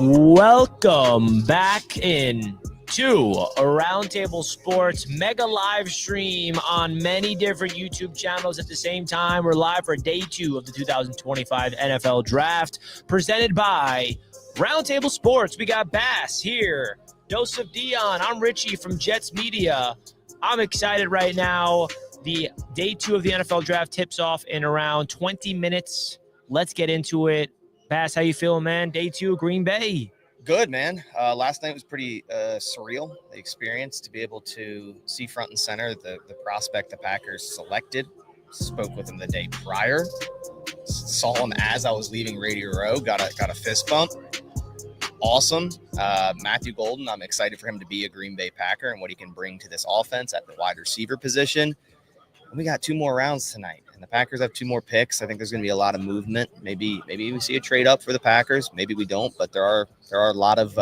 Welcome back in to a Roundtable Sports mega live stream on many different YouTube channels at the same time. We're live for day 2 of the 2025 NFL Draft, presented by Roundtable Sports. We got Bass here, Dose of Dion. I'm Richie from Jets Media. I'm excited right now. The day 2 of the NFL Draft tips off in around 20 minutes. Let's get into it. Bass, how you feeling, man? Day 2 of Green Bay. Good, man. Last night was pretty surreal, the experience to be able to see front and center the prospect the Packers selected. Spoke with him the day prior. Saw him as I was leaving Radio Row. Got a fist bump. Awesome. Matthew Golden, I'm excited for him to be a Green Bay Packer and what he can bring to this offense at the wide receiver position. And we got 2 more rounds tonight, and the Packers have 2 more picks. I think there's going to be a lot of movement. Maybe we see a trade up for the Packers. Maybe we don't, but there are a lot of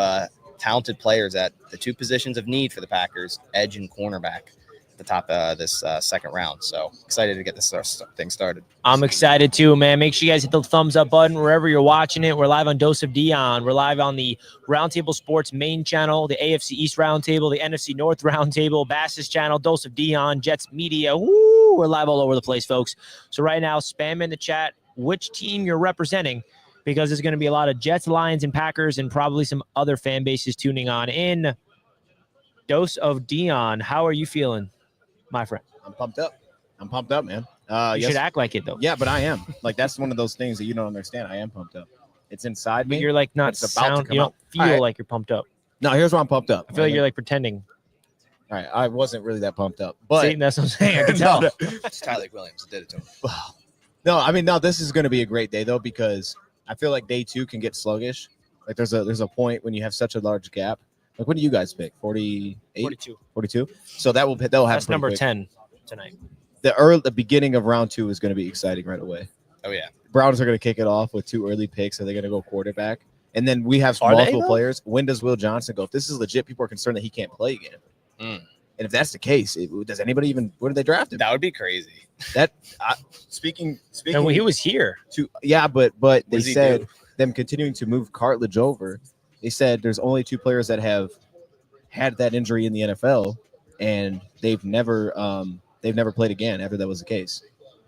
talented players at the 2 positions of need for the Packers, edge and cornerback, at the top of this second round. So excited to get this thing started. I'm excited too, man. Make sure you guys hit the thumbs up button wherever you're watching it. We're live on Dose of Dion. We're live on the Roundtable Sports main channel, the AFC East Roundtable, the NFC North Roundtable, Bass's channel, Dose of Dion, Jets Media. Woo! We're live all over the place, folks. So right now, spam in the chat which team you're representing, because there's going to be a lot of Jets, Lions, and Packers, and probably some other fan bases tuning on in. Dose of Dion, how are you feeling, my friend? I'm pumped up, man. You should act like it, though. Yeah, but I am. Like, that's one of those things that you don't understand. I am pumped up. It's inside me. But you're like not it's about to sound. come You don't out. feel like you're pumped up. No, here's why I'm pumped up. I feel like you're like pretending. All right, I wasn't really that pumped up, but See, that's what I'm saying. I can tell. No. It's Tyler Williams that did it to him. No, I mean, no, this is going to be a great day though, because I feel like day 2 can get sluggish. Like there's a point when you have such a large gap. Like, what do you guys pick? 48? 42. So they'll have That's number 10 tonight. The beginning of round 2 is going to be exciting right away. Oh yeah, Browns are going to kick it off with 2 early picks. Are they going to go quarterback? And then we have multiple players. When does Will Johnson go? If this is legit, people are concerned that he can't play again. And if that's the case, does anybody even? Where did they draft him? that would be crazy. That speaking. And when he was here, But they said them continuing to move cartilage over. They said there's only 2 players that have had that injury in the NFL, and they've never played again after that was the case.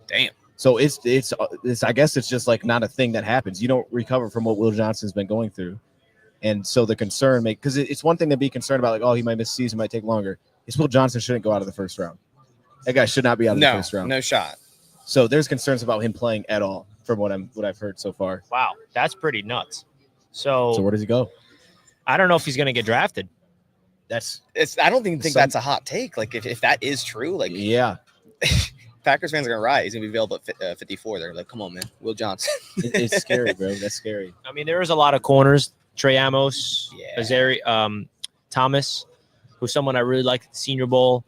Damn. So it's I guess it's just like not a thing that happens. You don't recover from what Will Johnson's been going through. And so the concern because it's one thing to be concerned about, like, oh, he might miss season, might take longer. It's Will Johnson shouldn't go out of the first round. That guy should not be out of the first round. No shot. So there's concerns about him playing at all from what I've heard so far. wow, that's pretty nuts. So where does he go? I don't know if he's going to get drafted. I don't think that's a hot take. Like if that is true, like Yeah. Packers fans are gonna riot. He's gonna be available at 54. They're like, come on, man, Will Johnson. It's scary, bro. That's scary. I mean, there is a lot of corners. Trey Amos, Yeah. Azari, Thomas, who's someone I really like at the Senior Bowl.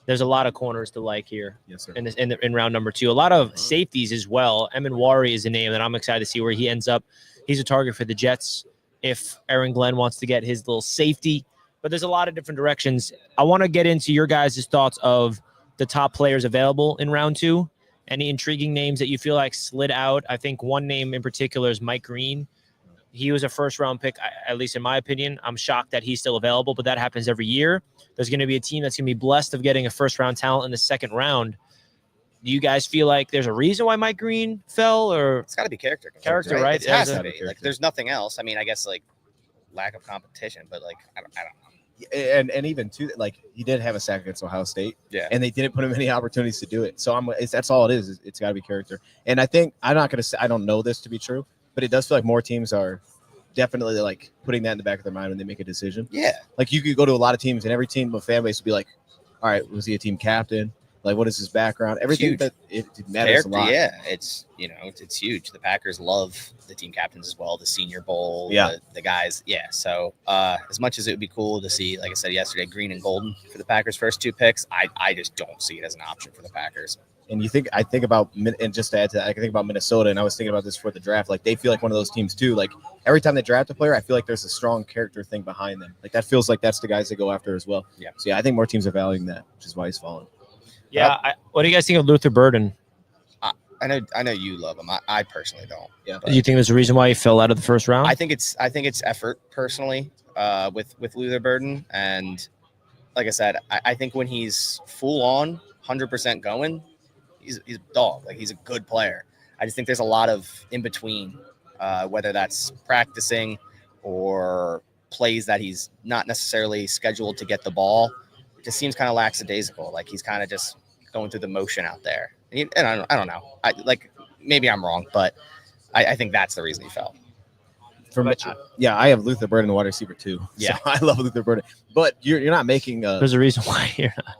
There's a lot of corners to like here. Yes, sir. In round number 2. A lot of safeties as well. Emin Wari is a name that I'm excited to see where he ends up. He's a target for the Jets if Aaron Glenn wants to get his little safety. But there's a lot of different directions. I want to get into your guys' thoughts of the top players available in round 2. Any intriguing names that you feel like slid out? I think one name in particular is Mike Green. He was a first-round pick, at least in my opinion. I'm shocked that he's still available, but that happens every year. There's going to be a team that's going to be blessed of getting a first-round talent in the second round. Do you guys feel like there's a reason why Mike Green fell? Or It's got to be character, right? It has to be. Like, there's nothing else. I mean, I guess like lack of competition, but like I don't know. And even too, like, he did have a sack against Ohio State, and they didn't put him any opportunities to do it. So that's all it is. It's got to be character. And I think I'm not gonna say I don't know this to be true, but it does feel like more teams are definitely like putting that in the back of their mind when they make a decision. Yeah, like you could go to a lot of teams, and every team with fan base would be like, "All right, was he a team captain? Like, what is his background? Everything that it matters character, a lot." Yeah, it's it's huge. The Packers love the team captains as well, the Senior Bowl, the guys. Yeah, so as much as it would be cool to see, like I said yesterday, Green and Golden for the Packers' first 2 picks, I just don't see it as an option for the Packers. And I think about, and just to add to that, I can think about Minnesota, and I was thinking about this for the draft. Like, they feel like one of those teams too. Like, every time they draft a player, I feel like there's a strong character thing behind them. Like, that feels like that's the guys they go after as well. Yeah. So yeah, I think more teams are valuing that, which is why he's fallen. Yeah. What do you guys think of Luther Burden? I know you love him. I personally don't. Yeah. Do you think there's a reason why he fell out of the first round? I think it's effort personally with Luther Burden, and like I said, I think when he's full on 100% going, he's a dog. Like, he's a good player. I just think there's a lot of in between, whether that's practicing or plays that he's not necessarily scheduled to get the ball. It just seems kind of lackadaisical. Like, he's kind of just going through the motion out there. And I don't know. Maybe I'm wrong, but I think that's the reason he fell. For me, yeah, I have Luther Burden, wide receiver too. Yeah. So I love Luther Burden, but you're not making. There's a reason why you're not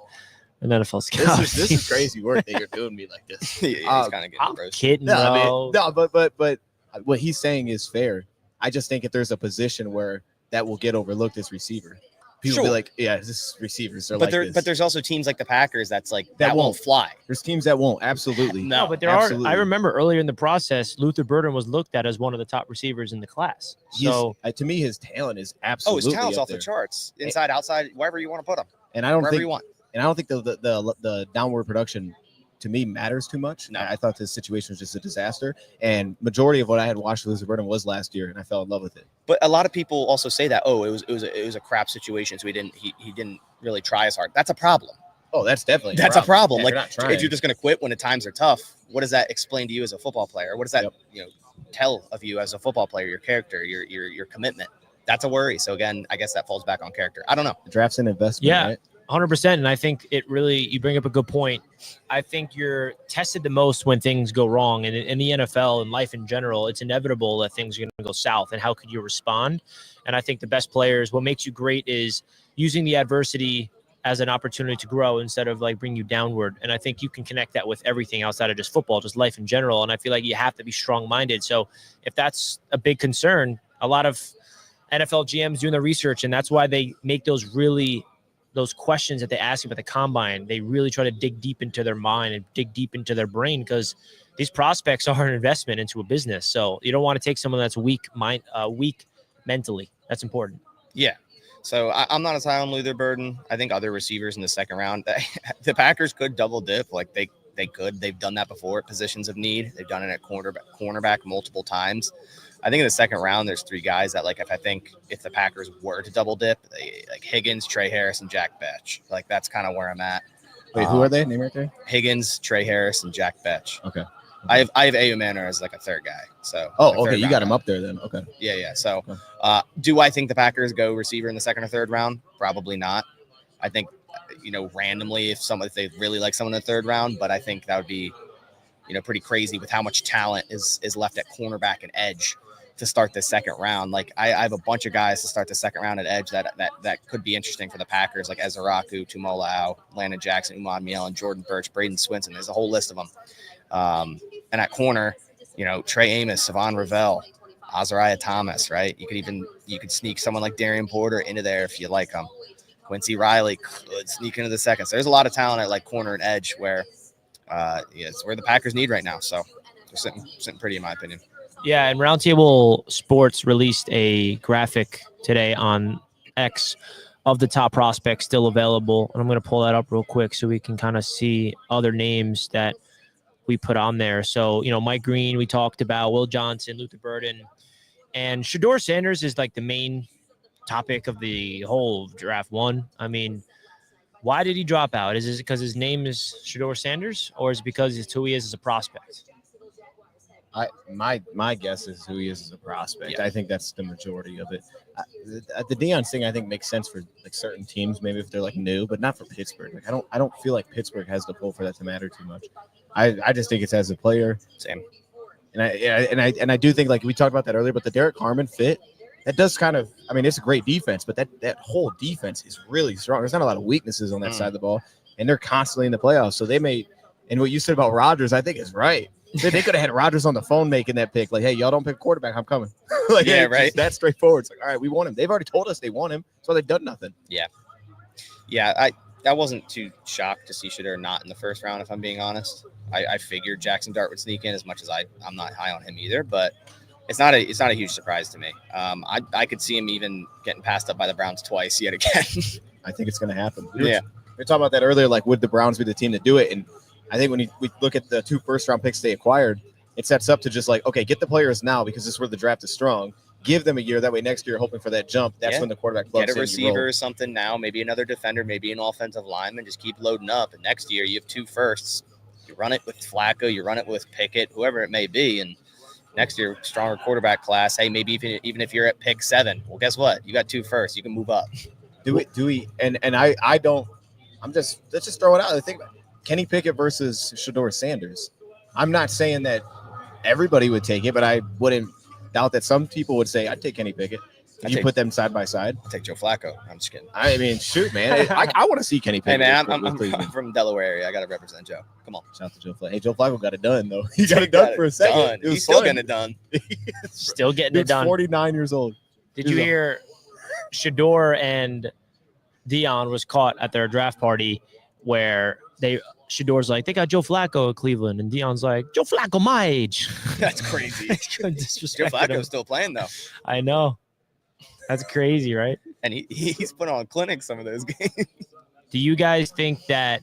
an NFL scout. This is crazy work that you're doing me like this. He's kind of getting I'm roasted. kidding, No, I bro. mean, no, but what he's saying is fair. I just think if there's a position where that will get overlooked as receiver, people will be Sure. like, yeah, this receivers are But like this. but there's also teams like the Packers that's like That that won't won't. fly. There's teams that won't. Absolutely. No, No, but there absolutely. are. I remember earlier in the process, Luther Burden was looked at as one of the top receivers in the class. So To me, his talent is Oh, absolutely his talent's up off there. the charts. Inside, outside, wherever you want to put him. And I don't Wherever think you want. And I don't think the downward production to me matters too much. No. I thought this situation was just a disaster. And majority of what I had watched with Luther Burden was last year, and I fell in love with it. But a lot of people also say that, oh, it was a crap situation, so he didn't really try as hard. That's a problem. Oh, that's definitely That's a problem. Yeah, Like, you're not trying. if you're just going to quit when the times are tough, what does that explain to you as a football player? What does that tell of you as a football player? Your character, your commitment. That's a worry. So again, I guess that falls back on character. I don't know. The draft's an investment, Yeah. right? 100%. And I think you bring up a good point. I think you're tested the most when things go wrong. And in the NFL and life in general, it's inevitable that things are going to go south. And how could you respond? And I think the best players, what makes you great is using the adversity as an opportunity to grow instead of like bring you downward. And I think you can connect that with everything outside of just football, just life in general. And I feel like you have to be strong-minded. So if that's a big concern, a lot of NFL GMs doing the research, and that's why they make those questions that they ask you about the combine. They really try to dig deep into their mind and dig deep into their brain, because these prospects are an investment into a business. So you don't want to take someone that's weak mentally. That's important. Yeah. So I'm not as high on Luther Burden. I think other receivers in the second round, the Packers could double dip. Like they could. They've done that before at positions of need. They've done it at cornerback multiple times. I think in the second round, there's three guys that, like, if the Packers were to double dip, like Higgins, Trey Harris, and Jack Betch. Like, that's kind of where I'm at. Wait, who are they? Name right there? Higgins, Trey Harris, and Jack Betch. Okay. I have Ayo Manor as like a third guy. So Okay. You got him up there then. Okay. Yeah. So, Okay. do I think the Packers go receiver in the second or third round? Probably not. I think, randomly if they really like someone in the third round, but I think that would be, pretty crazy with how much talent is left at cornerback and edge to start the second round. Like, I have a bunch of guys to start the second round at edge that could be interesting for the Packers, like Ezeraku, Tumolau, Landon Jackson, Umar Miel, Jordan Birch, Braden Swinson. There's a whole list of them. And at corner, Trey Amos, Savon Ravel, Azariah Thomas, right? You could sneak someone like Darian Porter into there if you like him. Quincy Riley could sneak into the second. So there's a lot of talent at like corner and edge where it's where the Packers need right now. So they're sitting pretty, in my opinion. Yeah, and Roundtable Sports released a graphic today on X of the top prospects still available. And I'm going to pull that up real quick so we can kind of see other names that we put on there. So, Mike Green, we talked about, Will Johnson, Luther Burden, and Shadeur Sanders is like the main topic of the whole draft one. I mean, why did he drop out? Is it because his name is Shadeur Sanders, or is it because it's who he is as a prospect? My guess is who he is as a prospect. Yeah. I think that's the majority of it. The Deion thing I think makes sense for like certain teams, maybe if they're like new, but not for Pittsburgh. Like I don't feel like Pittsburgh has the pull for that to matter too much. I just think it's as a player. Same. And I do think, like we talked about that earlier, but the Derek Harmon fit, that does kind of, I mean, it's a great defense, but that whole defense is really strong. There's not a lot of weaknesses on that side of the ball, and they're constantly in the playoffs. So and what you said about Rodgers, I think is right. They could have had Rodgers on the phone making that pick. Like, hey, y'all don't pick quarterback, I'm coming. Like, yeah, hey, right. That's straightforward. It's like, all right, we want him. They've already told us they want him, so they've done nothing. Yeah. I wasn't too shocked to see Shadeur not in the first round, if I'm being honest. I figured Jackson Dart would sneak in, as much as I'm not high on him either, but it's not a huge surprise to me. I could see him even getting passed up by the Browns twice yet again. I think it's going to happen. Yeah. We were talking about that earlier. Like, would the Browns be the team to do it? And I think when we look at the 2 first-round picks they acquired, it sets up to just like, okay, get the players now because this is where the draft is strong. Give them a year. That way next year, hoping for that jump. That's when the quarterback plugs get a in, receiver or something now, maybe another defender, maybe an offensive lineman. Just keep loading up. And next year, you have 2 firsts. You run it with Flacco. You run it with Pickett, whoever it may be. And next year, stronger quarterback class. Hey, maybe even if you're at pick 7, well, guess what? You got 2 firsts. You can move up. Do we? And I don't. Let's just throw it out. I think Kenny Pickett versus Shadeur Sanders. I'm not saying that everybody would take it, but I wouldn't doubt that some people would say I'd take Kenny Pickett. If you put them side by side, I'll take Joe Flacco. I'm just kidding. I mean, shoot, man. I want to see Kenny Pickett. Hey, man, I'm from Delaware area. I got to represent Joe. Come on. Shout out to Joe Flacco. Hey, Joe Flacco got it done, though. He got it done for a second. He's still getting it done. Still getting it done. 49 years old. Did you hear Shadeur and Dion was caught at their draft party where Shadeur's like, they got Joe Flacco at Cleveland, and Dion's like, Joe Flacco my age. That's crazy. Joe Flacco's still playing, though. I know. That's crazy, right? And he's put on clinics some of those games. Do you guys think that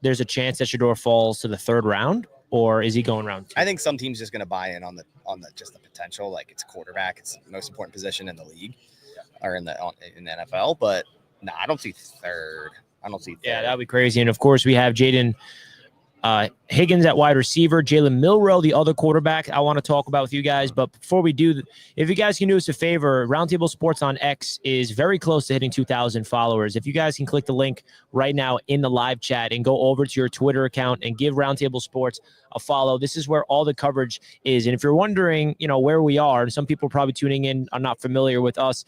there's a chance that Shadeur falls to the 3rd round, or is he going round 2? I think some teams just going to buy in on the just the potential. Like, it's quarterback. It's the most important position in the league or in the NFL. But no, I don't see 3rd. Yeah, that'd be crazy. And of course, we have Jaden Higgins at wide receiver, Jalen Milroe, the other quarterback I want to talk about with you guys. But before we do, if you guys can do us a favor, Roundtable Sports on X is very close to hitting 2,000 followers. If you guys can click the link right now in the live chat and go over to your Twitter account and give Roundtable Sports a follow. This is where all the coverage is. And if you're wondering, where we are, and some people probably tuning in are not familiar with us,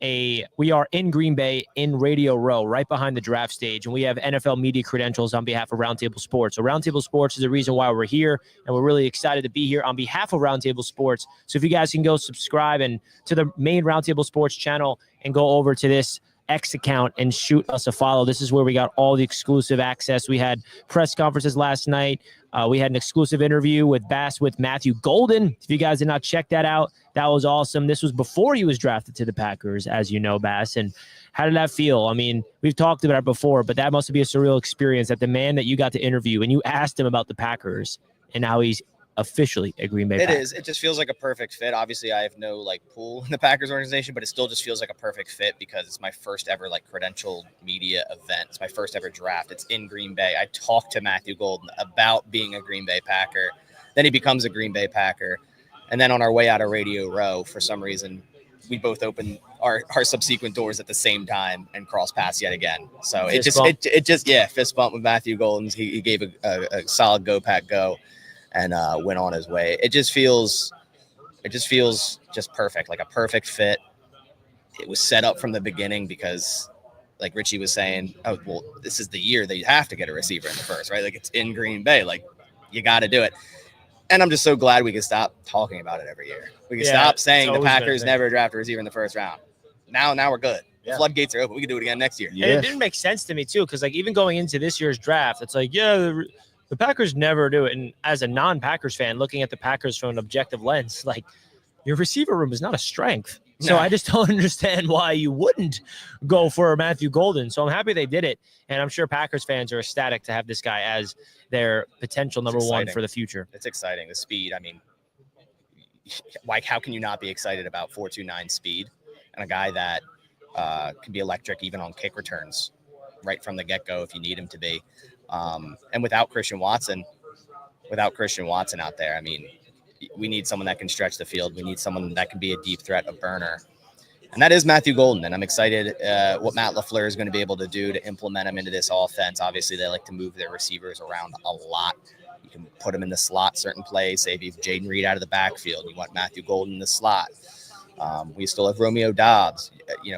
we are in Green Bay in Radio Row, right behind the draft stage, and we have NFL media credentials on behalf of Roundtable Sports. So Roundtable Sports is the reason why we're here, and we're really excited to be here on behalf of Roundtable Sports. So if you guys can go subscribe and to the main Roundtable Sports channel and go over to this X account and shoot us a follow. This is where we got all the exclusive access. We had press conferences last night. We had an exclusive interview with Matthew Golden. If you guys did not check that out, that was awesome. This was before he was drafted to the Packers, as you know, Bass. And how did that feel? I mean, we've talked about it before, but that must be a surreal experience that the man that you got to interview and you asked him about the Packers and now he's officially a Green Bay Packer. It is. It just feels like a perfect fit. Obviously, I have no pool in the Packers organization, but it still just feels like a perfect fit because it's my first ever credentialed media event. It's my first ever draft. It's in Green Bay. I talked to Matthew Golden about being a Green Bay Packer. Then he becomes a Green Bay Packer. And then on our way out of Radio Row, for some reason, we both opened our subsequent doors at the same time and crossed paths yet again. So fist bump with Matthew Golden. He gave a solid go Pack go. And went on his way. It just feels just perfect, like a perfect fit. It was set up from the beginning because, like Richie was saying, oh, well, this is the year that you have to get a receiver in the first, right? Like it's in Green Bay, like you got to do it. And I'm just so glad we can stop talking about it every year. We can stop saying the Packers never draft a receiver in the first round. Now we're good. The floodgates are open. We can do it again next year. Yeah. And it didn't make sense to me too, because even going into this year's draft, it's like, the Packers never do it. And as a non-Packers fan, looking at the Packers from an objective lens, your receiver room is not a strength. So I just don't understand why you wouldn't go for Matthew Golden. So I'm happy they did it. And I'm sure Packers fans are ecstatic to have this guy as their potential number one for the future. It's exciting. The speed. I mean, how can you not be excited about 4.29 speed and a guy that can be electric even on kick returns right from the get-go if you need him to be. And without Christian Watson out there, I mean, we need someone that can stretch the field. We need someone that can be a deep threat, a burner. And that is Matthew Golden. And I'm excited what Matt LaFleur is going to be able to do to implement him into this offense. Obviously, they like to move their receivers around a lot. You can put them in the slot certain plays. Say if you have Jaden Reed out of the backfield, you want Matthew Golden in the slot. We still have Romeo Dobbs.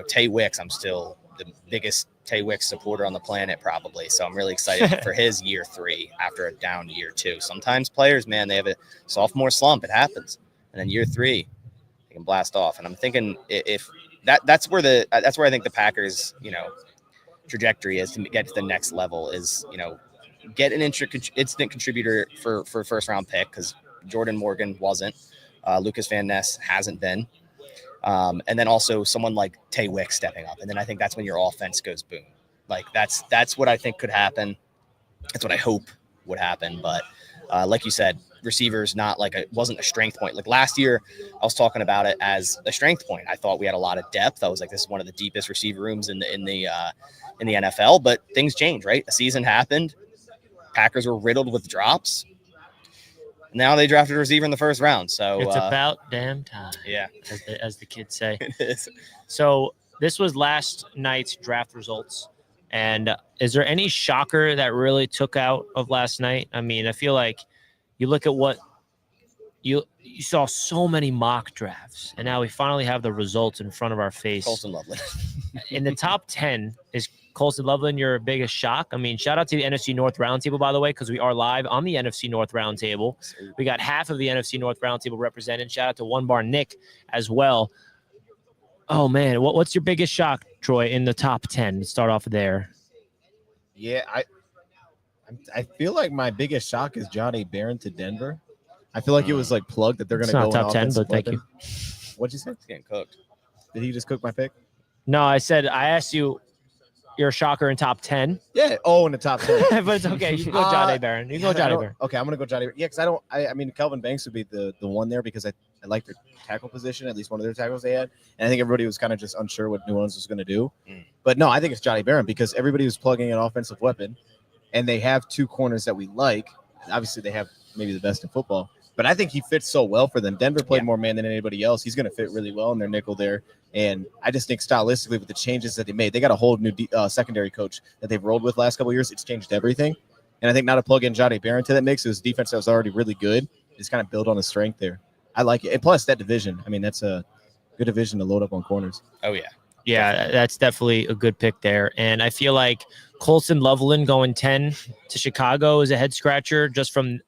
Tay Wicks, I'm still the biggest Tay Wicks supporter on the planet probably. So I'm really excited for his year 3 after a down year 2. Sometimes players, man, they have a sophomore slump. It happens. And then year 3, they can blast off. And I'm thinking if that's where I think the Packers, trajectory is to get to the next level is, get an instant contributor for first round pick because Jordan Morgan wasn't. Lucas Van Ness hasn't been. And then also someone like Tay Wicks stepping up. And then I think that's when your offense goes boom. That's what I think could happen. That's what I hope would happen. But like you said, receivers wasn't a strength point. Like last year, I was talking about it as a strength point. I thought we had a lot of depth. I was like, this is one of the deepest receiver rooms in the NFL. But things change, right? A season happened. Packers were riddled with drops. Now they drafted a receiver in the first round. So it's about damn time. Yeah, as the kids say. it is. So this was last night's draft results. And is there any shocker that really took out of last night? I mean, I feel like you look at what you saw so many mock drafts, and now we finally have the results in front of our face. Colston Loveland. In the top 10, is Colston Loveland your biggest shock? I mean, shout out to the NFC North Roundtable, by the way, because we are live on the NFC North Roundtable. We got half of the NFC North Roundtable represented. Shout out to One Bar Nick as well. Oh, man, what's your biggest shock, Troy, in the top 10? Let's start off there. Yeah, I feel like my biggest shock is Johnny Barron to Denver. I feel like it was like plugged that they're going to go not top 10, but thank you. What'd you say? It's getting cooked. Did he just cook my pick? No, I asked you your shocker in top 10. Yeah. Oh, in the top 10. But it's okay. You can go Johnny Barron. You can go Johnny Barron. Okay, I'm going to go Johnny Barron. Yeah, because I mean, Kelvin Banks would be the one there because I like their tackle position, at least one of their tackles they had. And I think everybody was kind of just unsure what New Orleans was going to do. But no, I think it's Johnny Barron because everybody was plugging an offensive weapon, and they have two corners that we like. Obviously, they have maybe the best in football. But I think he fits so well for them. Denver played more man than anybody else. He's going to fit really well in their nickel there. And I just think stylistically with the changes that they made, they got a whole new secondary coach that they've rolled with last couple of years. It's changed everything. And I think now to plug in Johnny Barron to that mix, it was defense that was already really good. Just kind of build on the strength there. I like it. And plus that division. I mean, that's a good division to load up on corners. Oh, yeah. Yeah, that's definitely a good pick there. And I feel like Colston Loveland going 10 to Chicago is a head scratcher just from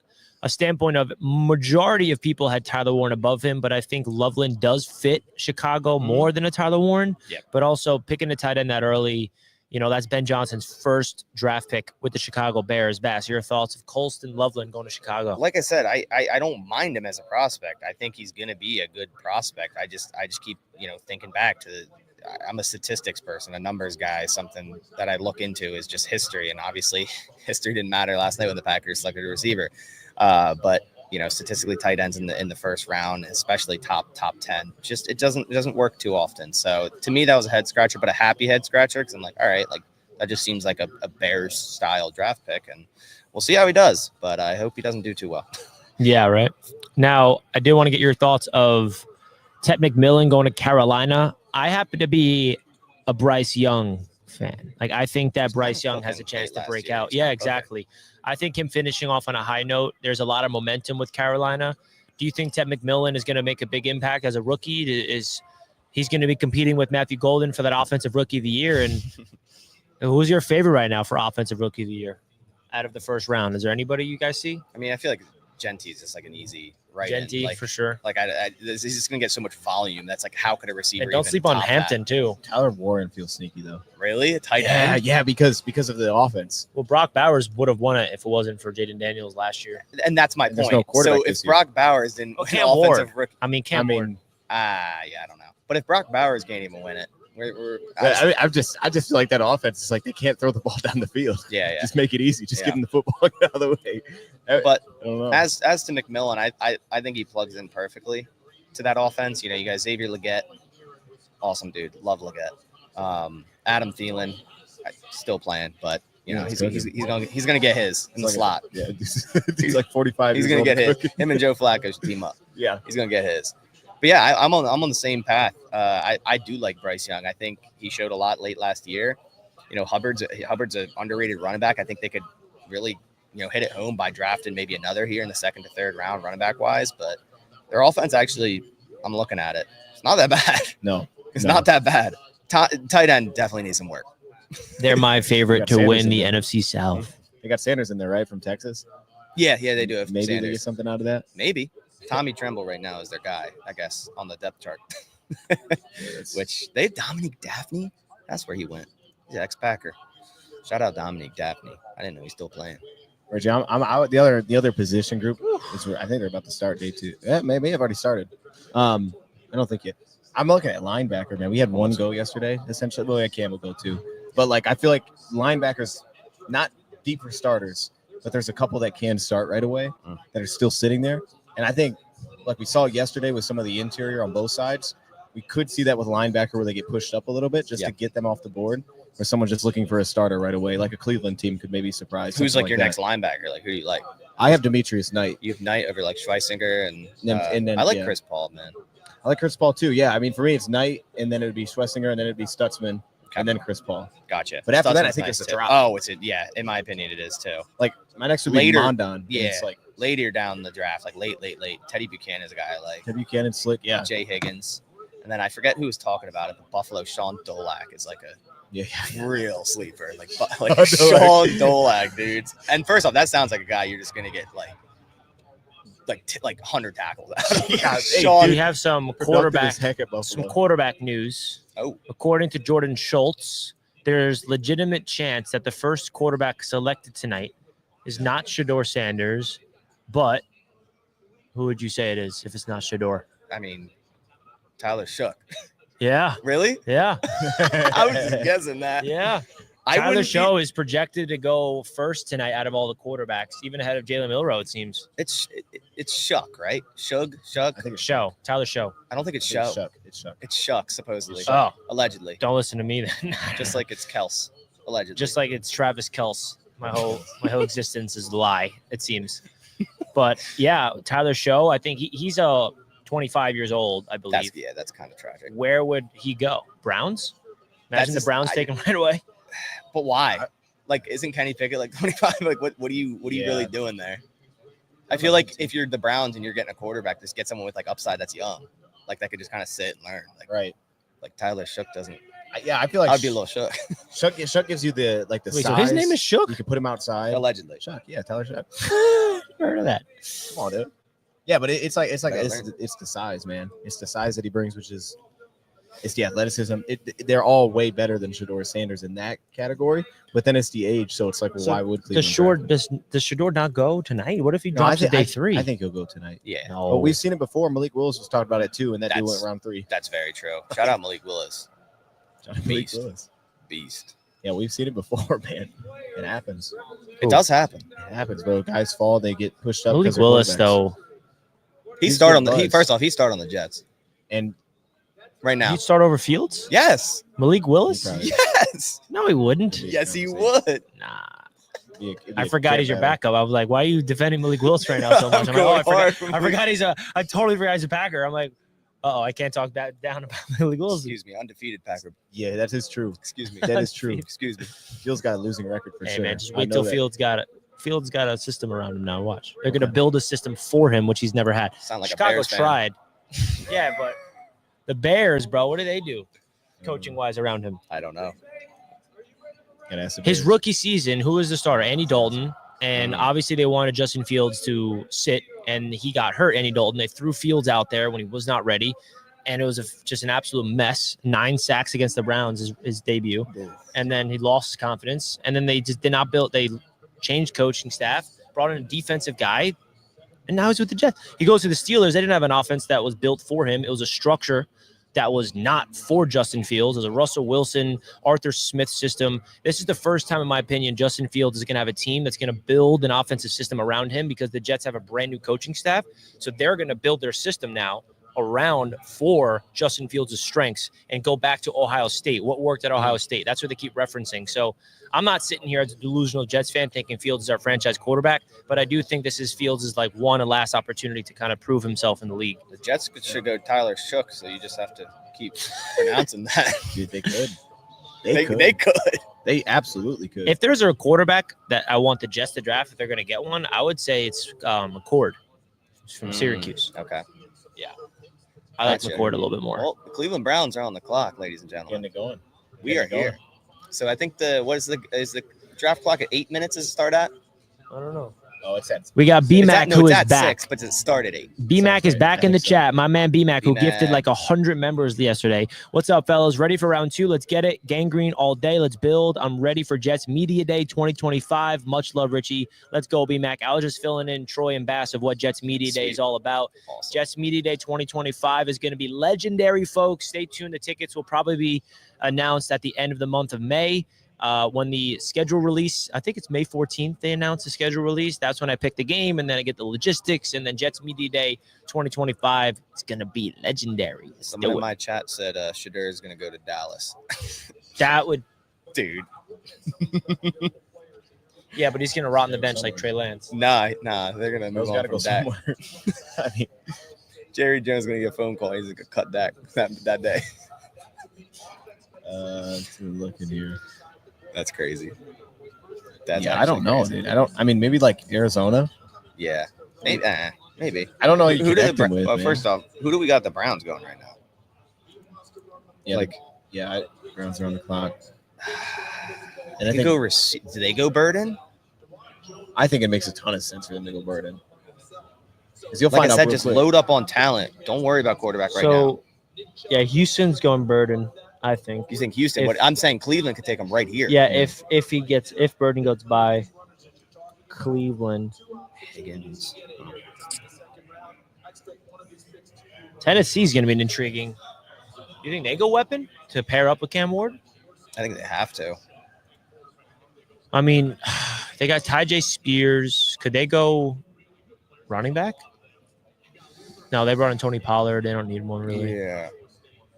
a standpoint of majority of people had Tyler Warren above him, but I think Loveland does fit Chicago more than a Tyler Warren. Yep. But But also picking a tight end that early, that's Ben Johnson's first draft pick with the Chicago Bears. Bass, your thoughts of Colston Loveland going to Chicago? like I said, I don't mind him as a prospect. I think he's going to be a good prospect. I just keep, thinking back to I'm a statistics person, a numbers guy. Something that I look into is just history. And obviously history didn't matter last night when the Packers selected a receiver. But statistically tight ends in the first round, especially top 10, just it doesn't work too often. So to me, that was a head scratcher, but a happy head scratcher because I'm like, all right, like that just seems like a Bears style draft pick, and we'll see how he does. But I hope he doesn't do too well. Yeah, right. Now, I did want to get your thoughts of Ted McMillan going to Carolina. I happen to be a Bryce Young fan. Like, I think that Bryce Young has a chance to break out. Yeah, exactly. Okay. I think him finishing off on a high note, there's a lot of momentum with Carolina. Do you think Ted McMillan is going to make a big impact as a rookie? He's going to be competing with Matthew Golden for that Offensive Rookie of the Year? And who's your favorite right now for Offensive Rookie of the Year out of the first round? Is there anybody you guys see? I mean, I feel like Genty is just like an easy right. Genty, for sure. Like he's just gonna get so much volume. That's like, how could a receiver? And don't sleep on Hampton too. Tyler Warren feels sneaky though. Really, a tight end? Yeah, because of the offense. Well, Brock Bowers would have won it if it wasn't for Jaden Daniels last year. And that's my point. No quarterback so if Brock Bowers didn't win offensive rookie, Cam Ward. I don't know. But if Brock Bowers can't even win it, I just feel like that offense is like they can't throw the ball down the field. Yeah. Just make it easy. Just get in the football out of the way. But I don't know. As to McMillan, I think he plugs in perfectly to that offense. You got Xavier Legette, awesome dude, love Legette. Adam Thielen, still playing, but he's gonna get his in the slot. Yeah, he's like 45. He's gonna get his. Him and Joe Flacco should team up. Yeah, he's gonna get his. But yeah, I'm on the same path. I do like Bryce Young. I think he showed a lot late last year. Hubbard's an underrated running back. I think they could really hit it home by drafting maybe another here in the second to third round running back wise. But their offense actually, I'm looking at it. It's not that bad. No, it's not that bad. Tight end definitely needs some work. They're my favorite to win the NFC South. They got Sanders in there, right, from Texas? Yeah, they do have maybe Sanders. They get something out of that. Maybe. Tommy Tremble right now is their guy, I guess, on the depth chart. Which they have Dominique Daphne. That's where he went. He's an ex-Packer. Shout out Dominique Daphne. I didn't know he's still playing. Reggie, I'm out. The other position group is where I think they're about to start day 2. Yeah, maybe have already started. I don't think yet. I'm looking at linebacker, man. We had one go yesterday, essentially. Well, yeah, Cam will go too. But like, I feel like linebackers, not deep for starters, but there's a couple that can start right away that are still sitting there. And I think, like we saw yesterday with some of the interior on both sides, we could see that with linebacker where they get pushed up a little bit just to get them off the board, or someone's just looking for a starter right away, like a Cleveland team could maybe surprise. Who's like your next linebacker? Like, who do you like? I have Demetrius Knight. You have Knight over like Schweissinger, and then I like Chris Paul, man. I like Chris Paul too. Yeah, I mean, for me, it's Knight, and then it would be Schweissinger, and then it'd be Stutzman, and then Chris Paul. Gotcha. But after that, I Stutzman's think nice it's a too. drop. Oh, in my opinion, it is too. Like my next would be Later, Mondon. yeah. It's like Later down the draft, like late. Teddy Buchanan is a guy I like. Teddy Buchanan, slick, yeah. Jay Higgins, and then I forget who was talking about it. But Buffalo Sean Dolak is like a real sleeper, like Sean Dolak, dudes. And first off, that sounds like a guy you're just gonna get like 100 tackles out of. Yeah, Sean. We have some quarterback news. Oh, According to Jordan Schultz, there's legitimate chance that the first quarterback selected tonight is not Shadeur Sanders, but who would you say it is if it's not Shadeur? I mean, Tyler Shook. Yeah. Really? Yeah. I was just guessing that. Yeah. Tyler Show is projected to go first tonight out of all the quarterbacks, even ahead of Jalen Milroe, it seems. It's Shuck, right? Shug. I think it's Show. Tyler Show. I don't think it's Show. It's Shuck. It's Shuck, supposedly. Oh. Allegedly. Don't listen to me then. Just like it's Kels. Allegedly. Just like it's Travis Kelce. My whole existence is a lie, it seems. But yeah, Tyler Show, I think he's 25 years old, I believe. That's kind of tragic. Where would he go? Browns? Imagine the Browns take him right away. But why? Like, isn't Kenny Pickett like 25? Like, what are you really doing there? I feel like if you're the Browns and you're getting a quarterback, just get someone with like upside that's young, like that could just kind of sit and learn. Like, right. Like Tyler Shook doesn't. Yeah, I feel like I'd be a little shook. Shook gives you the size. So his name is Shook? You can put him outside. Allegedly. Shook, yeah, Tyler Shook. Heard of that? Come on, dude. Yeah, but it's the size, man. It's the size that he brings, it's the athleticism. They're all way better than Shadeur Sanders in that category, but then it's the age. So it's like, why would Cleveland? Does Shadeur not go tonight? What if he drops to day 3? I think he'll go tonight. Yeah. No. But we've seen it before. Malik Willis was talking about it too, and that dude went round 3. That's very true. Shout out Malik Willis. Beast. Yeah, we've seen it before, man. It happens. It does happen. It happens, bro. Guys fall, they get pushed up. Malik Willis, though. He started on the Jets. And right now. He'd start over Fields? Yes. Malik Willis? Yes. No, he wouldn't. Yes, he would. Nah. I forgot he's your backup. I was like, why are you defending Malik Willis right now so much? I'm like, I forgot I totally forgot he's a Packer. I'm like, I can't talk that down about Malik Willis. Excuse me, undefeated Packer. Yeah, that is true. Excuse me. That is true. Excuse me. Fields got a losing record for sure. Hey, man, just wait till Fields got it. Fields got a system around him now. Watch. They're going to build a system for him, which he's never had. Sound like Chicago a Bears tried. Yeah, but the Bears, bro, what do they do coaching-wise around him? I don't know. His rookie season, who was the starter? Andy Dalton. And obviously they wanted Justin Fields to sit, and he got hurt, Andy Dalton. They threw Fields out there when he was not ready, and it was just an absolute mess. 9 sacks against the Browns, his debut. And then he lost his confidence. And then they just did not build – they changed coaching staff, brought in a defensive guy, and now he's with the Jets. He goes to the Steelers. They didn't have an offense that was built for him. It was a structure that was not for Justin Fields. It was a Russell Wilson, Arthur Smith system. This is the first time, in my opinion, Justin Fields is going to have a team that's going to build an offensive system around him because the Jets have a brand new coaching staff. So they're going to build their system now around for Justin Fields' strengths and go back to Ohio State. What worked at Ohio State? That's what they keep referencing. So I'm not sitting here as a delusional Jets fan thinking Fields is our franchise quarterback, but I do think this is Fields' like one and last opportunity to kind of prove himself in the league. The Jets should go Tyler Shook, so you just have to keep pronouncing that. Dude, they could. They could. They absolutely could. If there's a quarterback that I want the Jets to draft, if they're going to get one, I would say it's McCord from Syracuse. Okay. Yeah. I like McCord a little bit more. Well, the Cleveland Browns are on the clock, ladies and gentlemen. Getting it going. We are here. So I think is the draft clock at 8 minutes? Does it start at? I don't know. Oh, it's at. We got BMAC who is back. 6, but it started 8. BMAC is back in the chat. My man BMAC, who gifted like 100 members yesterday. What's up, fellas? Ready for round 2? Let's get it. Gangrene all day. Let's build. I'm ready for Jets Media Day 2025. Much love, Richie. Let's go, BMAC. I was just filling in Troy and Bass of what Jets Media Day is all about. Awesome. Jets Media Day 2025 is going to be legendary, folks. Stay tuned. The tickets will probably be announced at the end of the month of May. When the schedule release, I think it's May 14th, they announced the schedule release. That's when I pick the game, and then I get the logistics, and then Jets Media Day 2025. It's going to be legendary. Someone in my chat said Shadeur is going to go to Dallas. That would, Dude. yeah, but he's going to rot on the bench like Trey Lance. Nah, they're going to move on Gotta from go Dak. somewhere. I mean, Jerry Jones is going to get a phone call. He's going to cut Dak that day. let's look in here. That's crazy. I don't know, dude. I mean, maybe like Arizona. Yeah, maybe. I don't know. Who do the with, first off, who do we got the Browns going right now? Yeah, Browns are on the clock. And I think do they go Burden? I think it makes a ton of sense for them to go Burden. Because you'll Like find I out said, real just quick. load up on talent. Don't worry about quarterback right now. So, yeah, Houston's going Burden, I think. You think Houston? If- What I'm saying, Cleveland could take them right here. Yeah, if Burden goes by Cleveland. Higgins. Tennessee's going to be intriguing. You think they go weapon to pair up with Cam Ward? I think they have to. I mean, they got Ty Spears. Could they go running back? No, they brought in Tony Pollard. They don't need one really. Yeah.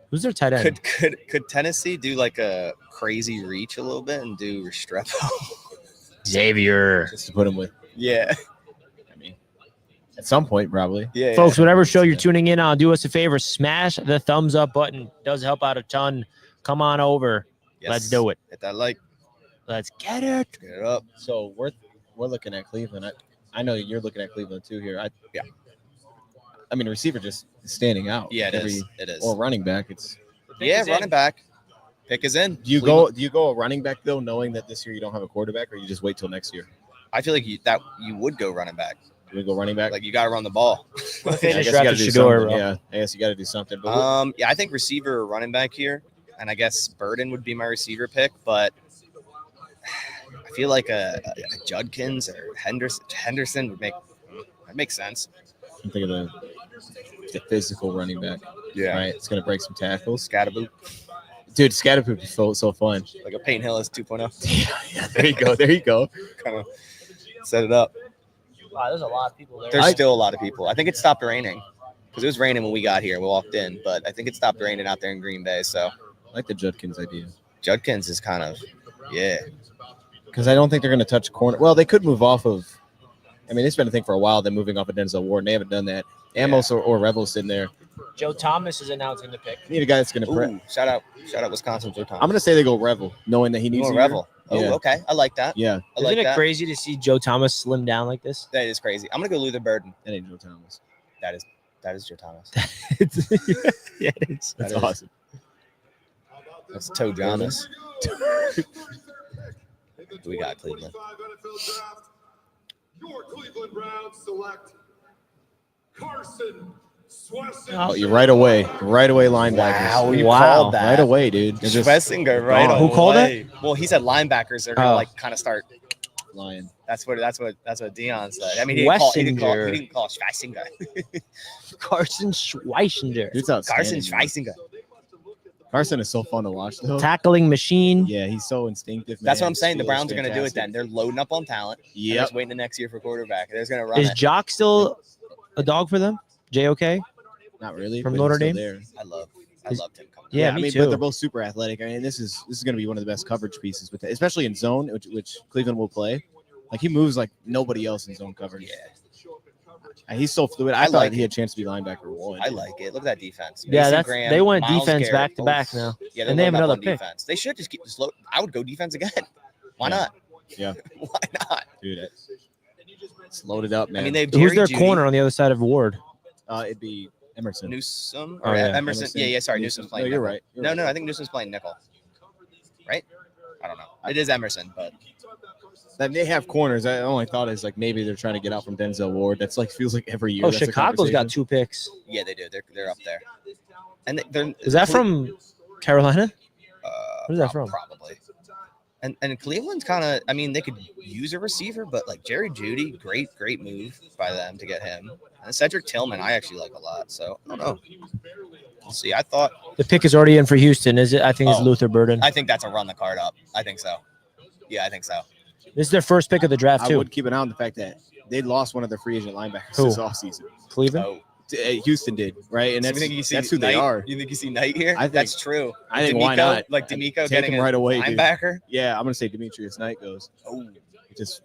Who's their tight end? Could Tennessee do like a crazy reach a little bit and do Restrepo? Xavier. Just to put them with. Yeah. I mean, at some point, probably. Yeah. Folks, whatever show you're tuning in on, do us a favor. Smash the thumbs up button. Does help out a ton. Come on over. Yes. Let's do it. Hit that like. Let's get it. Get it up. So we're looking at Cleveland. I know you're looking at Cleveland too here. I mean, receiver just standing out. Yeah, it is. It is. Or running back. It's. Yeah, running back. Pick is in. Do you go a running back though, knowing that this year you don't have a quarterback, or you just wait till next year? I feel like you would go running back. You go running back. Like you got to run the ball. I Finish guess you draft gotta with do Shadeur, something. bro. Yeah, I guess you got to do something. But Yeah, I think receiver or running back here, and I guess Burden would be my receiver pick, but I feel like a Judkins or Henderson would make sense. I'm thinking of the physical running back. Yeah, Right, it's gonna break some tackles. Scatterboot, Dude, Scatterpoop is so fun. like a Peyton Hillis 2.0. Yeah, there you go. Kind of set it up. Wow, there's a lot of people there. There's still a lot of people. I think it stopped raining because it was raining when we got here. We walked in, but I think it stopped raining out there in Green Bay. So I like the Judkins idea Judkins is kind of, because I don't think they're gonna touch corner. Well, they could move off of. I mean, it's been a thing for a while. They're moving off of Denzel Ward, and they haven't done that. Amos or Rebels in there. Joe Thomas is announcing the pick. You need a guy that's gonna. Ooh, shout out Wisconsin Joe Thomas. I'm gonna say they go Revel, knowing that he needs More a year. Revel. Oh, Yeah. okay. I like that. Yeah, I like Isn't it that. crazy to see Joe Thomas slim down like this? That is crazy. I'm gonna go Luther Burden. that ain't Joe Thomas. That is Joe Thomas. Yeah, it is. That's That is- awesome. That's Toe Jonas. We got Cleveland. Your Cleveland Browns select Carson Swessinger. Oh, you right away linebackers. Wow, you Wow. called that. Right away, dude. They're just Schlesinger, right? gone. Who called it? Well, he said linebackers are gonna Oh. like kind of start. lying. That's what Dion said. I mean, he didn't call Schlesinger. Carson Schweissinger. Dude's outstanding. Carson Schlesinger. Carson is so fun to watch, though. Tackling machine. Yeah, he's so instinctive. That's man. what I'm saying. The His Browns feel are is gonna do it then. fantastic. They're loading up on talent. They're Yep. just waiting the next year for quarterback. They're just gonna run Is it. Jock still a dog for them? JOK? Not really. From but Notre he's still Dame? there. I loved him coming. Yeah, I me mean, too. but they're both super athletic. I mean, this is going to be one of the best coverage pieces, with especially in zone, which Cleveland will play. Like he moves like nobody else in zone coverage. Yeah, And he's so fluid. I I thought like he had a chance to be linebacker one. I like it. Look at that defense. Yeah, Mason that's Graham, they went Myles defense Garrett. back to back Oof. now. Yeah, And they have loading up another on pick. defense. They should just keep this low. I would go defense again. Why Yeah. not? Yeah. Why not? Dude, it's loaded up, man. I mean, they have Who's Jerry their Jeudy, corner on the other side of Ward? It'd be Emerson. Newsome Oh, or yeah. Emerson. Yeah. Sorry, Newsome's playing. No, you're nickel. right. You're No, right. I think Newsome's playing nickel. Right? I don't know. It is Emerson, but That they have corners. I only thought is like maybe they're trying to get out from Denzel Ward. That's like feels like every year. Oh, that's a Chicago's got conversation. 2 picks. yeah, they do. They're up there. And they're Is that from Carolina? Where's that from? Probably. And Cleveland's kind of, I mean, they could use a receiver, but like Jerry Jeudy, great move by them to get him. And Cedric Tillman, I actually like a lot. So I don't know. We'll see. I thought The pick is already in for Houston. Is it? I think it's Oh. Luther Burden. I think that's a run the card up. I think so. Yeah, I think so. This is their first pick of the draft I too. would keep an eye on the fact that they lost one of their free agent linebackers Who? this offseason. Cleveland. Oh, Houston did, right? And so that's, you think you see that's who Knight? they are. You think you see Knight here? I think- That's true. I think why not? Like D'Amico Take getting him a right away, dude. linebacker. Yeah, I'm gonna say Demetrius Knight goes. Oh, Just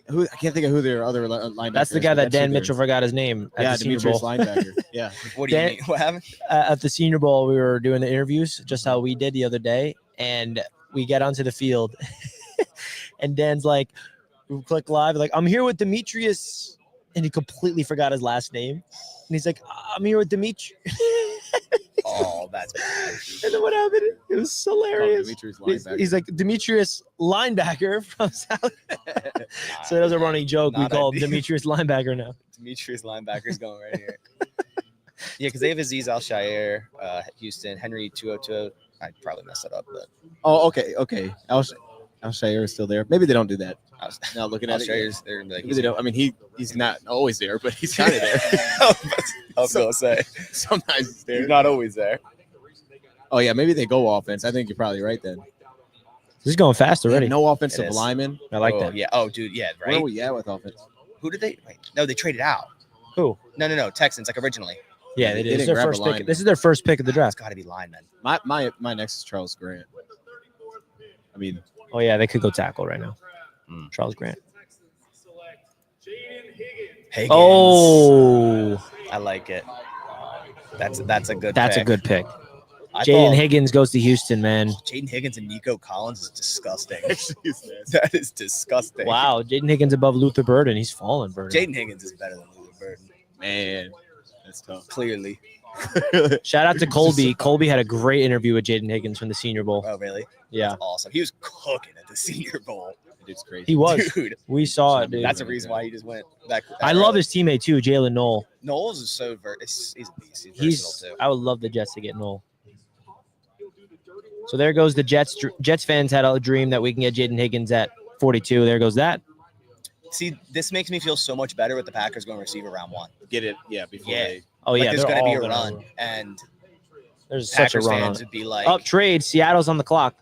who I can't think of who their other linebackers. That's the guy that but that's who Dan they're- Mitchell forgot his name at Yeah, the Senior Demetrius Bowl. linebacker. Yeah, what do you Dan- mean? What happened? At the Senior Bowl, we were doing the interviews, just how we did the other day, and we get onto the field, and Dan's like, we click live, like, I'm here with Demetrius, and he completely forgot his last name, and he's like, I'm here with Demetrius. Oh, that's bad. And then what happened? It was hilarious. Demetrius He's, linebacker. he's like Demetrius linebacker from South. So that was a running joke. We Not call him ideal. Demetrius linebacker now. Demetrius linebacker's going right here. Yeah, because they have Aziz Al-Shaair, Houston, Henry 202. I probably messed it up, but Oh, okay. Al-Shaair is still there. Maybe they don't do that. I was, Now looking at it, Al-Shaair's they're gonna be like, maybe they don't. I mean, he's not always there, but he's kind of there. I was gonna say Sometimes he's there. he's not always there. Oh yeah, maybe they go offense. I think you're probably right then. This is going fast already. No offensive It is. lineman. I like Oh, that. Yeah. Oh, dude. Yeah. Where are Right. we at with offense? Who did they? Wait, no, they traded out. Who? No. Texans, like originally. Yeah, They they did. didn't This is their grab a first pick. lineman. This is their first pick of the It's draft. got to be linemen. My next is Charles Grant. I mean, Oh yeah, they could go tackle right now. Mm. Charles Grant. Higgins. Oh, I like it. That's a good. that's a pick. good pick. I Jaden thought Higgins goes to Houston, man. Jaden Higgins and Nico Collins is disgusting. actually, it's nasty. That is disgusting. Wow, Jaden Higgins above Luther Burden. He's fallen, Burden. Jaden Higgins is better than Luther Burden. Man, that's tough. Clearly. Shout out to Colby. Colby had a great interview with Jaden Higgins from the Senior Bowl. Oh, really? Yeah, That's awesome. He was cooking at the Senior Bowl. It's crazy. he was. Dude, We saw it, dude. that's a reason why he just went back. I love his teammate too, Jalen Knoll. Knowles is so he's a beast. He's He's. versatile too. I would love the Jets to get Knoll. So there goes the Jets. Jets fans had a dream that we can get Jaden Higgins at 42. There goes that. See, this makes me feel so much better with the Packers going receiver round one. Get it? Yeah, before Yeah. they. Oh Like, yeah, there's they're going to be all a gonna run, and There's such a Packers run on fans it. would be like, Up trade. Seattle's on the clock.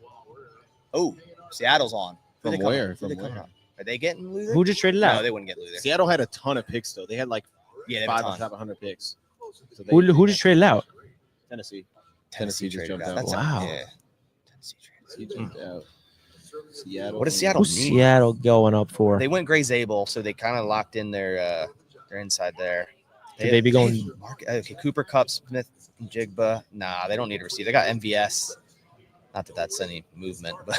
"Oh, Seattle's on." Who From they coming- where? who From they coming where? on? Are they getting Luther? Who just traded No, out? they wouldn't get Luther. Seattle had a ton of picks though. They had like Yeah, they have a 5 on ton. top of 100 picks. So Who just traded out? Tennessee. Tennessee just traded jumped out. out. That's a- Wow. yeah. Tennessee traded. He jumped out. Seattle. What does Seattle Who's need? Seattle going up for? They went Gray Zabel, so they kind of locked in their inside there. Could they be going- Okay, Cooper Kupp, Smith, and Jigba. Nah, they don't need a receiver. They got MVS. Not that that's any movement, but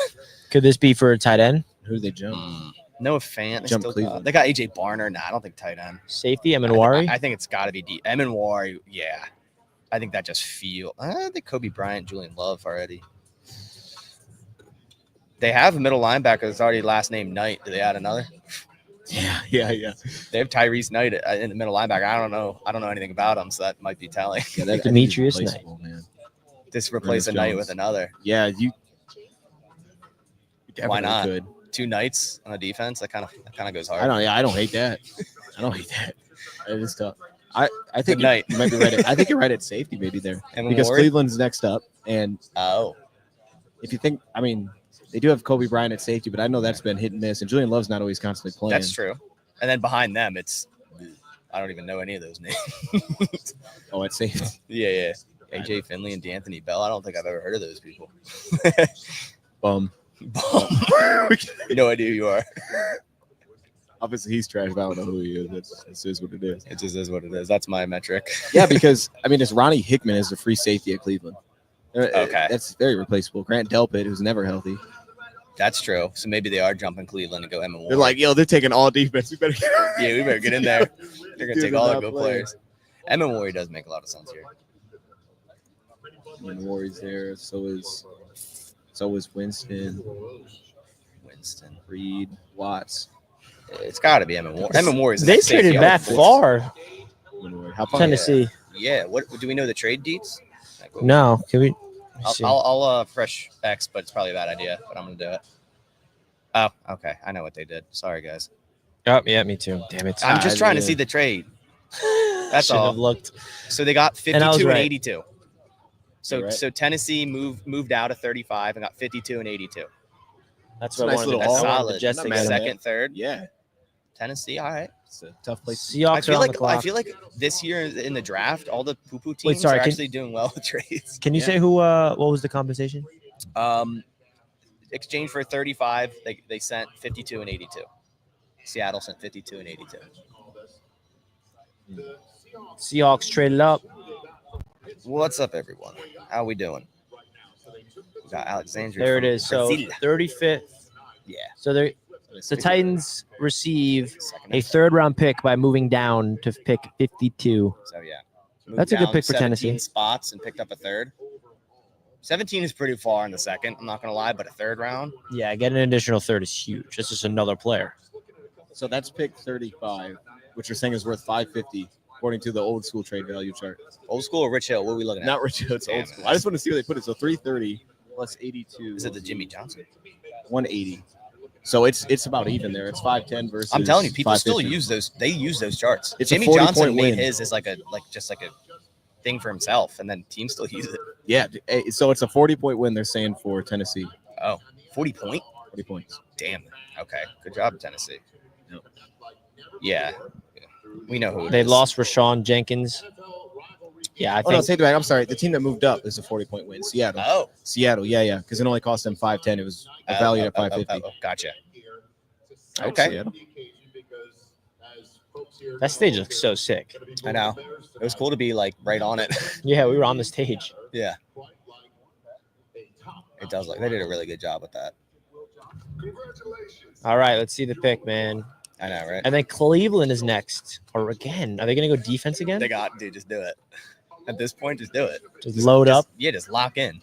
Could this be for a tight end? Who did they jump? no Fant. Jump Cleveland. They got AJ Barner. Nah, I don't think tight end. Safety, Emanwari? I think it's got to be D. Emanwari. Yeah, I think that just feel. I think Kobe Bryant, Julian Love already. They have a middle linebacker that's already last name Knight. Do they add another? Yeah. They have Tyrese Knight in the middle linebacker. I don't know anything about him, so that might be telling. Yeah, that Demetrius I think he's Knight. replaceable, man. Just replace a Knight Jones. with another. Yeah, you Why definitely not? could. 2 Knights on a defense. That kind of goes hard. I don't hate that. It is tough. I think Good night. you might be right. I think you're right at safety maybe there And because Ward? Cleveland's next up, and Oh, if you think, I mean, they do have Kobe Bryant at safety, but I know that's been hit and miss, and Julian Love's not always constantly playing. that's true. And then behind them, it's I don't even know any of those names. Oh, at safety. yeah. AJ Finley and D'Anthony Bell. I don't think I've ever heard of those people. No idea who you are. Obviously, he's trash, but I don't know who he is. That's just what it is. It just is what it is. That's my metric. Yeah, because I mean, it's Ronnie Hickman is the free safety at Cleveland. Okay. That's very replaceable. Grant Delpit, who's never healthy. That's true. So maybe they are jumping Cleveland and go Emma Ward. They're like, yo, they're taking all defense. We better yeah, we better get in there. They're gonna Dude, take all they're the not good playing. players. Emma Ward does make a lot of sense here. And Warriors there. So is Winston, Reed, Watts. It's got to be Emma Ward. Emma Ward is They safety. traded I back would force- far. How far? Tennessee. Yeah. What do we know the trade deets? Like, No, can we? let's see. I'll fresh X, but it's probably a bad idea. But I'm gonna do it. Oh, okay. I know what they did. Sorry, guys. Oh, yeah, me too. Damn it. I'm just trying to yeah. see the trade. That's Shouldn't all. have looked. So they got 52 And I was and right. 82. So You're right. so Tennessee moved out of 35 and got 52 and 82. That's It's a what I nice wanted. little I That's haul. wanted solid. the Jets Not to mad get at him. that. Second, third. Yeah, Tennessee, all right. it's a tough place. Seahawks are on the clock. I feel like this year in the draft, all the poo-poo teams Wait, sorry, are can- actually doing well with trades. Can you Yeah. say who? What was the compensation? Exchange for 35, they sent 52 and 82. Seattle sent 52 and 82. Seahawks traded up. What's up, everyone? How we doing? We got Alexandria. There it from is. So Brazil. 35th. Yeah. So the Titans receive Second a third-round pick by moving down to pick 52. So yeah, moved That's a good down pick for 17 Tennessee. spots and picked up a third. 17 is pretty far in the second. I'm not gonna lie, but a third round. Yeah, getting an additional third is huge. That's just another player. So that's pick 35, which you're saying is worth 550 according to the old school trade value chart. Old school or Rich Hill? What are we looking at? Not Rich, it's Damn. old school. I just want to see where they put it. So 330 plus 82. Is it the Jimmy Johnson? 180. So it's about even there. It's 510 versus. I'm telling you, people still 550. use those. They use those charts. It's a Jimmy 40 Johnson point made win. his as like a thing for himself, and then teams still use it. Yeah. So it's a 40-point win. They're saying for Tennessee. Oh, 40 point. 40 points. Damn. Okay. Good job, Tennessee. Yep. Yeah. We know who it They is. lost Rashawn Jenkins. Yeah, I Oh no, think take it back. I'm sorry. The team that moved up is a 40-point win. Seattle. Oh. Seattle. Yeah. Because it only cost them 510. It was valued at 550. Gotcha. All right, Okay. Seattle. that stage looks so sick. I know. It was cool to be like right on it. Yeah, we were on the stage. Yeah. It does look. They did a really good job with that. All right, let's see the pick, man. I know, right? And then Cleveland is next. Or again, are they going to go defense again? They got, dude, just do it. At this point, just do it. Just load up. Yeah, just lock in.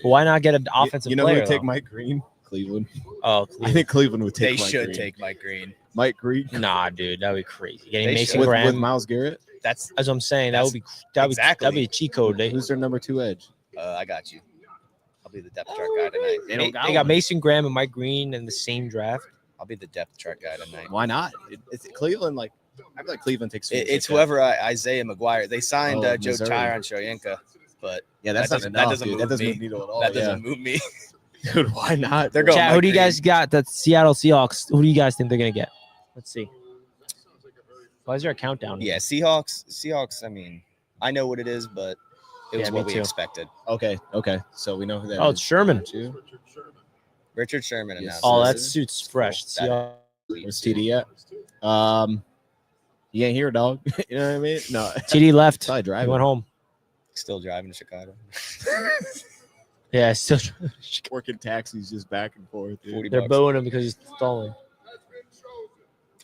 Why not get an offensive You know player? who would take though? Mike Green? Cleveland. Oh, I Cleveland. think Cleveland would They take Mike should Green. take Mike Green. Mike Green Nah, dude, that'd be crazy. Getting They Mason should. with Graham. Miles Garrett. That's As I'm saying, that would be Exactly. that'd be a cheat code. Who's their number 2 edge? I got you. I'll be the depth chart guy tonight. They They got Mason Graham and Mike Green in the same draft. I'll be the depth chart guy tonight. Why not? It's Cleveland. Like I feel like Cleveland takes. It's whoever Isaiah McGuire. They signed Oh, Joe Missouri. Tyron Shoyinka, but Yeah, that's that not doesn't- enough, that doesn't dude. move That doesn't me. move needle at all. that doesn't move me. Dude, why not? They're going Chat, Mike who do you Green. guys got? The Seattle Seahawks. Who do you guys think they're gonna get? Let's see. Why is there a countdown? Yeah, Seahawks. I mean, I know what it is, but it was Yeah, me what we too. expected. Okay. So we know who that is. Oh, it's Sherman. Too. Richard Sherman Yes. announced. Oh, this. that suit's fresh. That- Seahawks. Where's TD at? He ain't here, dog. You know what I mean? No. TD left. Probably He driving. went home. Still driving to Chicago. Yeah, still. Working taxis just back and forth. Dude. 40 They're bucks. booing him because he's stalling.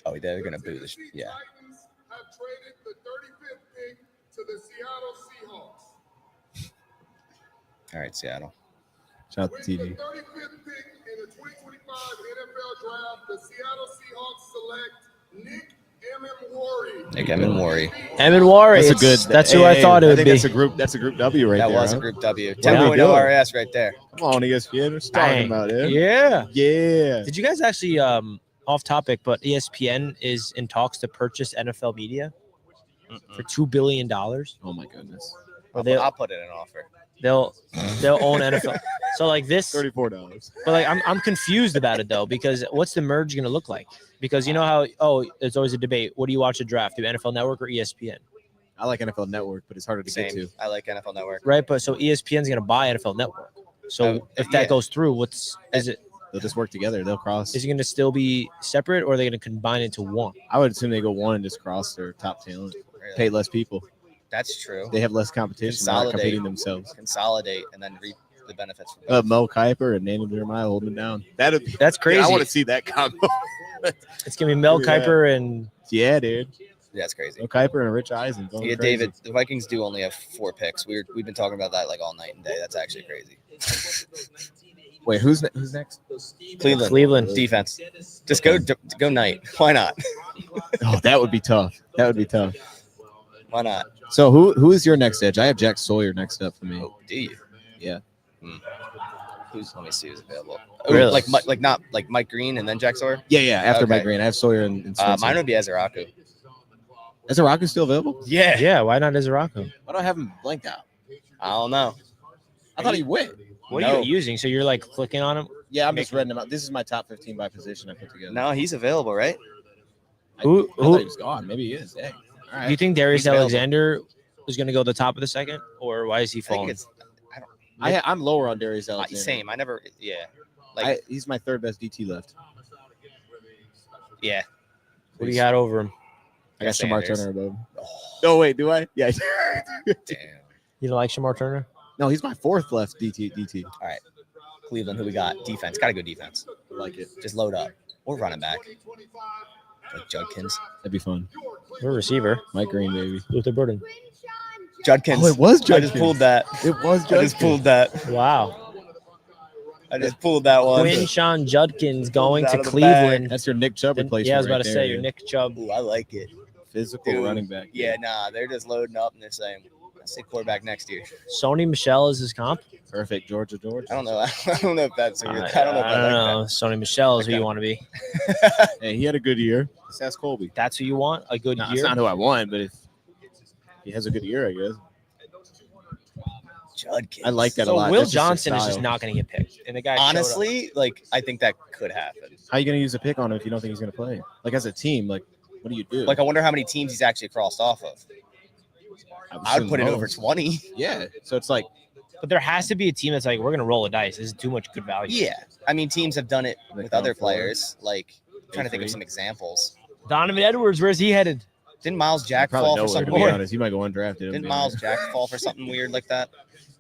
Oh, they're gonna boo this. Yeah. Titans have traded the 35th pick to the Seattle Seahawks. All right, Seattle. Shout out With to the TD. 35th pick in the 2025 NFL Draft, the Seattle Seahawks select Nick Emmanwori. Nick Emmanwori. Emmanwori. That's a good. That's who I thought it would think be. That's a group W right That there. was a huh? Group W. What are we 10.0 doing? RS right there. Come on, ESPN. What's talking Bang. about it? Yeah. Yeah. Did you guys actually off topic, but ESPN is in talks to purchase NFL media for $2 billion. Oh my goodness. I'll put in an offer. They'll own NFL. So like this, $34. but like I'm confused about it though, because what's the merge gonna look like? Because you know how there's always a debate. What do you watch a draft? Do NFL Network or ESPN? I like NFL Network, but it's harder to get Same. to. I like NFL Network. Right, but so ESPN's gonna buy NFL Network. So if that yeah. goes through, is it They'll just work together. They'll cross. is it gonna still be separate, or are they gonna combine it into one? I would assume they go one and just cross their top talent. Really. Pay less people. That's true. They have less competition. They're not Consolidate. competing themselves. Consolidate and then reap the benefits. From both. Mo Kiper and Daniel Jeremiah holding it down. That'd be. That's crazy. I want to see that combo. It's gonna be Mel Yeah. Kiper and Yeah, dude. That's crazy. Mo Kiper and Rich Eisen. going Yeah, crazy. David. The Vikings do only have 4 picks. We've been talking about that like all night and day. That's actually crazy. Wait, who's next? Cleveland. Defense. Just go night. Why not? Oh, that would be tough. That would be tough. Why not? So who is your next edge? I have Jack Sawyer next up for me. Oh, do you? Yeah. Let me see who's available. Really? Not like Mike Green and then Jack Sawyer. Yeah. After Okay. Mike Green, I have Sawyer and Swenson. Mine would be Ezeraku. Is Araku still available? Yeah. Yeah, why not Izaraku? Why do I have him blanked out? I don't know. I thought he went. What are you using? So you're like clicking on him? Yeah, I'm just reading them out. This is my top 15 by position I put together. No, he's available, right? I thought he was gone. Maybe he is. Dang. All right. Do you think Darius He's available. Alexander is going to go the top of the second, or why is he I think falling? it's. I'm lower on Darius Alexander. Same. I never. Yeah. He's my third best DT left. Yeah. What do you got over him? I got Shamar Sanders. Turner above. Oh wait, do I? Yeah. Damn. You don't like Shamar Turner? No, he's my fourth left DT. All right. Cleveland, who we got? Defense. Got to go defense. I like it. Just load up. Or running back. Like Judkins. That'd be fun. We're a receiver. Mike Green, baby. Luther Burden. Judkins. Oh, it was I Judkins. just pulled that. It was I just pulled that. Wow. I just pulled that one. Quinshawn Judkins going Out to of the Cleveland. That's your Nick Chubb replacement. Yeah, I was about right to there, say your dude. Nick Chubb. Ooh, I like it. Physical Dude. running back. Yeah, nah, they're just loading up and they're saying, let's say quarterback next year. Sony Michelle is his comp. Perfect. Georgia. I don't know. I don't know if that's. I I don't know. If don't I like know. Sony Michelle is who Like you that. want to be. Hey, he had a good year. Just ask Colby. That's who you want? A good No, it's year? not who I want, but if he has a good year, I guess. Judkins. I like that a So lot. Will That's just his Johnson is just style. not going to get picked. And the guy showed up. Honestly, like I think that could happen. How are you going to use a pick on him if you don't think he's going to play? Like as a team, like what do you do? Like I wonder how many teams he's actually crossed off of. I would put it over 20. Yeah. So it's like But there has to be a team that's like, we're going to roll a dice. This is too much good value. Yeah, I mean teams have done it They with count other for it. players. Like trying to think of A3. some examples. Donovan Edwards, where's he headed? Didn't Miles Jack probably fall for nowhere, to something be weird? honest. He might go undrafted. Didn't Miles Jack fall for something weird like that?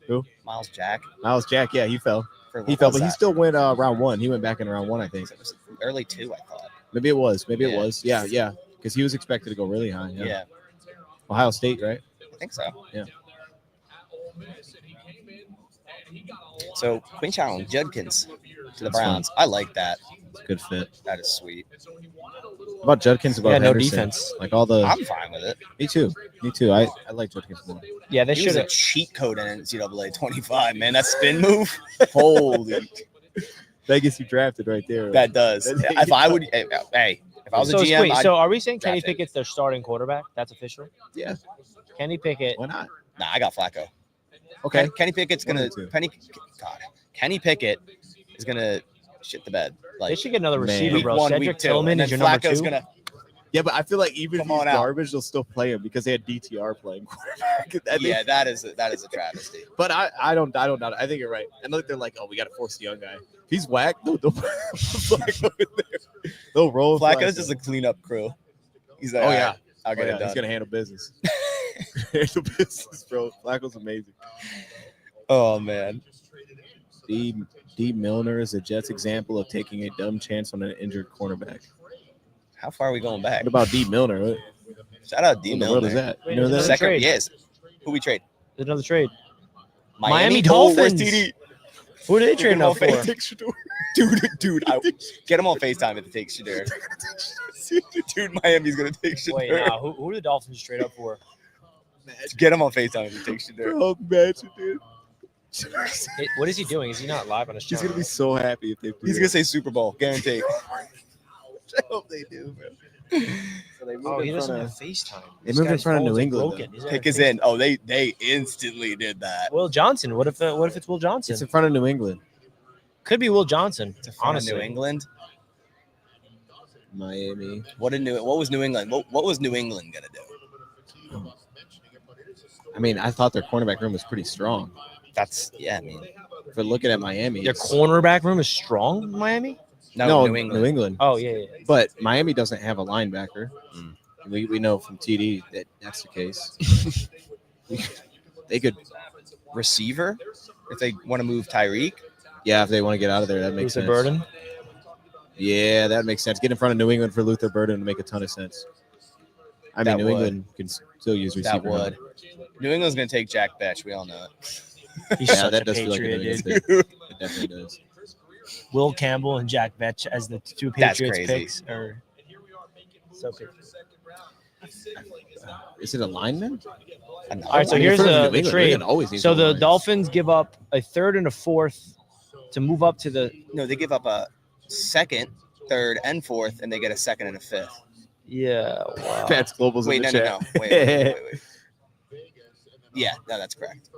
Who? Miles Jack. Miles Jack, yeah, he fell. For He what fell, was but he that? still went round one. He went back in round one, I think. It was early 2, I thought. Maybe it was. Maybe it Yeah. was. Yeah. Because he was expected to go really high. Yeah. Ohio State, right? I think so. Yeah. So Quinshawn Judkins to the Browns. I like that. It's a good fit. That is sweet. What about Judkins above Yeah, no Henderson? defense. Like all the. I'm fine with it. Me too. I like Judkins more. Yeah, they He was should a have. cheat code in NCAA 25, man. That spin move. Holy. Vegas, you drafted right there. That does. If I would, hey, if I was a GM, wait, I'd, so are we saying Kenny draft him. Pickett's their starting quarterback? That's official? Yeah. Kenny Pickett. Why not? nah, I got Flacco. Okay. Kenny Pickett's One gonna or two. Kenny Pickett is gonna shit the bed. They Like should get another Man. receiver, week bro. 1, Cedric week 2, Tillman and is then your number Flacco's 2. gonna. Yeah, but I feel like even if Come he's on out. garbage, they'll still play him because they had DTR playing quarterback. I think- Yeah, that is a travesty. But I don't doubt it. I think you're right. And look, they're like, oh, we got to force the young guy. If he's whack, they'll put Flacco in there. They'll roll. Flacco's just a cleanup crew. He's like, Oh "All yeah, right, I'll get it done. He's gonna handle business. Handle business, bro. Flacco's amazing. Oh man, D Milner is a Jets example of taking a dumb chance on an injured cornerback. how far are we going back? What about D Milner? What Shout out D in the world is Milner. that? Wait, You know there's that? another trade. Yes. Who we trade? There's another trade. Miami Dolphins. Oh, where's TD? Who are they trading Get him up on for? Face- Dude, get him on FaceTime if it takes Shadeur. Dude, Miami's gonna take Shadeur. Wait, nah, who do the Dolphins trade up for? Get him on FaceTime if it takes Shadeur. Bro, imagine, dude. What is he doing? Is he not live on his He's channel? gonna be so happy if they. He's gonna say Super Bowl, guaranteed. I hope they do, bro. So they Oh, moved he in doesn't front have of. FaceTime. They This moved in guy's front of phone's New England, broken. He's Pick got is in. Oh, they instantly did that. Will Johnson. What if it's Will Johnson? It's in front of New England. Could be Will Johnson. To front of Honestly, New England. Miami. What was New England? What was New England gonna do? I mean, I thought their cornerback room was pretty strong. I mean, For looking at Miami, their it's- cornerback room is strong. in Miami. no, New England. Oh yeah. But Miami doesn't have a linebacker. Mm. We know from TD that that's the case. They could, Receiver, if they want to move Tyreek. yeah, if they want to get out of there, that makes Luther sense. Burden. Yeah, that makes sense. Get in front of New England for Luther Burden would make a ton of sense. I mean, That New would. England can still use receiver. That would. New England's gonna take Jack Betch. We all know it. He's Yeah, such that a does feel like a patriot, New England dude. thing. It definitely does. Will Campbell and Jack Vetch as the two That's Patriots crazy. picks are so good. Is it a lineman? All right, so I mean, here's for New the England, New trade. England always needs So a the lineman. Dolphins give up a third and a fourth to move up to the. No, they give up a second, third, and fourth, and they get a second and a fifth. Yeah. Wow. Pat's Global's Wait, in no, the no, chat. no. Wait. Yeah, no, that's correct.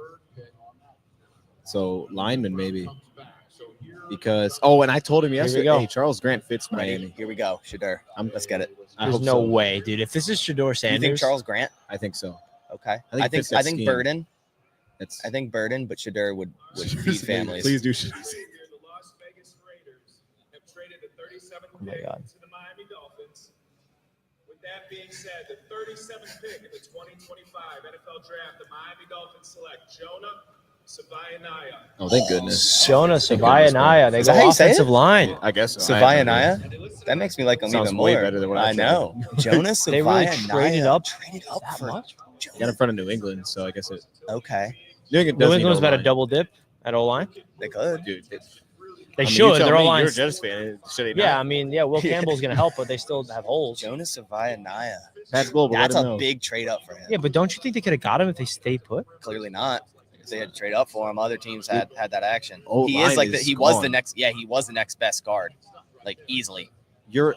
So lineman maybe. Because and I told him we yesterday, go. hey, Charles Grant fits Ready? Miami. Here we go. Shadeur. Let's get it. I There's hope no so. way, dude. If this is Shadeur Sanders, You think Charles Grant? I think so. Okay. I think it fits that I think scheme. Burden. It's I think Burden, but Shadeur would feed families. Please do. The Las Vegas Raiders have traded the 37th Oh my pick God. to the Miami Dolphins. With that being said, the 37th pick in the 2025 NFL Draft, the Miami Dolphins select Jonah Savaianaya. Oh, thank goodness. Jonah Savaianaya. They Is that go how you say offensive it? line. I guess so. Savaianaya? That makes me like him Sounds even way more. better than what I I know. Jonas They really Savaianaya. traded up That that much. Got in front of New England, so I guess it. Okay. New England New doesn't England's need about a O-line. double dip at O line. They could. Dude. They You should. tell Their me, O line. You're a Jets fan. Should they Yeah, not? I mean, Will Campbell's gonna help, but they still have holes. Jonas Savaianaya. Pat's Global. That's let him a know. big trade up for him. Yeah, but don't you think they could have got him if they stayed put? Clearly not. If they had to trade up for him, other teams had that action. O He line is like is he was the gone. next. Yeah, he was the next best guard, like easily.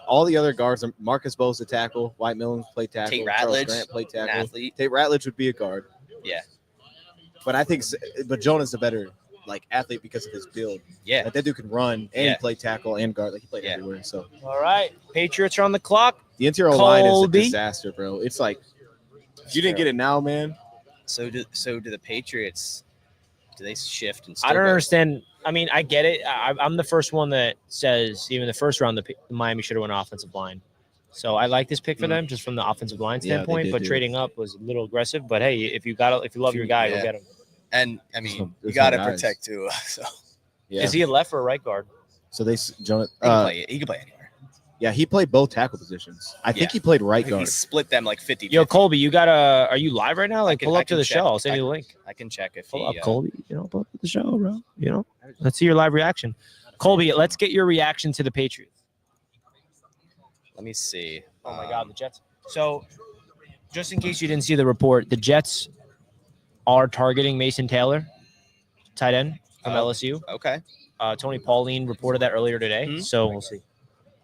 All the other guards are Marcus Bowe's a tackle, White Millens play tackle, Tate Charles Ratledge, Grant play an tackle. athlete. Tate Ratledge would be a guard. Yeah, But Jonah's a better athlete because of his build. yeah. Like, that dude can run and Yeah. play tackle and guard. Like he played Yeah. everywhere. So All right, Patriots are on the clock. the interior line is a Colby. disaster, bro. It's like if you didn't get it now, man. So do the Patriots? Do they shift and? I don't understand. I mean, I get it. I'm the first one that says even the first round, the Miami should have went offensive line. So I like this pick for them just from the offensive line Yeah, they standpoint. did But do it. trading up was a little aggressive. But hey, if you love your guy, Yeah. go get him. And I mean, you There's got to no guys. protect too. So Yeah. Is he a left or a right guard? So Jonah. he can play anywhere. Yeah, he played both tackle positions. I think Yeah. he played right He guard. split them like 50. Yo, Colby, you got a? Are you live right now? Like, can- pull I up to can the check. show. I'll send you the link. I can check if Pull he. up, Colby. Pull up to the show, bro. Let's see your live reaction. Colby, let's get your reaction to the Patriots. Let me see. Oh my God, the Jets. So, just in case you didn't see the report, the Jets are targeting Mason Taylor, tight end from Oh. LSU. Okay. Tony Pauline reported that earlier today. Mhm. So we'll see.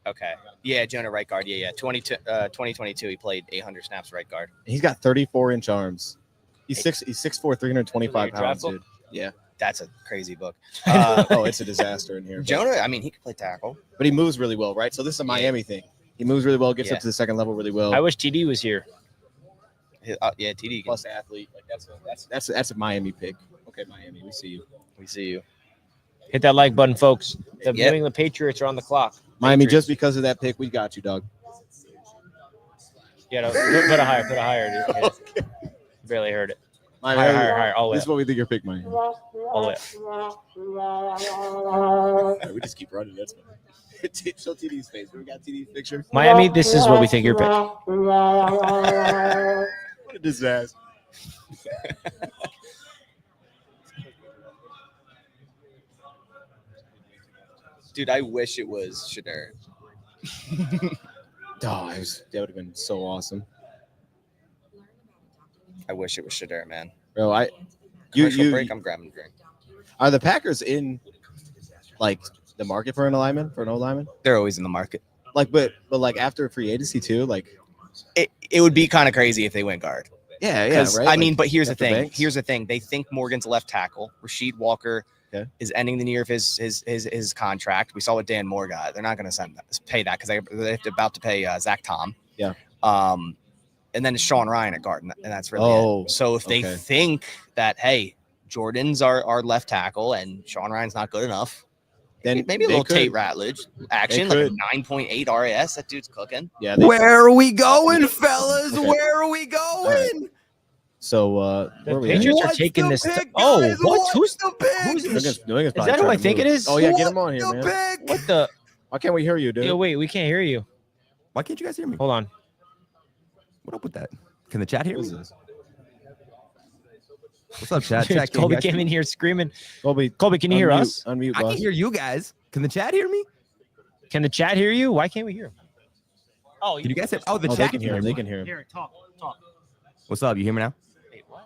Okay. Yeah, Jonah right guard. Yeah. 2022, he played 800 snaps right guard. He's got 34-inch arms. He's 6'4", 325 Your draft pounds, dude. Yeah. That's a crazy book. Oh, it's a disaster in here. but- Jonah, I mean, he could play tackle. But he moves really well, right? So this is a Miami thing. He moves really well, gets Yeah. up to the second level really well. I wish TD was here. Yeah, TD. Plus athlete. Like that's a Miami pick. Okay, Miami, we see you. We see you. Hit that like button, folks. The Yep. New England Patriots are on the clock. Miami, Patriots. just because of that pick, we got you, dog. Yeah, put a higher. Dude. Barely heard it. Miami, Higher, all the way This is up. what we think your pick, Miami. All the way up. We just keep running. That's fine. Show TD's face. We got TD's picture. Miami, this is what we think your pick. What a disaster. Dude, I wish it was Shadeur. Oh, that would have been so awesome, I wish it was Shadeur, man. bro. Commercial break, I'm grabbing a drink. Are the Packers in like the market for an alignment, for an O-lineman? They're always in the market. Like, but like after free agency too, like It would be kind of crazy if they went guard. yeah, Right? I mean, but here's the after thing. Banks? Here's the thing. They think Morgan's a left tackle. Rasheed Walker is ending the year of his contract. We saw what Dan Moore got. They're not going to pay that because they're about to pay Zach Tom. Yeah. And then it's Sean Ryan at guard, and that's really it. So if they think that, hey, Jordan's our left tackle and Sean Ryan's not good enough, then maybe a they little could. Tate Ratledge action, like a 9.8 RAS. That dude's cooking. Yeah. Where are we going, fellas? Okay. Where are we going? So The where are we at? Patriots are What's taking the this. pick, Oh, guys? what? What's Who's the pick? who's New this? England's- New England's Is probably that who trying I to think move. it is? Oh yeah, get him What's on here, the man. pick? What the? Why can't we hear you, dude? Yo, wait, we can't hear you. Why can't you guys hear me? Hold on. What up with that? Can the chat hear What is me? this? What's up, chat? Dude, Chat, can you Colby guys came hear in me? here screaming. Colby, Colby, can you hear us? Unmute, I boss. can hear you guys. Can the chat hear me? Can the chat hear you? Why can't we hear him? Oh, Can you guys hear? Oh, the Oh, chat they can hear him. They can hear him. Here, talk. What's up? You hear me now? Wait, what?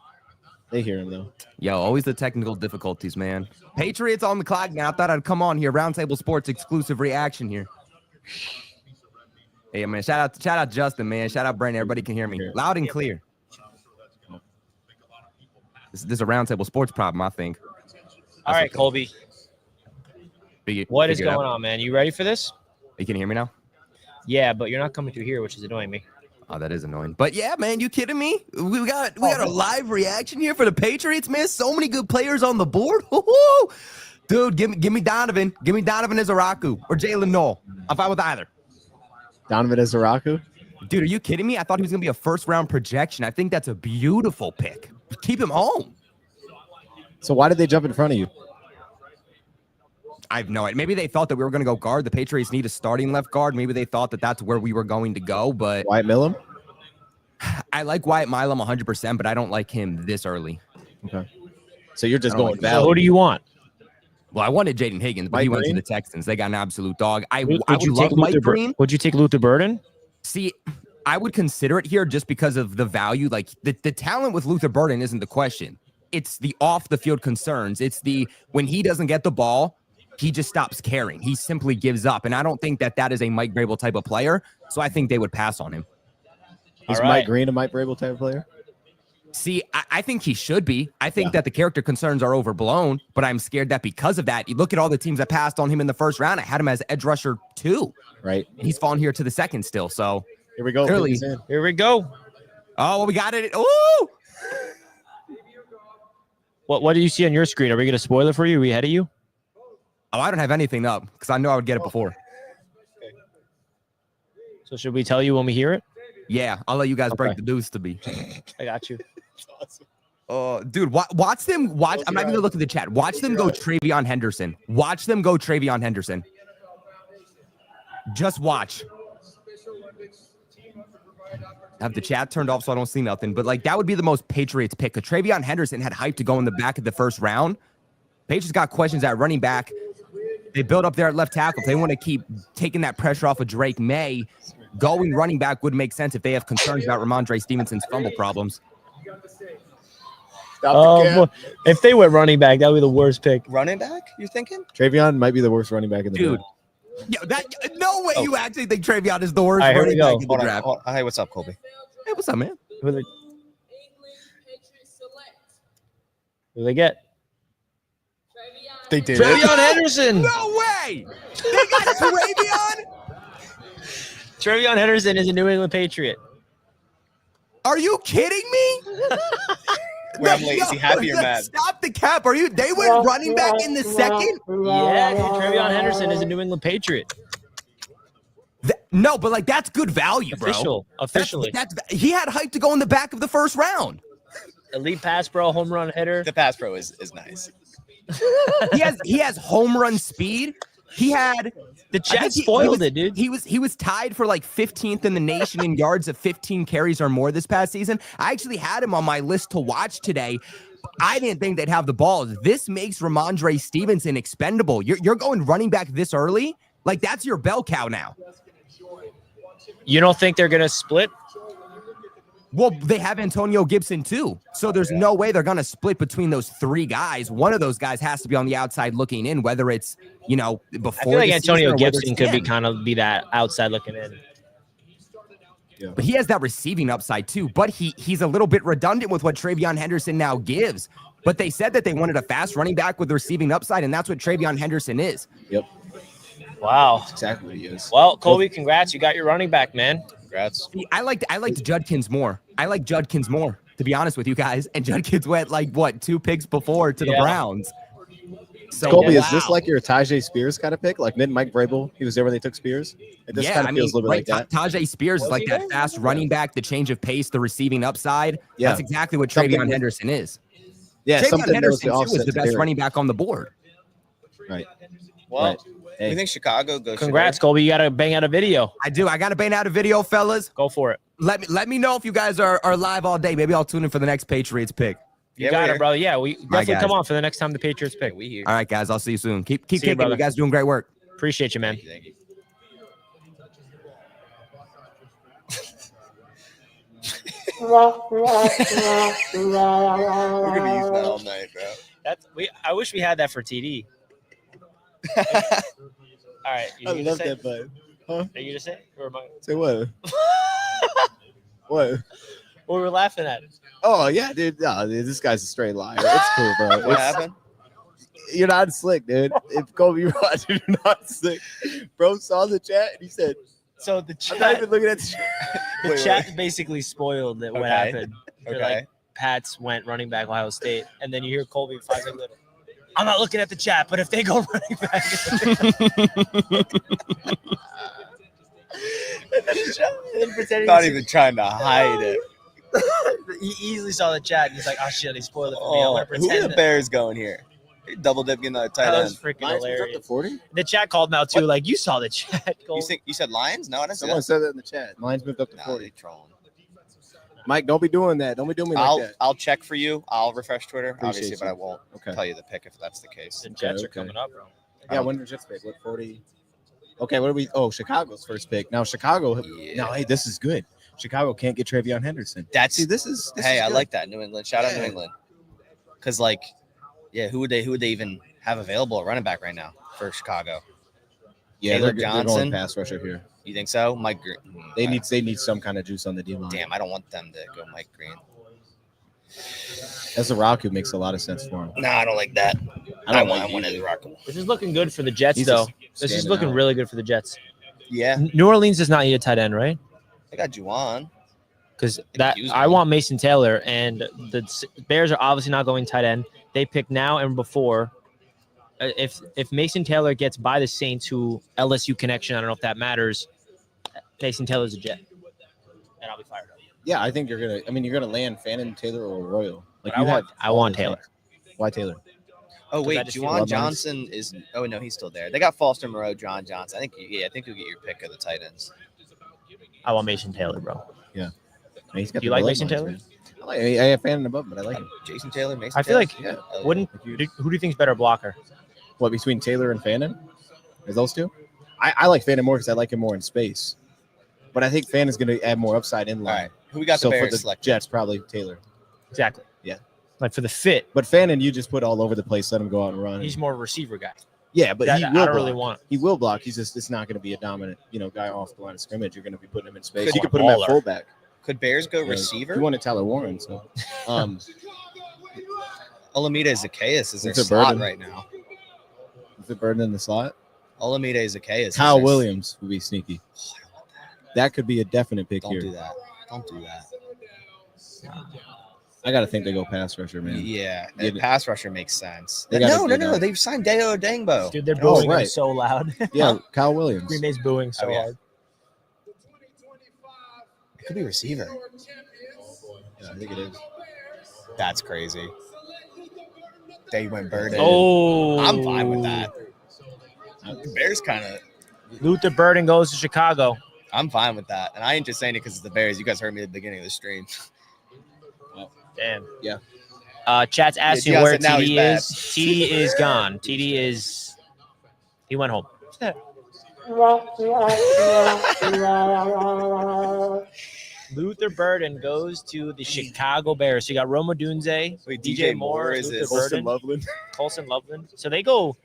They hear him though. Yo, always the technical difficulties, man. Patriots on the clock now. I thought I'd come on here. Roundtable Sports exclusive reaction here. Hey, man, shout out Justin, man. Shout out Brandon. Everybody can hear me loud and clear. This is a Roundtable Sports problem, I think. All right, Colby. What is Figure it going out. on, man? You ready for this? You can hear me now? Yeah, but you're not coming through here, which is annoying me. Oh, that is annoying. But yeah, man, you kidding me? We got a live reaction here for the Patriots, man. So many good players on the board. Woo-hoo! Dude, give me Donovan. Give me Donovan Izaraku or Jalen Noel. I'm fine with either. Donovan Izaraku. Dude, are you kidding me? I thought he was gonna be a first-round projection. I think that's a beautiful pick. Keep him home. So why did they jump in front of you? I have no idea. Maybe they thought that we were going to go guard. The Patriots need a starting left guard. Maybe they thought that that's where we were going to go. But Wyatt Millam? I like Wyatt Milam 100%, but I don't like him this early. Okay. So you're just I don't going like value. So who do you want? Well, I wanted Jaden Higgins, but Mike he went Green? to the Texans. They got an absolute dog. I Would would you love take Mike Luther Green. Would you take Luther Burden? See, I would consider it here just because of the value. Like the talent with Luther Burden isn't the question. It's the off the field concerns. It's the when he doesn't get the ball, he just stops caring. He simply gives up. And I don't think that is a Mike Vrabel type of player. So I think they would pass on him. Is All right. Mike Green a Mike Vrabel type of player? See, I think he should be. I think that the character concerns are overblown, but I'm scared that because of that, you look at all the teams that passed on him in the first round. I had him as edge rusher 2. Right. He's fallen here to the second still. So Here we go. Clearly. He's in. Here we go. oh, well, we got it. Ooh! What do you see on your screen? Are we going to spoil it for you? Are we ahead of you? Oh, I don't have anything up because I know I would get it before. So should we tell you when we hear it? Yeah, I'll let you guys break Okay. the news to me. I got you. Dude, watch them. I'm not even gonna look at the chat. Watch them go Travion Henderson. Watch them go Travion Henderson. Just watch. I have the chat turned off so I don't see nothing. But like that would be the most Patriots pick. Because Travion Henderson had hype to go in the back of the first round. Patriots got questions at running back. They build up there at left tackle. If they want to keep taking that pressure off of Drake May, going running back would make sense if they have concerns about Ramondre Stevenson's fumble problems. Boy. If they went running back, that would be the worst pick. Running back, you're thinking? Travion might be the worst running back in the Dude. draft. No way you actually think Travion is the worst All right, here we running go. back in the Hold on. draft. Hey, what's up, Colby? Hey, what's up, man? Who do they get? They did. Travion Henderson. No way! They got Travion? Travion Henderson is a New England Patriot. Are you kidding me? Where I'm late. Is he happy or Yo, mad? Stop the cap. Are you? They went running back in the second? Yeah, dude, Travion Henderson is a New England Patriot. No, but like that's good value, bro. Officially. That's he had hype to go in the back of the first round. Elite pass pro, home run hitter. The pass pro is nice. He has home run speed. He had The I Jets think spoiled it, dude. He was tied for like 15th in the nation in yards of 15 carries or more this past season. I actually had him on my list to watch today. I didn't think they'd have the balls. This makes Ramondre Stevenson expendable. You're going running back this early? Like that's your bell cow now. You don't think they're going to split? Well, they have Antonio Gibson too. So there's no way they're going to split between those 3 guys. One of those guys has to be on the outside looking in, whether it's, before I feel like the Antonio season or whether Gibson it's could be in. kind of be that outside looking in. But he has that receiving upside too. But he's a little bit redundant with what Travion Henderson now gives. But they said that they wanted a fast running back with receiving upside, and that's what Travion Henderson is. Yep. Wow. That's exactly what he is. Well, Colby, congrats. You got your running back, man. Congrats. See, I liked Judkins more. I like Judkins more, to be honest with you guys. And Judkins went 2 picks before to the Browns. So Colby, wow. is this like your Tajay Spears kind of pick? Like Mike Vrabel, he was there when they took Spears? This kind of feels a little bit like that. Tajay Spears is like that fast running back, the change of pace, the receiving upside. Yeah. That's exactly what Something Travion that- Henderson is. Yeah, Travion something that was Henderson the too offset is the to best Derek. running back on the board. Right. Well, Right. Hey. you think Chicago goes? Congrats, Colby. You got to bang out a video. I do. I got to bang out a video, fellas. Go for it. Let me know if you guys are live all day. Maybe I'll tune in for the next Patriots pick. You Yeah, got we're it, here. brother. Yeah, we definitely guys. come on for the next time the Patriots pick. We here. All right, guys. I'll see you soon. Keep See you, kicking. brother. You guys doing great work. Appreciate you, man. Thank you. We're gonna use that all night, bro. I wish we had that for TD. All right, you I gonna love say? that button. Huh? Are you gonna say? Or am I? Say what? What? What we're laughing at? Oh yeah, dude. No, dude, this guy's a straight liar. It's cool, bro. What It's- happened? You're not slick, dude. If Kobe Rogers, you're not slick. Bro saw the chat and he said, So the I'm not chat, even looking at the chat. the Wait, chat basically spoiled what Okay. happened. They're Okay. like, Pats went running back Ohio State, and then you hear Colby 5 seconds later. I'm not looking at the chat, but if they go running back, and then pretending Not to- even trying to hide it. he easily saw the chat, and he's like, "Oh shit, they spoiled it for me. I'm Oh, gonna who are pretend." the Bears going here? Double dip getting a tight That end. was freaking Lions moved up hilarious. to 40? The chat called him out too, What? like, "You saw the chat." Cole. You said Lions? No, I didn't see Someone that. said that in the chat. Lions moved up to Nah, 40. they trolling. Mike, don't be doing that. Don't be doing me like that. I'll check for you. I'll refresh Twitter, Appreciate obviously, you. but I won't Okay. tell you the pick if that's the case. The Jets are okay. coming up, bro. Yeah, when did Jets pick? What, 40? Okay, what do we? Oh, Chicago's first pick. Now, Chicago. Yeah. Now, hey, this is good. Chicago can't get Travion Henderson. That's See, this is. hey, is I good. like that. New England. Shout out New Yeah. England. Because who would they even have available at running back right now for Chicago? Yeah, Taylor they're Johnson. going pass rusher here. You think so? Mike Green. They need some kind of juice on the D line. Damn, I don't want them to go Mike Green. That's a rock who makes a lot of sense for him. No, I don't like that. I don't want like Eddie Rockable. This is looking good for the Jets, He's though. just This is standing looking out. really good for the Jets. Yeah, New Orleans does not need a tight end, right? I got Juwan. Because use I one. want Mason Taylor, and the Bears are obviously not going tight end. They pick now and before. If Mason Taylor gets by the Saints, who LSU connection, I don't know if that matters. Mason Taylor's a Jet, and I'll be fired up. Yeah, I think you're gonna land Fannin, Taylor, or Royal. Like But I want all the Taylor. things. Why Taylor? Oh I wait, just feel Juwan Bloodlines. Johnson is. Oh no, he's still there. They got Foster Moreau, John Johnson. I think you'll get your pick of the tight ends. I want Mason Taylor, bro. He's got Do you the like bloodlines, Mason Taylor? man. I have Fannin above, but I like him. Jason Taylor, Mason. I feel like Yeah. Taylor? wouldn't who do you think's better blocker? What between Taylor and Fannin? Is those two? I like Fannin more because I like him more in space. But I think Fannon's going to add more upside in All line. right, who we got So the for Bears the selected? Jets, probably Taylor. Exactly. Yeah. Like for the fit, But Fannin, you just put all over the place. Let him go out and run. he's more of a receiver guy. yeah, but That- he I will don't really block. want. He will block. He's just it's not going to be a dominant, guy off the line of scrimmage. You're going to be putting him in space. Could You be could put him at baller. fullback. Could Bears go Yeah, receiver? You wanted Tyler Warren, so Olamide Zacchaeus is their It's a slot burden. right now. is it Burden in the slot? Olamide Zacchaeus. is Kyle their- Williams would be sneaky. Oh, I don't want that. That could be a definite pick Don't here. do that. Don't do that. I got to think they go pass rusher, man. Yeah, Yeah. the pass rusher makes sense. They gotta No, do that. They've signed Deo Dangbo. Dude, they're Oh, booing him right. so loud. Yeah, Kyle Williams. Green Bay's booing so Oh, yeah. hard. It could be receiver. Yeah, I think it is. That's crazy. They went Burden. Oh, I'm fine with that. The Bears kind of. Luther Burden goes to Chicago. I'm fine with that, and I ain't just saying it because it's the Bears. You guys heard me at the beginning of the stream. Damn. Yeah. Chat's asking Dion where said now he's TD bad. is. TD is gone. He went home. Luther Burden goes to the Chicago Bears. So you got Roma Dunze, Wait, DJ Moore, is Luther this? Burden, Loveland. Colson Loveland. So they go.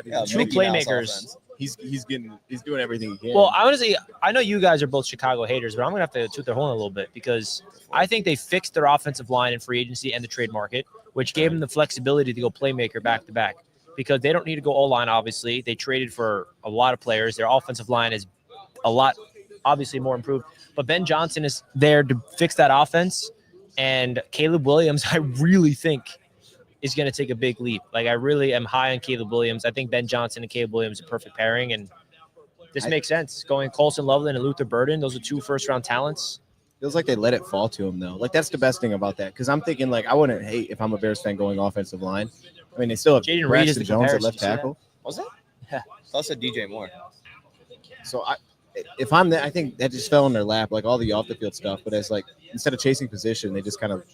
Yeah, Two Mickey Mouse playmakers. offense. He's doing everything he can. Well, honestly, I know you guys are both Chicago haters, but I'm gonna have to toot their horn a little bit because I think they fixed their offensive line in free agency and the trade market, which gave them the flexibility to go playmaker back to back. Because they don't need to go O-line, obviously. They traded for a lot of players. Their offensive line is a lot, obviously, more improved. But Ben Johnson is there to fix that offense. And Caleb Williams, I really think, is going to take a big leap. Like, I really am high on Caleb Williams. I think Ben Johnson and Caleb Williams are a perfect pairing. And this makes sense. Going Colson Loveland and Luther Burden, those are two first-round talents. feels like they let it fall to him though. Like that's the best thing about that. Because I'm thinking like I wouldn't hate if I'm a Bears fan going offensive line. I mean they still have Jaden Reed is Braxton the Jones at comparison. left You see that? tackle. Was it? Yeah. I said DJ Moore. So if I'm there, I think that just fell in their lap, like all the off the field stuff. But as like instead of chasing position, they just kind of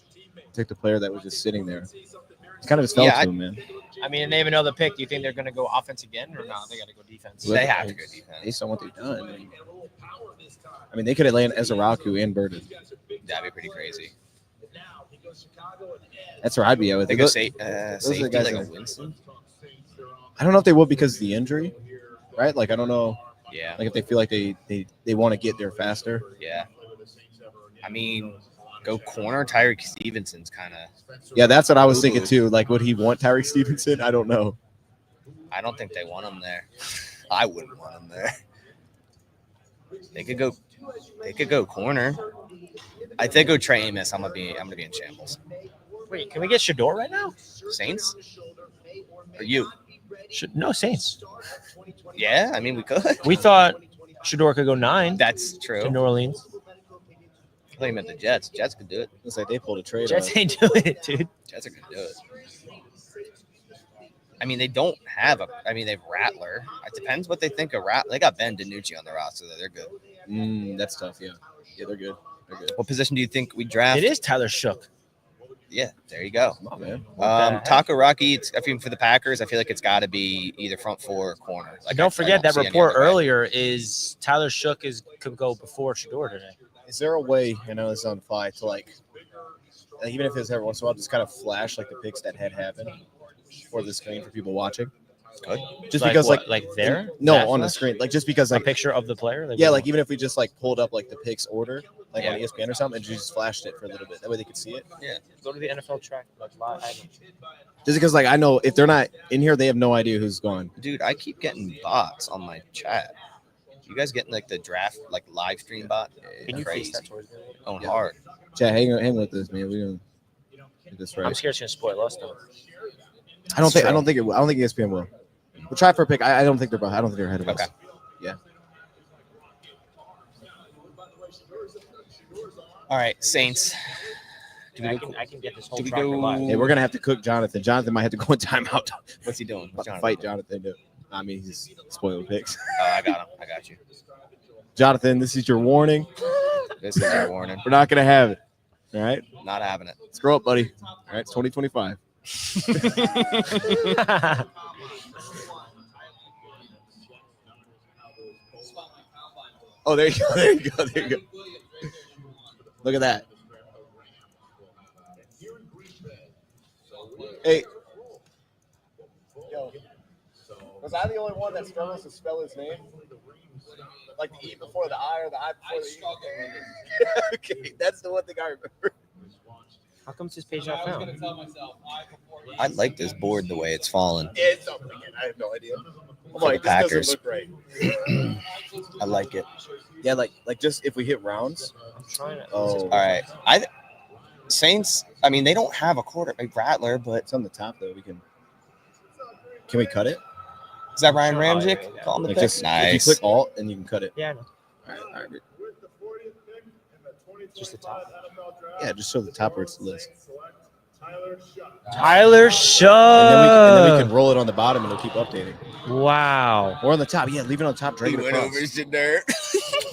took the player that was just sitting there. It kind of just fell Yeah, to him, man. I mean, they have another pick. Do you think they're going to go offense again or not? They got to go defense. They have to go defense. Based on what they've done. I mean, they could have landed Ezra Raku and Burden. That'd be pretty crazy. That's where I'd be at with They it. go Those- safety guys like a that- Winston. I don't know if they will because of the injury, right? Like I don't know, Yeah, like if they feel like they want to get there faster. yeah. I mean, go corner. Tyreek Stevenson's kind of. Yeah, that's what I was Boo-boo. thinking too. Like, would he want Tyreek Stevenson? I don't know. I don't think they want him there. I wouldn't want him there. They could go. They could go corner. I think go Trey Amos. I'm gonna be in shambles. Wait, can we get Shadeur right now? Saints? Or you? No, Saints. Yeah, I mean we could. We thought Shadeur could go 9 That's true. to New Orleans. I thought you meant the Jets. Jets could do it. Looks like they pulled a trade. Jets ain't doing it, dude. Jets are gonna do it. I mean, they don't have a. I mean, they've Rattler. It depends what they think of Rattler. They got Ben DiNucci on the roster. They're good. That's tough. Yeah, they're good. They're good. What position do you think we draft? It is Tyler Shook. Yeah, there you go. Come on, man. Takaraki. I mean, for the Packers, I feel like it's got to be either front 4 or corner. Like, Don't forget that see any report other way. earlier is Tyler Shook could go before Shadeur today. Is there a way? I know this is on the fly to like even if it's every once in a while, just kind of flash like the picks that had happened for the screen for people watching. Good. Just Like because what, like there? no, That on the flash? screen, like just because A like picture of the player? yeah, like even if we just like pulled up like the picks order, like Yeah. on ESPN or something, and just flashed it for a little bit, that way they could see it. Go to the NFL track. Like, live. Just because like I know if they're not in here, they have no idea who's gone. Dude, I keep getting bots on my chat. You guys getting like the draft, like live stream bot? Can you face Crazy. that towards me? Going Yeah. hard. Chat, hang with this, man. We're gonna get this right. I'm scared it's gonna spoil us though. I don't think it will. I don't think ESPN will. We'll try for a pick. I don't think they're ahead of Okay. us. Yeah. All right, Saints. I can get this whole do we tracker go- live. Hey, we're gonna have to cook Jonathan. Jonathan might have to go in timeout. What's he doing? What's Jonathan Fight doing? Jonathan. I mean, he's spoiled picks. Oh, I got him. I got you. Jonathan, this is your warning. This is your warning. We're not gonna have it. All right, Not having it. scroll up, buddy. All right, it's 2025. Oh, there you go. There you go. There you go. Look at that. Hey. Yo, was I the only one that struggles to spell his name? Like the E before the I or the I before the E? Okay, that's the one thing I remember. How come's this page not found? I like this board the way it's fallen. It's something. I have no idea. I'm For like, the this Packers. doesn't look right. I like it. Yeah, like just if we hit rounds. I'm trying to. Oh, All right. Saints, I mean, they don't have a quarterback Rattler, but it's on the top though. We can we cut it? is that Ryan Oh, yeah, Ramchick? yeah. Call him the Like pick. just if you Nice. click Alt and you can cut it. Yeah, I know. All right. With the 40th pick in the 2025 Just the top. NFL draft, Yeah, just show the top where it's the list. select Tyler Shuck. Tyler Shook. And then we can roll it on the bottom and it'll keep updating. Wow. Or on the top. Yeah, leave it on top, drag He it went across. over Shadeur.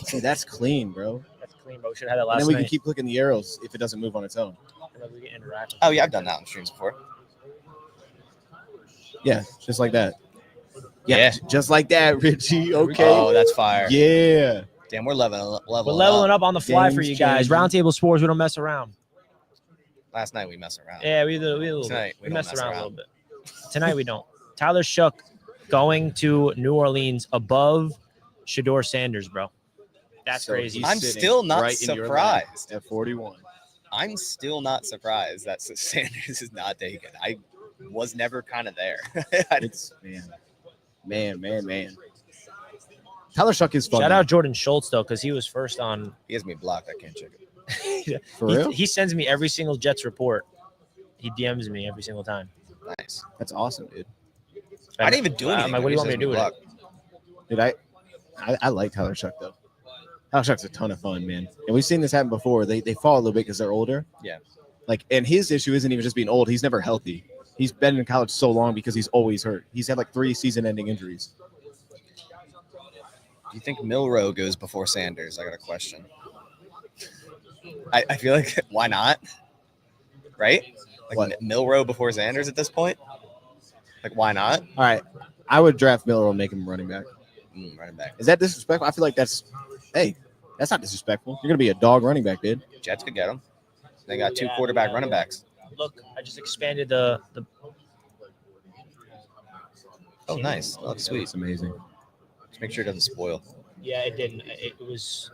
See, that's clean, bro. That's clean, bro. We should have had that And last then we night. can keep clicking the arrows if it doesn't move on its own. We can interact. Oh, yeah, I've done that on streams before. Yeah, just like that. Yeah, Yeah. just like that, Richie. Okay. Oh, that's fire. Yeah. Damn, we're leveling We're leveling up on the fly for Game's you guys. changing. Roundtable Sports, we don't mess around. Last night we messed around. Yeah, we do a little Tonight, bit. we We don't messed mess around a around. little bit. Tonight we don't. Tyler Shook going to New Orleans above Shadeur Sanders, bro. That's So crazy. he's I'm sitting still not right in your lap surprised. at 41. I'm still not surprised that Sanders is not taken. I was never kind of there. It's man. Tyler Shuck is fun. Shout out Jordan Schultz though, because he was first on. He has me blocked. I can't check it. for real. He sends me every single Jets report. He DMs me every single time. Nice. That's awesome, dude. I didn't even do anything. I'm like, what do you want me to do with it? Dude, I like Tyler Shuck though. Tyler Shuck's a ton of fun, man. And we've seen this happen before. They fall a little bit because they're older. Yeah. Like, and his issue isn't even just being old. He's never healthy. He's been in college so long because he's always hurt. He's had like 3 season-ending injuries. Do you think Milrow goes before Sanders? I got a question. I feel like why not? Right? Like What? Milrow before Sanders at this point? Like why not? All right. I would draft Miller and make him running back. Running back. Is that disrespectful? I feel like that's, hey, That's not disrespectful. You're gonna be a dog running back, dude. Jets could get him. They got 2 quarterback running backs. Look, I just expanded the. Oh, nice. Oh, that's sweet. It's amazing. Just make sure it doesn't spoil. Yeah, it didn't. It was.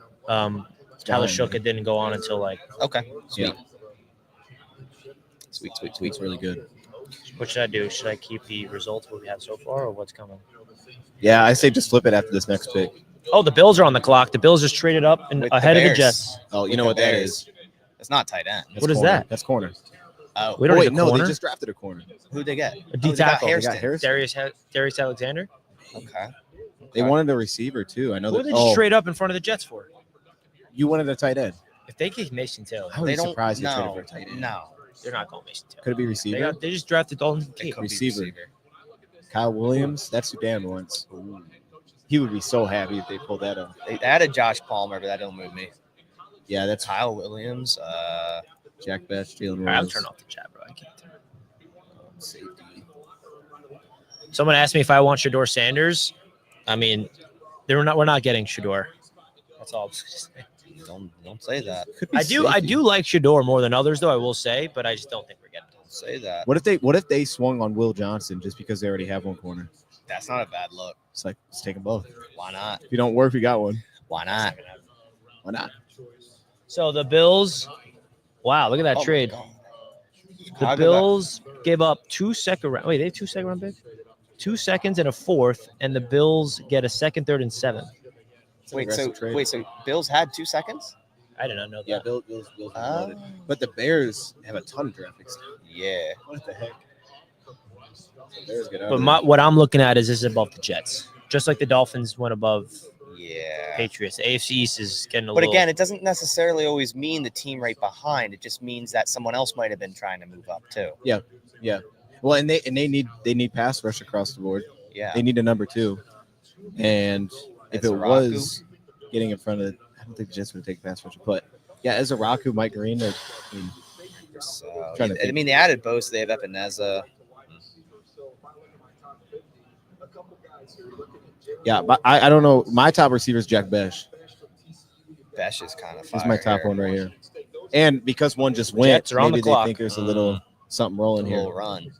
Tyler shook. It didn't go on until like. Okay. Sweet. Yeah. Sweet. It's really good. What should I do? Should I keep the results what we have so far, or what's coming? Yeah, I say just flip it after this next pick. Oh, the Bills are on the clock. The Bills just traded up and With the ahead of the Bears. Jets. Oh, you With know the what that Bears. is? It's not tight end. That's What is corner. that? That's corner. Oh, We don't Wait, need a no, corner. they just drafted a corner. who'd they get? A D Oh, they got tackle. They Hairston. got Harrison. Darius Alexander. Okay. They wanted a receiver too. I know Who that. did they just trade up in front of the Jets for? You wanted a tight end. If they get Mason Taylor, I would They be don't. surprised they traded No. for a tight end. No. they're not going Mason Taylor. Could it be receiver? They just drafted Dalton It Kincaid. could be Receiver. Kyle Williams. That's who Dan wants. Ooh. He would be so happy if they pulled that up. They added Josh Palmer, but that don't move me. Yeah, that's Kyle Williams. Jack Best, Jalen All right, I'm Rose. turning off the chat, bro. I can't. Safety. Someone asked me if I want Shadeur Sanders. I mean, we're not getting Shadeur. That's all. I'm saying. Don't say that. Could be I safety. do like Shadeur more than others, though. I will say, but I just don't think we're getting him. Don't say that. What if they swung on Will Johnson just because they already have one corner? That's not a bad look. It's like let's take them both. Why not? If you don't work, we got one. Why not? Why not? So the Bills. Wow, look at that Oh my trade. God. The Chicago Bills gave up 2 second round. Wait, they have 2 second round picks? 2 seconds and a fourth, and the Bills get a second, third, and seventh. Wait, Aggressive trade. so Bills had 2 seconds? I did not know that. Yeah, Bills are loaded. Oh. But the Bears have a ton of draft picks. Yeah. What the heck? The Bears get out But of there. what I'm looking at is this is above the Jets. Just like the Dolphins went above Yeah. Patriots. The AFC East is getting a But little. again, it doesn't necessarily always mean the team right behind. It just means that someone else might have been trying to move up too. Yeah. Well, and they need pass rush across the board. Yeah. They need a number 2. And if That's it Araku. was getting in front of I don't think the Jets would take pass rush. But yeah, as Araku, Mike Green, So, Trying to I mean, they added Bose. They have Epineza. yeah, but I don't know. My top receiver is Jack Besh. Besh is kind of fire. He's my top here. one right here. And because one just went, Jets are on maybe the clock. they think there's a little something A rolling here. little run.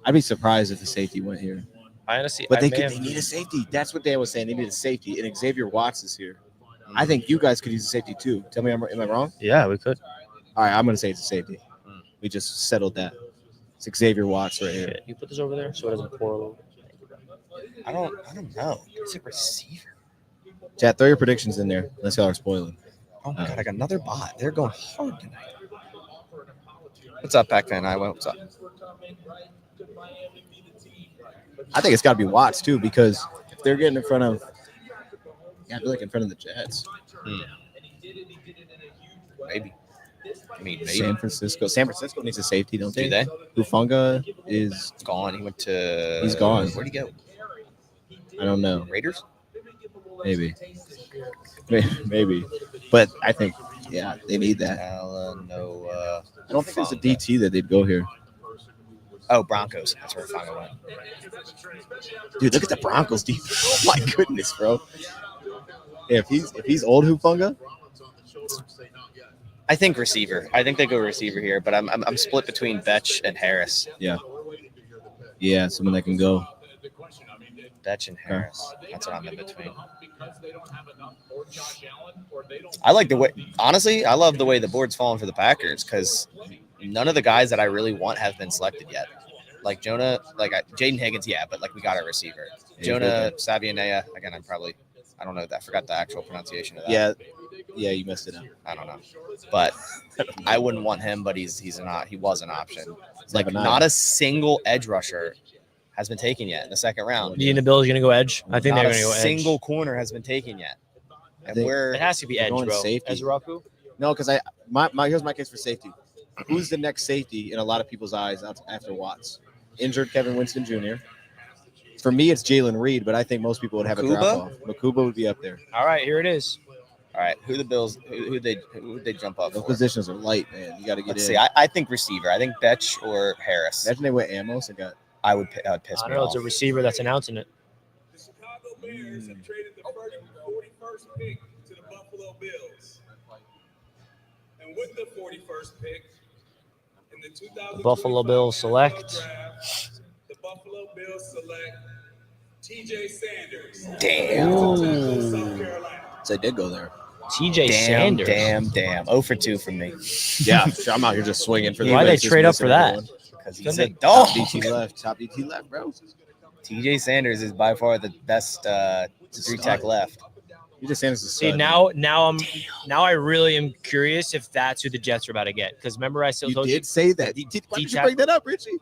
I'd be surprised if the safety went here. I honestly, But I they may have- need a safety. That's what Dan was saying. They need a safety, and Xavier Watts is here. I think you guys could use a safety too. Tell me, am I wrong? Yeah, we could. All right, I'm going to say it's a safety. We just settled that. It's Xavier Watts right here. Shit. You put this over there so it doesn't pour a little. I don't know. It's a receiver. Chat, throw your predictions in there. Let's y'all are spoiling. Oh my God, I got another bot. They're going hard tonight. What's up, Pac-Man? What's up? I think it's got to be Watts too, because if they're getting in front of, yeah, I feel like in front of the Jets. Maybe. I mean, maybe. San Francisco. San Francisco needs a safety, don't they? Do they? Hufunga is, Gone. He went to. He's gone. Where'd he go? I don't know. Raiders? Maybe. Maybe. But I think, yeah, they need that. No. I don't think there's a DT that they'd go here. Oh, Broncos. That's where Fonga went. Dude, look at the Broncos defense. Oh my goodness, bro. Yeah, if he's old Hufunga, I think receiver. I think they go receiver here, but I'm split between Betch and Harris. yeah, someone that can go. Betch and Harris. That's what I'm in between. I like the way. Honestly, I love the way the board's falling for the Packers because none of the guys that I really want have been selected yet. Like Jonah, Jaden Higgins, yeah, but we got a receiver. Jonah Savianea. Again, I don't know that. I forgot the actual pronunciation of that. Yeah, you messed it up. I don't know, but I wouldn't want him. But he was an option. Savianea. Not a single edge rusher has been taken yet in the second round. Do you think the Bills are going to go edge? I think Not they're a going to go edge. single corner has been taken yet, and think- we're It has to be edge, going bro. safety. Ezraku? No, because here's my case for safety. Who's the next safety in a lot of people's eyes after Watts? Injured Kevin Winston Jr. For me, it's Jalen Reed, but I think most people would have a Makuba? drop off. Makuba would be up there. All right, here it is. all right. Who the Bills? Who they jump up Those for? positions are light, man. You got to get Let's in. see. I think receiver. I think Betch or Harris. Imagine they went Amos and got. I would piss I me don't know. off. It's a receiver that's announcing it. The Chicago Bears have traded the 41st pick to the Buffalo Buffalo Bills. And with the 41st pick in the 2025 Buffalo Bills NFL select. Draft, the Buffalo Bills select TJ Sanders. Damn. Tackle, South Carolina. So I did go there. TJ Sanders. Damn. 0 for 2 from me. Yeah, I'm out here just swinging for the Why'd they races, trade up missing for that? everyone. Because he's Couldn't a they- dog. Top DT left, bro. TJ Sanders is by far the best 3-tech left. You just Sanders is See, now I really am curious if that's who the Jets are about to get. Because remember, I still you told did say that. Why did you bring that up, Richie?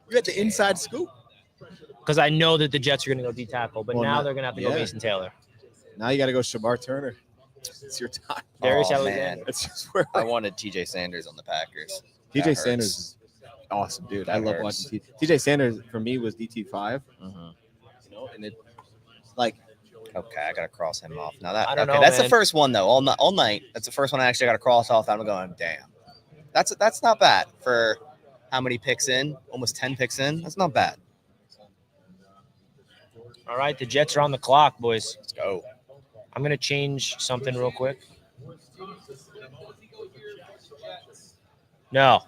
You had the inside scoop. because I know that the Jets are going to go D tackle, but Well, now not- they're going to have to go yeah. Mason Taylor. Now you got to go Shabar Turner. It's your time. Darius Oh, Alexander. man. That's just where I wanted TJ Sanders on the Packers. TJ That Sanders hurts. is awesome, dude. That I love hurts. watching TJ Sanders. For me, was DT5. Mhm. You know, and it like Okay, I gotta cross him off. Now that I don't okay, know, that's man. the first one though. All night. That's the first one I actually got to cross off. I'm going, damn. That's not bad for how many picks in? Almost 10 picks in. That's not bad. All right, the Jets are on the clock, boys. Let's go. I'm going to change something real quick. No.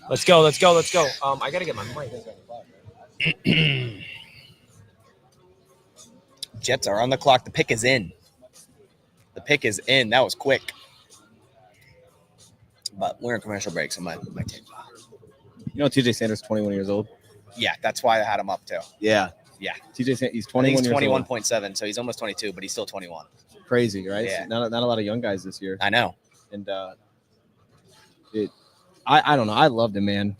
Let's go. I got to get my mic. Jets are on the clock. The pick is in. That was quick. But we're in commercial break, so my take. you know, TJ Sanders, 21 years old. Yeah, that's why I had him up too. Yeah, Yeah. TJ Sanders, he's I think 21 he's years old. 21.7, so he's almost 22, but he's still 21. Crazy, right? Yeah. Not a lot of young guys this year. I know. And I don't know. I loved him, man.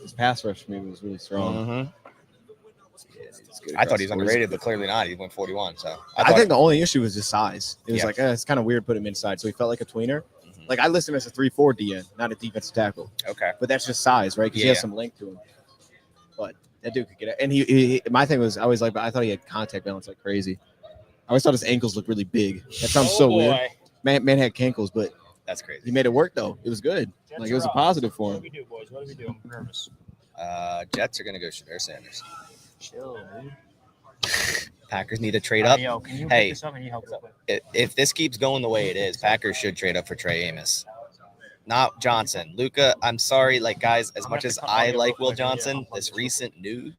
His pass rush for me was really strong. Mhm. It's good I thought across he was the board. underrated, but clearly not. He went 41. So I think the only issue was his size. It was Yeah. like it's kind of weird putting him inside, so he felt like a tweener. Mhm. Like I listed him as a 3-4 DN, not a defensive tackle, okay. but that's just size, right? Because he Yeah. has some length to him. But that dude could get it. And he my thing was I always like, I thought he had contact balance like crazy. I always thought his ankles looked really big. That sounds so weird. Man had cankles, but That's crazy. he made it work though. It was good. Like it was a positive for What do him. we do, boys? What do we do? I'm nervous. Jets are gonna go Shadeur Sanders. Chill, dude. Packers need to trade up. Yo, can you Hey. pick this up and you help real quick? If this keeps going the way it is, Packers should trade up for Trey Amos, not Johnson. Luka, I'm sorry, like guys, as I'm much gonna as have to cut I audio like real Will quick, yeah, Johnson, I'll this plug this recent news.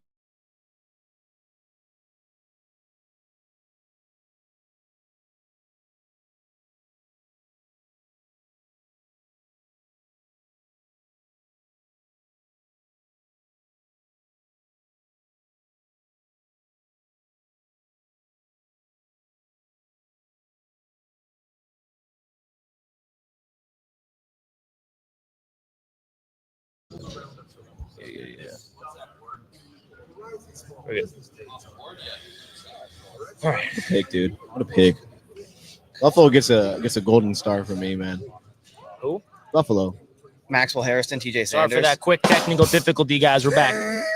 All right. What a pick, dude. What a pick. Buffalo gets a golden star for me, man. Who? Buffalo. Maxwell Harrison, TJ Sorry Sanders. for that quick technical difficulty, guys. We're back.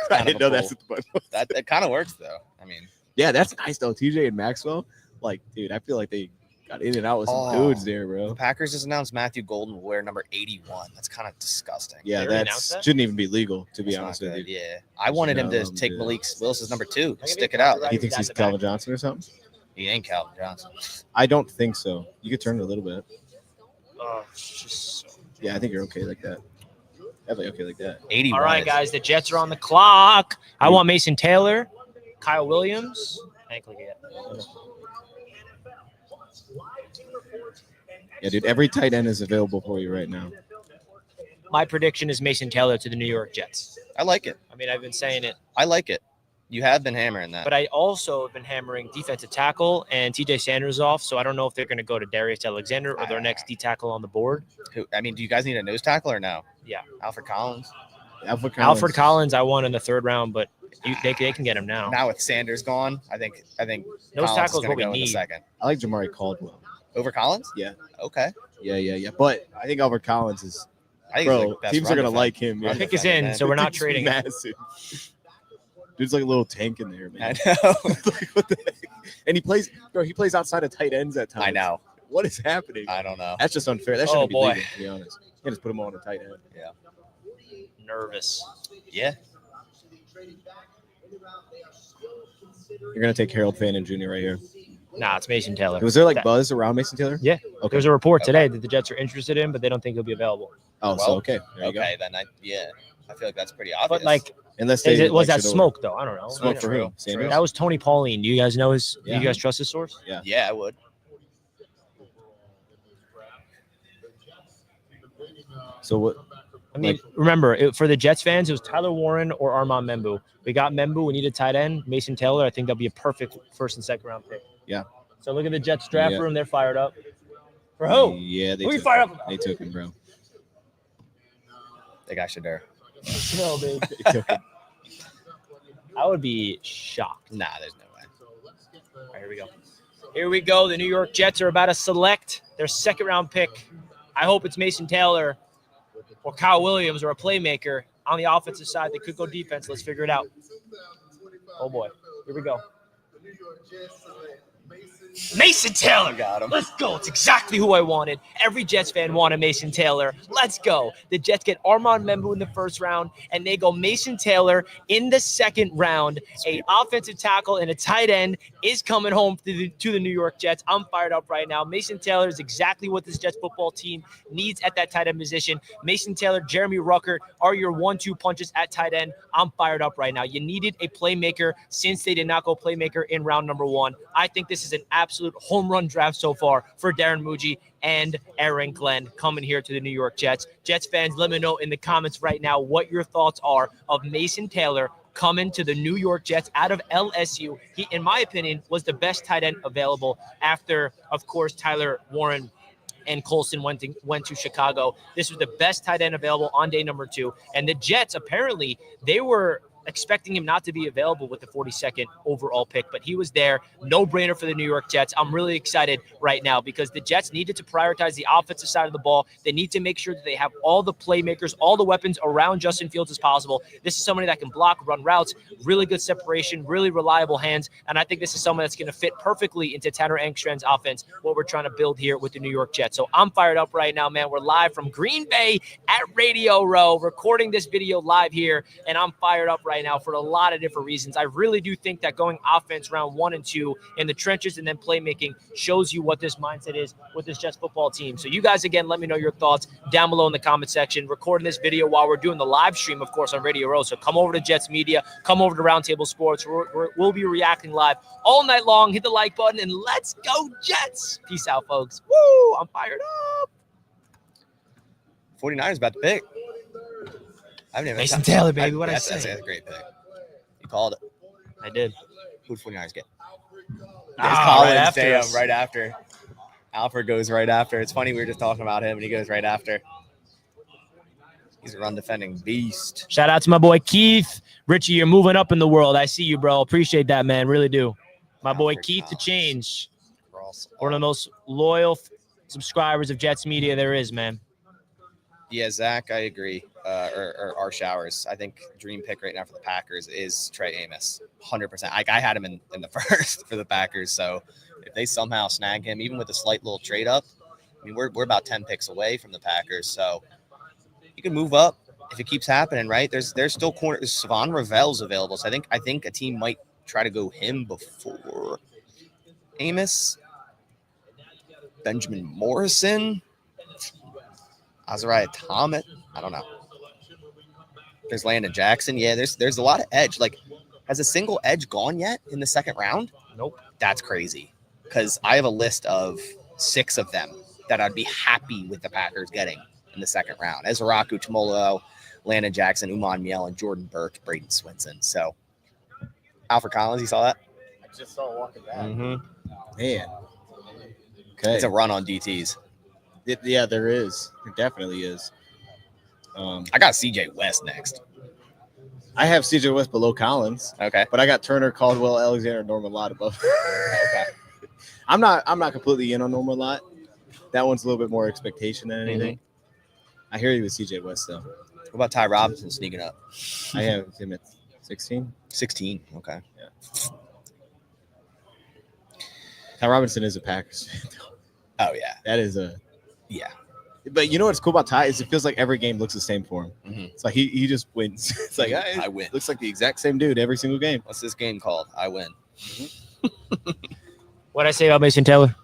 Kind of a fool. the button. That kind of works though. I mean, Yeah, that's nice though. TJ and Maxwell. Like, dude, I feel like they got in and out with some Oh. dudes there, the bro. Packers just announced Matthew Golden will wear number 81. That's kind of disgusting. Yeah, They already that announced that? shouldn't even be legal, to be That's not honest with good. you. Yeah, I wanted him to No, take dude. Malik Willis's number 2. I can Stick be it out. copyrighted. He thinks he's Down the back. Calvin Johnson or something? He ain't Calvin Johnson. I don't think so. You could turn it a little bit. Oh, it's just so... Yeah, I think you're okay like that. Definitely okay like that. 81. All right, is- guys. The Jets are on the clock. I want Mason Taylor, Kyle Williams. Thank you. Yeah, dude, every tight end is available for you right now. My prediction is Mason Taylor to the New York Jets. I like it. I mean, I've been saying it, I like it. You have been hammering that. but I also have been hammering defensive tackle and TJ Sanders off. So I don't know if they're going to go to Darius Alexander or their next D tackle on the board. I mean, do you guys need a nose tackle or no? Yeah. Alfred Collins. Alfred Collins, I won in the third round, but they can get him now. Now with Sanders gone, I think Nose Collins tackle is is gonna what we go in the need. second. I like Jamari Caldwell. Over Collins? Yeah. Okay. Yeah. But I think Alfred Collins is, I think he's bro, like best teams are run going to defender. like him. Run Yeah. Pick is defender, in, man. so we're not He's trading him. massive. Dude's like a little tank in there, man. I know. Like, what the heck? And he plays outside of tight ends at times. I know. What is happening? I don't know. That's just unfair. That shouldn't be boy. legal, to be honest. You can just put him on a tight end. Nervous. Yeah. You're gonna take Harold Fannin Jr. right here. Nah, it's Mason Taylor. Was there like That- buzz around Mason Taylor? Yeah. Okay. There's a report today that the Jets are interested in, but they don't think he'll be available. Oh, so Well, okay. There you Okay, then I feel like that's pretty obvious. But like, go. Unless they was that like, should've- smoke though? I don't know. Smoke for True. who? Sanders? That was Tony Pauline. Do you guys know his? Do Yeah. you guys trust his source? yeah, I would. So what? I mean, remember, for the Jets fans, it was Tyler Warren or Armand Membu. We got Membu. We need a tight end. Mason Taylor. I think that'll be a perfect first and second round pick. Yeah. So look at the Jets draft Yeah. room. They're fired up. For who? Yeah, they Who you took fired him. up about? They took him, bro. They got Shadeur. No, babe. They took him. I would be shocked. Nah, there's no way. All right, here we go. Here we go. The New York Jets are about to select their second round pick. I hope it's Mason Taylor or Kyle Williams or a playmaker on the offensive side. They could go defense. Let's figure it out. Oh boy. Here we go. Mason Taylor. Got him. Let's go. It's exactly who I wanted. Every Jets fan wanted Mason Taylor. Let's go. The Jets get Armand Membu in the first round, and they go Mason Taylor in the second round. A offensive tackle and a tight end is coming home to the New York Jets. I'm fired up right now. Mason Taylor is exactly what this Jets football team needs at that tight end position. Mason Taylor, Jeremy Ruckert are your 1-2 punches at tight end. I'm fired up right now. You needed a playmaker since they did not go playmaker in round number 1. I think this is an absolute home run draft so far for Darren Muji and Aaron Glenn coming here to the New York Jets. Jets fans, let me know in the comments right now what your thoughts are of Mason Taylor coming to the New York Jets out of LSU. He, in my opinion, was the best tight end available after, of course, Tyler Warren and Colson went to Chicago. This was the best tight end available on day number 2. And the Jets, apparently, they were expecting him not to be available with the 42nd overall pick, but he was there. No brainer for the New York Jets. I'm really excited right now because the Jets needed to prioritize the offensive side of the ball. They need to make sure that they have all the playmakers, all the weapons around Justin Fields as possible. This is somebody that can block, run routes, really good separation, really reliable hands. And I think this is someone that's going to fit perfectly into Tanner Engstrand's offense, what we're trying to build here with the New York Jets. So I'm fired up right now, man. We're live from Green Bay at Radio Row, recording this video live here, and I'm fired up right now for a lot of different reasons. I really do think that going offense round 1 and 2 in the trenches and then playmaking shows you what this mindset is with this Jets football team. So you guys, again, let me know your thoughts down below in the comment section. Recording this video while we're doing the live stream, of course, on Radio Row. So come over to Jets Media, come over to Roundtable Sports. We'll be reacting live all night long. Hit the like button and let's go Jets. Peace out, folks. Woo! I'm fired up. 49ers about to pick. I haven't even Mason Taylor, baby. What'd I that's say? a great pick. You called it. I did. Who'd 49ers get? Right after damn, us. right after. Alfred goes right after. It's funny, we were just talking about him, and he goes right after. He's a run defending beast. Shout out to my boy Keith. Richie, you're moving up in the world. I see you, bro. Appreciate that, man. Really do. My boy Alfred Keith the Collins. Change. Cross. One of the most loyal subscribers of Jets Media there is, man. Yeah, Zach, I agree. Or our showers. I think dream pick right now for the Packers is Trey Amos. 100%. I had him in the first for the Packers. So if they somehow snag him, even with a slight little trade up, I mean, we're about 10 picks away from the Packers. So you can move up if it keeps happening, right? There's still corners. Savon Ravel's available. So I think a team might try to go him before Amos. Benjamin Morrison. Azariah Thomas. I don't know. There's Landon Jackson. Yeah, there's a lot of edge. Like, has a single edge gone yet in the second round? Nope. That's crazy. Because I have a list of 6 of them that I'd be happy with the Packers getting in the second round. Ezraku, Tomolo, Landon Jackson, Uman Miel, and Jordan Burke, Braden Swinson. So, Alfred Collins, you saw that? I just saw walking back. Mm-hmm. Man. Okay. It's a run on DTs. Yeah, there is. There definitely is. I got CJ West next. I have CJ West below Collins, Okay. but I got Turner, Caldwell, Alexander, Norman Lott above. Okay. I'm not completely in on Norman Lott. That one's a little bit more expectation than anything. I hear you with CJ West though. What about Ty Robinson sneaking up? I have him at 16. 16. Okay. Ty Robinson is a Packers. Oh yeah. That is a. Yeah. But you know what's cool about Ty is it feels like every game looks the same for him. Mhm. It's like he just wins. It's like I win. Looks like the exact same dude every single game. What's this game called? I win. What'd I say about Mason Taylor?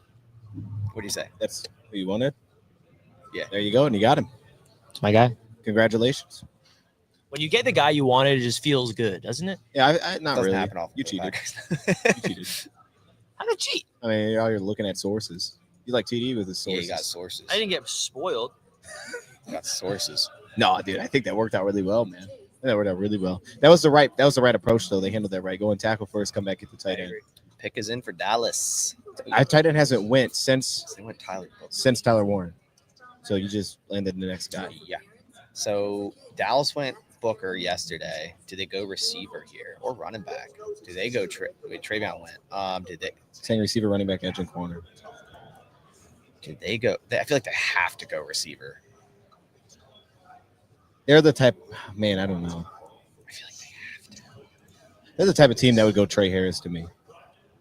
What do you say? That's who you wanted. Yeah. There you go, and you got him. It's my guy. Congratulations. When you get the guy you wanted, it just feels good, doesn't it? Yeah, I not Doesn't really. happen often. You for cheated. Packers. You cheated. How did I cheat? I mean, you're looking at sources. You like TD with his Yeah, sources. you got sources. I didn't get spoiled. You got sources. No, dude, I think that worked out really well, man. That worked out really well. That was the right approach, though. They handled that right. Go and tackle first, come back, get the tight end. Pick is in for Dallas. Our tight end hasn't went since They went Tyler. Tyler Warren. So you just landed the next guy. Yeah. So Dallas went Booker yesterday. Do they go receiver here or running back? Do they go Travion went? Did they? Saying receiver, running back, edge, and corner. Did they go? I feel like they have to go receiver. They're the type. Man, I don't know. I feel like they have to. They're the type of team that would go Trey Harris to me.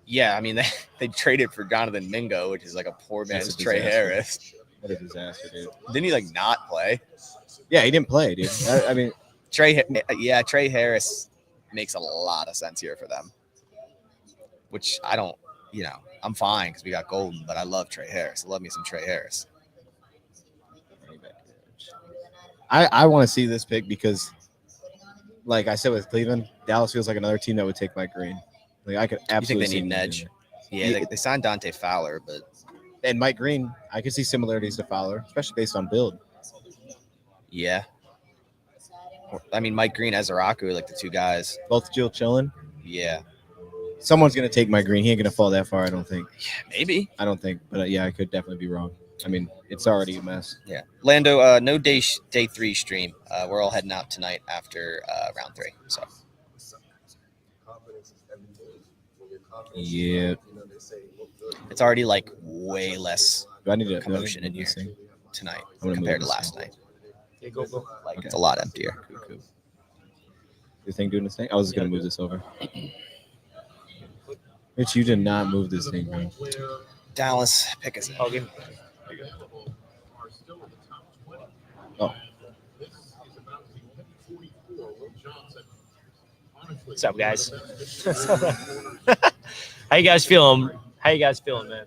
Yeah, I mean they traded for Jonathan Mingo, which is like a poor That's man's a Trey disaster. Harris. What a disaster, dude. Didn't he like not play? Yeah, he didn't play, dude. I mean, Trey Harris makes a lot of sense here for them. Which I don't, I'm fine because we got Golden, but I love Trey Harris. I love me some Trey Harris. I want to see this pick because, like I said with Cleveland, Dallas feels like another team that would take Mike Green. Like I could You absolutely think they see need an him edge? doing Yeah, Yeah. they signed Dante Fowler, but it. And Mike Green, I could see similarities to Fowler, especially based on build. yeah. I mean, Mike Green, Ezeraku, like the two guys. Both Jill chilling. Yeah, Someone's gonna take Mike Green. He ain't gonna fall that far. I don't think. maybe. I don't think. But yeah, I could definitely be wrong. I mean, it's already a mess. Yeah. Lando, no day 3 stream. We're all heading out tonight after round 3. So Yeah. it's already like way less Do I need to commotion in move this here thing? tonight I'm gonna compared to move this last thing. night. Yeah, go. Like Okay. it's a lot emptier. Cool. Your thing doing this thing? I was just gonna move this over. Rich, you did not move this thing, bro. Dallas, pick us. Oh, give me. Oh. What's up, guys? How you guys feeling? Man?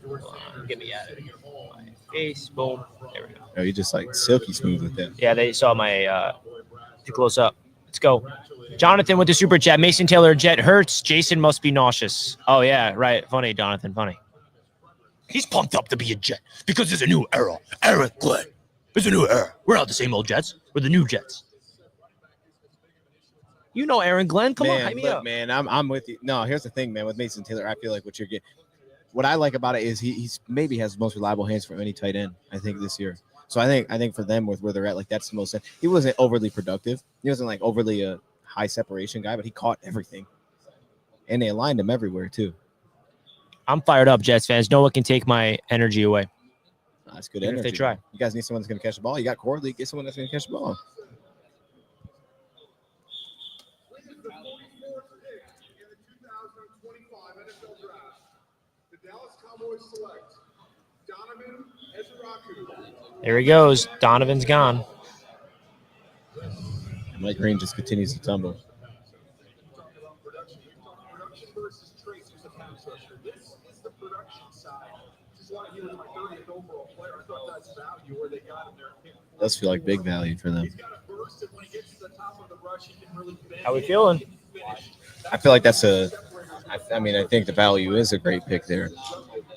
Hold on, get me out of here. My face, boom. There we go. Oh, you just like silky smooth with that. Yeah, they saw my too close up. Let's go. Jonathan with the super chat. Mason Taylor jet hurts. Jason must be nauseous. Oh yeah, right. Funny, Jonathan. Funny. He's pumped up to be a Jet because there's a new era. Eric Glenn. There's a new era. We're not the same old Jets. We're the new Jets. You know Aaron Glenn. Come on, hype me up. Man, I'm with you. No, here's the thing, man. With Mason Taylor, I feel like what I like about it is he's maybe has the most reliable hands for any tight end, I think, this year. So I think for them with where they're at, like that's the most. He wasn't overly productive. He wasn't like overly a high separation guy, but he caught everything, and they aligned him everywhere too. I'm fired up, Jets fans. No one can take my energy away. That's good Even energy. if they try. You guys need someone that's going to catch the ball. You got Corley. Get someone that's going to catch the ball. There he goes. Donovan's gone. Mike Green just continues to tumble. Does feel like big value for them. How we feeling? I feel like that's I mean, I think the value is a great pick there.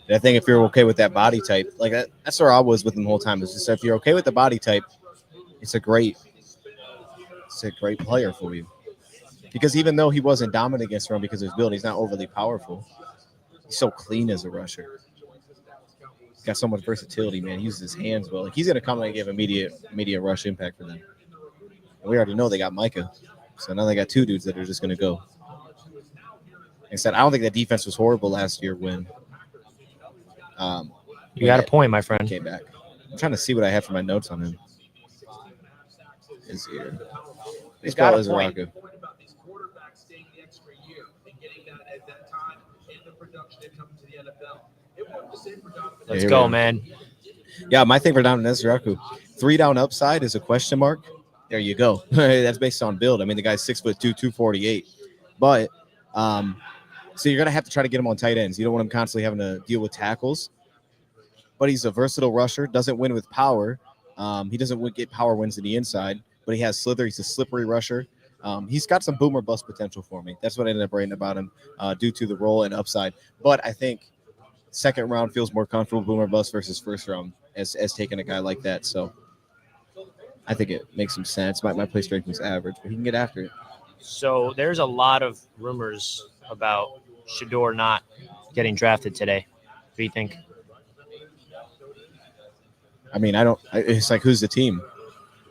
And I think if you're okay with that body type, like that's where I was with him the whole time. It's just if you're okay with the body type, it's a great player for you. Because even though he wasn't dominant against run because of his build, he's not overly powerful. He's so clean as a rusher. He's got so much versatility, man. He uses his hands well. Like he's gonna come and give immediate rush impact for them. And we already know they got Micah. So now they got two dudes that are just gonna go. Like I said, I don't think that defense was horrible last year when You got a point, my friend. came back. I'm trying to see what I have for my notes on him. is here. He's got a Baseball is point. rocking. Point about these quarterbacks staying the extra year and getting that at that time and the production and coming to the NFL. It worked the same for Donovan. Let's Here go, we go. man. Yeah, my thing for Donovan Ezraku, 3 down upside is a question mark. There you go. That's based on build. I mean, the guy's 6'2", 248. But so you're gonna have to try to get him on tight ends. You don't want him constantly having to deal with tackles. But he's a versatile rusher. Doesn't win with power. He doesn't get power wins to the inside, but he has slither. He's a slippery rusher. He's got some boomer bust potential for me. That's what I ended up writing about him due to the role and upside. But I think second round feels more comfortable boomer bust versus first round as taking a guy like that. So I think it makes some sense. My play strength was average, but he can get after it. So there's a lot of rumors about Shadeur not getting drafted today. What do you think? I mean, it's like, who's the team?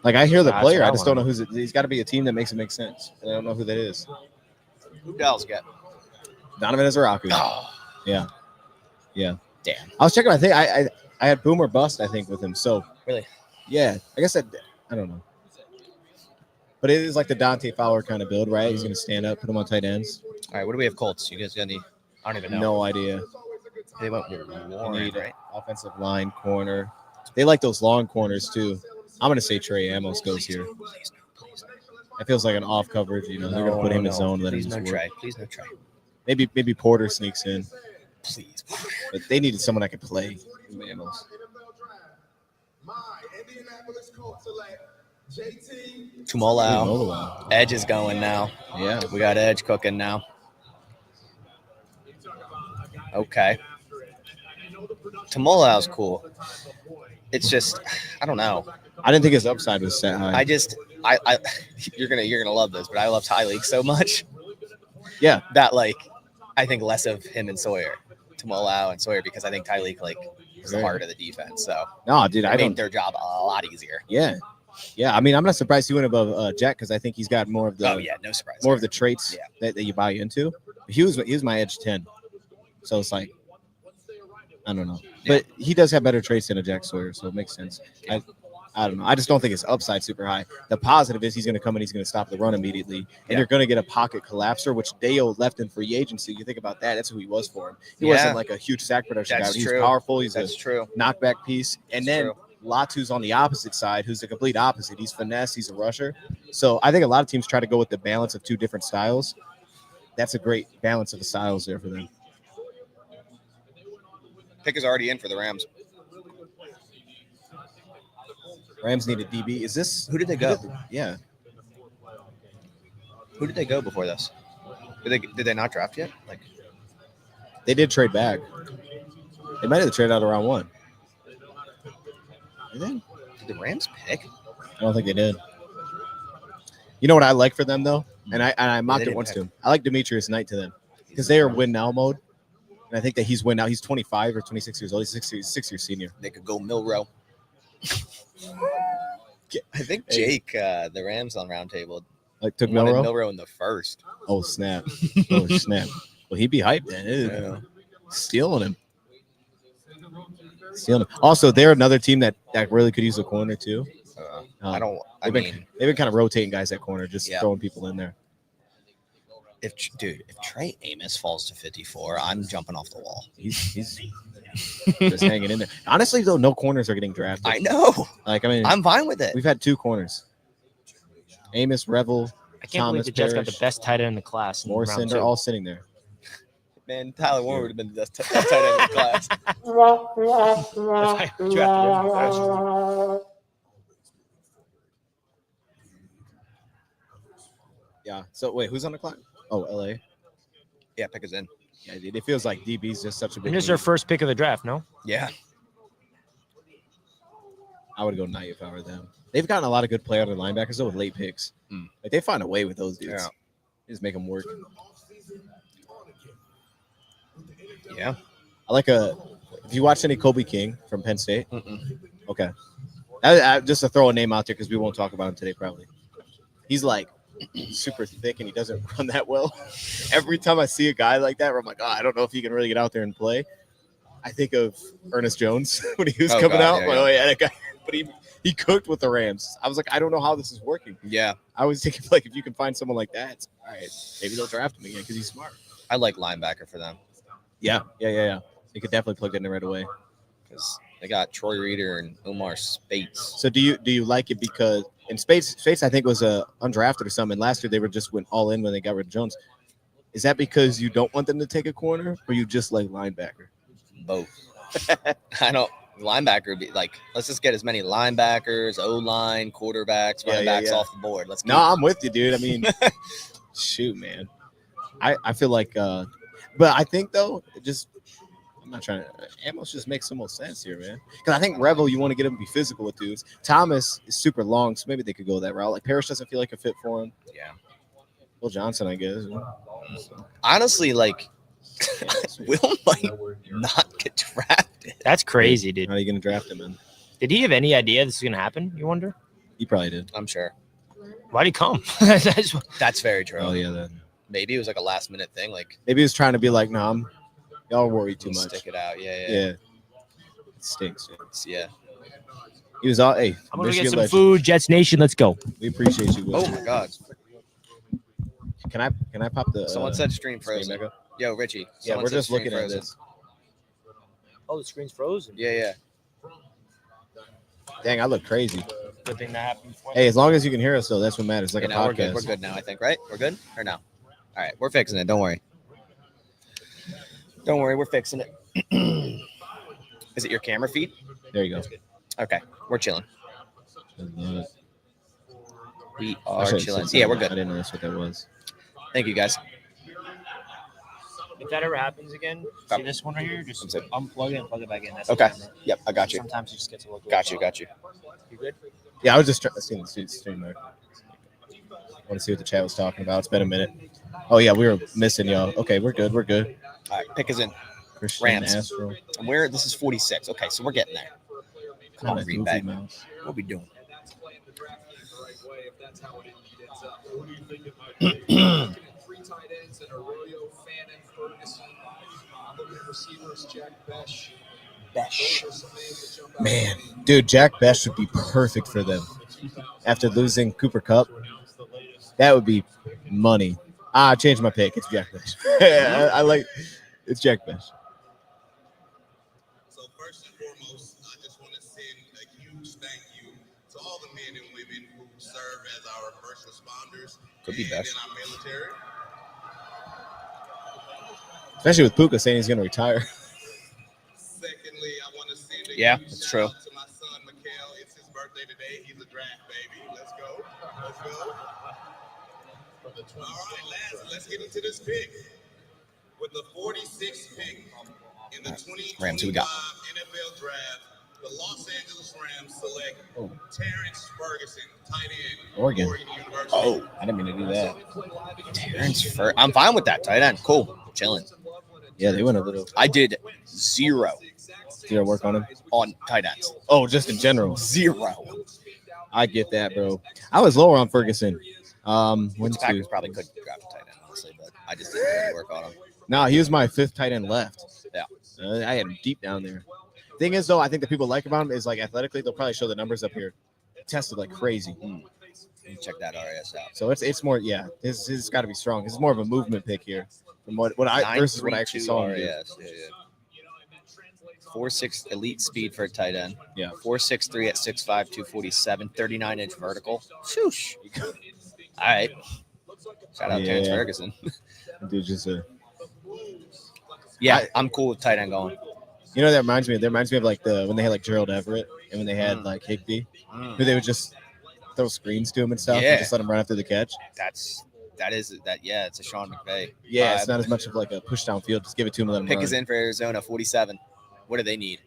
Like, I hear the That's player. what I I just don't know wanna who's it. He's got to be a team that makes it make sense. I don't know who that is. Who Dallas get? Donovan Ezraku. Oh, Yeah. damn. I was checking. I think I had boom or bust, I think, with him. So Really? yeah, I guess I don't know. But it is like the Dante Fowler kind of build, right? He's going to stand up, put him on tight ends. All right, what do we have Colts? You guys got any? I don't even know. No idea. They went with I Warren, need right? offensive line, corner. They like those long corners too. I'm going to say Trey Amos goes here. Please no, please It feels like an off coverage. You know, they're going to put him in zone, let him Please just no work. try. Please no try. Maybe Porter sneaks in, Please. but they needed someone that could play Amos. My Indianapolis Colts select JT. Tumolau. Edge is going now. Yeah. We got Edge cooking now. Okay. Tumolau's cool. It's just, I don't know. I didn't think his upside was set high. I you're gonna love this, but I love Tyleek so much Yeah. that like I think less of him and Sawyer, Tumolau and Sawyer, because I think Tyleek like is the heart of the defense. So No, dude, I I made don't. their job a lot easier. Yeah. I mean, I'm not surprised he went above Jack because I think he's got more of the Oh yeah, no surprise. more of the traits Yeah. that you buy into. He was my edge 10, so it's like I don't know, but he does have better traits than a Jack Sawyer, so it makes sense. I don't know. I just don't think his upside super high. The positive is he's going to come and he's going to stop the run immediately, and you're going to get a pocket collapser, which Deo left in free agency. You think about that. That's who he was for him. He wasn't like a huge sack production That's guy. He's true. powerful. He's That's a true. knockback piece, and That's then true. Latu's on the opposite side, who's the complete opposite. He's finesse. He's a rusher. So I think a lot of teams try to go with the balance of two different styles. That's a great balance of the styles there for them. Pick is already in for the Rams. Rams need a DB. Is this Who did they go? Yeah. Who did they go before this? Did they not draft yet? Like They did trade back. They might have traded out around 1. Did they? did the Rams pick? I don't think they did. You know what I like for them though, and I mocked they it once didn't to him. I like Demetrius Knight to them because they are win now mode, and I think that he's win now. He's 25 or 26 years old. He's 6-year senior. They could go Milrow. I think Jake, the Rams on Roundtable, Like took wanted Milrow. Milrow in the first. Oh snap! Oh snap! Well, he'd be hyped then. Yeah. Stealing him. Also, they're another team that really could use a corner too. I don't. I They've mean, been kind of rotating guys at corner, just Yeah. throwing people in there. if Trey Amos falls to 54, I'm jumping off the wall. He's just hanging in there. Honestly, though, no corners are getting drafted. I know. Like, I mean, I'm fine with it. we've had 2 corners. Amos, Revel, I can't Thomas believe the Jets got Parrish, the best tight end in the class. In Morrison. round They're 2. all sitting there. Man, Tyler Warren would have been the best tight end in the class. If I drafted him. Yeah. So wait, who's on the clock? Oh, LA. Yeah, pick us in. Yeah, dude, it feels like DB's just such a big. And this is their need. first pick of the draft, no? Yeah. I would go Knight if I were them. They've gotten a lot of good play out of linebackers though with late picks. Like they find a way with those dudes. Yeah. They just make them work. Yeah. I like if you watched any Kobe King from Penn State. Mm-mm. Okay. Just to throw a name out there because we won't talk about him today probably. He's like super thick and he doesn't run that well. Every time I see a guy like that, where I'm like, I don't know if he can really get out there and play. I think of Ernest Jones when he was coming God, out. yeah, Like, yeah. oh yeah, that guy. But He cooked with the Rams. I was like, I don't know how this is working. Yeah, I was thinking, like, if you can find someone like that, it's, all right, maybe they'll draft him again because he's smart. I like linebacker for them Yeah. They could definitely plug it in right away. because they got Troy Reader and Omar Spates. So do you like it because and Spates I think was undrafted or something. Last year they were just went all in when they got rid of Jones. Is that because you don't want them to take a corner, or you just like linebacker? Both. I don't. Linebacker would be like, let's just get as many linebackers, O-line, quarterbacks, running backs off the board. Let's go. No, I'm with you, dude. I mean, shoot, man. I feel like, but I think though, I'm not trying to. Amos just makes the most sense here, man. Because I think Revel, you want to get him to be physical with dudes. Thomas is super long, so maybe they could go that route. Like Parrish doesn't feel like a fit for him. Yeah. Will Johnson, I guess. Honestly, like, Will might not get drafted. That's crazy, dude. How are you going to draft him, man? Did he have any idea this was gonna happen? You wonder? He probably did. I'm sure. Why'd he come? That's very true. Oh yeah, then Maybe it was like a last minute thing. Like, maybe he was trying to be like, no, y'all worry too much. Stick it out. Yeah. It stinks. Yeah. He was all, hey, I'm gonna get Michigan some legend. food. Jets Nation, let's go. We appreciate you. Will. Oh my God. Can I pop the? Someone said stream screen frozen. mega? Yo, Richie. Yeah, someone we're said just stream looking at frozen. this. Oh, the screen's frozen. Yeah. Dang, I look crazy. Good thing that happened before. Hey, as long as you can hear us, though, that's what matters. It's like Okay, a now podcast. we're good now, I think, right? We're good? Or no? All right, we're fixing it. Don't worry. Don't worry, we're fixing it. Is it your camera feed? There you go. Okay, we're chilling. We I are should've chilling. said Yeah, we're something. I good. didn't know that's what that was. Thank you, guys. If that ever happens again, see this one right here? Just That's it. unplug it and plug it back in. That's Okay. the camera. Yep, I got you. Sometimes you just get to look. Got you. You good? Yeah, I was just seeing the stream there. I want to see what the chat was talking about. It's been a minute. Oh yeah, we were missing y'all. Okay, we're good. All right, pick us in. Christian Rams. Astro. And this is 46. Okay, so we're getting there. Come on, Kinda Green goofy Bay. mouse. What we doing? Three tight ends and Arroyo, Fannin, Ferguson. The receivers, Jack Besh. Man, dude, Jack Best would be perfect for them. After losing Cooper Kupp, that would be money. I changed my pick. It's Jack Best. I like it's Jack Best. So first and foremost, I just want to send a huge thank you to all the men and women who serve as our first responders Could be and best. in our military. Especially with Puka saying he's going to retire. Secondly, I want to send a Yeah, huge it's shout true. out to my son, Mikhail. It's his birthday today. He's a draft baby. Let's go. All right, let's get into this pick. With the 46th pick in the 2025 Rams, who we got? NFL Draft, the Los Angeles Rams select Terrence Ferguson, tight end, Oregon. University. Oh, I didn't mean to do that. Terrence I'm fine with that tight end. Cool. Chilling. Yeah, they went a little. I did zero Zero work on him. on tight ends. Oh, just in general. Zero. I get that, bro. I was lower on Ferguson. The One, two. Packers probably could draft a tight end, honestly, but I just didn't really work on him. No, he was my fifth tight end left. Yeah. I had him deep down there. Thing is, though, I think the people like about him is like athletically, they'll probably show the numbers up here. Tested like crazy. Check that RAS out. So it's more, yeah. His got to be strong. This is more of a movement pick here from what I versus what I actually 9.32 saw him do. RAS. Yeah. 4.6 elite speed for a tight end. Yeah. 4.63 at 6'5", 247, 39-inch vertical. Shoosh. All right. Shout out Terrence Yeah. Ferguson. Dude, just Yeah, I'm cool with tight end going. you know, that reminds me of like when they had like Gerald Everett and when they had like Higbee, who they would just throw screens to him and stuff Yeah. and just let him run after the catch. Yeah, it's a Sean McVay. Yeah, vibe. it's not as much of like a push down field. Just give it to him and let him Pick run. is in for Arizona, 47. What do they need?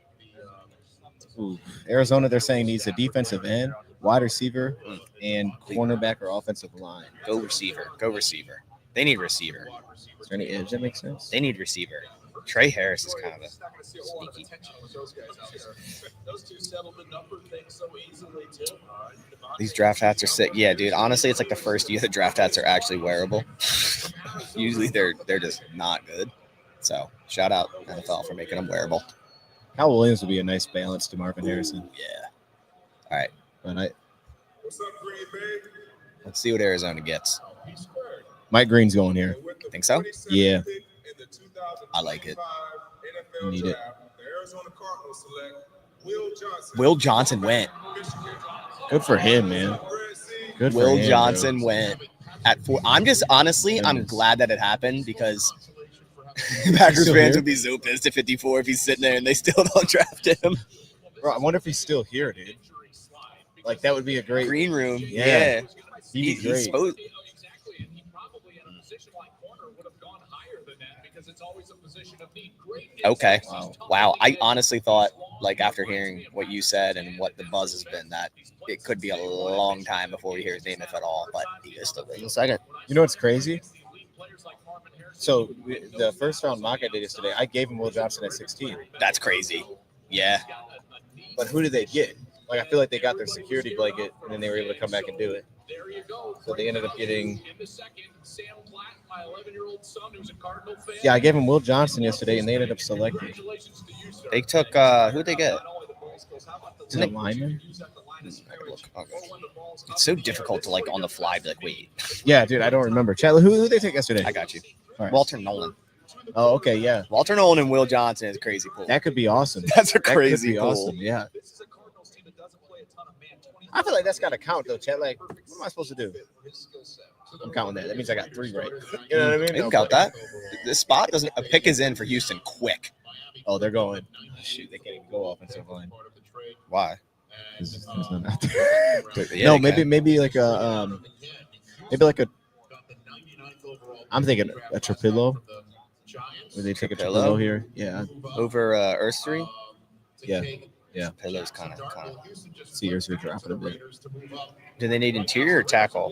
Ooh. Arizona, they're saying needs a defensive end, wide receiver, and cornerback or offensive line. Go receiver. They need receiver. Is there any edge that makes sense? They need receiver. Trey Harris is kind of a sneaky. These draft hats are sick. Yeah, dude. Honestly, it's like the first year the draft hats are actually wearable. Usually they're just not good. So shout out NFL for making them wearable. Kyle Williams would be a nice balance to Marvin Harrison. Yeah. All right. But What's up, Green Bay? Let's see what Arizona gets. Mike Green's going here. Think so? Yeah. I like it. Need it. The Arizona Cardinals select Will Johnson. Will Johnson went. Good for him, man. Good for Will him, Johnson bro. went at 4. I'm just honestly, I'm Goodness. glad that it happened because Packers still fans here? would be so pissed at 54 if he's sitting there and they still don't draft him. Bro, I wonder if he's still here, dude. Like, that would be a great. Green room. Yeah. Yeah. He'd be He's great. supposed. Okay. Wow. I honestly thought, like, after hearing what you said and what the buzz has been, that it could be a long time before we hear his name, if at all. But he is still in a second. You know what's crazy? So, the first round mock I did yesterday, I gave him Will Johnson at 16. That's crazy. Yeah. But who did they get? Like, I feel like they got their security blanket, and then they were able to come back and do it. So they ended up getting. Yeah, I gave him Will Johnson yesterday, and they ended up selecting. They took who'd they get? Is it a lineman? It's so difficult to like on the fly be like, wait, Yeah, dude, I don't remember. Chad, who did they take yesterday? I got you. All right. Walter Nolan. Oh, okay, yeah. Walter Nolan and Will Johnson is crazy cool. That could be awesome. That's a That could crazy be cool. awesome. Yeah. I feel like that's got to count though, Chad. Like, what am I supposed to do? I'm counting that. That means I got 3 right. You know what I mean? You can count that. This spot doesn't. A pick is in for Houston quick. Oh, they're going. Shoot, they can't even go offensive line. Why? There's none out there. Yeah, No, they maybe like a I'm thinking a Trapillo. Would they take a Trapillo? Trapillo here? Yeah, over Earthstream. yeah. Pillow's kind of. See, yours are dropping a bit. Do they need interior or tackle?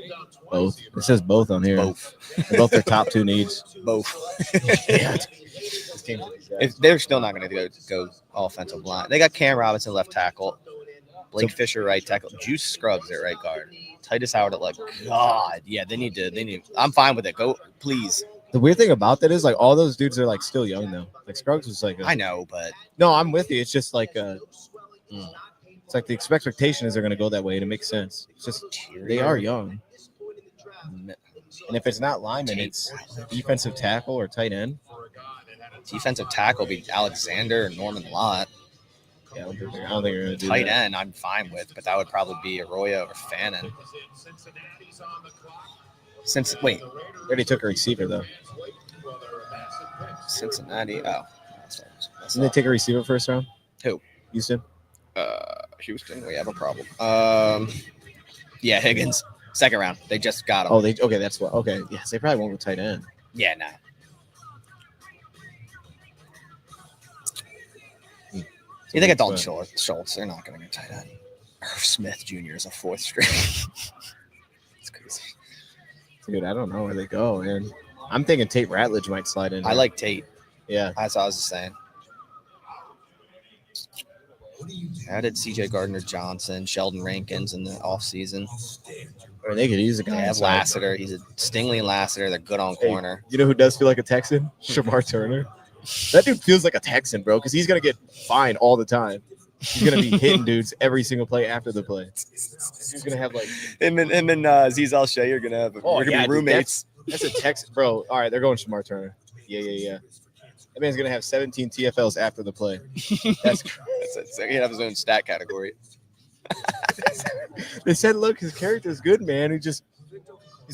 Both. It says both on here. Both. They're both their top 2 needs. Both. Yeah. If they're still not going to go offensive line, they got Cam Robinson left tackle, Blake Fisher right tackle, Juice Scruggs at right guard, Titus Howard at left. God, yeah, they need. I'm fine with it. Go, please. The weird thing about that is like all those dudes are like still young though. Like Scruggs was like, I know, but no, I'm with you. It's just like it's like the expectation is they're going to go that way, and it makes sense. It's just they are young, and if it's not lineman, it's defensive tackle or tight end. defensive tackle be Alexander or Norman Lott. Yeah, I don't think they're going to do Tight that. end, I'm fine with, but that would probably be Arroyo or Fannin. Wait, They already took a receiver though. Cincinnati. Oh, Didn't they take a receiver first round? Who? Houston. Houston, we have a problem. Yeah, Higgins, second round. They just got him. Oh, okay, that's what. Okay, yes, they probably won't with tight end. Yeah, nah. You think Dalton Schultz? They're not going to get tight end. Irv Smith Jr. is a 4th string. It's crazy. Dude, I don't know where they go, man. I'm thinking Tate Ratledge might slide in. I like Tate. Yeah. That's what I was just saying. How did CJ Gardner Johnson, Sheldon Rankins in the offseason? Or they could use a guy. They have inside. Lassiter. He's a Stingley and Lassiter. They're good on corner. You know who does feel like a Texan? Shamar Turner. That dude feels like a Texan, bro, because he's gonna get fined all the time. He's gonna be hitting dudes every single play after the play. He's gonna have like Him and Azeez Al-Shea are gonna Oh, we're gonna yeah, be dude, roommates. that's a Texan, bro. All right, they're going Shamar Turner. Yeah. That man's gonna have 17 TFLs after the play. That's So he have his own stat category. they said, look, his character's good, man. He's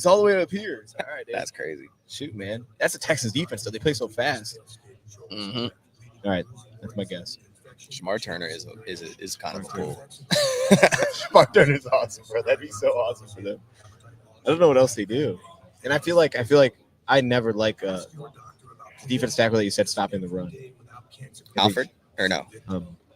all the way up here. All right, That's crazy. shoot, man. That's a Texans defense, though. They play so fast. Mm-hmm. All right, that's my guess. Shamar Turner is kind of cool. Shamar Turner's awesome, bro. That'd be so awesome for them. I don't know what else they do, and I feel like I never like the defense tackle that you said stopping the run. Alfred or no?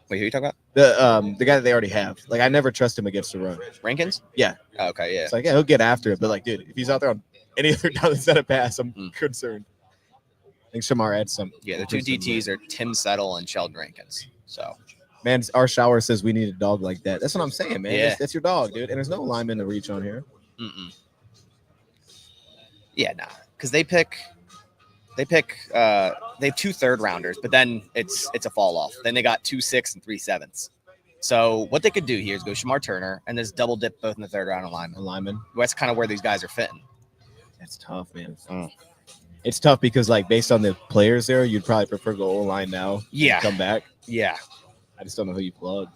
Wait, who are you talking about? The guy that they already have. Like, I never trust him against the run. Rankins? Yeah. Oh, okay, yeah. It's like, yeah, he'll get after it, but like, dude, if he's out there on any other down instead of pass, I'm concerned. I think Shamar adds some. Yeah, the two DTs are Tim Settle and Sheldon Rankins. So, man, our shower says we need a dog like that. That's what I'm saying, man. Yeah. That's your dog, dude. And there's no lineman to reach on here. yeah, nah, because they have 2 third rounders, but then it's a fall off. Then they got 2 6 and 3 7s. So what they could do here is go Shamar Turner and just double dip both in the third round of linemen. Lineman. That's kind of where these guys are fitting. That's tough, man. Mm. It's tough because, like, based on the players there, you'd probably prefer go O-line now. Yeah. Come back. Yeah. I just don't know who you plug.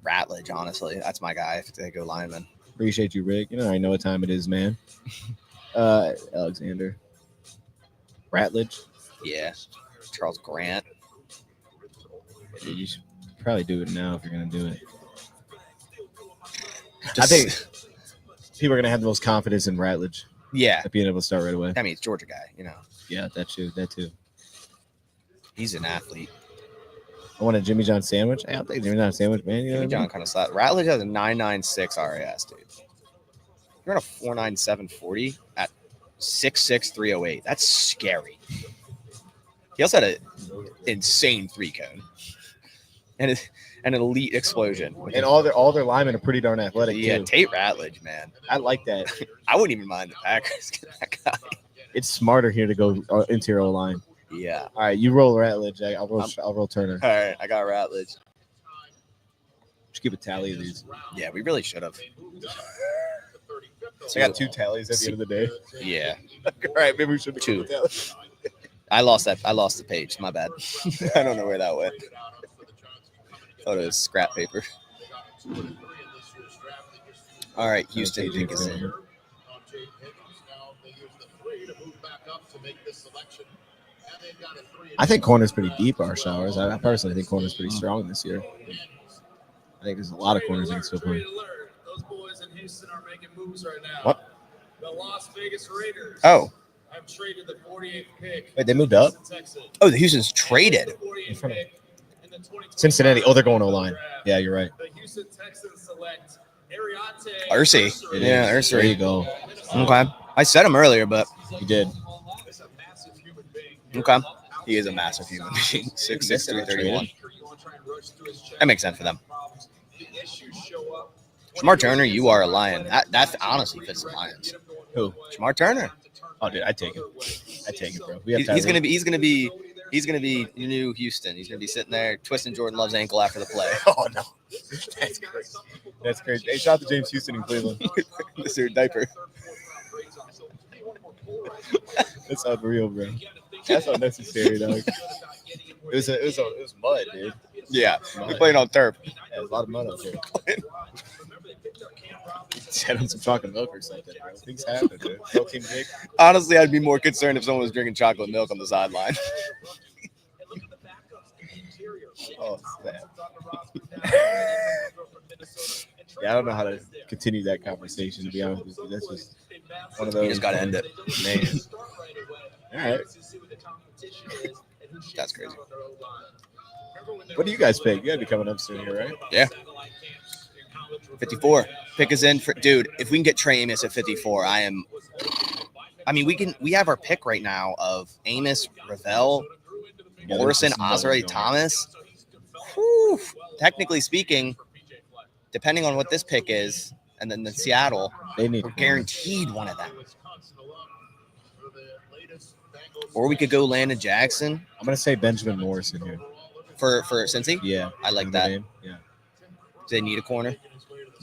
Ratledge, honestly. That's my guy if they go lineman. Appreciate you, Rick. You know, I know what time it is, man. Alexander. Ratledge. Yeah. Charles Grant. Yeah, you should probably do it now if you're going to do it. Just, I think people are going to have the most confidence in Ratledge yeah. at being able to start right away. I mean, it's Georgia guy, you know. Yeah, that too. That too. He's an athlete. I want a Jimmy John sandwich. I'll take Jimmy John sandwich, man. You know Jimmy what I mean? John kind of slap. Ratledge has a 996 RAS, dude. You're on a 49740 at 6'6", 308. That's scary. He also had an insane 3-cone and an elite explosion. And all their linemen are pretty darn athletic, Yeah, too. Tate Ratledge, man. I like that. I wouldn't even mind the Packers get that guy. It's smarter here to go interior line. Yeah. All right, you roll Ratledge. I'll roll Turner. All right, I got Ratledge. Just keep a tally of these. Yeah, we really should have. So I got 2 tallies at the end of the day. Yeah. All right, maybe we should be 2. 2 tallies. I lost the page. My bad. I don't know where that went. Thought it was scrap paper. All right, Houston, pick us in. I think corner's pretty deep, our showers. I personally think corner's pretty strong this year. I think there's a lot of corners that can still play. Those boys in Houston are making moves right now. What? The Las Vegas Raiders. Oh. I've traded the 48th pick. Wait, they moved up? Oh, the Houston's traded. In front of Cincinnati. Oh, they're going O-line. Yeah, you're right. The Houston Texans select Ariante. Ursi. It Yeah, is. Ursi. There you go. Okay. I said him earlier, but You did. okay. He is a massive human being. 6'6", 331. That makes sense for them. Shamar Turner, you are a Lion. That honestly fits the Lions. Who? Shamar Turner. Oh, dude, I take it. I take it, bro. He's gonna be new Houston. He's gonna be sitting there twisting Jordan Love's ankle after the play. Oh no, that's crazy. That's crazy. Hey, shout out to James Houston in Cleveland. Mr. Diaper. That's unreal, bro. That's unnecessary, dog. It was mud, dude. Yeah, we played on turf. Yeah, there's a lot of mud out there. Had on some chocolate milk or something, bro. Things happen, dude. Protein drink. Honestly, I'd be more concerned if someone was drinking chocolate milk on the sideline. Oh, snap. Yeah, I don't know how to continue that conversation, to be honest with you. That's just one of those. You just gotta end it. Man. All right. That's crazy. What do you guys pick? You gotta be coming up soon here, right? Yeah. 54. Pick us in for dude. If we can get Trey Amos at 54, I mean, we have our pick right now of Amos, Ravel, Morrison, Azrae Thomas. Whew. Technically speaking, depending on what this pick is, and then the Seattle, They need we're guaranteed one of them. Or we could go Landon Jackson I'm gonna say Benjamin Morrison here. for Cincy. Yeah, I like in that. the game. Yeah, Do they need a corner?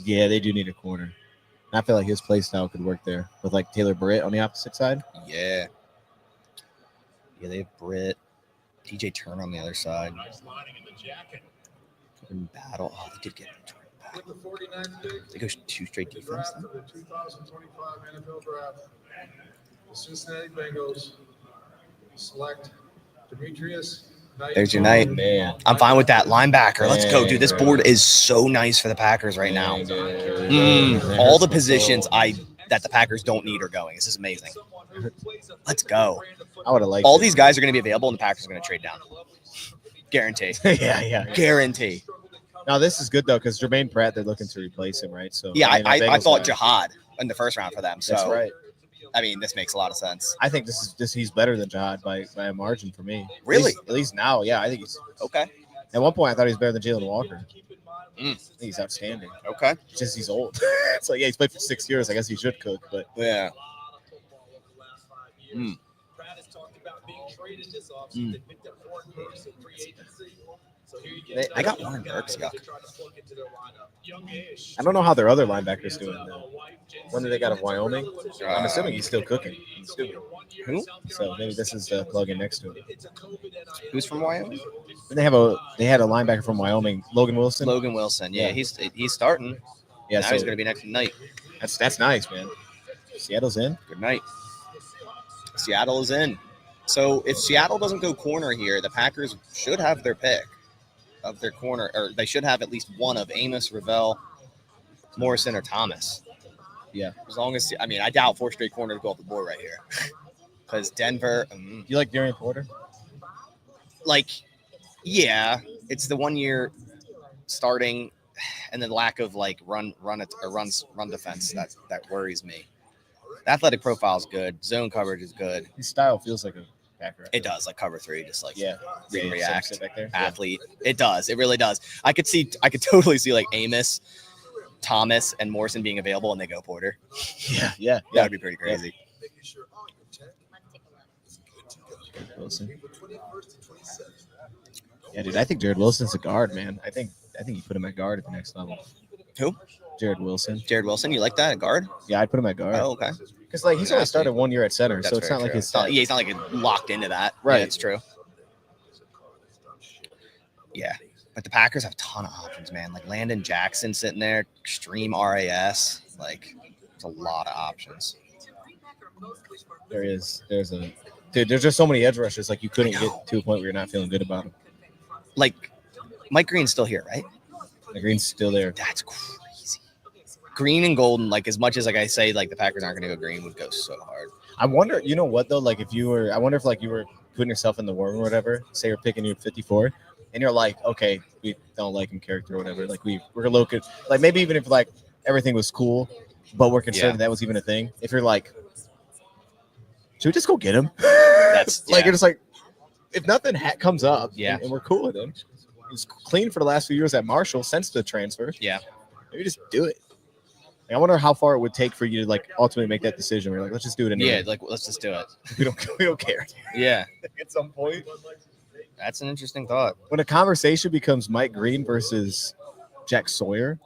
yeah, they do need a corner. And I feel like his play style could work there with like Taylor Britt on the opposite side. Yeah. Yeah, they have Britt. DJ Turner on the other side. In battle. Oh, they did get Jordan back. They go 2 straight defense. Draft of the 2025 NFL Draft. The Cincinnati Bengals select Demetrius. There's your night. Man, I'm fine with that. Linebacker. Let's go, dude. This board is so nice for the Packers right now. All the positions that the Packers don't need are going. This is amazing. Let's go. I would have liked All it. these guys are going to be available, and the Packers are going to trade down. Guarantee. yeah. Guarantee. Now this is good though because Jermaine Pratt, they're looking to replace him, right? So Yeah, mean, the I Bengals thought guy- Jihad in the first round for them. So That's right. I mean, this makes a lot of sense. I think he's better than Jihad by a margin for me. Really? At least now, yeah. I think he's Okay. at one point I thought he was better than Jalen Walker. Mm. I think he's outstanding. Okay. It's just he's old. It's like, yeah, he's played for 6 years. I guess he should cook, but Yeah. They got Warren Burks, yuck. I don't know how their other linebackers doing. One that they got of Wyoming. I'm assuming he's still cooking. I'm assuming. Who? So maybe this is the plug-in next to him. Who's from Wyoming? And they had a linebacker from Wyoming, Logan Wilson. Logan Wilson. Yeah, he's starting. Yeah, Now so he's going to be next tonight. that's nice, man. Seattle's in. Good night. Seattle is in. So if Seattle doesn't go corner here, the Packers should have their pick of their corner, or they should have at least one of Amos, Ravel, Morrison, or Thomas. Yeah. As long as, I doubt 4 straight corners go off the board right here. Because Denver. You like Darian Porter? Yeah, it's the 1 year starting, and the lack of run defense that worries me. The athletic profile is good. Zone coverage is good. His style feels like a Packer. It does, cover 3, just read and Yeah, react. sit back there. Athlete. It does. It really does. I could totally see Amos, Thomas, and Morrison being available, and they go Porter. Yeah. That would be pretty crazy. Wilson. Yeah, dude. I think Jared Wilson's a guard, man. I think you put him at guard at the next level. Who? Jared Wilson. Jared Wilson. You like that at guard? Yeah, I'd put him at guard. Oh, okay. Because he's only started 1 year at center, That's so it's very not like true. his. He's not like locked into that. Right. Yeah, it's true. Yeah, but the Packers have a ton of options, man. Landon Jackson sitting there, extreme RAS. It's a lot of options. There is. There's just so many edge rushes. You couldn't get to a point where you're not feeling good about him. Mike Green's still here, right? The Green's still there. That's crazy. Green and Golden, as much as I say, the Packers aren't going to go green, would go so hard. I wonder, you know what though? If you were, I wonder if you were putting yourself in the room or whatever. Say you're picking you 54, and you're okay, we don't like him character or whatever. We're local. Maybe even if everything was cool, but we're concerned that was even a thing. If you're should we just go get him? That's you're just if nothing comes up, Yeah. and we're cool with him. He's clean for the last few years at Marshall since the transfer. Yeah. Maybe just do it. I wonder how far it would take for you to ultimately make that decision. We're let's just do it anyway. Yeah, let's just do it. we don't care. Yeah. At some point, That's an interesting thought. when a conversation becomes Mike Green versus Jack Sawyer,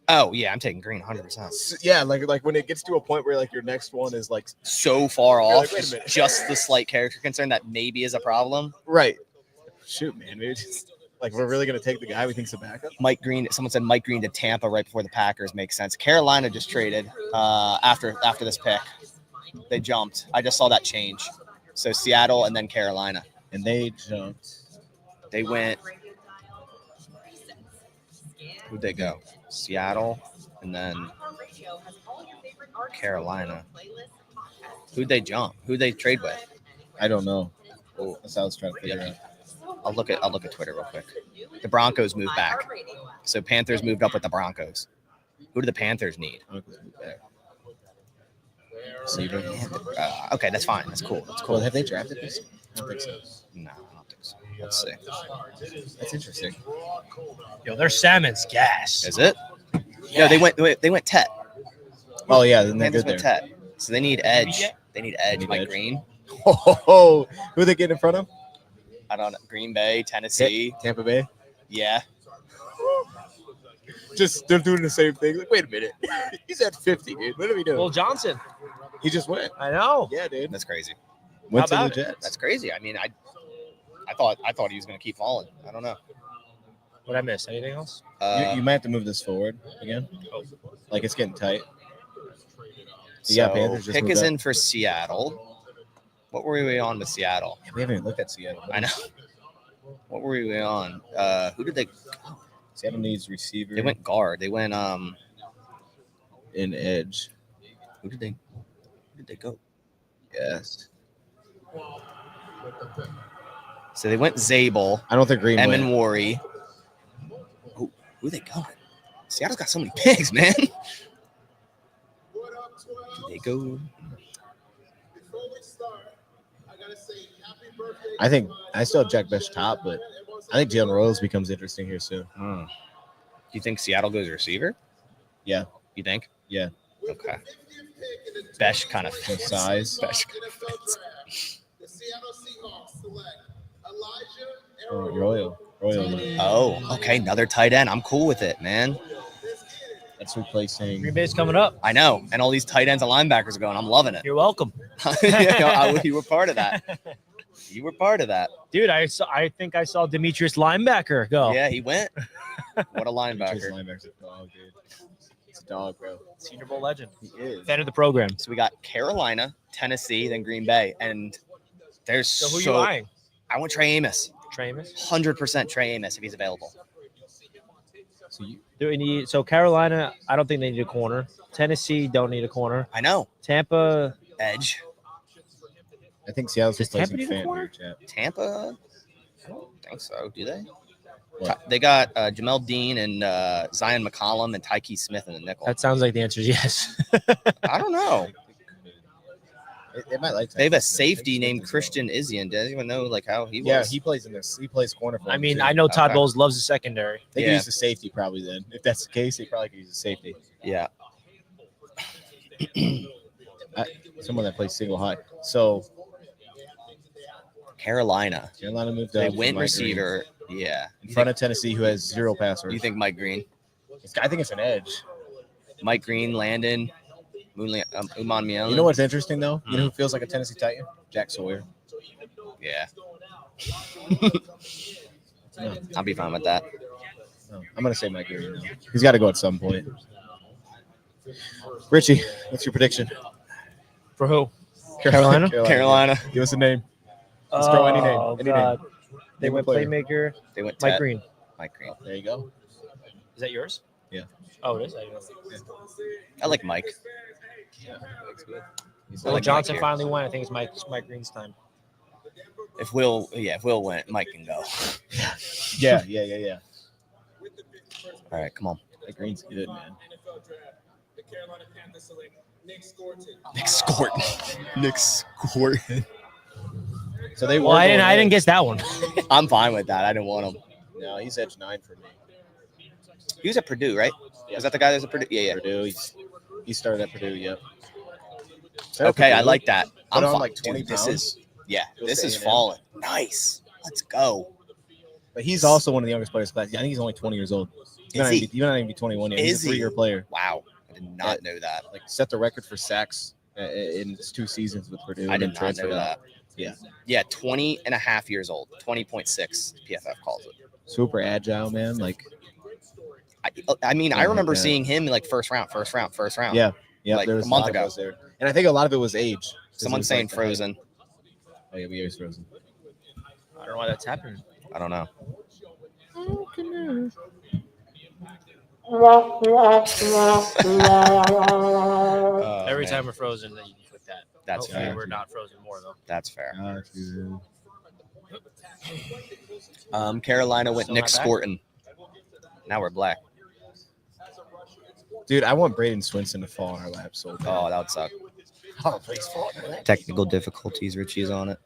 Oh, yeah, I'm taking Green 100%. yeah, when it gets to a point where your next one is So far You're off, wait a minute. just the slight character concern that maybe is a problem. right. Shoot, man, maybe just we're really gonna take the guy we think's a backup. Mike Green, someone said Mike Green to Tampa right before the Packers makes sense. Carolina just traded after this pick. They jumped. I just saw that change. So Seattle and then Carolina. And they jumped. They went. Who'd they go? Seattle and then Carolina. Who'd they jump? Who'd they trade with? I don't know. Oh, That's how I was trying to figure out. I'll look at Twitter real quick. The Broncos moved back. So Panthers moved up with the Broncos. Who do the Panthers need? Receiver. Okay, that's fine. That's cool. That's Cool. cool. Have they drafted this? I don't think so. No, I don't think so. Let's see. That's interesting. Yo, their salmon's gas. Is it? No, they went Tet. Oh yeah, then they're Panthers good went there. Tet. So they need edge. They need edge. Need Mike edge. Green. Oh, who they getting in front of? I don't know. Green Bay, Tennessee. Tampa Bay. Yeah. Just they're doing the same thing. Wait a minute, he's at 50, dude. What are we doing? Will Johnson. He just went. I know. Yeah, dude. That's crazy. Went to How the about it? Jets. That's crazy. I mean, I thought he was going to keep falling. I don't know. What I miss? Anything else? You might have to move this forward again. It's getting tight. So Yeah, Panthers just pick moved is up. in for Seattle. What were we on with Seattle? We haven't even looked at Seattle. I know. What were we on? Who did they? Seattle needs receiver. They went guard. They went in edge. Who did they go? Yes. So they went Zabel, I don't think Green Emin went. Wari. Who they going? Seattle's got so many picks, man. Did they go? I think I still have Jack Best top, but I think Jalen Rose becomes interesting here soon. Do you think Seattle goes receiver? Yeah. You think? Yeah. Okay. Besh kind of The size. Besh. The Seattle Seahawks select Elijah Royal. Royal. Oh, okay. Another tight end. I'm cool with it, man. That's replacing. Green Bay's coming up. I know. And all these tight ends and linebackers are going. I'm loving it. You're welcome. You were part of that. You were part of that. Dude, I think I saw Demetrius linebacker go. Yeah, he went. What a Patriots linebacker. linebacker's a dog, dude. It's a dog, bro. Senior Bowl legend. He is. Fan of the program. So we got Carolina, Tennessee, then Green Bay. And there's So who you eyeing? I want Trey Amos. Trey Amos? 100% Trey Amos if he's available. So you, Do we need Carolina? I don't think they need a corner. Tennessee don't need a corner. I know. Tampa. Edge. I think Seattle's Does Tampa replacing need a Fant corner? here, chat. Tampa? I don't think so. Do they? What? They got Jamel Dean and Zion McCollum and Tyke Smith in the nickel. That sounds like the answer is yes. I don't know. They might like. They have a Texas. safety named Christian Izzian. Doesn't even know like how he was. Yeah, he plays in this. He plays corner for I him, mean, too. I know Todd Okay. Bowles loves the secondary. They Yeah. could use the safety probably then. If that's the case, they probably could use the safety. Yeah. Someone that plays single high. So Carolina. Carolina moved They up. went Mike receiver. Yeah. Green in front of Tennessee, who has 0 passers. You think Mike Green? I think it's an edge. Mike Green, Landon, Uman Miele. You know what's interesting though? You know who feels like a Tennessee Titan? Jack Sawyer. Yeah. No, I'll be fine with that. no. I'm gonna say Mike Green. Though. He's got to go at some point. Richie, what's your prediction? For who? Carolina? Carolina. Give us a name. Let's throw any name. Oh, Any God. name. They Name a went player. playmaker. They went Mike Ted. Green. Mike Green. There you go. Is that yours? Yeah. Oh, it is? I didn't know. I like Mike. He's I Will like Johnson Mike here. finally won. I think it's Mike Green's time. If Will went, Mike can go. yeah. All right, come on. Mike Green's good, man. NFL draft. The Carolina Panthers select Nick Scorton. Nick Scorton. Nick Scorton. So they Well, were. I didn't going guess that one. I'm fine with that. I didn't want him. No, he's edge 9 for me. He was at Purdue, right? Was that the guy that was at Purdue? Yeah. Purdue. He started at Purdue. Yep. Okay, I like that. I'm on fine. like 20 Dude, this pounds. is Goes this to is A&M. falling. Nice. Let's go. But he's also one of the youngest players in class. I think he's only 20 years old. He Is might he? not even be 21 yet. Is He's a 3-year player. Wow. I did not know that. Like set the record for sacks in his 2 seasons with Purdue. I and did then not transferred know out. that. Yeah. Yeah, 20 and a half years old. 20.6 PFF calls it. Super agile, man. Like I mean, I Yeah, remember yeah. seeing him like first round. yeah, Like, there was a month lot of ago. those there. And I think a lot of it was age. 'Cause it Someone's was saying like the- Frozen. Oh yeah, we always Frozen. I don't know why that's happening. I don't know. Every man. time we're frozen, then you can click that. That's Hopefully fair. we're not frozen more, though. That's fair. Got you. Carolina went Still Nick not back? Scorton. Now we're black. Dude, I want Braden Swinson to fall in our lap so bad. Oh, that would suck. Oh, please fall in our lap. Technical difficulties. Richie's on it.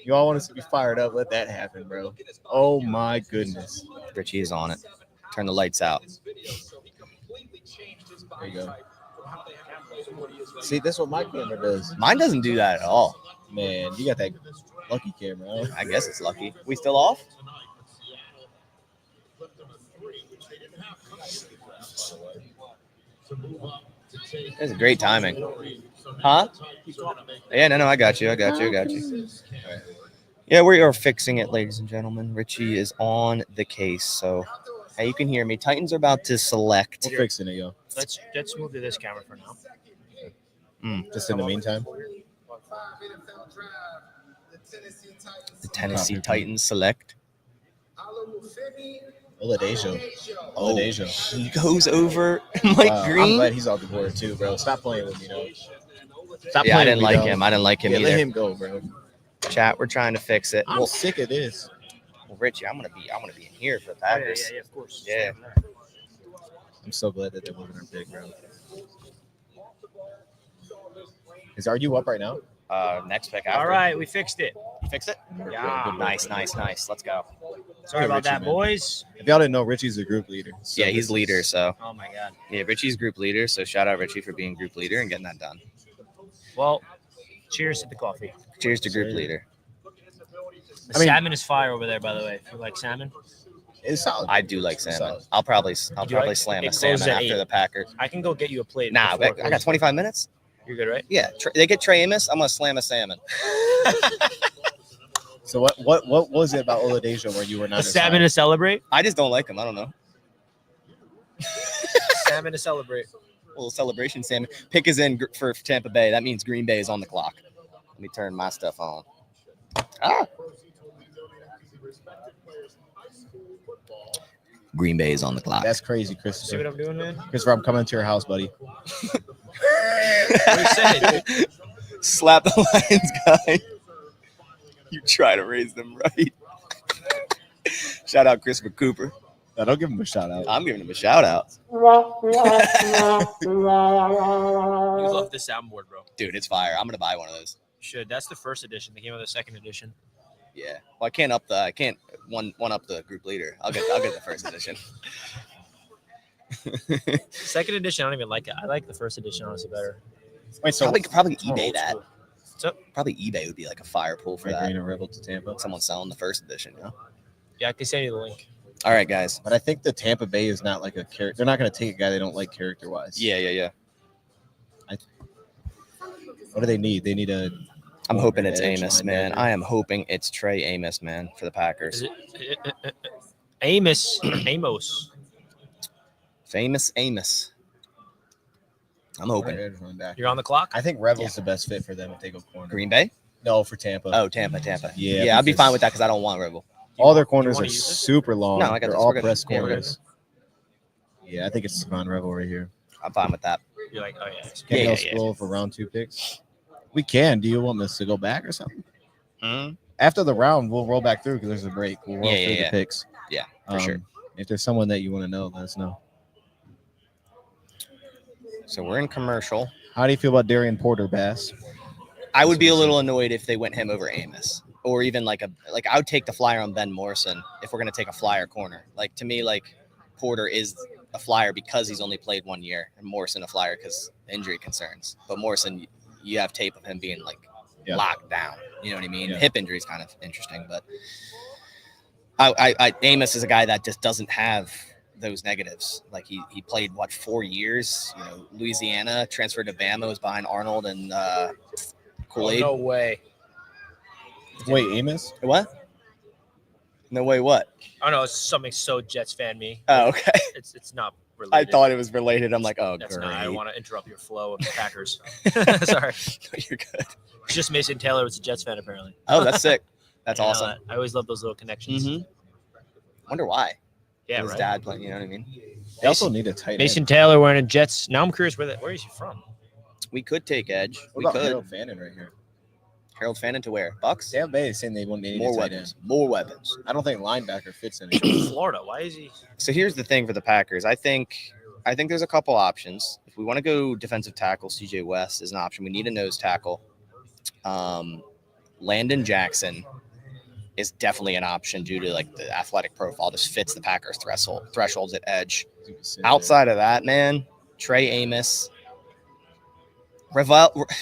You all want us to be fired up. Let that happen, bro. Oh my goodness. Richie is on it. Turn the lights out. There you go. See, this is what my camera does. Mine doesn't do that at all. Man, you got that lucky camera. Huh? I guess it's lucky. We still off? That's great timing. Huh? Yeah, no, I got you. Yeah, we are fixing it, ladies and gentlemen. Richie is on the case. So, hey, you can hear me. Titans are about to select. We're fixing it, yo. Let's move to this camera for now. Just in the meantime. The Tennessee Titans select. Oladejo. Oh, Oladejo. he goes over Mike I'm Green. glad he's off the board too, bro. Stop playing with me, though. Stop Yeah, I playing didn't with me, like dog. him. I didn't like him Yeah, let either. him go, bro. Chat, we're trying to fix it. I'm Well, sick of this. Richie, I'm gonna be in here for the Packers. of course. Yeah. I'm so glad that wasn't our pick, bro. Are you up right now? Next pick after. All right, we fixed it. You fix it? Yeah. Nice. Let's go. Sorry about Richie, that, man. boys. If y'all didn't know, Richie's the group leader. So Yeah, he's this is- leader. So Oh my God. yeah, Richie's group leader. So shout out Richie for being group leader and getting that done. Well, cheers to the coffee. Cheers to group Sir. leader. I mean- salmon is fire over there, by the way. If you like salmon, It's solid. I do like salmon. Solid. I'll probably like- slam it a salmon closes at after 8. the Packers. I can go get you a plate. Nah, before it I got closes. 25 minutes. You're good, right? Yeah, they get Trey Amos. I'm gonna slam a salmon. So what was it about Oladejo where you were not A salmon to celebrate. I just don't like him. I don't know. Salmon to celebrate. Little celebration salmon. Pick is in for Tampa Bay. That means Green Bay is on the clock. Let me turn my stuff on. Green Bay is on the clock. That's crazy, See what Christopher. I'm doing, man? Christopher, I'm coming to your house, buddy. What are you saying? Slap the Lions guy. You try to raise them right. Shout out Christopher Cooper. No, don't give him a shout out. I'm giving him a shout out. You love this soundboard, bro. Dude, it's fire. I'm gonna buy one of those. You should. That's the first edition. They came out with the second edition. Yeah. Well, I can't one up the group leader. I'll get the first edition. Second edition, I don't even like it. I like the first edition honestly better. Wait, so Probably It's more eBay old that. school. So Probably eBay would be like a fire pool for that. Green and Rebel to Tampa. Someone selling the first edition, you know? yeah, I can send you the link. All right, guys. But I think the Tampa Bay is not like a character. They're not going to take a guy they don't like character wise. Yeah. What do they need? They need a. I'm hoping it's edge Amos, linebacker. man. I am hoping it's Trey Amos, man, for the Packers. Is it Amos? Amos. Famous Amos. I'm hoping. Edge linebacker. You're on the clock. I think Rebel's the best fit for them if they go corner. Green Bay? No, for Tampa. Oh, Tampa. Yeah, I'd be because- fine with that because I don't want Rebel. All their corners wanna are use it? super long. No, I got They're this. all We're good. press Yeah, we're good. corners. Yeah, I think it's Savon Rebel right here. I'm fine with that. You're like, oh yeah. Can Yeah, go scroll for round 2 picks? We can. Do you want us to go back or something? After the round, we'll roll back through because there's a break. We'll roll through the picks. Yeah, for sure. If there's someone that you want to know, let us know. So we're in commercial. How do you feel about Darian Porter, Bass? I would be a little annoyed if they went him over Amos, or even I would take the flyer on Ben Morrison if we're gonna take a flyer corner. Like to me, like Porter is a flyer because he's only played 1 year, and Morrison a flyer because injury concerns. But Morrison, you have tape of him being like locked down. You know what I mean? Yeah. Hip injury is kind of interesting, but Amos is a guy that just doesn't have those negatives. Like he played 4 years, Louisiana, transferred to Bama, was behind Arnold and Kool-Aid. No way. Wait, Amos? What? No way, what? Oh no, it's something so Jets fan me. Oh, okay. It's not I related. thought it was related. I'm like, oh, That's great. not. I want to interrupt your flow of the Packers. Sorry, You're good. it's just Mason Taylor was a Jets fan apparently. Oh, that's sick. That's You know, awesome. I always love those little connections. Mm-hmm. Wonder why. Yeah, His right. dad playing, you know what I mean? They also need a tight end. Mason Taylor wearing a Jets. Now I'm curious where is he from? We could take edge. What We about could. Harold Fannin right here? Harold Fannin to where? Bucks? Tampa Bay is saying they need More a tight weapons. end. More weapons. I don't think linebacker fits in it. Florida. Why is he? So here's the thing for the Packers. I think there's a couple options. If we want to go defensive tackle, CJ West is an option. We need a nose tackle. Landon Jackson is definitely an option due to the athletic profile. Just fits the Packers thresholds at edge. Outside of that, man, Trey Amos,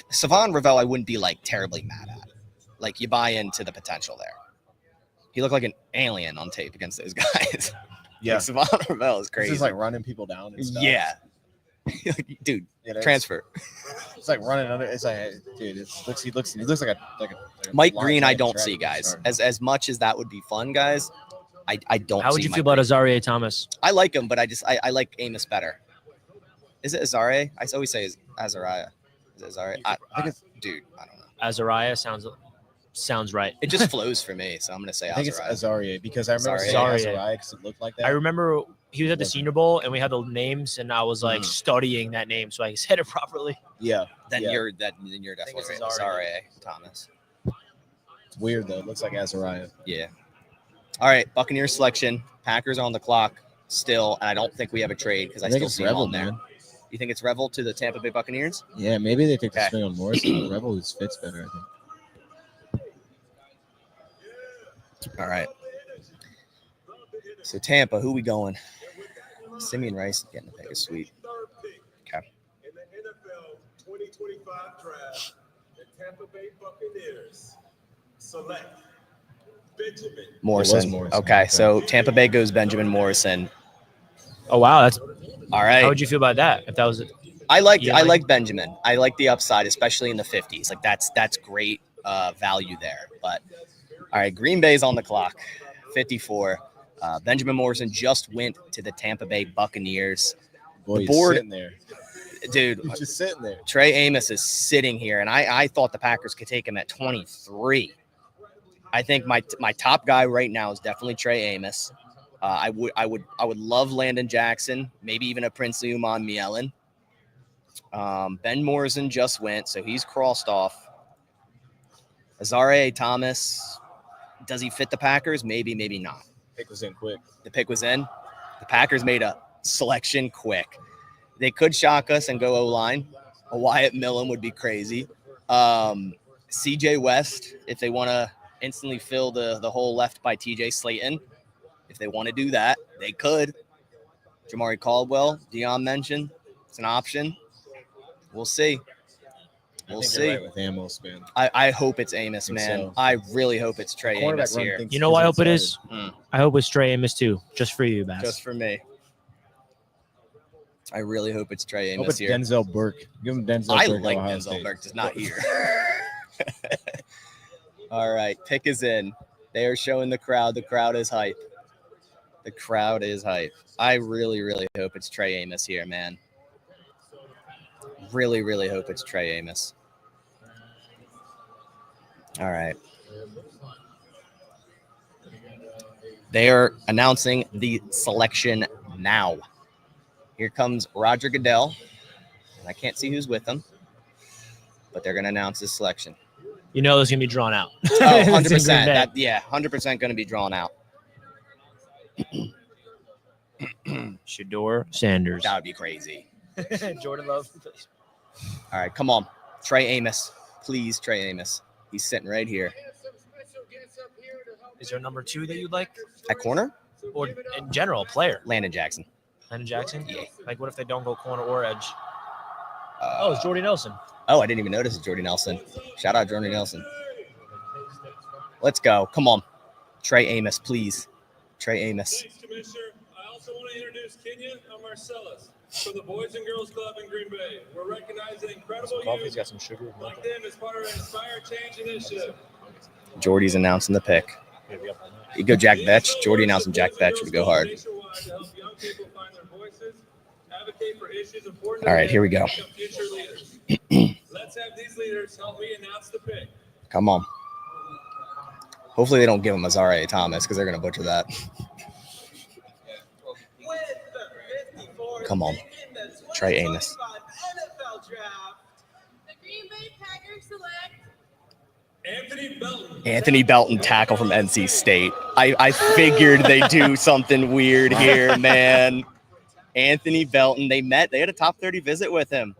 Savon Ravel, I wouldn't be terribly mad at. You buy into the potential there. He looked like an alien on tape against those guys. Yeah. Savon Ravel is crazy. He's just running people down and stuff. Yeah. Dude, It's- transfer. It's like running under. It's like, dude, he looks like a Mike blind Green, I man don't track see, guys. starter. As much as that would be fun, guys, I don't How would see you Mike feel about Green. Azaria Thomas? I like him, but I like Amos better. Is it Azariah? I always say Azariah. Is it Azariah? I think it's, dude, I don't know. Azariah sounds right. It just flows for me, so I'm going to say I think it's Azariah. Azaria because I remember saying Azaria. Azaria because it looked like that. I remember he was at the Senior Bowl and we had the names and I was studying that name so I said it properly. Yeah. Then yeah. you're think definitely it's right. Azariah. Azariah Thomas. It's weird though. It looks like Azaria. Yeah. All right, Buccaneers selection. Packers are on the clock still, and I don't think we have a trade because I think still it's see him Rebel, on there. man. You think it's Revel to the Tampa Bay Buccaneers? Yeah, maybe they take the Okay. swing on Morrison. Rebel just fits better, I think. All right. So Tampa, who we going? Simeon Rice is getting the pick is sweet. Third pick Okay. in the NFL 2025 draft, the Tampa Bay Buccaneers select Morrison. Morrison. Okay, Okay. so Tampa Bay goes Benjamin Morrison. Oh wow, that's All right. how would you feel about that? If that was I like Yeah. Benjamin. I like the upside, especially in the 50s. Like that's great value there. But all right, Green Bay's on the clock, 54. Benjamin Morrison just went to the Tampa Bay Buccaneers. Boy, the he's board- sitting there. Dude, He's just sitting there. Trey Amos is sitting here, and I thought the Packers could take him at 23. I think my top guy right now is definitely Trey Amos. I would love Landon Jackson, maybe even a Princely Uman Mielen. Ben Morrison just went, so he's crossed off. Azareye'h Thomas, does he fit the Packers? Maybe, maybe not. Pick was in quick. The pick was in. The Packers made a selection quick. They could shock us and go O-line. A Wyatt Millen would be crazy. CJ West, if they want to instantly fill the hole left by TJ Slayton, if they want to do that, they could. Jamari Caldwell, Dion mentioned, it's an option. We'll see. We'll see. Right with Amos, man. I hope it's Amos, Think man. so. I really hope it's Trey Cornerback Amos run here. thinks You know, I hope it he's is. Mm. I hope it's Trey Amos too, just for you, Bass. Just for me. I really hope it's Trey I hope Amos it's here. Denzel Burke. Give him Denzel I Burke. like Ohio Denzel State. Burke, just not here. All right, pick is in. They are showing the crowd. The crowd is hype. The crowd is hype. I really, really hope it's Trey Amos here, man. Really, really hope it's Trey Amos. All right. They are announcing the selection now. Here comes Roger Goodell. I can't see who's with him, but they're going to announce his selection. You know, there's gonna be drawn out. Oh, It's in 100%. Green Bay. That, yeah, 100% going to be drawn out. Shadeur Sanders. That would be crazy. Jordan Love. All right, come on. Trey Amos. Please, Trey Amos. He's sitting right here. Is there a number 2 that you'd like, At corner, or in general, a player? Landon Jackson. Landon Jackson. Yeah. Like, what if they don't go corner or edge? Uh, Oh, it's Jordy Nelson. Oh, I didn't even notice it's Jordy Nelson. Shout out Jordy Nelson. Let's go. Come on. Trey Amos, please. Trey Amos. Thanks, Commissioner. I also want to introduce Kenya and Marcellus from the Boys and Girls Club in Green Bay. We're recognizing incredible youth got some sugar. like them as part of our Inspire Change initiative. Jordy's announcing the pick. You go Jack Vetch. Jordy announcing Jack Vetch would go hard. All right, here we go. Let's have these leaders help me announce the pick. Come on. Hopefully they don't give him Azareye'h Thomas because they're going to butcher that. Come on. Trey Amos. The Green Bay Packers select Anthony Belton. Anthony Belton, tackle from NC State. I figured they'd do something weird here, man. Anthony Belton, they had a top 30 visit with him.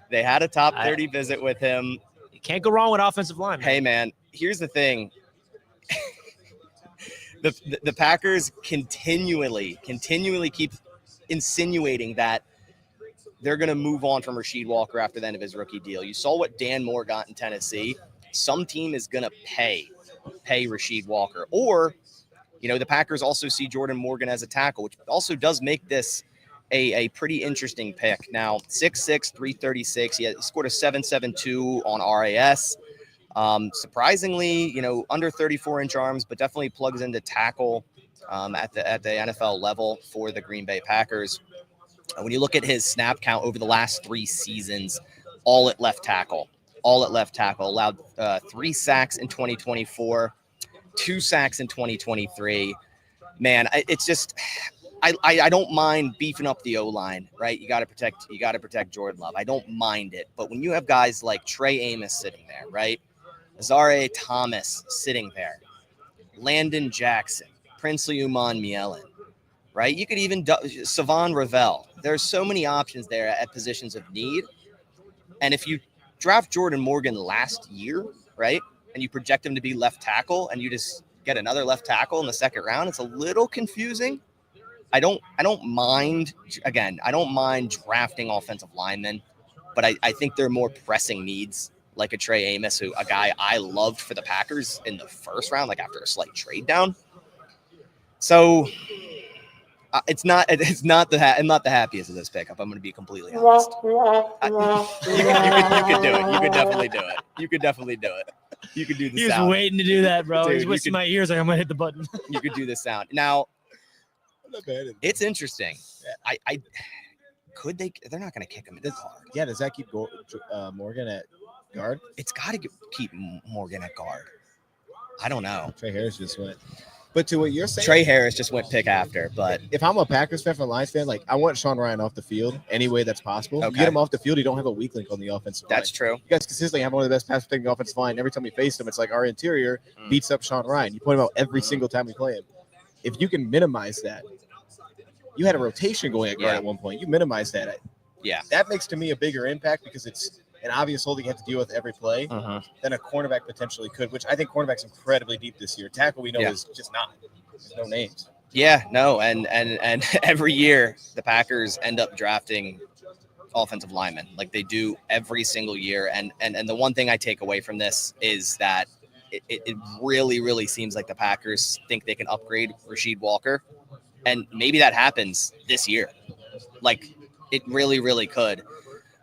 They had a top 30 visit with him. You can't go wrong with offensive line. Hey, man, here's the thing. The Packers continually keep insinuating that they're going to move on from Rasheed Walker after the end of his rookie deal. You saw what Dan Moore got in Tennessee. Some team is going to pay Rasheed Walker. Or, the Packers also see Jordan Morgan as a tackle, which also does make this a pretty interesting pick. Now, 6'6", 336. He scored a 7.72 on RAS. Surprisingly, under 34-inch arms, but definitely plugs into tackle at the NFL level for the Green Bay Packers. When you look at his snap count over the last 3 seasons, all at left tackle, allowed 3 sacks in 2024, 2 sacks in 2023. Man, it's just I don't mind beefing up the O-line, right? You got to protect Jordan Love. I don't mind it, but when you have guys like Trey Amos sitting there, right? Azareye'h Thomas sitting there, Landon Jackson, Princely Uman Mielen, right? You could even Savon Ravel. There's so many options there at positions of need. And if you draft Jordan Morgan last year, right, and you project him to be left tackle, and you just get another left tackle in the second round, it's a little confusing. I don't mind drafting offensive linemen, but I think there are more pressing needs like a Trey Amos, a guy I loved for the Packers in the first round, like after a slight trade down. So I'm not the happiest of this pickup. I'm going to be completely honest. You could do it. You could definitely do it. You could definitely do it. You could do the He was sound. waiting to do that, bro. Dude, He's you whistling could- my ears like I'm gonna hit the button. You could do the sound. Now, Not bad. it's interesting. I could they? They're not going to kick him in the guard. Yeah, does that keep Morgan at guard? It's got to keep Morgan at guard. I don't know. Trey Harris just went. But to what you're saying, Trey Harris just went pick after, but if I'm a Packers fan, for a Lions fan, like I want Sean Ryan off the field any way that's possible. You Okay. get him off the field, you don't have a weak link on the offensive line. that's true. You guys consistently have one of the best pass protecting offensive line. Every time we face them, it's like our interior beats up Sean Ryan. You point him out every single time we play him. If you can minimize that, you had a rotation going at guard Yeah. at one point. You minimize that. Yeah. That makes to me a bigger impact because it's an obvious hole that you have to deal with every play than a cornerback potentially could, which I think cornerback's incredibly deep this year. Tackle we know Yeah. is just not. There's no names. Yeah, no, and every year the Packers end up drafting offensive linemen, like they do every single year. And the one thing I take away from this is that it really, really seems like the Packers think they can upgrade Rasheed Walker, and maybe that happens this year. Like it really, really could.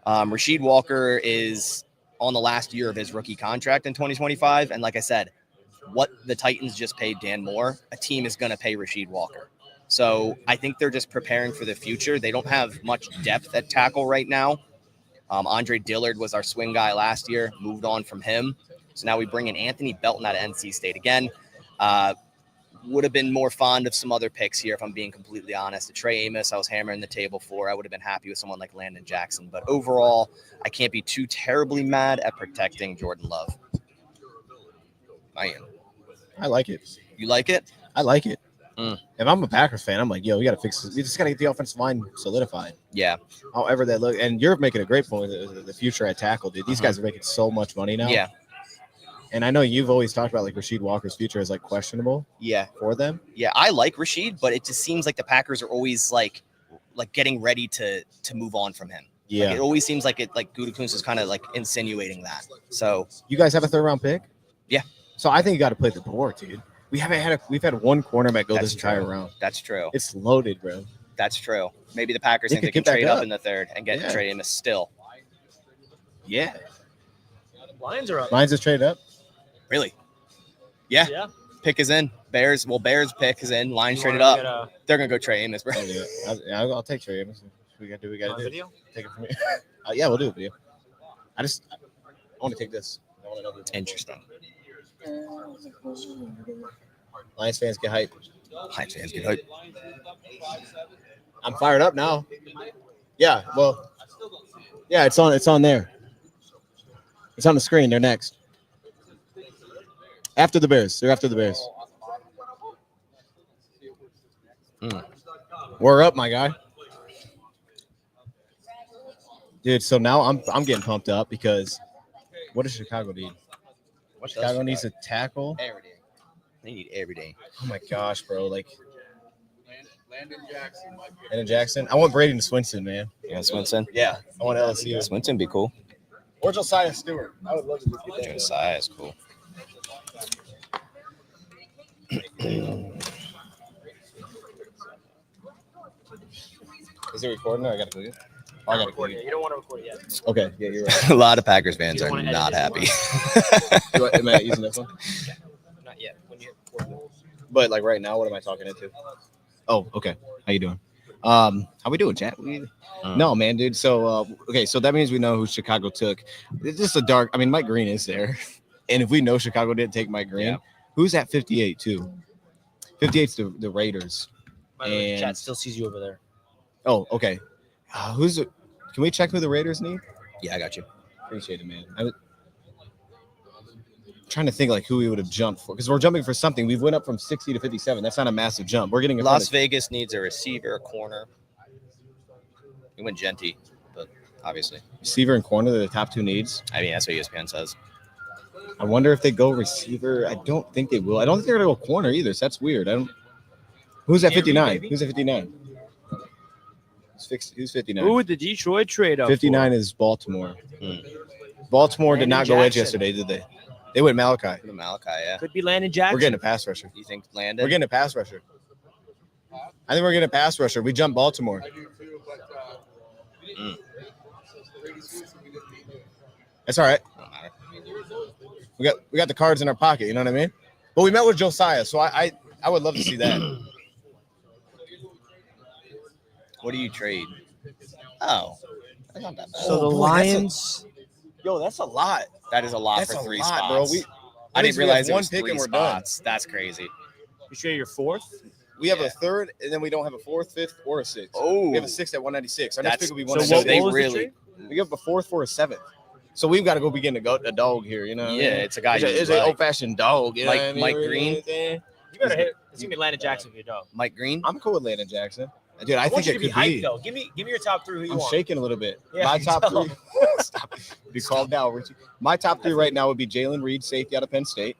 Rasheed Walker is on the last year of his rookie contract in 2025, and like I said, what the Titans just paid Dan Moore, a team is going to pay Rasheed Walker. So I think they're just preparing for the future. They don't have much depth at tackle right now. Andre Dillard was our swing guy last year, moved on from him. So now we bring in Anthony Belton out of NC State again. Would have been more fond of some other picks here, if I'm being completely honest. Trey Amos, I was hammering the table for. I would have been happy with someone like Landon Jackson. But overall, I can't be too terribly mad at protecting Jordan Love. I am. I like it. You like it? I like it. Mm. If I'm a Packers fan, I'm like, yo, we got to fix this. We just got to get the offensive line solidified. Yeah. However that look, and you're making a great point. The future at tackle, dude. These guys are making so much money now. Yeah. And I know you've always talked about like Rasheed Walker's future is like questionable Yeah. for them. Yeah. I like Rasheed, but it just seems like the Packers are always like getting ready to move on from him. Yeah. Like, it always seems like Gutekunst is kind of like insinuating that. So You guys have a 3rd round pick? Yeah. So I think you got to play the board, dude. We've had one cornerback go That's this entire true. round. that's true. It's loaded, bro. That's true. Maybe the Packers They think they could can get back trade up up. in the 3rd and get Yeah. Trey Amos still. Yeah. Lions are up. Lions just traded up. Really? Yeah. Yeah. Pick is in. Bears pick is in. Lions You traded wanna up. get a- They're gonna go Trey Amos, bro. I'll take Trey Amos. We got to do. We got on to do. video? Take it from me. Yeah, we'll do a video. I want to take this. I want to know the Interesting. Lions fans get hype. Lions fans get hype. I'm fired up now. Yeah, well, yeah, it's on. It's on there. It's on the screen. They're next. After the Bears. They're after the Bears. We're up, my guy. Dude, so now I'm getting pumped up because what does Chicago need? Chicago needs a tackle. Every day. They need every day. Oh my gosh, bro! Like Landon Jackson might be Landon Jackson. I want Brady and Swinson, man. Yeah, Swinson. Yeah, I want LSU. Swinson be cool. Or Josiah Stewart. I would love to get that. Josiah is cool. Is it recording or I got to click it? Oh, I got to click it. You don't want to record it yet. Okay, yeah, you're right. A lot of Packers fans You are don't wanna not edit it, happy. Am I using this one? Not yet. When you record it. But like right now, what am I talking into? Oh, okay. How you doing? How we doing, chat? No, man, dude. So okay, so that means we know who Chicago took. It's just a dark. I mean, Mike Green is there, and if we know Chicago didn't take Mike Green, Yeah. who's at 58 too? 58's the Raiders. By the way, And- chat still sees you over there. Oh, okay. Who's it? Can we check who the Raiders need? Yeah, I got you. Appreciate it, man. I'm trying to think like who we would have jumped for because we're jumping for something. We've went up from 60 to 57. That's not a massive jump. We're getting in front Las of- Vegas needs a receiver, a corner. We went Genty, but obviously, receiver and corner. They're the top two needs. I mean, that's what ESPN says. I wonder if they go receiver. I don't think they will. I don't think they're gonna go corner either. So that's weird. I don't. Who's at 59? Who's at 59? Who's 59? Who would the Detroit trade up 59 is Baltimore. Baltimore did Landon not go edge Jackson. yesterday, did they? They went Malachi. The Malachi, yeah. Could be Landon Jackson. We're getting a pass rusher. You think Landon? We're getting a pass rusher. I think we're getting a pass rusher. We jumped Baltimore. That's all right. Don't matter. We got the cards in our pocket. You know what I mean? But we met with Josiah, so I would love to see that. What do you trade? Oh, that's not that bad. So the boy, Lions. That's a lot. That is a lot That's for a 3 lot, spots. bro. I didn't we have realize it one was pick 3 and we're done. spots. That's crazy. You sure you're fourth? We have Yeah. a third, and then we don't have a fourth, fifth, or a sixth. Oh, We have a sixth at 196. Our next That's- pick will be So 196. they what was the really- trade? We give a fourth for a seventh. So we've got to go begin to go a dog here. You know? what I yeah, mean? it's a guy. It's a- you it's an like. old-fashioned dog. You know Mike- what I mean? Mike Really, Green? anything? You better hit. It's gonna be Landon Jackson for your dog. Mike Green. I'm cool with Landon Jackson. Dude, I I want think you it to be could hyped be. though. Give me your top 3 who you I'm want. shaking a little bit. Yeah, My I can top tell. 3. Stop. Be calmed down, Richie. My top 3 right now would be Jalen Reed, safety out of Penn State.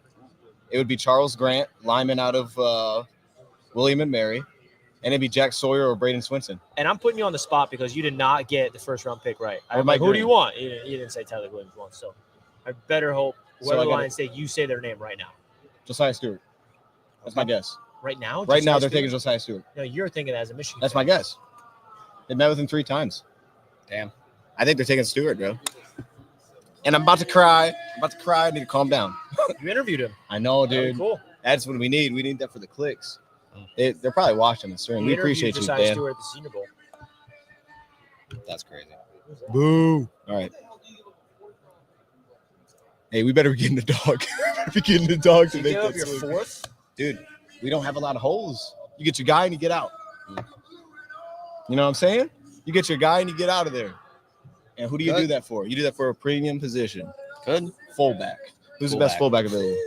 It would be Charles Grant, lineman out of William and Mary. And it'd be Jack Sawyer or Braden Swinson. And I'm putting you on the spot because you did not get the first round pick right. Or I'm Mike like, who do Green. you want? You didn't say Tyler Williams once. So I better hope So whoever I the gotta- Lions say, you say their name right now. Josiah Stewart. That's my guess. Right now? Right now, Josiah they're taking Stewart? Josiah Stewart. No, you're thinking that as a Michigan. That's fan. my guess. They met with him 3 times. Damn. I think they're taking Stewart, bro. And I'm about to cry. I need to calm down. You interviewed him. I know, That'd be dude. cool. That's what we need. We need that for the clicks. They're probably watching this. You We interviewed appreciate you, Josiah Dan. Stewart at the Senior Bowl. That's crazy. Boo. All right. Hey, we better be getting the dog. Be getting the dog to You make gave up that your swing. fourth? Dude, we don't have a lot of holes. You get your guy and you get out. You know what I'm saying? You get your guy and you get out of there. And who do you do Good. that for? You do that for a premium position. Good. Fullback. Who's the best Fullback. fullback available?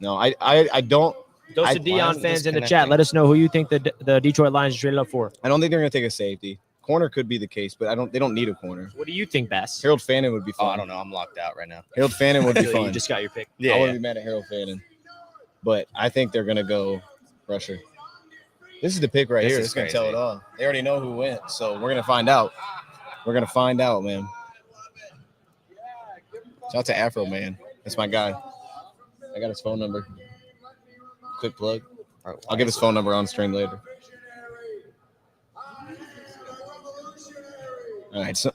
No, I don't. Those I- are Dion Lions fans in the chat. disconnecting. Let us know who you think the Detroit Lions are traded up for. I don't think they're gonna take a safety. Corner could be the case, but they don't need a corner. What do you think, Bass? Harold Fannin would be Oh, fun. I don't know. I'm locked out right now. Harold Fannin would be You fun. just got your pick. I wouldn't be mad at Harold Fannin. But I think they're gonna go rusher. This is the pick right This here. is It's gonna tell crazy. it all. They already know who went, so we're gonna find out. We're gonna find out, man. Shout out to Afro Man. That's my guy. I got his phone number. Quick plug. I'll give his phone number on stream later. All right, so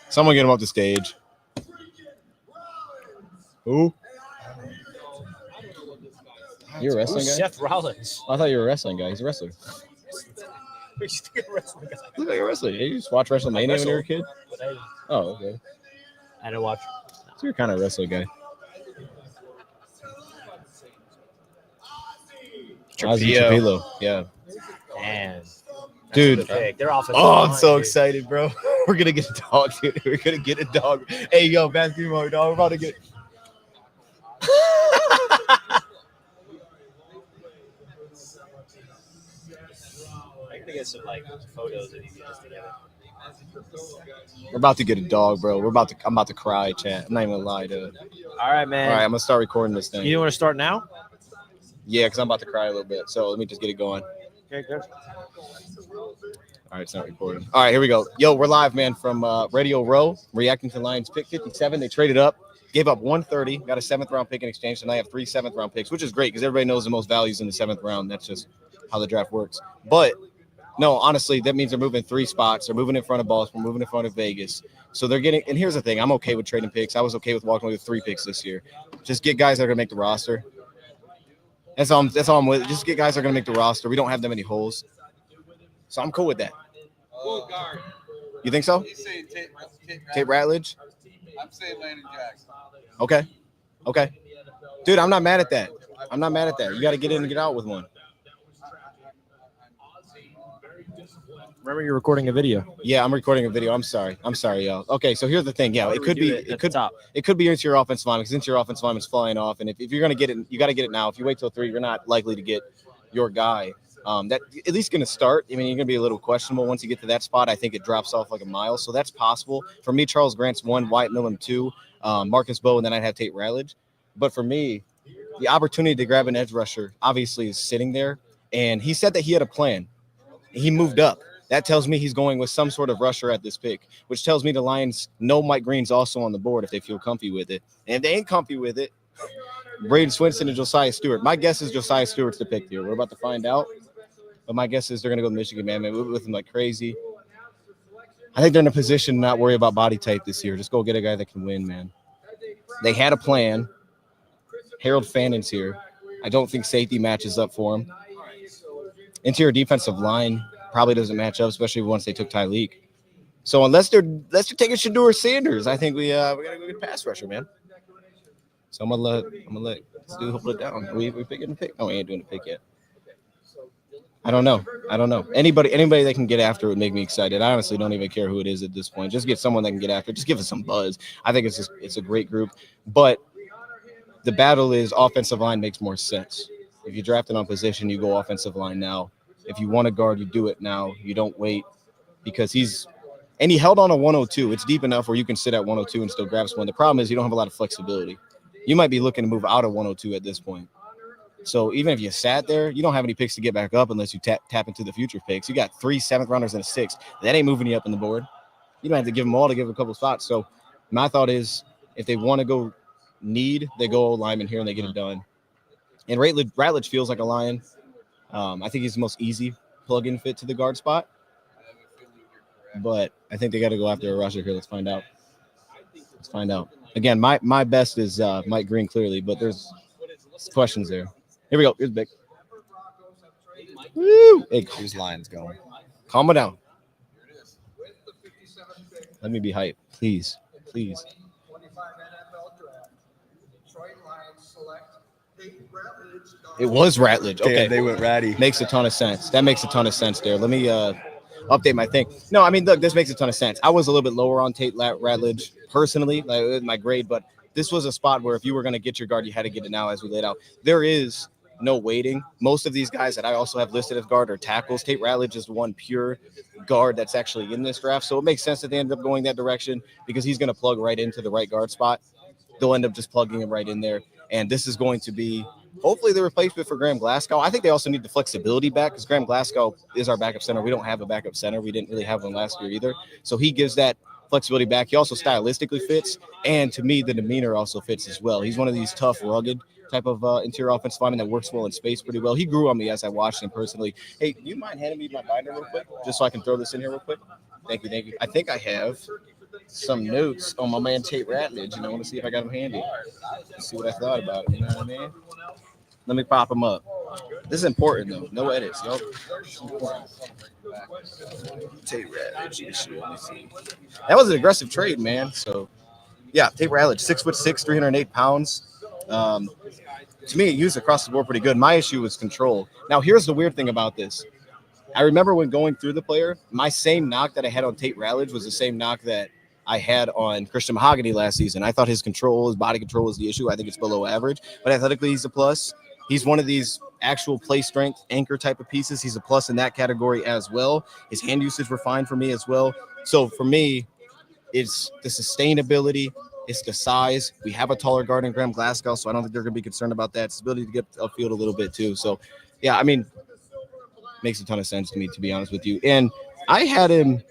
someone get him up the stage. Who? You're a wrestling Who's guy? Seth Rollins? I thought you were a wrestling guy. He's a wrestler. Who's the wrestling guy? Look like a wrestler. You just watch WrestleMania when you were a kid? But I Oh, okay. didn't watch. So you're kind of a wrestling guy. Ozzy Trapillo. Trapillo. Yeah. Man. Dude. That's a good pick. They're offensive Oh, I'm line, so dude. excited, bro. We're going to get a dog, dude. We're going to get a dog. Hey, yo, basketball dog. We're about to get. I'm gonna get some photos of these guys together. We're about to get a dog, bro. I'm about to cry, chat. I'm not even going to lie, dude. All right, man. All right, I'm going to start recording this thing. You want to start now? Yeah, because I'm about to cry a little bit. So let me just get it going. Okay, good. All right, it's not recording. All right, here we go. Yo, we're live, man, from Radio Row, reacting to Lions pick 57. They traded up, gave up 130, got a 7th round pick in exchange. So now I have 3 7th round picks, which is great because everybody knows the most values in the 7th round. That's just how the draft works. But no, honestly, that means they're moving 3 spots. They're moving in front of Baltimore, moving in front of Vegas. So they're getting, and here's the thing, I'm okay with trading picks. I was okay with walking away with 3 picks this year. Just get guys that are going to make the roster. That's all I'm with. Just get guys that are going to make the roster. We don't have that many holes. So I'm cool with that. You think so? He's saying Tate Ratledge? I'm saying Landon Jackson. Okay. Okay. Dude, I'm not mad at that. I'm not mad at that. You got to get in and get out with one. Remember, you're recording a video. Yeah, I'm recording a video. I'm sorry, y'all. Okay, so here's the thing. Yeah, it could be at the top. it could be into your offensive lineman because into your offensive lineman's flying off. And if you're gonna get it, you got to get it now. If you wait till 3, you're not likely to get your guy. That at least going to start. I mean, you're going to be a little questionable once you get to that spot. I think it drops off like a mile, so that's possible. For me, Charles Grant's 1, Wyatt Millam 2, Marcus Bowe, and then I'd have Tate Ratledge. But for me, the opportunity to grab an edge rusher obviously is sitting there. And he said that he had a plan. He moved up. That tells me he's going with some sort of rusher at this pick, which tells me the Lions know Mike Green's also on the board if they feel comfy with it. And if they ain't comfy with it, Braden Swinson and Josiah Stewart. My guess is Josiah Stewart's the pick here. We're about to find out. But my guess is they're going to go to Michigan, man. Move with them like crazy. I think they're in a position to not worry about body type this year. Just go get a guy that can win, man. They had a plan. Harold Fannon's here. I don't think safety matches up for him. Interior defensive line probably doesn't match up, especially once they took Tyleek. So unless they're taking Shadeur Sanders, I think we got a good pass rusher, man. So I'm gonna let this dude hold it down. We picking the pick? No, we ain't doing the pick yet. I don't know. Anybody that can get after it would make me excited. I honestly don't even care who it is at this point. Just get someone that can get after it. Just give us some buzz. I think it's a great group. But the battle is offensive line makes more sense. If you draft it on position, you go offensive line now. If you want a guard, you do it now. You don't wait because he held on a 102. It's deep enough where you can sit at 102 and still grab someone. The problem is you don't have a lot of flexibility. You might be looking to move out of 102 at this point. So even if you sat there, you don't have any picks to get back up unless you tap into the future picks. You got 3 7th rounders and a 6. That ain't moving you up in the board. You don't have to give them all to give a couple spots. So my thought is if they want to go need, they go lineman here and they get it done. And Ratledge feels like a Lion. I think he's the most easy plug-in fit to the guard spot. But I think they got to go after a rusher here. Let's find out. Again, my best is Mike Green clearly, but there's questions there. Here we go. Here's big. Woo! Hey, Whose Lions going? calm it down. Let me be hype, please. It was Ratledge. Okay, Damn, they went ratty. Makes a ton of sense. That makes a ton of sense there. Let me update my thing. No, I mean, look, this makes a ton of sense. I was a little bit lower on Tate Ratledge personally, like with my grade, but this was a spot where if you were going to get your guard, you had to get it now, as we laid out. There is no waiting. Most of these guys that I also have listed as guard are tackles. Tate Ratledge is the one pure guard that's actually in this draft, so it makes sense that they end up going that direction because he's going to plug right into the right guard spot. They'll end up just plugging him right in there, and this is going to be hopefully the replacement for Graham Glasgow. I think they also need the flexibility back because Graham Glasgow is our backup center. We don't have a backup center. We didn't really have one last year either, so he gives that flexibility back. He also stylistically fits, and to me, the demeanor also fits as well. He's one of these tough, rugged type of interior offensive lineman that works well in space pretty well. He grew on me as I watched him personally. Hey, do you mind handing me my binder real quick, just so I can throw this in here real quick? Thank you. I think I have some notes on my man Tate Ratledge, and I want to see if I got them handy. Let's see what I thought about it. You know what I mean? Let me pop them up. This is important though. No edits, yo. Tate Ratledge. Let me see. That was an aggressive trade, man. So, yeah, Tate Ratledge, 6'6", 308 pounds. To me, used across the board pretty good. My issue was control. Now, here's the weird thing about this. I remember when going through the player, my same knock that I had on Tate Ratledge was the same knock that I had on Christian Mahogany last season. I thought his body control was the issue. I think it's below average, but athletically, he's a plus. He's one of these actual play strength anchor type of pieces. He's a plus in that category as well. His hand usage were fine for me as well. So for me, it's the sustainability. It's the size. We have a taller guard in Graham Glasgow, so I don't think they're going to be concerned about that. It's ability to get upfield a little bit too. So, yeah, I mean, makes a ton of sense to me, to be honest with you. And I had him,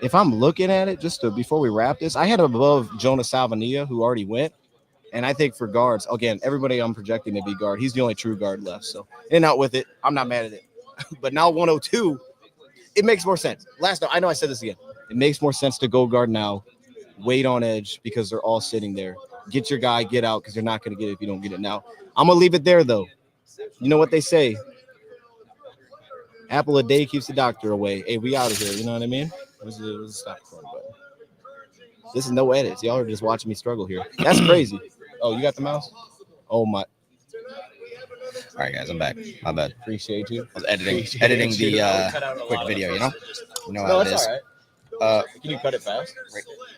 if I'm looking at it, before we wrap this, I had him above Jonah Salvania, who already went. And I think for guards, again, everybody I'm projecting to be guard. He's the only true guard left. So in and out with it. I'm not mad at it. But now 102, it makes more sense. I know I said this again. It makes more sense to go guard now. Wait on edge because they're all sitting there. Get your guy, get out, because you're not going to get it if you don't get it now. I'm going to leave it there, though. You know what they say. Apple a day keeps the doctor away. Hey, we out of here. You know what I mean? Where's the stop recording button? This is no edits. Y'all are just watching me struggle here. That's crazy. Oh, you got the mouse? Oh, my. All right, guys, I'm back. My bad. Appreciate you. I was editing the quick video, you know No, how it that's is. all right. Can you cut it fast?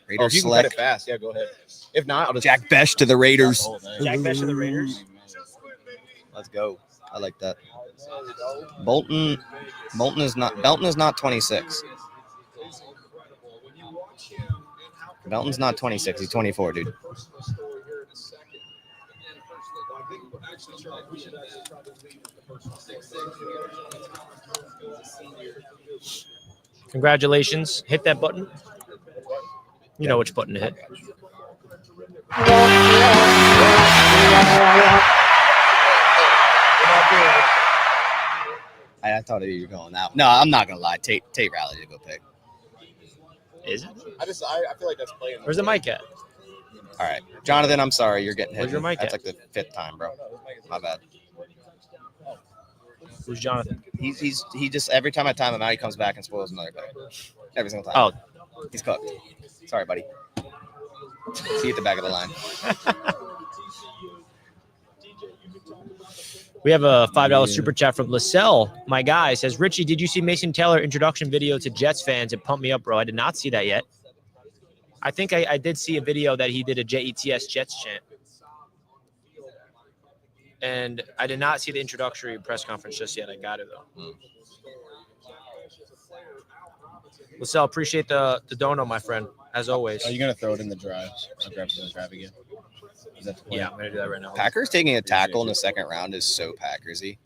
Raiders if you can select cut it fast, yeah, go ahead. If not, I'll just Jack Besh to the Raiders. Jack Besh of the Raiders. Let's go. I like that. Belton is not 26. Belton's not 26. He's 24, dude. Congratulations. Hit that button. You know which button to hit. I thought you were going out. No, I'm not gonna lie. Tate rallied to go pick. Is it? I feel like that's playing. Where's the mic at? All right, Jonathan. I'm sorry, you're getting hit. Where's your mic That's at? like the 5th time, bro. My bad. Who's Jonathan? He just every time I time him out, he comes back and spoils another pick. Every single time. Oh, He's cooked. Sorry, buddy. See you at the back of the line. we have a $5 super chat from LaSalle. My guy says, Richie, did you see Mason Taylor introduction video to Jets fans? It pumped me up, bro. I did not see that yet. I think I did see a video that he did a JETS Jets chant. And I did not see the introductory press conference just yet. I got it, though. LaSalle, appreciate the dono, my friend, as always. Are you gonna throw it in the drive? I'll grab it in the drive again. Is that the plan? Yeah, I'm going to do that right now. Packers taking a tackle in the 2nd round is so Packersy.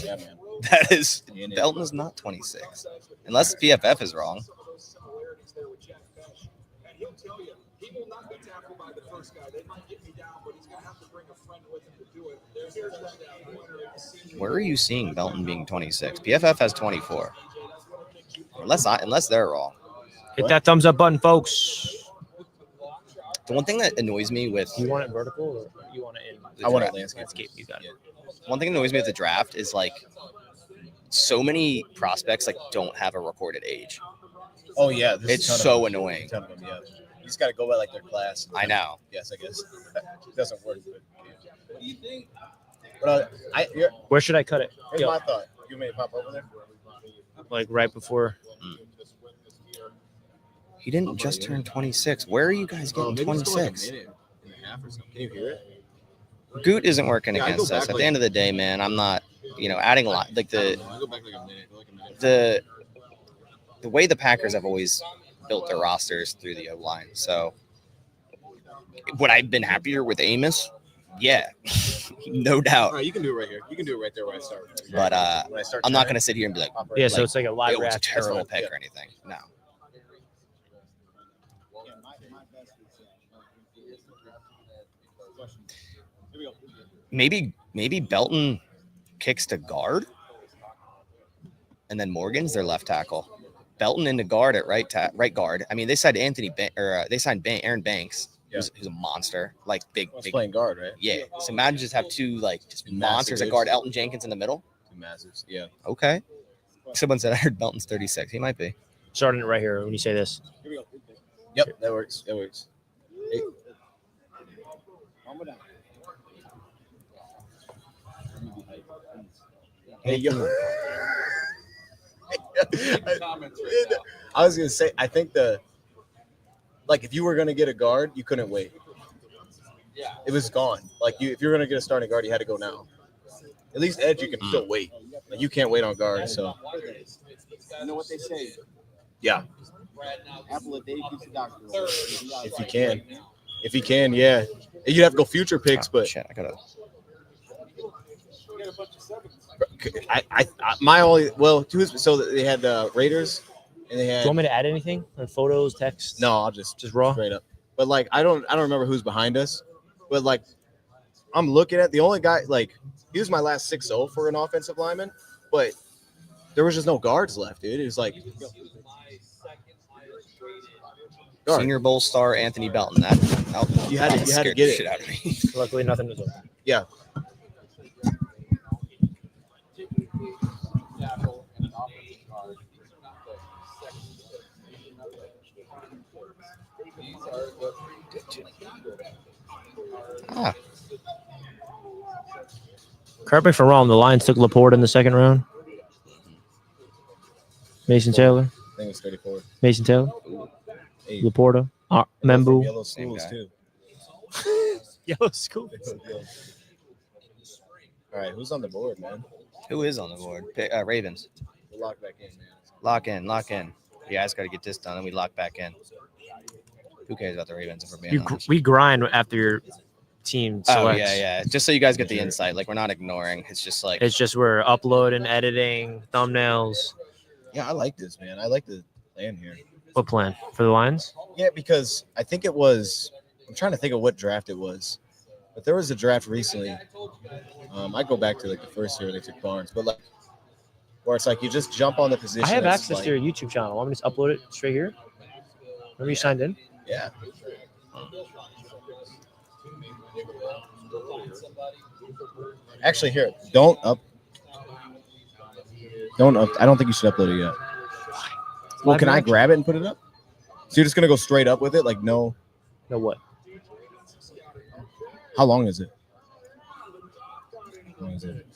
Yeah, man. That is Belton is not 26, unless PFF is wrong. Where are you seeing Belton being 26? PFF has 24. Unless they're wrong. Hit that thumbs up button, folks. The one thing that annoys me with You want it vertical or you want it in? I want it landscape. Landscape, you got it. one thing that annoys me with the draft is like so many prospects like don't have a recorded age. Oh yeah, there's a It's ton of so them. annoying. A ton of them, yeah. You just got to go by like their class. I know. Yes, I guess it doesn't work. But Where should I cut it? here's Yo, my thought. You may pop over there. like right before. He didn't just turn 26. Where are you guys getting 26? Can you hear it? Goot isn't working Yeah, I go against us. back At like- the end of the day, man, I'm not, adding a lot. Like I the go back like a minute. the way the Packers have always built their rosters through the O-line. So would I have been happier with Amos? Yeah, no doubt. All right, you can do it right here. You can do it right there where I start. But When I start I'm not trying, going to sit here and be like, operate. Yeah, so Like, it's like a live it was a reaction. terrible fine. pick Yeah. or anything. No. Maybe Belton kicks to guard, and then Morgan's their left tackle. Belton into guard at right guard. I mean, they signed Aaron Banks, who's a monster, like big. He's playing guard, right? Yeah. So imagine just have two just Massive monsters at dudes. guard. Elton Jenkins in the middle. Two massives. Yeah. Okay. Someone said I heard Belton's 36. He might be. Starting it right here when you say this. Yep, that works. That works. Hey. Hey, yo. I was gonna say, I think if you were gonna get a guard, you couldn't wait. Yeah, it was gone. If you were gonna get a starting guard, you had to go now. At least edge, you can still wait. Like, you can't wait on guard. So You know what they say? yeah, Apple a day keeps the doctor. if you can, yeah. You'd have to go future picks, Oh, but shit, I gotta. my only so they had the Raiders and they Do had you want me to add anything? Like photos, text? no, I'll just raw. straight up. But I don't remember who's behind us. But I'm looking at the only guy he was my last 6-0 for an offensive lineman, but there was just no guards left, dude. It was guard. Senior Bowl star Anthony Belton. You had to scared get the it. shit out of me. Luckily, nothing was open. Yeah. Ah, Correct me if I'm wrong. The Lions took Laporte in the second round. Mason Taylor. I think it was 34. Mason Taylor. Hey, Laporta. Membu. Yellow Same schools guy. too. Yellow school. All right, who's on the board, man? who is on the board? Ravens. We'll lock back in, man. Lock in. Yeah, I just got to get this done, and we lock back in. Who cares about the Ravens if we're being honest? We grind after your team Oh selects. yeah. Just so you guys get the insight, we're not ignoring. It's just It's just we're uploading, editing, thumbnails. Yeah, I like this, man. I like plan here. What plan for the Lions? Yeah, because I think it was. I'm trying to think of what draft it was, but there was a draft recently. I go back to like the first year they took Barnes, but like where it's like you just jump on the position. I have that's access like, to your YouTube channel. Want me to just upload it straight here? Remember you signed in? Yeah. Actually, here, don't up. I don't think you should upload it yet. Well, Live can I reaction. grab it and put it up? So you're just gonna go straight up with it, like no. No what? How long is it? How long is it?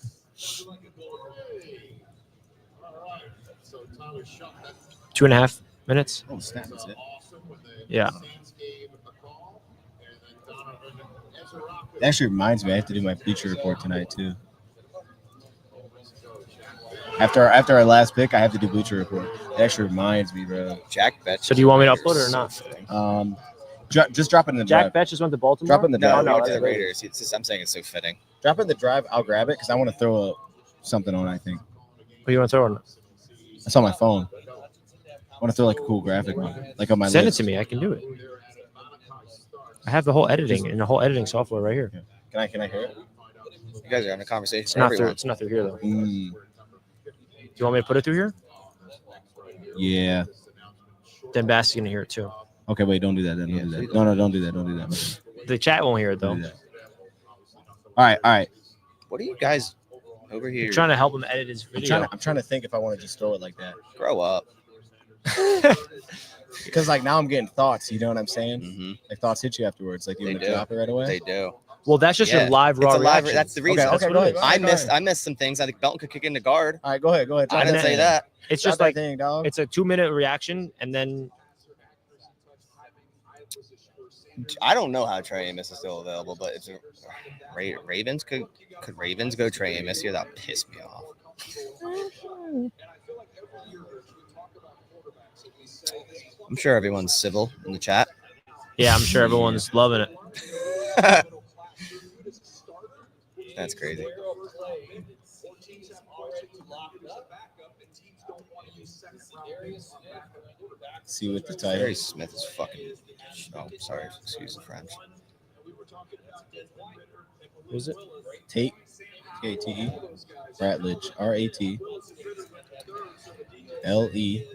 2.5 minutes. Oh, snap! That's it. Yeah. It actually reminds me, I have to do my feature report tonight too. After our last pick, I have to do Bleacher Report. It actually reminds me, bro. Jack Bet. So do you want me to upload it or not? Just drop it in the Jack drive. Betch just went to Baltimore. Drop it in the No, drive. we no, went to that's the great. Raiders. It's just, I'm saying it's so fitting. Drop it in the drive. I'll grab it because I want to throw something on. I think What do you want to throw on? that's on my phone. I want to throw like a cool graphic on it, like on my Send list. it to me. I can do it. I have the whole editing and the whole editing software right here. Can I hear it? You guys are having a conversation. It's For not through. everyone. It's not through here though. Do Mm, you want me to put it through here? yeah. Then Bass is gonna hear it too. Okay, wait. Don't do that. Then don't do that. No, don't do that. Don't do that. The chat won't hear it though. Don't do that. All right. What are you guys over here? You're trying to help him edit his video. I'm trying to think if I want to just throw it like that. Grow up. Because like now I'm getting thoughts. You know what I'm saying? Mm-hmm. Like thoughts hit you afterwards. Like you They want to do. drop it right away. They do. Well, that's just Yeah. your live raw It's a live. reaction. That's the reason. Okay, That's okay, what go it is. ahead, go ahead. I missed some things. I think Belton could kick into guard. All right, go ahead. I didn't meant- say that. It's Drop just that like thing, dog. it's a 2-minute reaction, and then I don't know how Trey Amos is still available, but it's Ravens could Ravens go Trey Amos here? That would piss me off. I'm sure everyone's civil in the chat. yeah, I'm sure everyone's loving it. That's crazy. See with the Terry title. Smith is fucking. Oh, sorry. Excuse the French. Who's it? Tate, T-A-T-E, Ratledge, R-A-T, L-E-E-G-E.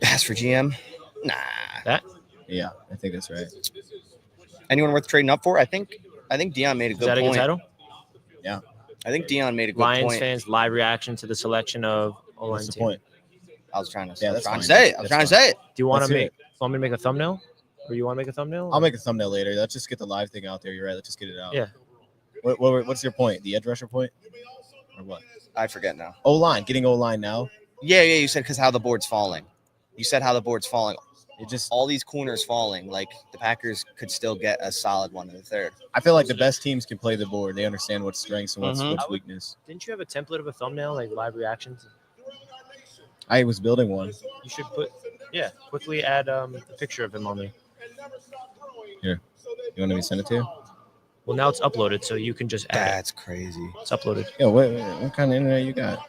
Pass for GM? Nah. That? Yeah, I think that's right. Anyone worth trading up for? I think Dion made a Is good that a point. good title? I think Dion made a good Lions point. fans live reaction to the selection of O-line What's the team. point? I was trying to, Yeah, I was that's trying to fine. say it. I was That's trying to fine. say it. Do you want Let's to hear make? Want me to make a thumbnail? Or you want to make a thumbnail? I'll make a thumbnail later. Let's just get the live thing out there. You're right. Let's just get it out. Yeah. What's your point? The edge rusher point? Or what? I forget now. O-line. Getting O-line now. Yeah. You said because how the board's falling. You said how the board's falling. It just. All these corners falling. Like the Packers could still get a solid one in the third. I feel like the best teams can play the board. They understand what's strengths and what's Mhm. weakness. Didn't you have a template of a thumbnail like live reactions? I was building one. You should quickly add a picture of him on there. You want me to send it to you? Well, now it's uploaded, so you can just add it. That's crazy. It's uploaded. Yo, what kind of internet you got?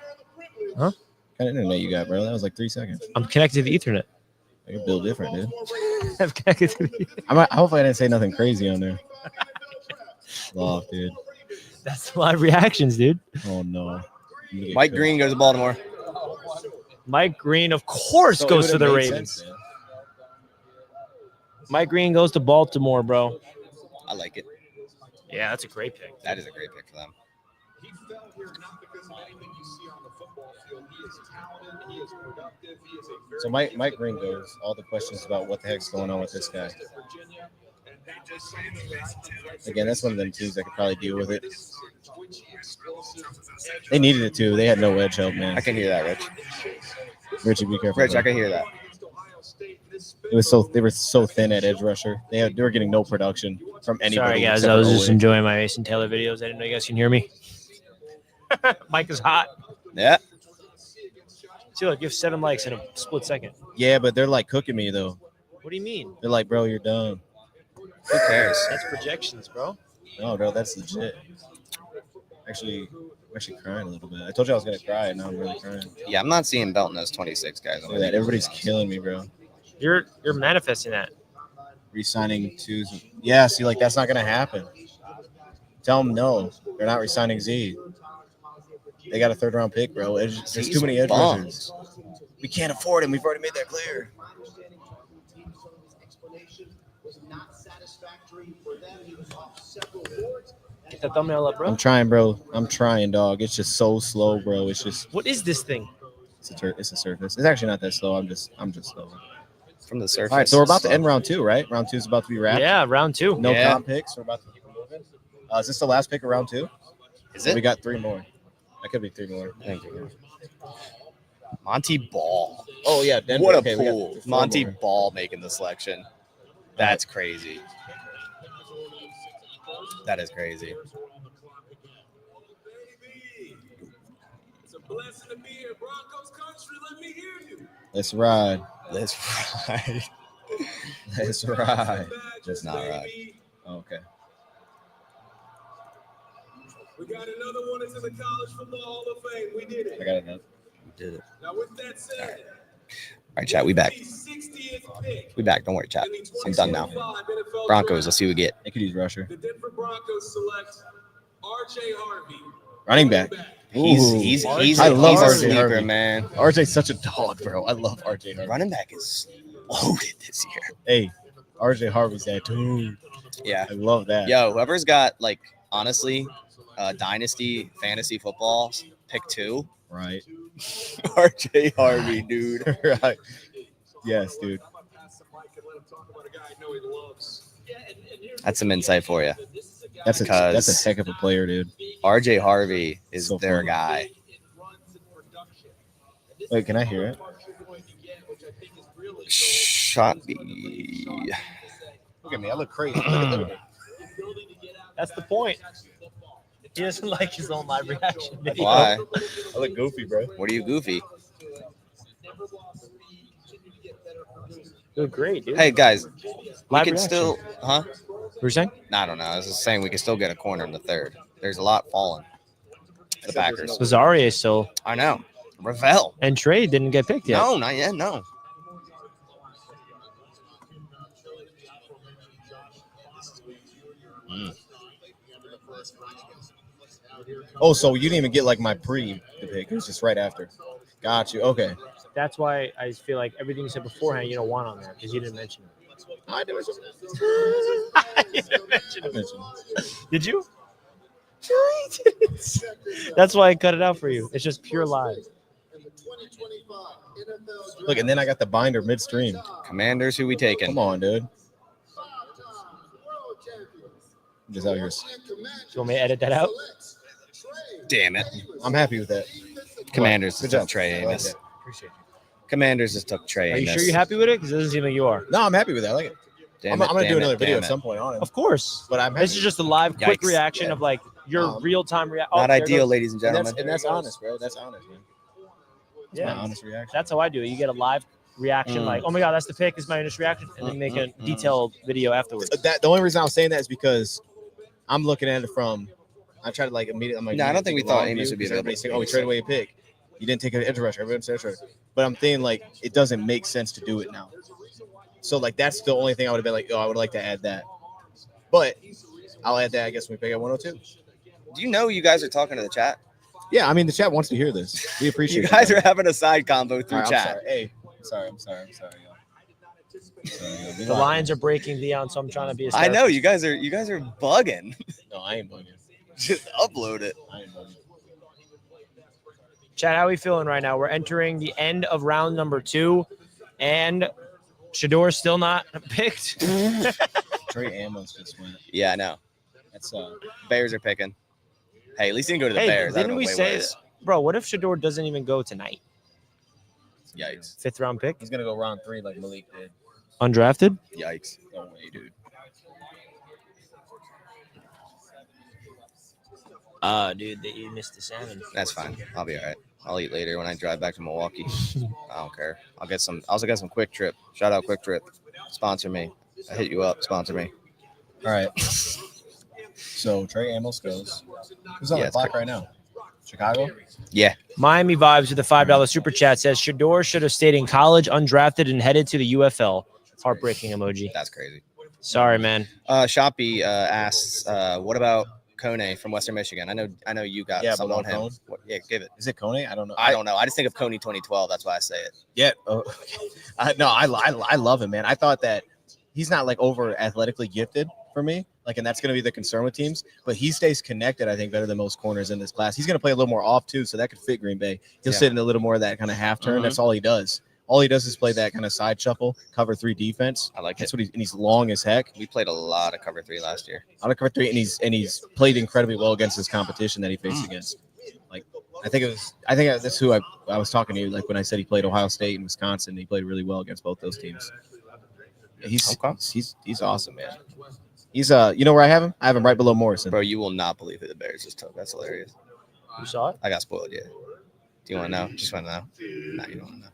Huh? What kind of internet you got, bro? That was like 3 seconds. I'm connected to the Ethernet. You build different, dude. I'm connected to the Hopefully I didn't say nothing crazy on there. Love, dude. That's the live reactions, dude. Oh no. I'm gonna get Mike killed. Green goes to Baltimore. Mike Green, of course, So it goes to would've the made Ravens. sense, man. Mike Green goes to Baltimore, bro. I like it. Yeah, that's a great pick. That is a great pick for them. He fell here not because of anything you see on the football field. He is talented. He is productive. He is a very So Mike Green goes. All the questions about what the heck's going on with this guy. Virginia. And they just Again, that's one of them teams that could probably deal with it. They needed it too. They had no edge help, man. I can hear that, Rich. Richie, be careful. Rich, bro. I can hear that. They were so thin at edge rusher. They were getting no production from anybody. Sorry, guys. except I was for just Owe. enjoying my Mason Taylor videos. I didn't know you guys can hear me. Mike is hot. Yeah. See, look, you have 7 likes in a split second. Yeah, but they're like cooking me though. What do you mean? They're like, bro, you're done. Who cares? That's projections, bro. No, bro, that's legit. Actually, I'm actually crying a little bit. I told you I was gonna cry, and now I'm really crying. Yeah, I'm not seeing Belton as 26 guys. Look at that. Everybody's killing me, bro. You're manifesting that. Resigning twos. Yeah, see, like that's not gonna happen. Tell them no. They're not resigning Z. They got a 3rd-round pick, bro. There's too many edge rushers. We can't afford him. We've already made that clear. Get the thumbnail up, bro. I'm trying, bro. I'm trying, dog. It's just so slow, bro. It's just What is this thing? it's a surface. It's actually not that slow. I'm just slow. From the surface. All right, so we're about to end round 2, right? Round 2 is about to be wrapped. Yeah, round 2. No Yeah. comp picks. We're about to keep moving. Is this the last pick of round 2? Is it? We got 3 more. That could be 3 more. Thank you. Monty Ball. Oh yeah, Denver. What a Okay, we got pull. 4 Monty more. Ball making the selection. That's crazy. That is crazy. It's a blessing to be here. Broncos country, let me hear you. Let's ride. That's right. Let's ride. That's not right. Okay. We got another one into the College Football Hall of Fame. We did I it. got it. We did it. Now, with that said, All right, chat. We back. the 60th pick We back. Don't worry, chat. in the I'm done now. 2025 NFL Broncos. Draft, Let's see what we get. They could use rusher. The Denver Broncos select R.J. Harvey. Running back. He's I a love RJ sleeper, Harvey. man. RJ's such a dog, bro. I love RJ Harvey. Running back is loaded this year. Hey, RJ Harvey's that dude. Yeah. I love that. Yo, whoever's got like honestly, dynasty fantasy football pick 2. Right. RJ Harvey, dude. Right. Yes, dude. That's some insight for you. That's a Because- heck of a player, dude. RJ Harvey is So their funny. guy. Wait, can I hear it? Shot me. Look at me. I look crazy. Look at me. That's the point. He doesn't like his own live reaction video. Why? I look goofy, bro. What are you goofy? You're great, dude. Hey guys, we Live can reaction. still, huh? What were you saying? I don't know. I was just saying we can still get a corner in the 3rd. There's a lot falling. The Packers. Lazare still. I know. Ravel. And Trey didn't get picked yet. No, not yet. No. Oh, so you didn't even get like my pre pick. It was just right after. Got you. Okay. That's why I feel like everything you said beforehand, you don't want on there because you didn't mention it. I didn't You didn't mention it. mention Did you? That's why I cut it out for you. It's just pure live. Look, and then I got the binder midstream. Commanders, who we taking? Come on, dude. I'm just out here. You want me to edit that out? Damn it. I'm happy with that. Commanders Good just took job. Trey I like Amos. that. Appreciate you. Commanders just took Trey Are you Amos. sure you're happy with it? Because it doesn't seem like you are. No, I'm happy with that. I like it. Damn I'm gonna damn do another video damn at some point on it. Of course. But I'm happy. This is just a live, quick Yikes. reaction Yeah. of like your real-time reaction. Not ideal, ladies and gentlemen. And that's honest, bro. That's honest, man. That's Yeah. my honest reaction. That's how I do it. You get a live reaction, like, oh my god, that's the pick. This is my initial reaction, and then make a detailed video afterwards. The only reason I was saying that is because I'm looking at it from. I try to like immediately. I'm like, No, I you don't didn't think we take a thought long Amos view would be because everybody's saying, available. "Oh, we traded away a pick. You didn't take an edge rusher." Everyone's edge rusher. But I'm thinking like it doesn't make sense to do it now. So like that's the only thing I would have been like, oh, I would like to add that. But I'll add that, I guess, when we pick at 102. Do you know you guys are talking to the chat? Yeah, I mean the chat wants to hear this. We appreciate You guys it. are having a side combo through All right, chat. I'm sorry. Hey, I'm sorry, y'all. Sorry, y'all. The lines are breaking, Dion, so I'm trying to be. I know you guys are bugging. No, I ain't bugging. Just upload it. I ain't bugging. Chad, how are we feeling right now? We're entering the end of round number 2, and Shadeur's still not picked. Trey Amos just went. Yeah, I know. That's Bears are picking. Hey, at least he can go to the Hey, Bears. didn't we say, bro? What if Shadeur doesn't even go tonight? Yikes. 5th round pick, he's gonna go round 3 like Malik did. undrafted. Yikes. No way, dude. Dude, you missed the salmon. That's fine. I'll be all right. I'll eat later when I drive back to Milwaukee. I don't care. I'll also get some Quick Trip. Shout out Quick Trip. Sponsor me. I hit you up. Sponsor me. All right. So Trey Amos goes. Who's on Yeah, the it's clock right now? Chicago? Yeah. Miami Vibes with the $5 super chat says Shadeur should have stayed in college, undrafted, and headed to the UFL. Heartbreaking emoji. That's crazy. Sorry, man. Shoppy asks, what about Kone from Western Michigan? I know you got something on him. Cone? Yeah, give it. Is it Kone? I don't know. I don't know. I just think of Coney 2012. That's why I say it. Yeah. Oh, okay. I love him, man. I thought that he's not like over athletically gifted for me. Like, and that's going to be the concern with teams. But he stays connected, I think, better than most corners in this class. He's going to play a little more off too, so that could fit Green Bay. He'll sit in a little more of that kind of half turn. That's all he does. All he does is play that kind of side shuffle, cover 3 defense. I like That's it. what he's long as heck. We played a lot of cover 3 last year. On a cover 3, and he's played incredibly well against his competition that he faced against. Like, I think that's who I was talking to, like when I said he played Ohio State and Wisconsin. He played really well against both those teams. He's awesome, man. He's you know where I have him? I have him right below Morrison. Bro, you will not believe who the Bears just took. That's hilarious. You saw it? I got spoiled, yeah. Do you want to know? Just want to know? No, you don't want to know.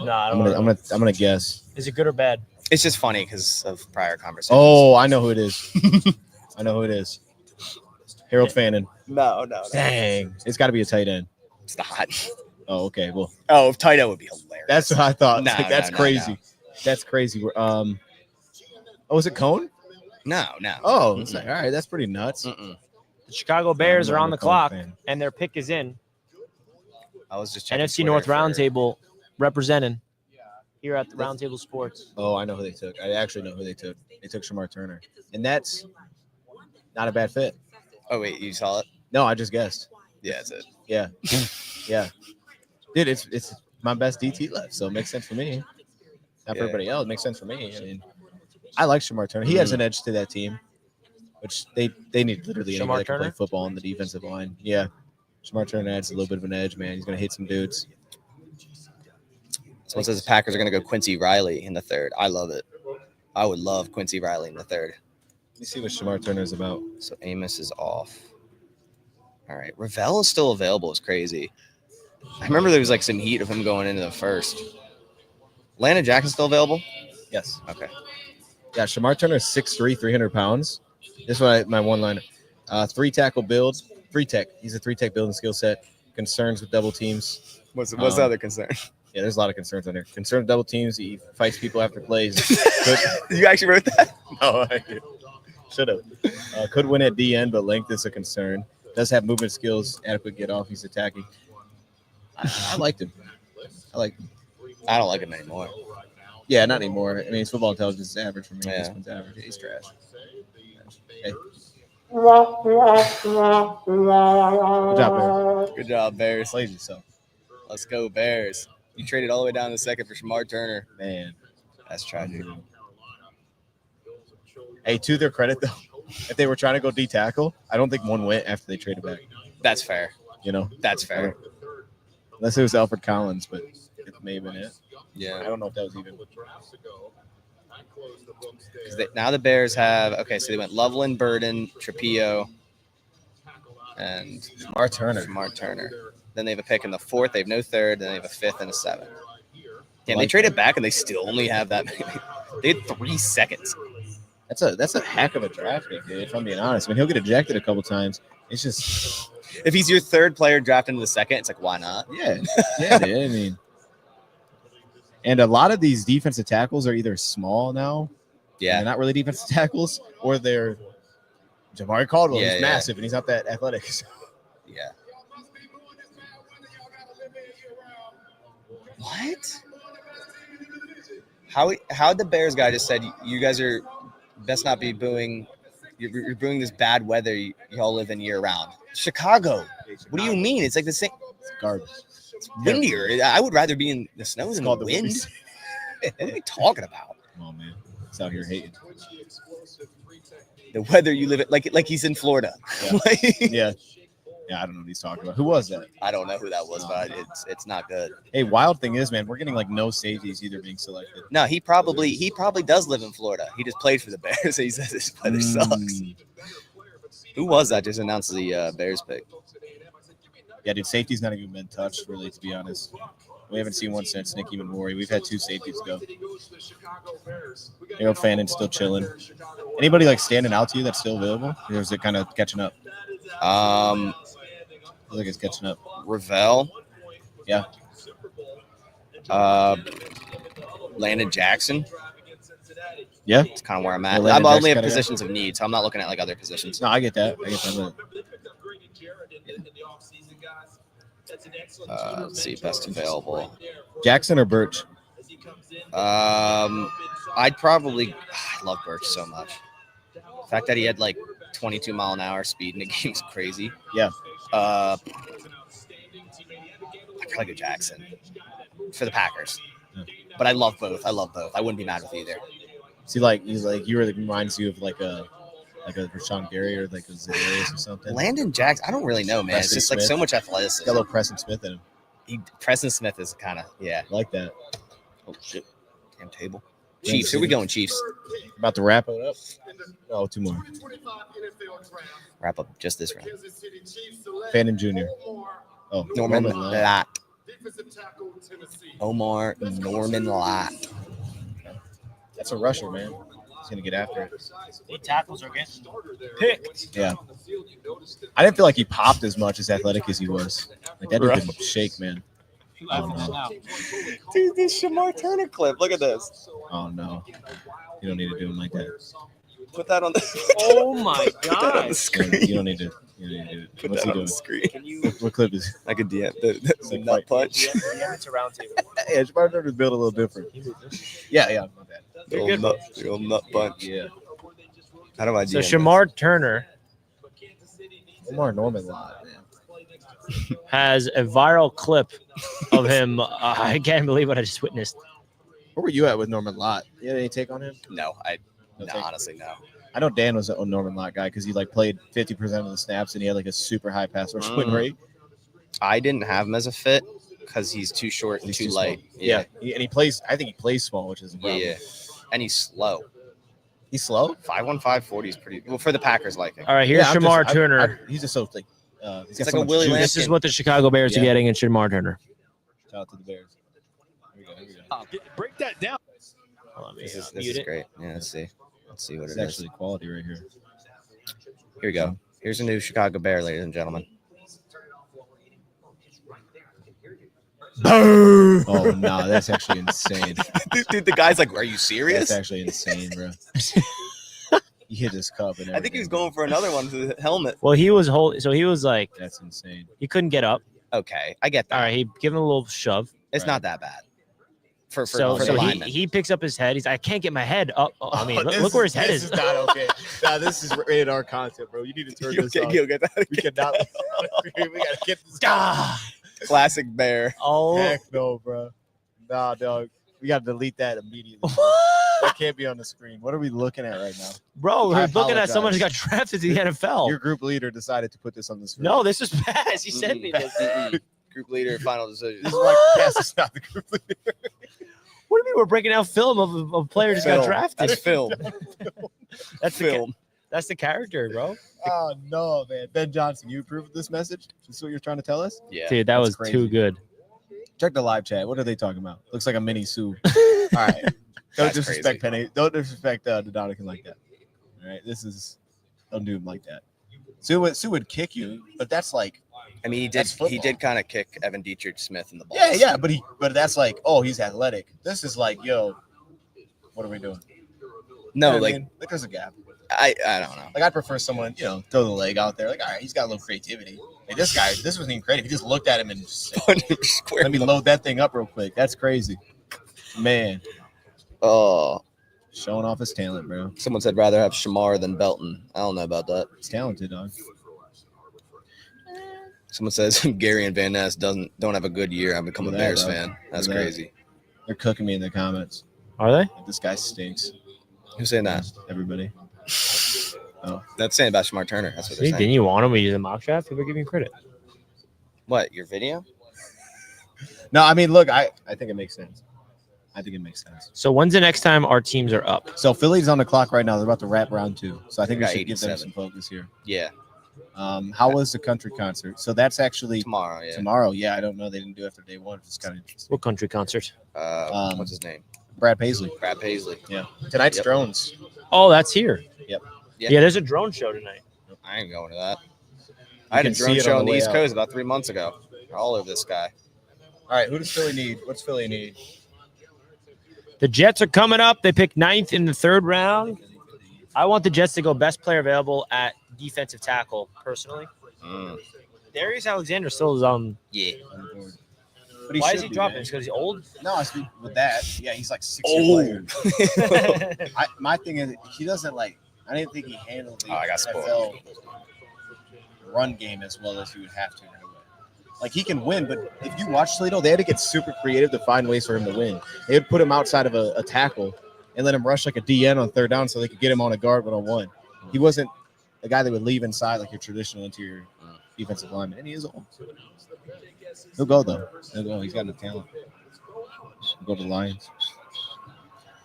No, I don't know. I'm gonna guess. Is it good or bad? It's just funny because of prior conversations. Oh, I know who it is. I know who it is. Harold Fannin. No. Dang, it's got to be a tight end. It's not. Oh, okay. Well, Tight end would be hilarious. that's what I thought. No, That's no, crazy. no. That's crazy. Oh, is it Cone? No. Oh, it's like, all right. That's pretty nuts. Mm-mm. The Chicago Bears I'm are not on a the Cone clock, fan. and their pick is in. I was just checking NFC Twitter North for- Roundtable representing here at the Roundtable Sports. Oh, I know who they took. I actually know who they took. They took Shamar Turner, and that's not a bad fit. Oh, wait, you saw it? No, I just guessed. Yeah, that's it. Yeah, yeah, dude. It's my best DT left, so it makes sense for me. Not for everybody else. It makes sense for me. I mean, I like Shamar Turner. He has an edge to that team, which they need literally Shamar anybody that can play Turner? football on the defensive line. Yeah, Shamar Turner adds a little bit of an edge, man. He's gonna hit some dudes. Someone says the Packers are going to go Quincy Riley in the 3rd. I love it. I would love Quincy Riley in the 3rd. Let me see what Shamar Turner is about. So Amos is off. All right. Ravel is still available. It's crazy. I remember there was like some heat of him going into the 1st. Landon Jackson still available? Yes. Okay. Yeah, Shamar Turner is 6'3", 300 pounds. This is what my one-liner. 3-tackle build. 3-tech. He's a 3-tech building skill set. Concerns with double teams. What's the other concern? Yeah, there's a lot of concerns on there. Concerned with double teams. He fights people after plays. You actually wrote that? No, I should have. Could win at DN, but length is a concern. Does have movement skills, adequate get off. He's attacking. I liked him. I don't like him anymore. Yeah, not anymore. I mean, his football intelligence is average for me. Yeah. This one's average. He's trash. Hey. Good job, Bears. Good job, Bears. Played yourself. Let's go, Bears. You traded all the way down to the 2nd for Shamar Turner. Man. That's tragic. Hey, to their credit, though, if they were trying to go D-tackle, I don't think one went after they traded back. That's fair. You know? That's fair. Unless it was Alfred Collins, but it may have been it. I Yeah. don't know if that was even. Now the Bears have, okay, so they went Loveland, Burden, Trapillo, and Shamar Turner. Shamar Turner. Then they have a pick in the 4th. They have no 3rd. Then they have a 5th and a 7th. Damn, they traded back and they still only have that many. They had 3 seconds. That's a heck of a draft pick, dude, if I'm being honest. I mean, he'll get ejected a couple times. It's just, If he's your 3rd player drafted into the 2nd, it's like, why not? yeah, dude. I mean, and a lot of these defensive tackles are either small now, Yeah. they're not really defensive tackles, or they're Jamari Caldwell. Yeah, He's yeah. massive and he's not that athletic. Yeah. What? How the Bears guy just said you guys are best not be booing. You're booing this bad weather y'all live in year round. Chicago. What do you mean? It's like the same. It's garbage. It's windier. I would rather be in the snow than the called the wind. windy- What are we talking about? Come on, man. It's out here hating. The weather you live in, like he's in Florida. Yeah. Yeah, I don't know what he's talking about. Who was that? I don't know who that was, but it's not good. Hey, wild thing is, man, we're getting like no safeties either being selected. No, he probably does live in Florida. He just played for the Bears. So he says his weather sucks. Who was that just announced the Bears pick? Yeah, dude, safety's not even been touched, really, to be honest. We haven't seen one since Nicky Memori. We've had 2 safeties go. Harold Fannon's still chilling. Anybody like standing out to you that's still available? Or is it kind of catching up? Um, I think it's catching up. Ravel. Yeah. Landon Jackson. Yeah. It's kind of where I'm Yeah, at. Landon I'm only Jackson at kinda positions of need, so I'm not looking at like other positions. No, I get that. Let's see, best available. Jackson or Birch? I'd probably. I love Birch so much. The fact that he had like 22-mile-an-hour speed in the game is crazy. Yeah. I'd probably go Jackson for the Packers. Yeah. But I love both. I wouldn't be mad with either. See, like he's like you really reminds you of like a Rashawn Gary or like a Zarius or something. Landon Jackson, I don't really know, man. Preston it's just like Smith. so much He's athleticism. got a little Preston Smith in him. Preston Smith is kind of, yeah. I like that. Oh, shit. Damn table. Yeah, Chiefs. Here we going, Chiefs. About to wrap it up. Oh, 2 more. Wrap up just this round. Fannin Jr. Oh, Norman Lott. Lott. Omar Norman Lott. That's a rusher, man. He's gonna get after it. The tackles are getting picked. Yeah. I didn't feel like he popped as much as athletic as he was. Like that dude didn't shake, man. Oh no. Dude, this Shamar Turner clip. Look at this. Oh no. You don't need to do him like that. Put that on the. Oh my Put that on god. the screen. You don't need to. You don't need to do it. Put What's that he on doing? the screen. Can you? What clip is? I could DM the like nut punch. Yeah, it's a round table. Yeah, Shamar Turner's built a little different. Yeah, my bad. The old nut punch. Yeah. How do I DM So this? Shamar Turner Omar Norman Lott, man. has a viral clip of him. I can't believe what I just witnessed. Where were you at with Norman Lott? You had any take on him? No, No no, take? honestly, no. I know Dan was a Norman Lott guy because he like played 50% of the snaps and he had like a super high pass rush win rate. I didn't have him as a fit because he's too short and He's too too light. small. Yeah. And he plays. I think he plays small, which is a problem. Yeah. And he's slow. He's slow. 5'1", 40 is pretty well for the Packers liking. All right, here's Yeah, I'm Shamar just- Turner. he's just so like. He's got like so a much Willie juice. Lance. This is what the Chicago Bears are Yeah. getting in Shamar Turner. Shout out to the Bears. Here we go. Break that down. Hold on, This let is me, mute it. great. Yeah, let's see what It's it is. actually quality right here. Here we go. Here's a new Chicago Bear, ladies and gentlemen. Oh no, that's actually insane. Dude, the guy's like, "Are you That's serious?" actually insane, bro. He hit his cup and I think he was everything. going for another one to the helmet. Well, he was so he was like That's insane. he couldn't get up. Okay, I get that. All right, he gave him a little shove. It's Right. not that bad. For So the he, lineman. he picks up his head. He's like, I can't get my head up. I mean, look where his head is. This is not okay. Nah, this is rated R content, bro. You need to turn this off. You'll get that. We cannot. We gotta get this. Ah, Classic Bear. oh, Heck no, bro. Nah, dog. We gotta delete that immediately. That can't be on the screen. What are we looking at right now? bro, we're I looking at someone who got apologize. drafted to the NFL. Your group leader decided to put this on the screen. No, this is pass. He sent me this. Group leader, final decision. This is like yes, it's not the group leader. What do you mean we're breaking out film of a player just got Film. drafted? That's film. That's the Film. that's the character, bro. Oh no, man. Ben Johnson, you approve of this message? Is this what you're trying to tell us? Yeah. Dude, that That's was crazy. too good. Check the live chat. What are they talking about? Looks like a mini Sue. All right. Don't That's disrespect crazy. Penny. Don't disrespect the Donovan like that. All right. Don't do him like that. Sue would kick you, but that's like I mean, he That's did. He football. did kind of kick Evan Dietrich Smith in the balls. yeah, but that's like, oh, he's athletic. This is like, yo, what are we doing? No, You know what I like mean? Like there's a gap. I don't know. Like I prefer someone, throw the leg out there. Like, all right, he's got a little creativity. Hey, this wasn't even creative. He just looked at him and just said, Square let me load that thing up real quick. That's crazy. Man, Oh, showing off his talent, bro. someone said rather have Shamar than Belton. I don't know about that. He's talented, dog. Someone says Gary and Van Ness don't have a good year. I've become a Look at that, Bears bro. fan. That's Look at that. crazy. They're cooking me in the comments. Are they? This guy stinks. Who's saying that? Everybody. That's saying about Shamar Turner. That's what they're See, saying. didn't you want him to use a mock draft? People give me credit. What, your video? No, I mean, look, I think it makes sense. I think it makes sense. So when's the next time our teams are up? So Philly's on the clock right now. They're about to wrap round 2. So I think They we got should give them 87. some focus here. Yeah. How was the country concert? So that's actually Tomorrow, yeah. tomorrow. Yeah, I don't know. They didn't do it after day one. It's kind of interesting. What country concert? What's his name? Brad Paisley. Brad Paisley. Yeah. Tonight's Yep. drones. Oh, that's here. Yep. Yeah, there's a drone show tonight. I ain't going to that. I had a can see drone it show on on the the way East out. Coast about 3 months ago. All over this guy. All right. Who does Philly need? What's Philly need? The Jets are coming up. They picked 9th in the 3rd round. I want the Jets to go best player available at defensive tackle, personally. Darius Alexander still is Yeah. But he Why should is he be, dropping? man. It's because he's old? No, I speak with that. Yeah, he's like 6 Oh. years later. My thing is, he doesn't like. I didn't think he handled the Oh, I got spoiled. NFL run game as well as he would have to. Like, he can win, but if you watch Toledo, they had to get super creative to find ways for him to win. They would put him outside of a tackle and let him rush like a DN on 3rd down so they could get him on a guard 1-on-1. He wasn't a guy that would leave inside like your traditional interior defensive lineman, and he is old. He'll go, though. He'll go. He's got the talent. He'll go to the Lions.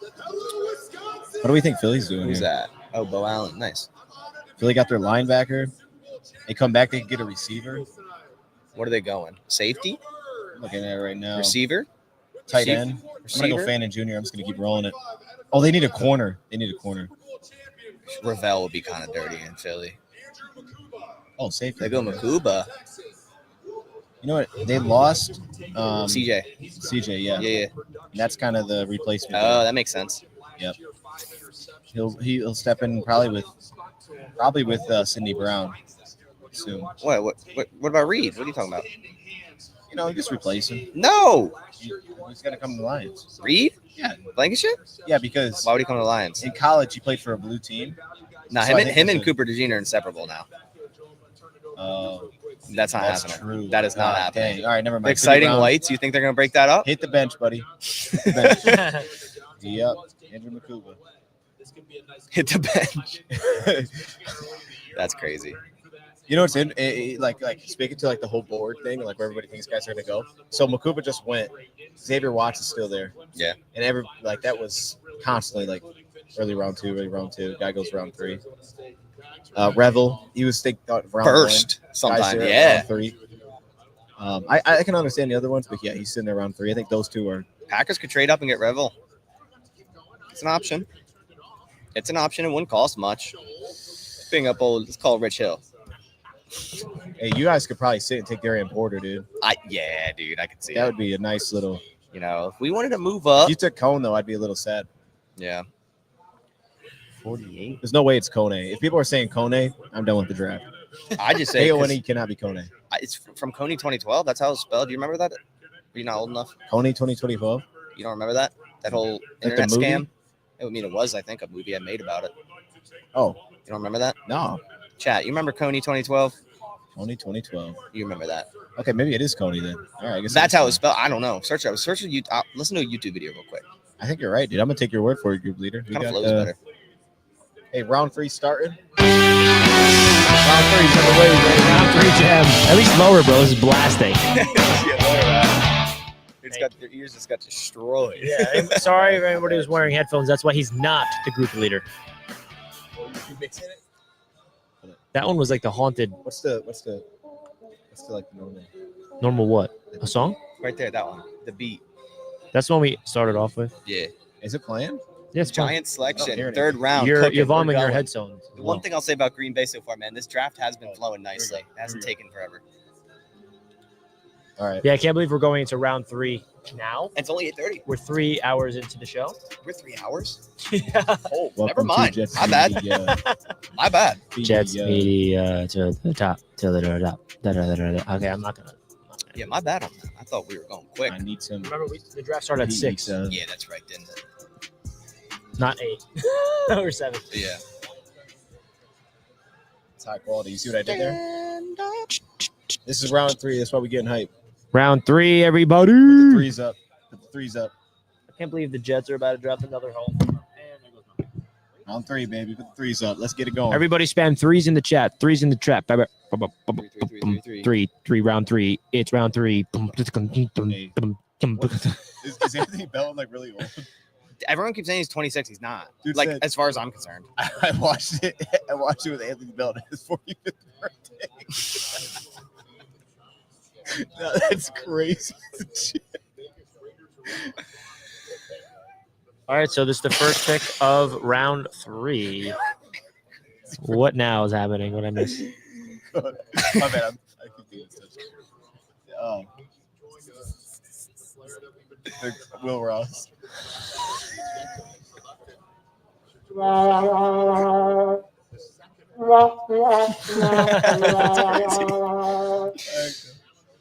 What do we think Philly's doing Who's here? that? Oh, Bo Allen. Nice. Philly got their linebacker. They come back, they can get a receiver. What are they going? Safety? I'm looking at it right now. Receiver? Tight Receiver? end. I'm going to Receiver? go Fannin Jr. I'm just going to keep rolling it. Oh, they need a corner. They need a corner. Ravel would be kind of dirty in Philly. Oh, safety. They go Makuba. You know what? They lost CJ. CJ, yeah. Yeah. And that's kind of the replacement. Oh, that makes sense. Yep. He'll step in probably with Sidney Brown soon. What about Reed? What are you talking about? You know, just replace him. No. He's got to come to the Lions. Reed? Yeah. Lancashire? Yeah, because Why would he come to the Lions? in college he played for a blue team. Nah, So I think him that's and a- Cooper DeJean are inseparable now. That's not That's happening. true. That is not Ah, happening. dang. All right, never The mind. exciting Sidney Brown, lights. You think they're gonna break that up? Hit the bench, buddy. Hit the bench. Yep. Andrew Makuba. Hit the bench. That's crazy. You know what's like speaking to like the whole board thing, like where everybody thinks guys are gonna go. So Makuba just went. Xavier Watts is still there. Yeah. And that was constantly like early round 2. Guy goes round 3. Revel, he was round First, 1. sometime. Guys there Yeah. round 3. I can understand the other ones, but yeah, he's sitting there round 3. I think those two are. Packers could trade up and get Revel. It's an option. It's an option. It wouldn't cost much. Being up old, let's call Rich Hill. Hey, you guys could probably sit and take Darian Porter, dude. Yeah, dude, I could see That it. would be a nice little. You know, if we wanted to move If up, you took Cone though, I'd be a little sad. yeah. 48. There's no way it's Kone. If people are saying Kone, I'm done with the draft. I just say 'cause Aone cannot be Kone. it's from Coney 2012. That's how it's spelled. Do you remember that? Are you not old enough? Kone 2012. You don't remember that? That whole the internet movie? scam? I mean, it was, I think, a movie I made about it. Oh You don't remember that? no, Chat, you remember Coney 2012? Kone 2012. You remember that? Okay, maybe it is Kone then. All right, I guess That's how it's spelled. I don't know. Search it. Listen to a YouTube video real quick. I think you're right, dude. I'm gonna take your word for it, group leader. We Kind of got, flows better. Hey, round 3 starting. Round 3's on the way, baby. Round 3 jam. At least lower, bro. This is blasting. Your ears just got destroyed. Yeah, I'm sorry if anybody was wearing headphones. That's why he's not the group leader. That one was like the haunted What's the like normal what? A song? Right there, that one. The beat. That's the one we started off with. Yeah. Is it playing? Yes, Giant selection. hearing it. 3rd round. You're cooking, vomiting we're your going. headphones. The one thing I'll say about Green Bay so far, man, this draft has been flowing nicely. It hasn't taken forever. All right. Yeah, I can't believe we're going into round 3 now. It's only 8:30. We're 3 hours into the show. We're 3 hours. Yeah. Oh, Welcome never to mind. Jets My bad. Media. My bad. Jets Media. media to the top, to the top. Okay, I'm not gonna. Yeah, my bad on that. I thought we were going quick. I need some. Remember, the draft started at 6, Yeah, that's right, didn't it? not 8 or 7. Yeah. It's high quality. You see what I did there? This is round 3. That's why we getting hype. Round 3, everybody. Put the threes up. Put the threes up. I can't believe the Jets are about to drop another home. Round 3, baby. Put the threes up. Let's get it going. Everybody spam 3s in the chat. 3s in the trap. 3. 3, round 3. It's round 3. Is Anthony Bell like really old? everyone keeps saying he's 26. He's not. Dude Like said- as far as I'm concerned. I watched it. I watched it with Anthony Bell on his 45th birthday. No, that's crazy. All right, so this is the first pick of round 3. What now is happening? What I miss? My bad. I keep being such. Will Ross.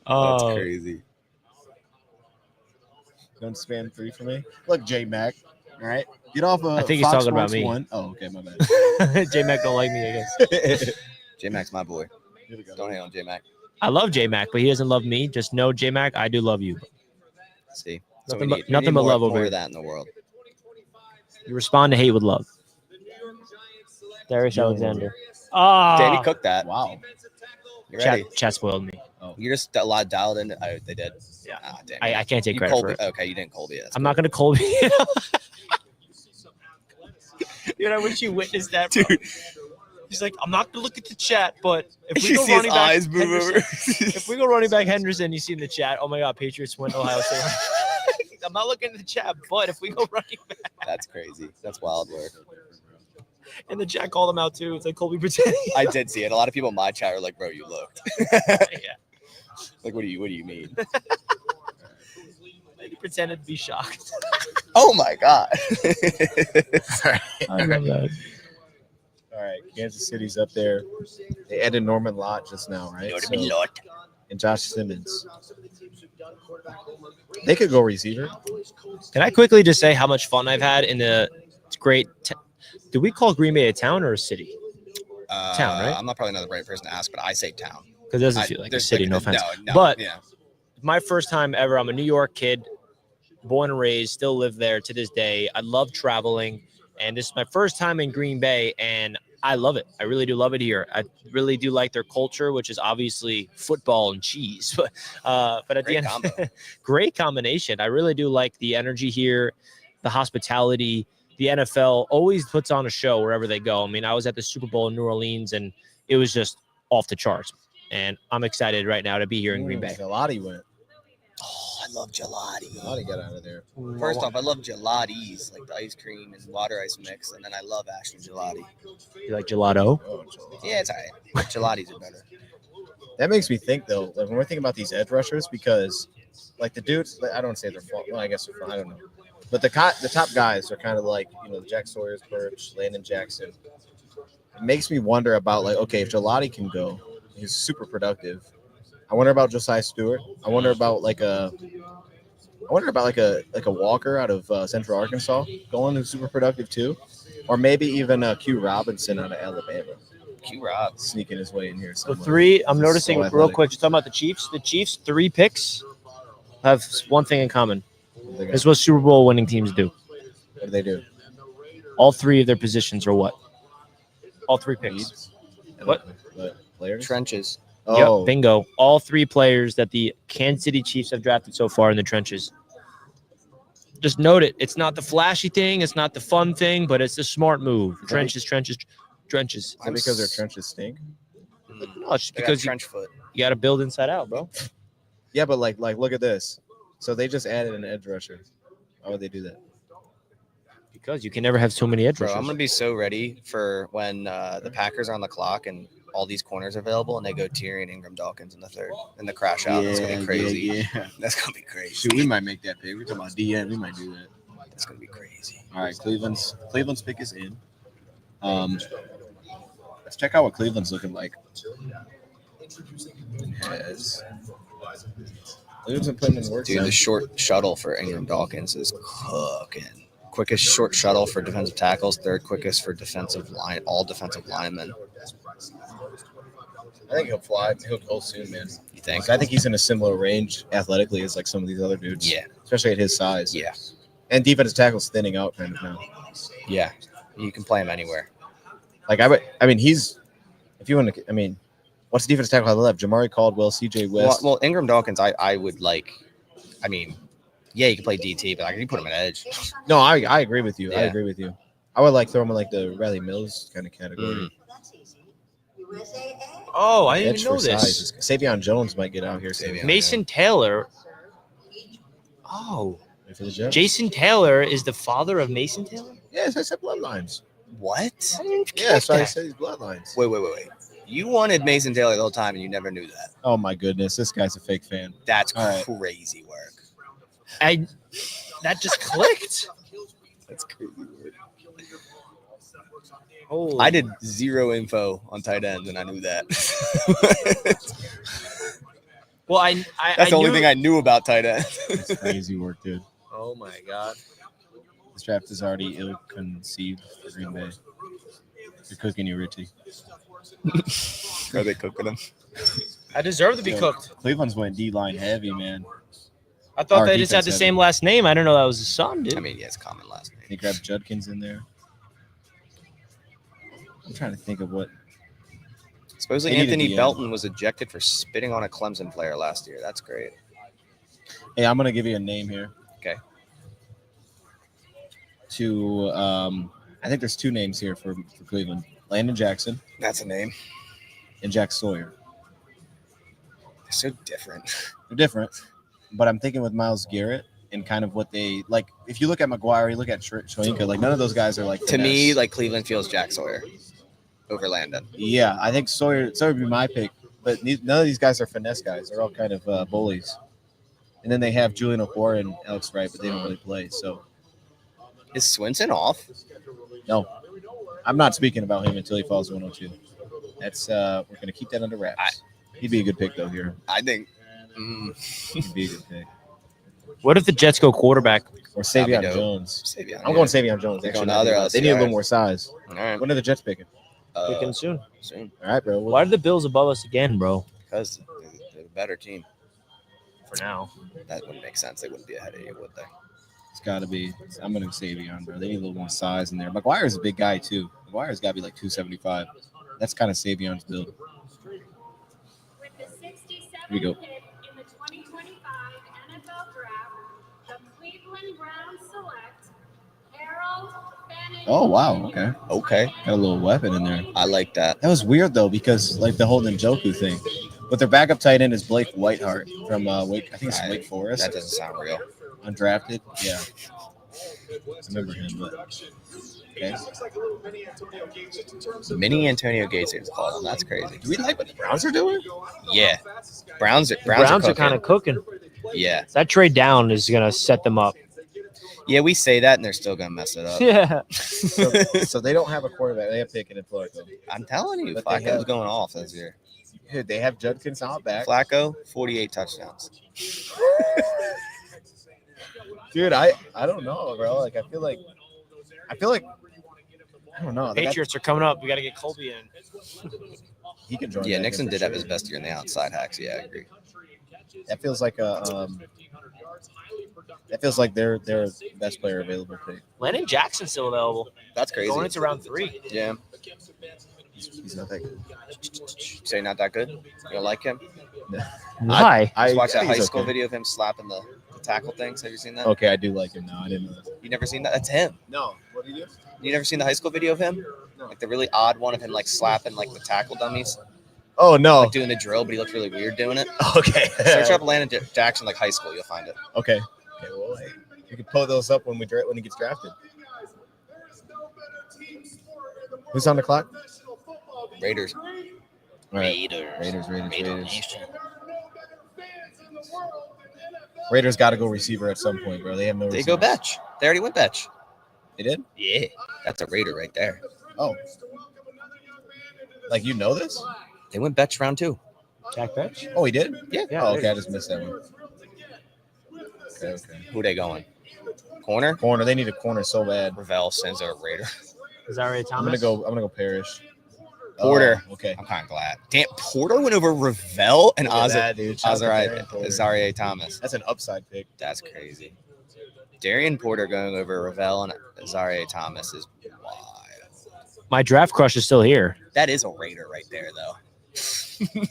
That's crazy. Don't spam 3 for me. Look, J Mac. All right, get off. I think he's Fox talking about Sports me. 1. Oh, okay, my bad. J Mac don't like me, I guess. J Mac's my boy. Here we go. Don't hate on J Mac. I love J Mac, but he doesn't love me. Just know, J Mac, I do love you. See, Nothing we but- nothing but more, love over more here. of that in the world. You respond to hate with love. Darius Yo. Alexander. Ah, Danny cooked that. Wow. You ready? chat spoiled me. You're just a lot dialed in. Oh, they did. Yeah. Ah, damn. I can't take You credit for Colby. it. Okay, you didn't Colby. That's I'm cool. not going to Colby. Dude, I wish you witnessed that, bro. Dude. He's like, I'm not going to look at the chat, but if we You go see his running back, eyes move over. if we go running back Henderson, you see in the chat, oh my God, Patriots win Ohio State. I'm not looking at the chat, but if we go running back, That's crazy. That's wild work. and the chat called him out too. It's like Colby pretending. I did see it. A lot of people in my chat were like, "Bro, you looked." Yeah. Like, what do you mean? He pretended to be shocked. Oh my god. I love that. All right, Kansas City's up there. They added Norman Lott just now, right? So- and Josh Simmons. They could go receiver. Can I quickly just say how much fun I've had in the great? Do we call Green Bay a town or a city? Town, right? I'm not probably not the right person to ask, but I say town. Because it doesn't feel like a There's city. No offense. No, But- yeah. My first time ever. I'm a New York kid, born and raised, still live there to this day. I love traveling, and this is my first time in Green Bay, and I love it. I really do love it here. I really do like their culture, which is obviously football and cheese. But at Great the combo. end, great combination. I really do like the energy here, the hospitality. The NFL always puts on a show wherever they go. I mean, I was at the Super Bowl in New Orleans, and it was just off the charts. And I'm excited right now to be here in Green Bay. Gelati went. Oh, I love gelati. Gelati got out of there. First off, I love gelatis, like the ice cream and water ice mix, and then I love Ashton gelati. You like gelato? Oh, gelati. Yeah, it's alright. Gelatis are better. That makes me think though, like when we're thinking about these edge rushers, because like the dudes, I don't say they're fun. Well, I guess they're fun. I don't know. But the top guys are kind of like, Jack Sawyer's Birch, Landon Jackson. It makes me wonder about like, okay, if Gelati can go, he's super productive. I wonder about Josiah Stewart. I wonder about like a Walker out of Central Arkansas going, who's super productive too, or maybe even Q Robinson out of Alabama Q-Rob. sneaking his way in here. So somewhere. 3, I'm noticing So real athletic. quick, you're talking about the Chiefs. The Chiefs, 3 picks have one thing in common. They got- This is what Super Bowl winning teams do. What do they do? All 3 of their positions are what? All 3 picks. Needs? What? Players? Trenches. Oh, Yep, bingo. All 3 players that the Kansas City Chiefs have drafted so far in the trenches. Just note it. It's not the flashy thing. It's not the fun thing, but it's the smart move. Trenches, trenches, trenches. is that because their trenches stink? No, it's just They got because you trench foot. got to build inside out, bro. Yeah, but like look at this. So they just added an edge rusher. Why would they do that? Because you can never have so many edge Bro, rushers. I'm gonna be so ready for when the Packers are on the clock and all these corners are available and they go Tyrion Ingram Dawkins in the third and the crash out. That's gonna be crazy. Yeah. That's gonna be crazy. Shoot, we might make that pick. We're talking about DN. We might do that. That's gonna be crazy. All right, Cleveland's pick is in. Let's check out what Cleveland's looking like. Yes. Cleveland's been putting in work. Dude, the short shuttle for Ingram Dawkins is cooking. Quickest short shuttle for defensive tackles, third quickest for defensive line, all defensive linemen. I think he'll fly. He'll go soon, man. You think? I think he's in a similar range athletically as like some of these other dudes. Yeah. Especially at his size. Yeah. And defensive tackle's thinning out kind of now. Yeah. You can play him anywhere. Like he's if you want to what's the defensive tackle on the left? Jamari Caldwell, CJ West. Well, Ingram Dawkins, I would like. I mean, Yeah, you can play DT, but like you put him at edge. No, I agree with you. I Yeah. agree with you. I would like throw him in like the Riley Mills kind of category. Oh, I didn't Edge even know for this. size. Savion Jones might get out here soon. Savion. Mason Taylor. Oh, Wait for the Jets. Jason Taylor is the father of Mason Taylor? Yes, I said bloodlines. What? I didn't Yeah, get that's why I that. said these bloodlines. Wait. You wanted Mason Taylor the whole time, and you never knew that. Oh my goodness, this guy's a fake fan. That's All right. crazy work. That just clicked. That's crazy work. Holy. I did zero info on tight ends, and I knew that. Well, I That's the only thing I knew about tight ends. It's crazy work, dude. Oh my god. This draft is already ill-conceived for Green Bay. You're cooking you, Richie. Are they cooking them? I deserve to be Yo, cooked. Cleveland's went D-line heavy, man. I thought Our they just had defense the had same it. last name. I didn't know that was his son, dude. I mean, yeah, it's common last name. They grabbed Judkins in there. I'm trying to think of what. Supposedly They need a Anthony DM. Belton was ejected for spitting on a Clemson player last year. That's great. Hey, I'm gonna give you a name here. Okay. To I think there's two names here for Cleveland: Landon Jackson That's a name. and Jack Sawyer. They're so different. They're different, but I'm thinking with Myles Garrett and kind of what they like. If you look at McGuire, you look at Shoyinka, like none of those guys are like To me, finesse. like Cleveland feels Jack Sawyer over Landon. Yeah, I think Sawyer would be my pick, but none of these guys are finesse guys. They're all kind of bullies. And then they have Julian Okwara and Alex Wright, but they don't really play. So Is Swinson off? no, I'm not speaking about him until he falls 102. That's we're gonna keep that under wraps. He'd be a good pick though here. I think. He'd be a good pick. What if the Jets go quarterback? Or Savion dope. Jones. Savion, I'm going Savion Jones. They're Actually, going the other they need a little LCRs. more size. All right. When are the Jets picking? Picking soon. Soon. All right, bro. Why are the Bills above us again, bro? Because they're a better team. For now. That wouldn't make sense. They wouldn't be ahead of you, would they? It's got to be. I'm going to Savion, bro. They need a little more size in there. McGuire's a big guy, too. McGuire's got to be like 275. That's kind of Savion's build. With the 67th we go. pick in the 2025 NFL Draft, the Cleveland Browns select Harold Fanning. Oh, wow. Okay. Okay. Got a little weapon in there. I like that. That was weird, though, because like the whole Njoku thing. But their backup tight end is Blake Whiteheart from Wake. I think it's Wake Forest. That doesn't sound real. Undrafted. Yeah. I remember him, but okay. Mini Antonio Gates is called him. That's crazy. Do we like what the Browns are doing? Yeah. Browns are Kind of cooking. Yeah. That trade down is going to set them up. Yeah, we say that and they're still gonna mess it up. Yeah. So they don't have a quarterback. They have Pickett and Flacco. I'm telling you, But they Flacco's have- going off this year. Dude, they have Judkins out back. Flacco, 48 touchdowns. Dude, I don't know, bro. Like I feel like I don't know. Like, Patriots are coming up. We got to get Colby in. he can join. Yeah, back Nixon in for did have sure. his best year in the outside hacks. Yeah, I agree. That feels like a that feels like their best player available pick. Landon Jackson's still available. That's crazy. Going into round 3. Yeah. He's not that good. Say not that good. You don't like him? Why? I watched that think high he's school okay. video of him slapping the tackle things. Have you seen that? Okay, I do like him now. I didn't know that. You never seen that? That's him. No, what did he do? You never seen the high school video of him? Like the really odd one of him like slapping like the tackle dummies, Oh no. like doing the drill, but he looked really weird doing it. Okay. Search up Landon Jackson like high school, you'll find it. Okay. Okay. Well, hey, you can pull those up when he gets drafted. Who's on the clock? Raiders. All right. Raiders. Raiders got to go receiver at some point, bro. They have no. They go receivers. Betch. They already went Betch. They did? Yeah, that's a Raider right there. Oh. Like you know this? They went Betch round 2. Jack Betch? Oh, he did? Yeah. Oh, okay. I just missed that one. Okay. Who they going? Corner? Corner. They need a corner so bad. Ravel sends a Raider. Is that right, I'm Thomas? gonna go Parrish. Porter. Oh, okay. I'm kind of glad. Damn, Porter went over Ravel and Look at that, dude. Shout out to Darian Porter. Azaria Thomas. That's an upside pick. That's crazy. Darian Porter going over Ravel and Azaria Thomas is wild. My draft crush is still here. That is a Raider right there, though.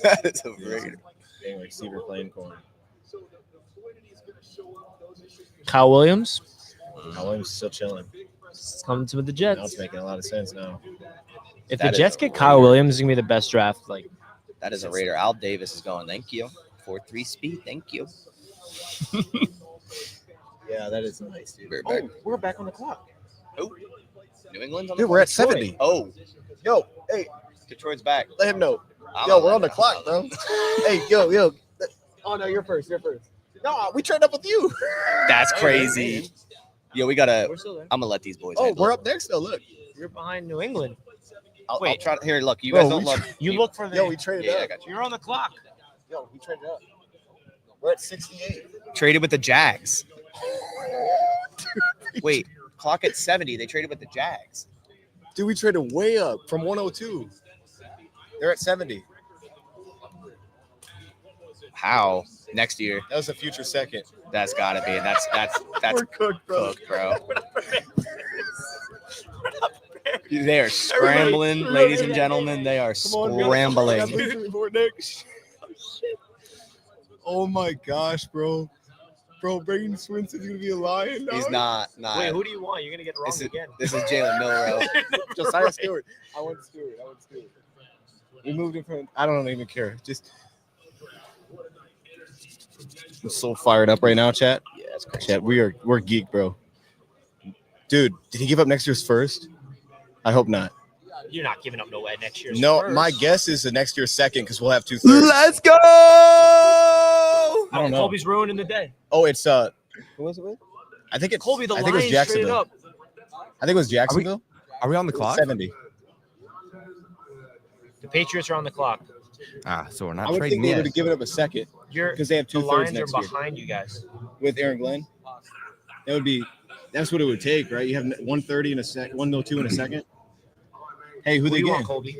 That is a Raider. Receiver playing corner. Kyle Williams. Kyle Williams is still chilling. It's coming to the Now it's Jets. making a lot of sense now. If That the is Jets a get Kyle Williams, it's gonna be the best draft. Like, That is a Raider. Al Davis is going. Thank you. 4-3 speed. Thank you. Yeah, that is nice, dude. We're back. We're back on the clock. Oh, New England's on Dude, the we're at clock. 70. Oh, Yo, hey, Detroit's back. let him know. I'm Yo, not we're on the letting- clock, bro. Hey, yo. Oh, no, you're first. No, we turned up with you. That's crazy. Yo, we gotta. we're still there. I'm gonna let these boys. Oh, handle we're it. up next, though. Look. You're behind New England. I'll Wait. try to, here. Look, you Bro, guys don't we look. You look for the. Yo, we traded Yeah, I up. got you. You're on the clock. Yo, we traded up. We're at 68. Traded with the Jags. Wait, clock at 70. They traded with the Jags. Dude, we traded way up from 102. They're at 70. How? Next year. That was a future second. That's gotta be. That's We're cooked, bro. cooked, bro. They are scrambling, ladies and gentlemen. They are scrambling. Oh my gosh, bro. Bro, Braden Swinson's gonna be a lion. He's not. Wait, who do you want? You're gonna get it wrong This is, again. this is Jalen Milrow. Josiah Stewart. I want Stewart. We moved him from. I don't even care. Just. I'm so fired up right now, chat. Yeah, that's crazy. Chat, we're geek, bro. Dude, did he give up next year's first? I hope not. You're not giving up no way next year's No, first. my guess is the next year's second because we'll have 2/3. Let's go. I don't know. Colby's ruining the day. Oh, it's who was it with? I think it's Colby, the I think it was Lions traded Jacksonville. up. I think it was Jacksonville. Are we on the clock? 70. The Patriots are on the clock. So we're I not would trading think they yet. would have given up a second You're because they have the 2/3 Lions are next year behind you guys. with Aaron Glenn. That would be. That's what it would take, right? You have 130 in a sec, 102 in a second. Hey, who Who do they you want, get? Colby?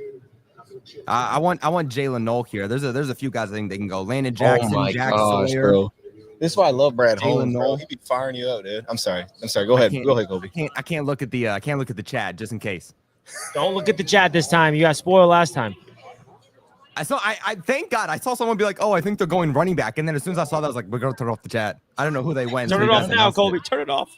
I want Jalen Noel here. There's a few guys I think they can go. Landon Jackson, Jack Sawyer. bro. This is why I love Brad Jalen Holmes, bro. Noel. He'd be firing you out, dude. I'm sorry. Go ahead. can't- Go ahead, Colby. I can't look at the chat just in case. Don't look at the chat this time. You got spoiled last time. I thank God I saw someone be like, oh, I think they're going running back, and then as soon as I saw that, I was like, we're gonna turn off the chat. I don't know who they went. Turn so it you guys off now, announced Colby. it. Turn it off.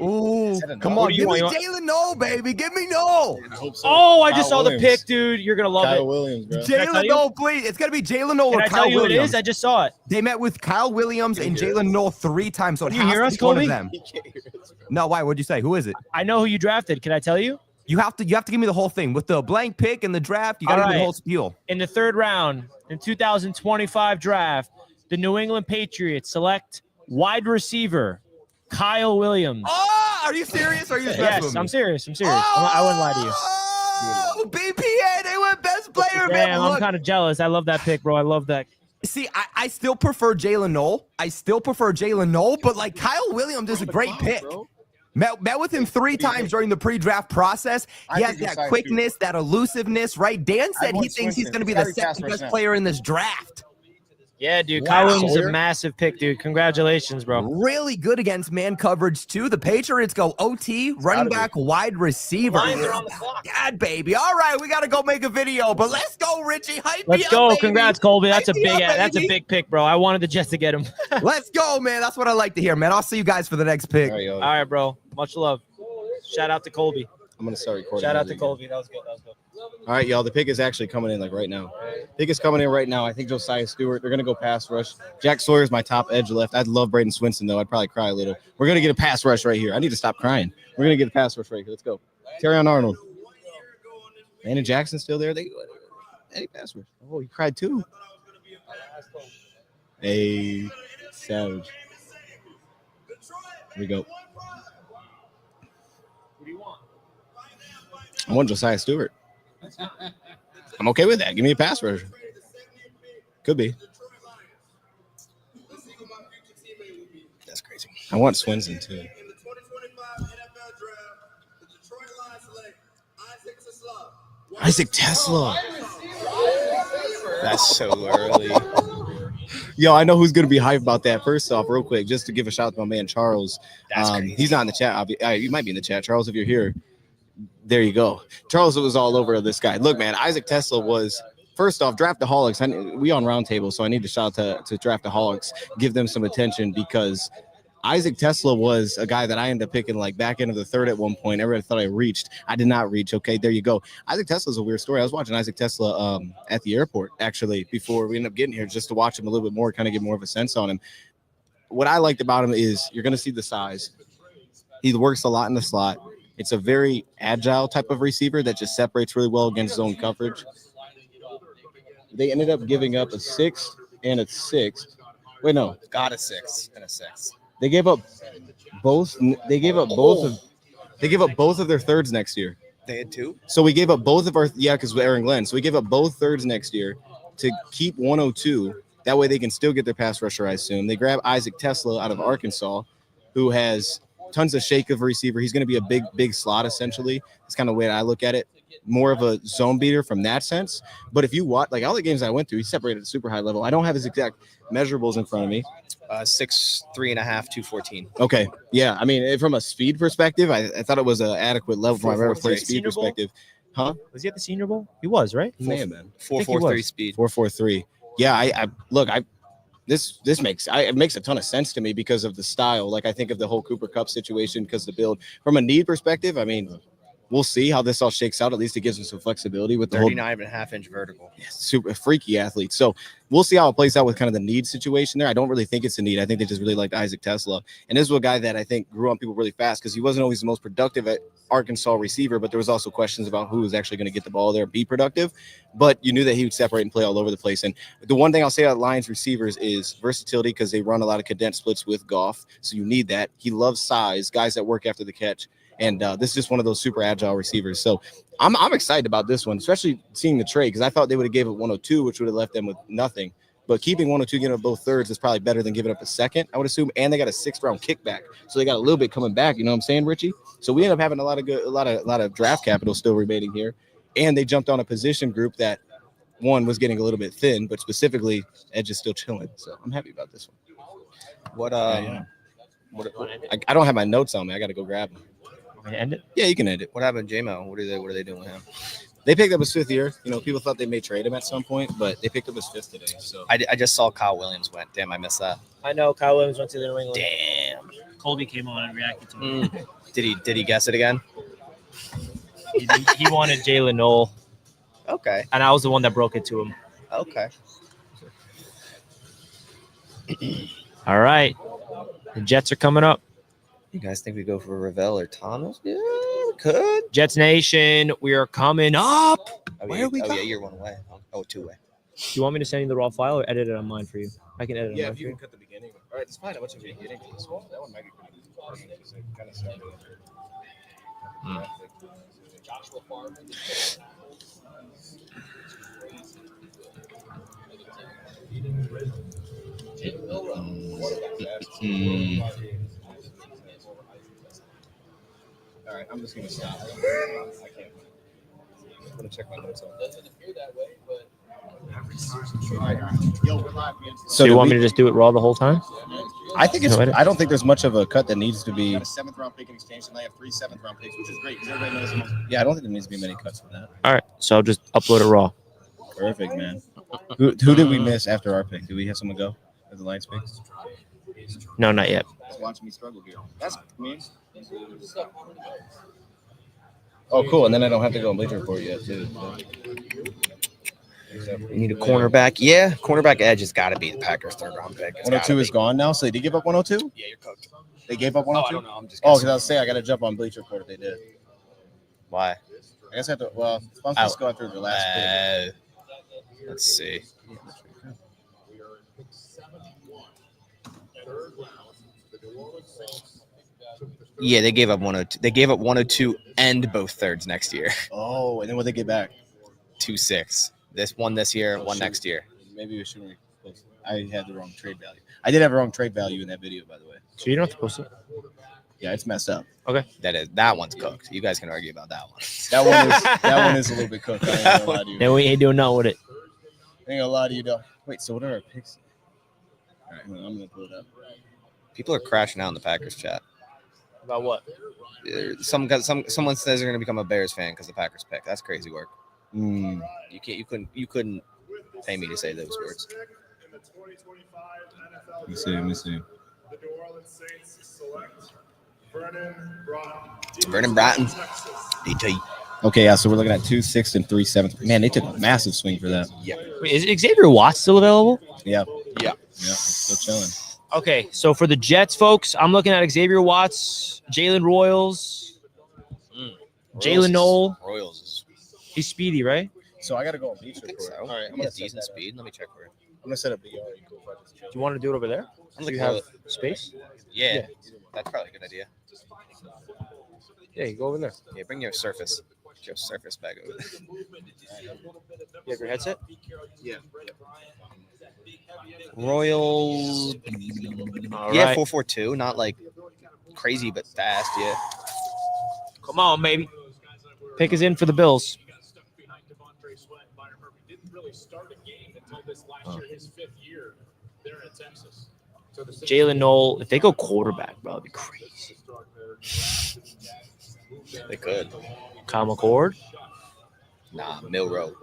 Ooh, Is that a come no? on, Who do you give me want? Jalen Noel, baby. Give me Noel. I hope so. Oh, I just Kyle saw the Williams. pick, dude. You're gonna love Kyle it. Williams, bro. I tell Jalen you? Noel, please. It's gotta be Jalen Noel Can or I Kyle tell you who it Williams. is? I just saw it. They met with Kyle Williams and Jalen Noel 3 times, so it Can you has hear to us, be one of Colby? them. He can't hear us, bro. No, why? What'd you say? Who is it? I know who you drafted. Can I tell you? You have to give me the whole thing with the blank pick and the draft. You got to All give me the right. whole spiel. In the third round, in 2025 draft, the New England Patriots select wide receiver Kyle Williams. Oh, are you serious? Or are you just messing Yes, with me? I'm serious. I wouldn't lie to you. Oh, BPA, they went best player. Damn, man. I'm Look, kind of jealous. I love that pick, bro. I love that. see, I still prefer Jalen Noel. But like Kyle Williams is a great pick. Bro. Met with him 3 times during the pre-draft process. He I has think that Josiah quickness, that elusiveness, right? Dan I said he want thinks he's Swinson. going to be He's the gotta be pass second rush best now. player in this draft. Yeah, dude. Wow. Kyle Williams is a Sawyer? massive pick, dude. Congratulations, bro. Really good against man coverage too. The Patriots go OT, running Gotta be. back, wide receiver. Lions are on the clock. God, baby. All right, we got to go make a video, but let's go, Richie. Hype me Let's up, go. baby. Congrats, Colby. That's a Hype me big up, that's a baby. big pick, bro. I wanted the Jets to get him. Let's go, man. That's what I like to hear, man. I'll see you guys for the next pick. All right, yo. All right, bro. Much love. Shout out to Colby. I'm gonna start recording. Shout out this to again. Colby. That was good. All right, y'all. The pick is actually coming in like right now. Pick is coming in right now. I think Josiah Stewart. They're gonna go pass rush. Jack Sawyer's my top edge left. I'd love Braden Swinson though. I'd probably cry a little. We're gonna get a pass rush right here. I need to stop crying. We're gonna get a pass rush right here. Let's go. Terrion Arnold. Landon Jackson still there. They any pass rush. Oh, he cried too. Hey, savage. Here we go. I want Josiah Stewart. I'm okay with that. Give me a pass rush. Could be. That's crazy. I want Swinson too. In the 2025 NFL Draft, the Detroit Lions select Isaac Tesla. That's so early. Yo, I know who's gonna be hyped about that. First off, real quick, just to give a shout out to my man Charles. That's crazy. He's not in the chat. You might be in the chat, Charles, if you're here. There you go. Charles was all over this guy. Look, man, Isaac Tesla was first off Draftaholics. We on Roundtable, so I need to shout out to Draftaholics, give them some attention because Isaac Tesla was a guy that I ended up picking like back end of the third at one point. Everybody thought I reached. I did not reach. Okay, there you go. Isaac Tesla's a weird story. I was watching Isaac Tesla at the airport actually before we ended up getting here just to watch him a little bit more, kind of get more of a sense on him. What I liked about him is you're going to see the size. He works a lot in the slot. It's a very agile type of receiver that just separates really well against zone coverage. They ended up giving up a 6 and a 6. Wait, no. Got a 6 and a 6. They gave up both. They gave up both of. They gave up both of their thirds next year. They had 2. So we gave up both of our because with Aaron Glenn. So we gave up both thirds next year to keep 102. That way they can still get their pass rusher, I assume. They grab Isaac Tesla out of Arkansas, who has tons of shake of a receiver. He's going to be a big slot essentially. That's kind of the way I look at it. More of a zone beater from that sense. But if you watch like all the games I went through, he separated at a super high level. I don't have his exact measurables in front of me. 6'3.5", 214. Okay. Yeah. I mean, from a speed perspective, I thought it was an adequate level from a regular play speed perspective. Huh? Was he at the Senior Bowl? He was, right? He may have been. 4.43 speed. 4.43. Yeah. This makes it makes a ton of sense to me because of the style. Like I think of the whole Cooper Kupp situation because the build from a need perspective. I mean, we'll see how this all shakes out. At least it gives him some flexibility with the 39.5-inch vertical. Super freaky athlete. So we'll see how it plays out with kind of the need situation there. I don't really think it's a need. I think they just really liked Isaac Tesla. And this was a guy that I think grew on people really fast because he wasn't always the most productive at Arkansas receiver, but there was also questions about who was actually going to get the ball there and be productive. But you knew that he would separate and play all over the place. And the one thing I'll say about Lions receivers is versatility because they run a lot of condensed splits with Goff. So you need that. He loves size, guys that work after the catch. And this is just one of those super agile receivers. So I'm excited about this one, especially seeing the trade because I thought they would have gave it 102, which would have left them with nothing. But keeping 102, giving up both thirds is probably better than giving up a second, I would assume. And they got a 6th-round kickback, so they got a little bit coming back. You know what I'm saying, Richie? So we end up having a lot of draft capital still remaining here. And they jumped on a position group that one was getting a little bit thin, but specifically Edge is still chilling. So I'm happy about this one. I don't have my notes on me. I got to go grab them. End it? Yeah, you can end it. What happened to J-Mo? What are they doing with him? They picked up his 5th year. You know, people thought they may trade him at some point, but they picked up his 5th today. So I just saw Kyle Williams went. Damn, I missed that. I know Kyle Williams went to the New England. Damn. Colby came on and reacted to it. Did he guess it again? He wanted Jalen Noel, Okay. and I was the one that broke it to him. Okay. All right. The Jets are coming up. You guys think we go for Ravel or Thomas? Yeah, we could. Jets Nation, we are coming up. Where are we going? Yeah, you're 1 away. Oh, 2 away. Do you want me to send you the raw file or edit it on mine for you? I can edit it on mine for you. cut the beginning. All right, let's find out what's the beginning for this one. That one might be pretty easy. Kind of started. All right, I'm just gonna stop. I can't. I'm gonna check my notes out. Doesn't appear that way, but. All right. Yo, we're live, man. So you want me to just do it raw the whole time? I think it's. No edit? I don't think there's much of a cut that needs to be. Got a 7th-round pick in exchange, and they have 3 7th-round picks, which is great because everybody knows. Yeah, I don't think there needs to be many cuts for that. All right. So I'll just upload it raw. Perfect, man. Who did we miss after our pick? Did we have someone go at the Lions pick? No, not yet. Just watching me struggle here. That's me. Oh, cool. And then I don't have to go on Bleacher Report yet, too. You need a cornerback. Yeah, cornerback edge has got to be the Packers' 3rd-round pick. It's 102 gotta is be. gone now, so they did give up 102? Yeah, you're cooked. They gave up Oh, I 102? don't know. I'm just Oh, guessing. because I was saying I got to jump on Bleacher Report if they did. Why? I guess I have to. Well, I'm just going through the last pick. Let's see. Yeah, they gave up 102. They gave up 102 and both thirds next year. Oh, and then what they get back? 2-6. This one this year, one shoot. next year. Maybe we shouldn't. I had the wrong trade value. I did have the wrong trade value in that video, by the way. So you don't have to post it. Yeah, it's messed up. That one's cooked. You guys can argue about that one. That one is a little bit cooked. I ain't gonna lie to you. Then we ain't doing nothing with it. I ain't gonna lie to you, though. Wait, so what are our picks? All right, I'm gonna pull it up. People are crashing out in the Packers chat. About what? Someone says they're gonna become a Bears fan because the Packers pick. That's crazy work. Mm. You couldn't pay me to say those words. Let me see. The New Orleans Saints select Vernon Broughton. Vernon Broughton, Texas. DT. Okay, yeah. So we're looking at 2 6th and 3 7th. Man, they took a massive swing for that. Wait, is Xavier Watts still available? Yeah. Yeah. Yeah. Still chilling. Okay, so for the Jets, folks, I'm looking at Xavier Watts, Jalen Royals, Jalen Knoll. Royals is. He's speedy, right? So I got to go on beach I think report. so. All right, I'm He gonna has set decent that up. speed. Let me check for it. I'm gonna set up BR. Do you want to do it over there? I'm Do you looking have for space? Yeah, that's probably a good idea. Yeah, you go over there. Yeah, bring your surface. Get your surface back over there. You have your headset? Royals. All Yeah, right. 4.42. Not like crazy, but fast. Yeah. Come on, baby. Pick is in for the Bills. Didn't really start a game until this last year, his 5th year there in Texas. So the Jalen Knoll. If they go quarterback, bro, that'd be crazy. They could. Kyle McCord. Nah, Milrow.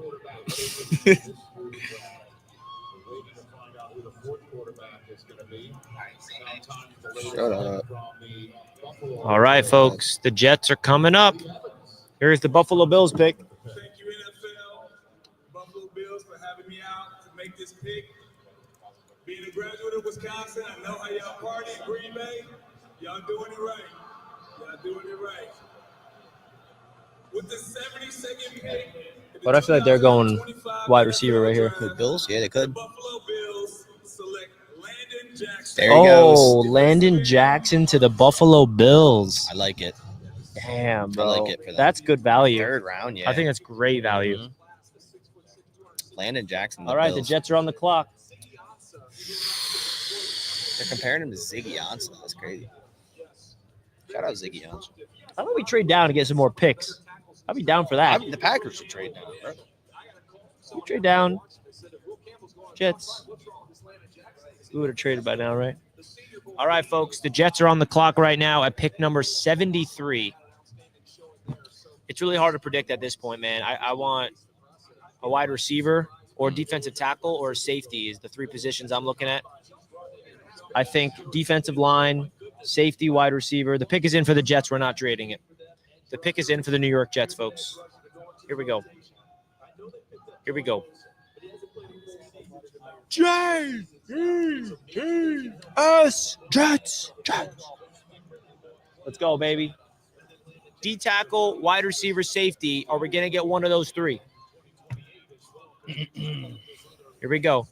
Shut up. All right, folks. The Jets are coming up. Here's the Buffalo Bills pick. Thank you, NFL, Buffalo Bills, for having me out to make this pick. Being a graduate of Wisconsin, I know how y'all party in Green Bay. Y'all doing it right. Y'all doing it right. With the 72nd pick, in the But I feel like they're going 2025 wide receiver right here. The Bills? Yeah, they The could. Buffalo Bills select Landon Jackson. There he Oh, goes. Landon Jackson to the Buffalo Bills. I like it. Damn, bro. like it for them. That's good value. 3rd round, yeah. I think that's great value. Mhm. Landon Jackson. All right, the Bills. Jets are on the clock. They're comparing him to Ziggy Ansah. That's crazy. Shout out Ziggy Ansah. How about we trade down to get some more picks? I'd be down for that. The Packers should trade now, bro. We trade down. Jets. We would have traded by now, right? All right, folks. The Jets are on the clock right now at pick number 73. It's really hard to predict at this point, man. I want a wide receiver or defensive tackle or a safety is the 3 positions I'm looking at. I think defensive line, safety, wide receiver. The pick is in for the Jets. We're not trading it. The pick is in for the New York Jets, folks. Here we go. Here we go. J-E-T-S, Jets. Let's go, baby. D tackle, wide receiver, safety. Are we going to get one of those 3? Here we go.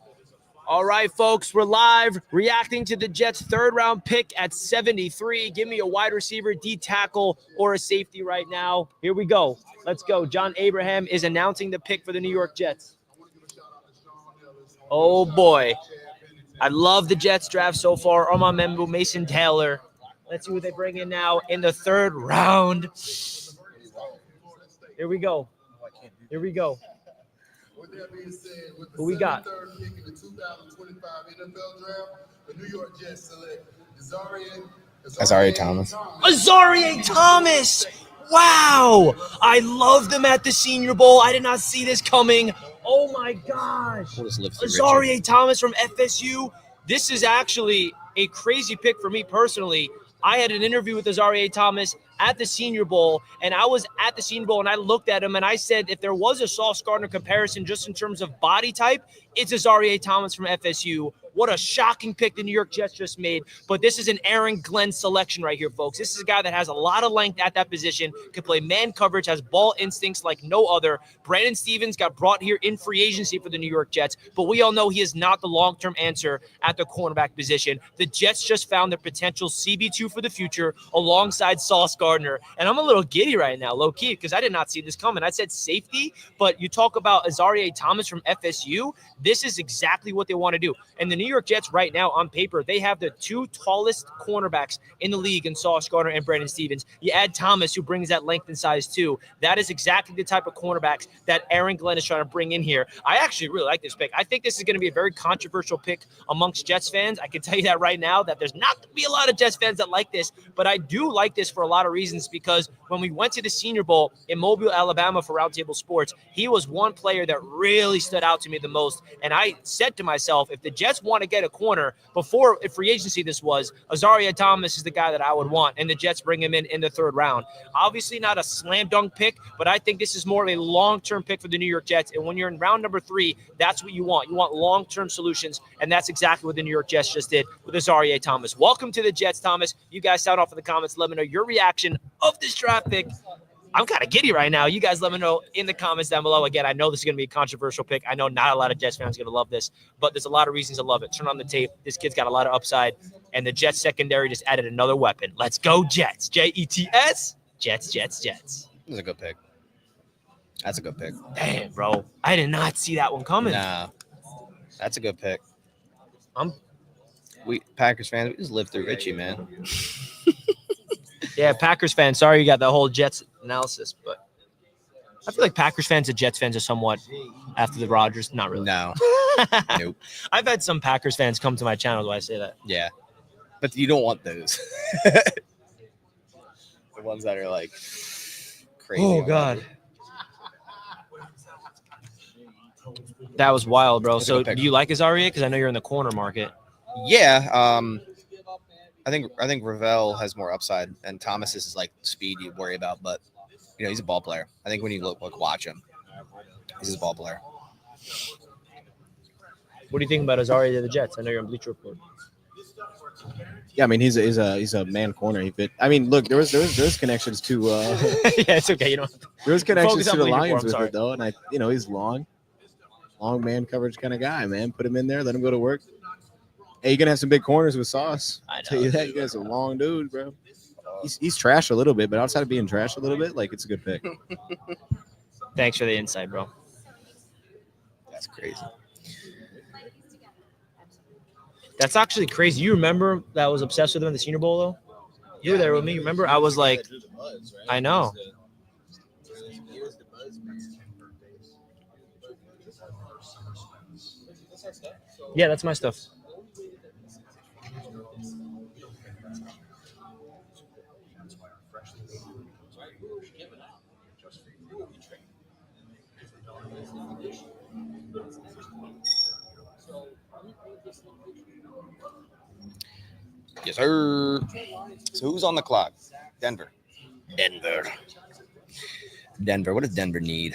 All right, folks, we're live reacting to the Jets' 3rd round pick at 73. Give me a wide receiver, D tackle, or a safety right now. Here we go. Let's go. John Abraham is announcing the pick for the New York Jets. Oh, boy. I love the Jets draft so far. Armand Membu, Mason Taylor. Let's see what they bring in now in the 3rd round. Here we go. Here we go. With that being said, with the Who we got? 73rd pick in the 2025 NFL Draft, the New York Jets select Azareye'h Thomas. Azareye'h Thomas. Wow. I loved them at the Senior Bowl. I did not see this coming. Oh, my gosh. We'll just live through Azareye'h Thomas from FSU. This is actually a crazy pick for me personally. I had an interview with Azareye'h Thomas at the Senior Bowl, and I was at the Senior Bowl, and I looked at him, and I said, if there was a Sauce Gardner comparison just in terms of body type, it's Azareye'h Thomas from FSU. What a shocking pick the New York Jets just made. But this is an Aaron Glenn selection right here, folks. This is a guy that has a lot of length at that position, can play man coverage, has ball instincts like no other. Brandon Stevens got brought here in free agency for the New York Jets, but we all know he is not the long-term answer at the cornerback position. The Jets just found their potential CB2 for the future alongside Sauce Gardner. And I'm a little giddy right now, low-key, because I did not see this coming. I said safety, but you talk about Azareye'h Thomas from FSU. This is exactly what they want to do. And the New York Jets right now on paper, they have the 2 tallest cornerbacks in the league in Sauce Gardner and Brandon Stevens. You add Thomas, who brings that length and size too. That is exactly the type of cornerbacks that Aaron Glenn is trying to bring in here. I actually really like this pick. I think this is going to be a very controversial pick amongst Jets fans. I can tell you that right now, that there's not going to be a lot of Jets fans that like this, but I do like this for a lot of reasons, because when we went to the Senior Bowl in Mobile, Alabama for Roundtable Sports, he was one player that really stood out to me the most. And I said to myself, if the Jets want want to get a corner. Before free agency, this was Azaria Thomas is the guy that I would want, and the Jets bring him in the third round. Obviously not a slam dunk pick, but I think this is more of a long-term pick for the New York Jets. And when you're in round number 3, that's what you want. You want long-term solutions, and that's exactly what the New York Jets just did with Azaria Thomas. Welcome to the Jets, Thomas. You guys sound off in the comments. Let me know your reaction of this draft pick. I'm kind of giddy right now. You guys let me know in the comments down below. Again, I know this is going to be a controversial pick. I know not a lot of Jets fans are going to love this, but there's a lot of reasons to love it. Turn on the tape. This kid's got a lot of upside, and the Jets secondary just added another weapon. Let's go, Jets. Jets. Jets, Jets, Jets. This is a good pick. That's a good pick. Damn, bro. I did not see that one coming. Nah, that's a good pick. I'm We Packers fans, we just lived through Richie, man. Yeah, Packers fans. Sorry you got the whole Jets analysis, but I feel like Packers fans and Jets fans are somewhat after the Rodgers. Not really. No. Nope. I've had some Packers fans come to my channel while I say that. Yeah. But you don't want those. The ones that are like crazy. Oh, God. That was wild, bro. That's a So good pick. do you like Azaria? Because I know you're in the corner market. Yeah. I think Ravel has more upside, and Thomas is like speed you worry about, but he's a ball player. I think when you watch him, he's a ball player. What do you think about Azaria to the Jets? I know you're on Bleacher Report. Yeah, I mean he's a man corner. He fit. I mean, look, there's connections to Yeah, it's okay. You know, there was connections Focus on to the Bleacher Report, Lions I'm with sorry. it though, and he's long man coverage kind of guy, man. Put him in there, let him go to work. Hey, you're gonna have some big corners with Sauce. I know. Tell you that. You guys are a long dude, bro. He's trash a little bit, but outside of being trash a little bit, like it's a good pick. Thanks for the insight, bro. That's crazy. That's actually crazy. You remember that I was obsessed with him in the Senior Bowl, though? You were there with me. Remember? I was like, I know. Yeah, that's my stuff. Yes, sir. So who's on the clock? Denver. What does Denver need?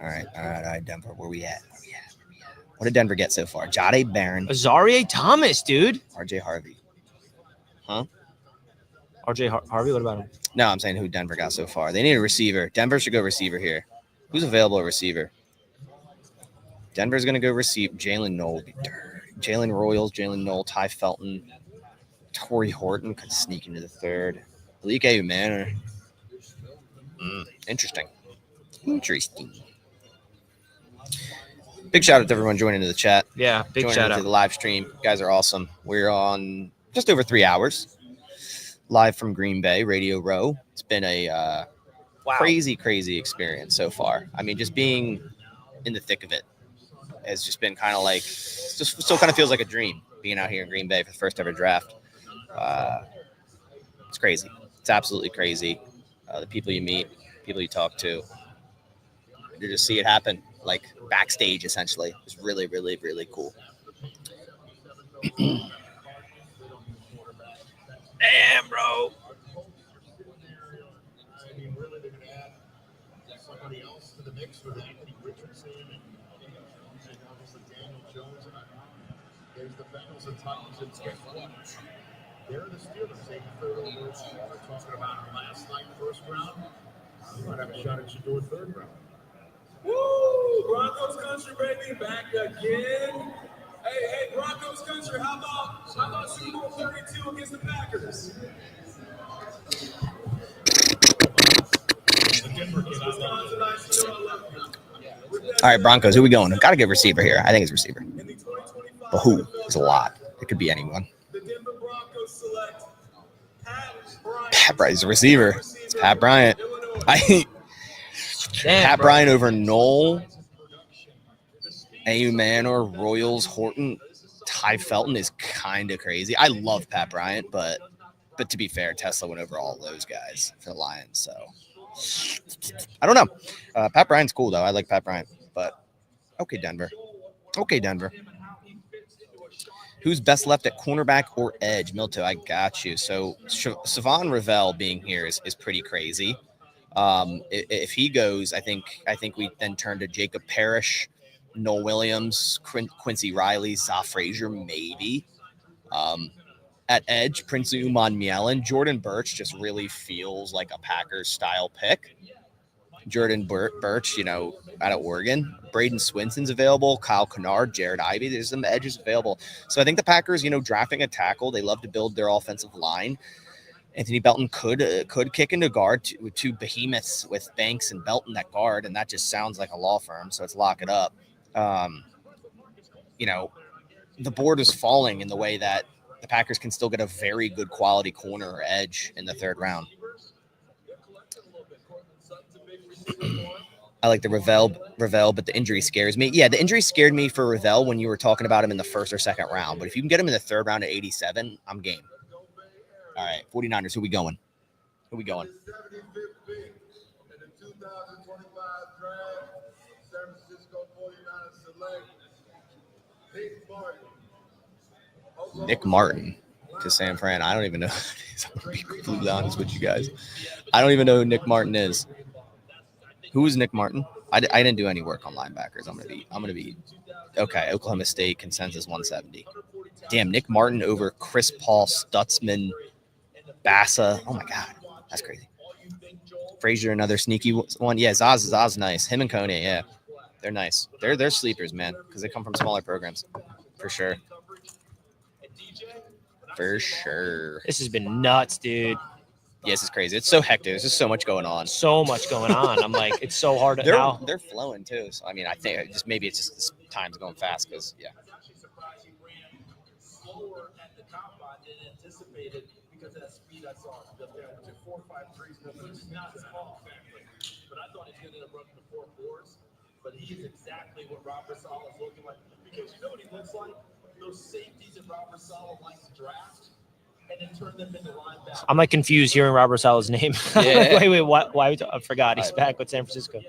All right, Denver. Where we at? What did Denver get so far? Jade Barron, Azaria Thomas, dude. RJ Harvey. RJ Harvey, what about him? No, I'm saying who Denver got so far. They need a receiver. Denver should go receiver here. Who's available at receiver? Denver's going to go receive Jalen Knoll. Jalen Royals, Jalen Knoll, Ty Felton, Torrey Horton could sneak into the third. Malik Manor. Interesting. Big shout out to everyone joining in the chat. Yeah, big Joining shout into out. the live stream. You guys are awesome. We're on just over 3 hours live from Green Bay, Radio Row. It's been a crazy experience so far. I mean, just being in the thick of it has just been kind of like, just still kind of feels like a dream being out here in Green Bay for the first ever draft. It's crazy. It's absolutely crazy. The people you meet, people you talk to, you just see it happen like backstage essentially. It's really, really, really cool. Damn, bro. Somebody else to the mix with Anthony Richardson and obviously Daniel Jones. There's the Bengals and Titans, and guess what? They're the Steelers. They third over. We're talking about last night, first round. You might have a shot at Shadeur third round. Woo! Broncos country, baby, back again. Hey, Broncos country, how about Super Bowl 32 against the Packers? All right, Broncos, who we going? Got to get receiver here. I think it's receiver. But who? There's a lot. It could be anyone. The Denver Broncos select Pat Bryant's a receiver. It's Pat Bryant. Pat Bryant over Knoll, Manor, Royals, Horton, Ty Felton is kind of crazy. I love Pat Bryant, but to be fair, Tesla went over all those guys for the Lions. So I don't know. Pat Bryant's cool though. I like Pat Bryant, but okay, Denver. Who's best left at cornerback or edge? Milto, I got you. So Savon Ravel being here is pretty crazy. If he goes, I think we then turn to Jacob Parrish, Noel Williams, Quincy Riley, Zah Frazier, maybe. At edge, Prince Uman Mielen. Jordan Birch just really feels like a Packers style pick. Jordan Birch, out of Oregon. Braden Swinson's available. Kyle Kennard, Jared Ivey. There's some edges available. So I think the Packers, drafting a tackle, they love to build their offensive line. Anthony Belton could kick into guard with two behemoths with Banks and Belton at guard, and that just sounds like a law firm. So let's lock it up. The board is falling in the way that the Packers can still get a very good quality corner or edge in the third round. I like the Ravel, but the injury scares me. Yeah, the injury scared me for Ravel when you were talking about him in the first or second round. But if you can get him in the third round at 87, I'm game. All right, 49ers, who we going? In the 75th pick in the 2025 draft, San Francisco 49ers select Nick Martin to San Fran. I don't even know. I'm going to be completely honest with you guys. I don't even know who Nick Martin is. Who is Nick Martin? I didn't do any work on linebackers. I'm gonna be okay. Oklahoma State consensus 170. Damn, Nick Martin over Chris Paul, Stutzman, Bassa. Oh my God, that's crazy. Frazier, another sneaky one. Yeah, Zaz nice. Him and Kone, yeah, they're nice. They're sleepers, man, because they come from smaller programs, for sure. For sure. This has been nuts, dude. Yes, it's crazy. It's so hectic. There's just so much going on. So much going on. I'm like, it's so hard now. They're flowing too. So I mean, I think maybe it's just this time's going fast because slower at the combine than anticipated because of that speed I saw. The 4.53 is not small, but I thought he was going to end up running the 4.4s. But he is exactly what Robert Saleh is looking like, because you know what he looks like? Those safeties that Robert Saleh likes to draft and then turn them into linebackers. I'm like confused hearing Robert Saleh's name. Yeah. wait, why? I forgot. He's back with San Francisco.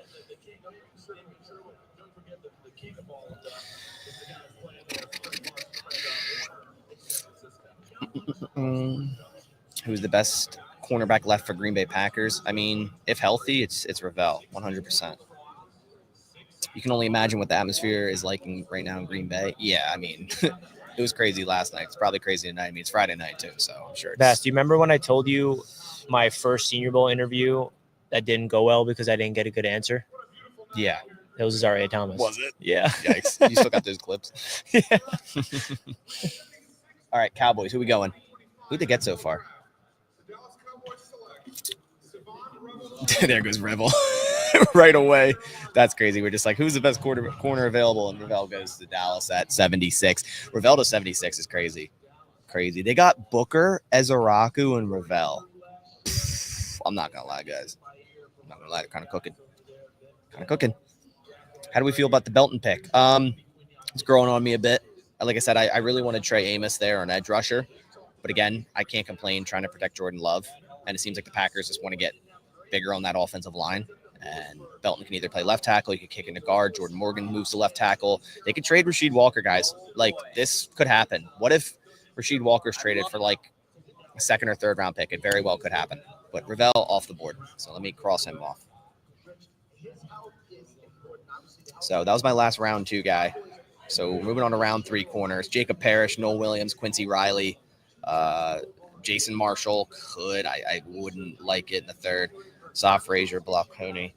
Who's the best cornerback left for Green Bay Packers? I mean, if healthy, it's Ravel, 100%. You can only imagine what the atmosphere is like right now in Green Bay. Yeah, I mean, it was crazy last night. It's probably crazy tonight. I mean, it's Friday night too, so I'm sure. Bass, do you remember when I told you my first Senior Bowl interview that didn't go well because I didn't get a good answer? Yeah. That was Zaire Thomas. Was it? Yeah. Yikes. You still got those clips? Yeah. All right, Cowboys. Who we going? Who'd they get so far? There goes Revel right away. That's crazy. We're just like, who's the best corner available? And Ravel goes to Dallas at 76. Ravel to 76 is crazy. Crazy. They got Booker, Ezaraku, and Ravel. I'm not going to lie, guys. I'm not going to lie. They're kind of cooking. How do we feel about the Belton pick? It's growing on me a bit. Like I said, I really wanted Trey Amos there on edge rusher. But again, I can't complain trying to protect Jordan Love. And it seems like the Packers just want to get bigger on that offensive line. And Belton can either play left tackle, he could kick into guard. Jordan Morgan moves to left tackle. They could trade Rasheed Walker, guys. Like, this could happen. What if Rasheed Walker's traded for like a second or third round pick? It very well could happen. But Ravel off the board. So let me cross him off. So that was my last round 2 guy. So moving on to round 3 corners. Jacob Parrish, Noel Williams, Quincy Riley, Jason Marshall could. I wouldn't like it in the third. Zah Frazier, Blockoni.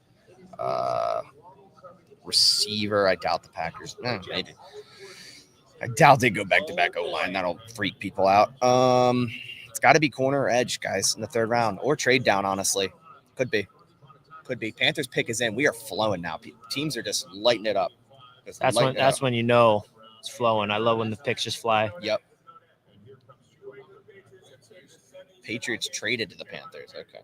Receiver, I doubt the Packers. Maybe. I doubt they go back-to-back O-line. That'll freak people out. It's got to be corner or edge, guys, in the third round. Or trade down, honestly. Could be. Panthers pick is in. We are flowing now. Teams are just lighting it up. That's when you know it's flowing. I love when the picks just fly. Yep. Patriots traded to the Panthers. Okay.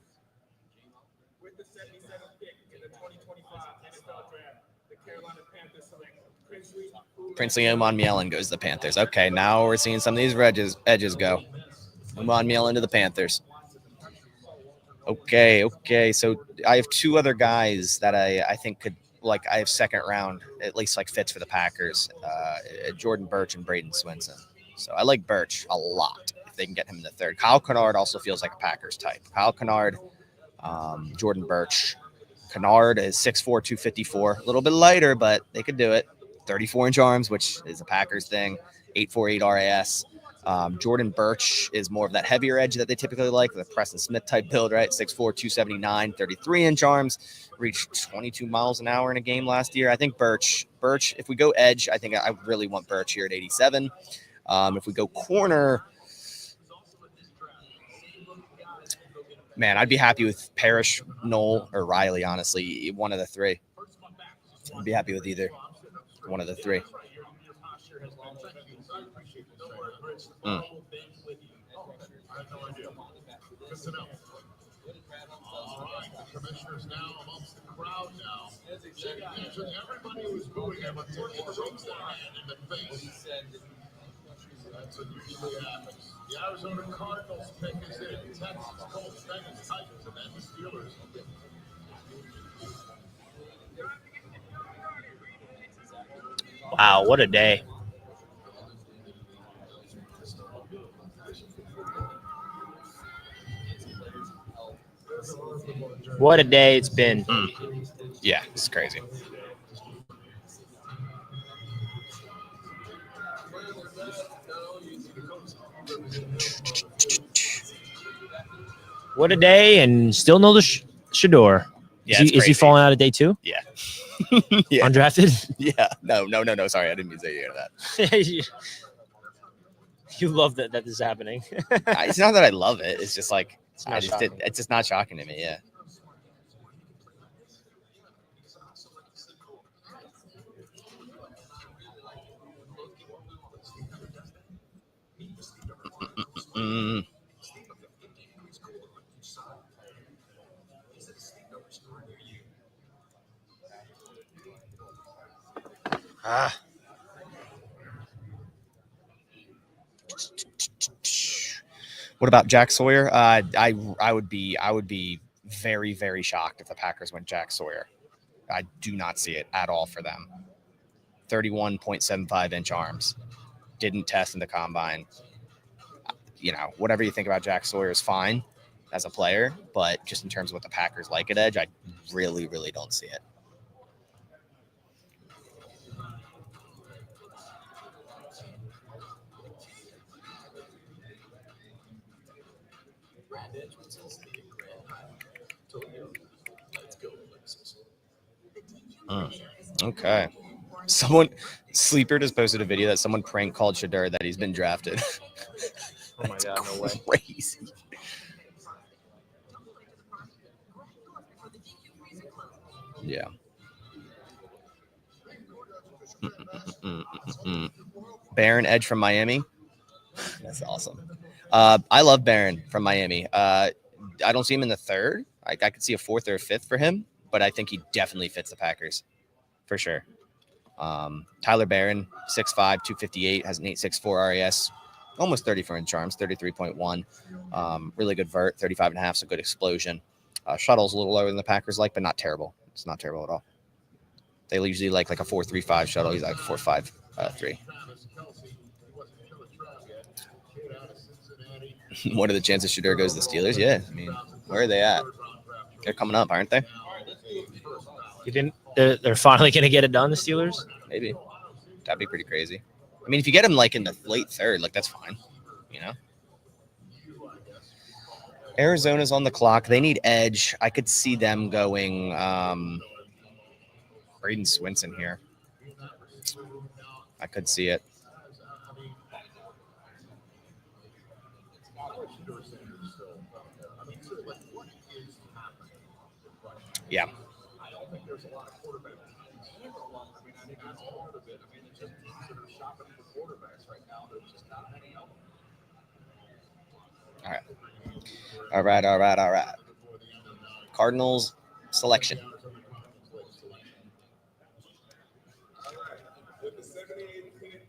With the 77th pick in the 2025 NFL draft, the Carolina Panthers select Princely Oman Mielen goes to the Panthers. Okay, now we're seeing some of these edges go. Oman Mielen to the Panthers. Okay. So I have 2 other guys that I think could, like, I have second round, at least like fits for the Packers. Jordan Birch and Braden Swinson. So I like Birch a lot if they can get him in the third. Kyle Kennard also feels like a Packers type. Kyle Kennard, Jordan Birch. Kennard is 6'4", 254. A little bit lighter, but they could do it. 34-inch arms, which is a Packers thing. 8'4", 8 RAS. Jordan Birch is more of that heavier edge that they typically like, the Preston Smith type build, right? 6'4", 279, 33-inch arms. Reached 22 miles an hour in a game last year. I think Birch, if we go edge, I think I really want Birch here at 87. If we go corner, man, I'd be happy with Parrish, Knoll, or Riley, honestly. One of the three. I'd be happy with either. One of the three. Mm. All right, the commissioner's now amongst the crowd now. Everybody was booing him until he chokes their hand in the face. That's what usually happens. The Arizona Cardinals pick is in. Texans, Colts, Bengals, Titans, and then the Steelers. Wow, what a day. What a day it's been. Yeah, it's crazy. What a day, and still no Shadeur. Yeah, Is he falling out of day 2? Yeah. Yeah. Undrafted? Yeah. No. Sorry, I didn't mean to say that. You love that this is happening. It's not that I love it. It's just like It's it's just not shocking to me. Yeah. What about Jack Sawyer? I would be very, very shocked if the Packers went Jack Sawyer. I do not see it at all for them. 31.75-inch arms. Didn't test in the combine. You know, whatever you think about Jack Sawyer is fine as a player, but just in terms of what the Packers like at edge, I really, really don't see it. Okay. Sleeper just posted a video that someone prank called Shadeur that he's been drafted. Oh my God, no way. Crazy. Yeah. Barron edge from Miami. That's awesome. I love Barron from Miami. I don't see him in the third. I could see a fourth or a fifth for him, but I think he definitely fits the Packers for sure. Tyler Barron, 6'5", 258, has an 8.64 RAS, almost 34-inch arms, 33.1. Really good vert, 35.5, so good explosion. Shuttle's a little lower than the Packers like, but not terrible. It's not terrible at all. They usually like a 4.35 shuttle. He's like 4.53. What are the chances Shadeur goes to the Steelers? Yeah, I mean, where are they at? They're coming up, aren't they? You think they're finally going to get it done, the Steelers? Maybe. That'd be pretty crazy. I mean, if you get him like in the late third, like that's fine, you know? Arizona's on the clock. They need edge. I could see them going Braden Swinson here. I could see it. Yeah. All right. Cardinals selection. With the 78th pick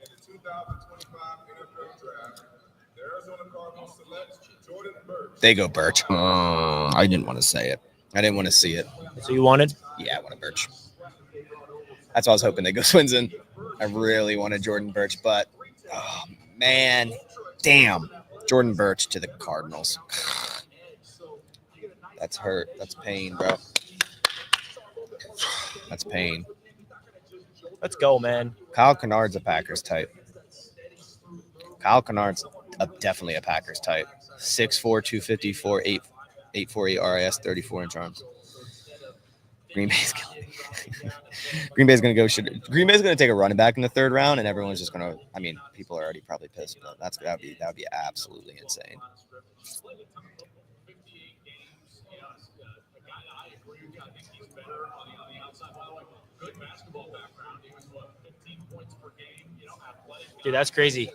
in the 2025 NFL Draft, the Arizona Cardinals select Jordan Birch. They go Birch. I didn't want to say it. I didn't want to see it. So you wanted? Yeah, I wanted Birch. That's why I was hoping they go Swinson. I really wanted Jordan Birch, but Oh, man. Damn. Jordan Birch to the Cardinals. That's hurt. That's pain, bro. That's pain. Let's go, man. Kyle Kennard's a Packers type. Kyle Kennard's definitely a Packers type. 6'4", 254, 848 RIS, 34-inch arms. Green Bay's killing me. Green Bay's going to go. Green Bay's going to take a running back in the third round, and everyone's just going to. I mean, people are already probably pissed, but that would be absolutely insane. Dude, that's crazy.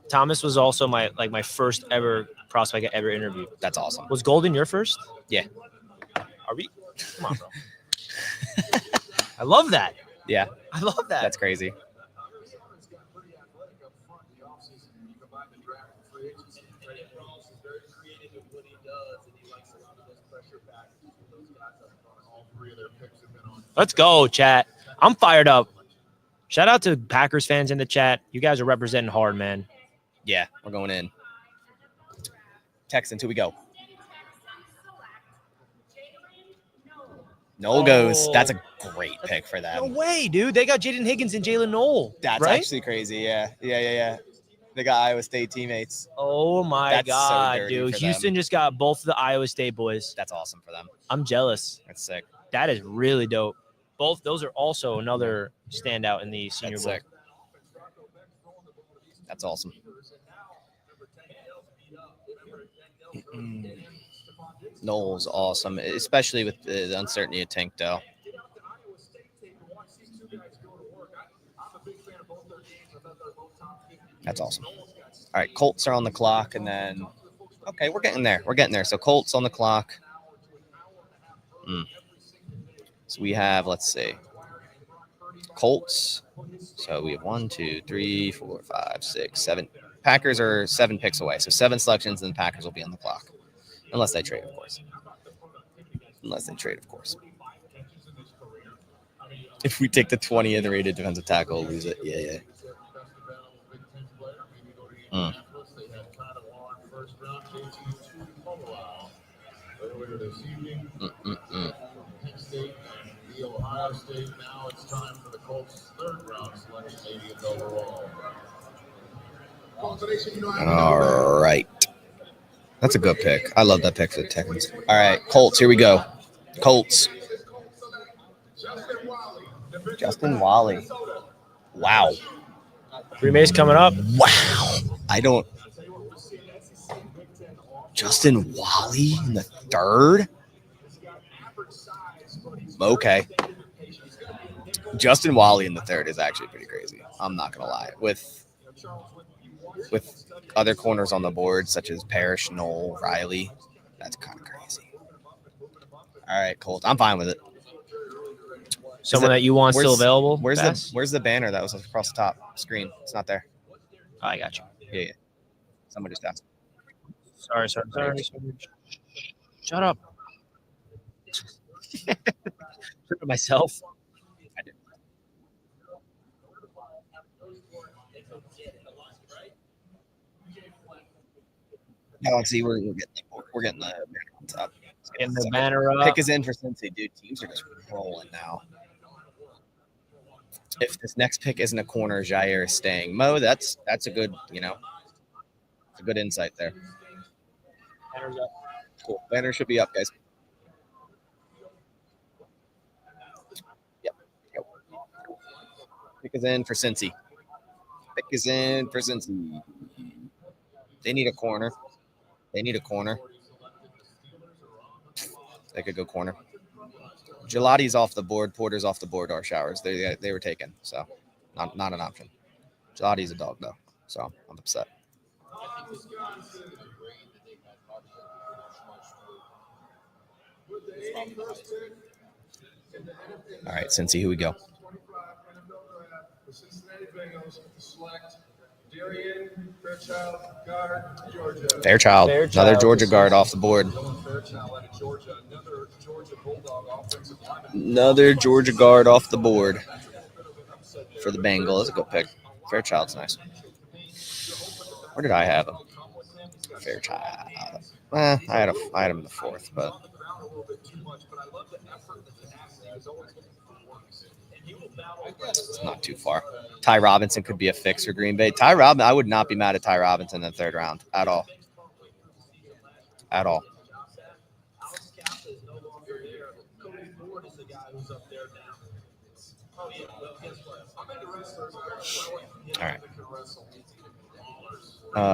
Thomas was also my first ever prospect I ever interviewed. That's awesome. Was Golden your first? Yeah. Are we? Come on, bro. I love that. Yeah. I love that. That's crazy. Let's go, chat. I'm fired up. Shout out to Packers fans in the chat. You guys are representing hard, man. Yeah, we're going in. Texans, who we go? Noel goes. That's a great pick for them. No way, dude. They got Jaden Higgins and Jalen Noel. That's right? actually crazy. Yeah. They got Iowa State teammates. Oh, my That's so God, dirty dude. for Houston them. just got both of the Iowa State boys. That's awesome for them. I'm jealous. That's sick. That is really dope. Both those are also another standout in the Senior That's Bowl. sick. That's awesome. Noel's awesome, especially with the uncertainty of Tank Dell. That's awesome. All right, Colts are on the clock, and then okay, we're getting there. So Colts on the clock. So we have, let's see, Colts. So we have 1, 2, 3, 4, 5, 6, 7. Packers are 7 picks away. So 7 selections, and the Packers will be on the clock. Unless they trade, of course. If we take the 20th rated defensive tackle, we'll lose it. Yeah. Ohio State. Now it's time for the Colts' third round selection, 80th overall. All right. That's a good pick. I love that pick for the Texans. All right, Colts, here we go. Colts. Justin Wally. Wow. Green Bay's coming up. Wow. Justin Wally in the third? Okay. Justin Wally in the third is actually pretty crazy. I'm not going to lie. With other corners on the board, such as Parrish, Knoll, Riley, that's kind of crazy. All right, Colts. I'm fine with it. Someone that you want still available? Where's the banner that was across the top screen? It's not there. Oh, I got you. Yeah. Someone just asked. Sorry. Shut up. Myself. I did. Now let's see. We're getting the banner on top. Getting the banner up. Pick is in for Cincy, dude. Teams are just rolling now. If this next pick isn't a corner, Jair is staying. Mo, that's a good, a good insight there. Banner's up. Cool. Banner should be up, guys. Yep. Pick is in for Cincy. They need a corner. They could go corner. Gelati's off the board. Porter's off the board. Our showers. They were taken, so not an option. Gelati's a dog though, so I'm upset. All right, Cincy, who we go? Fairchild. Another Georgia guard off the board. Another Georgia guard off the board for the Bengals. That's a good pick. Fairchild's nice. Where did I have him? Fairchild. I had him in the 4th, but it's not too far. Ty Robinson could be a fix for Green Bay. I would not be mad at Ty Robinson in the 3rd round at all. At all. All right.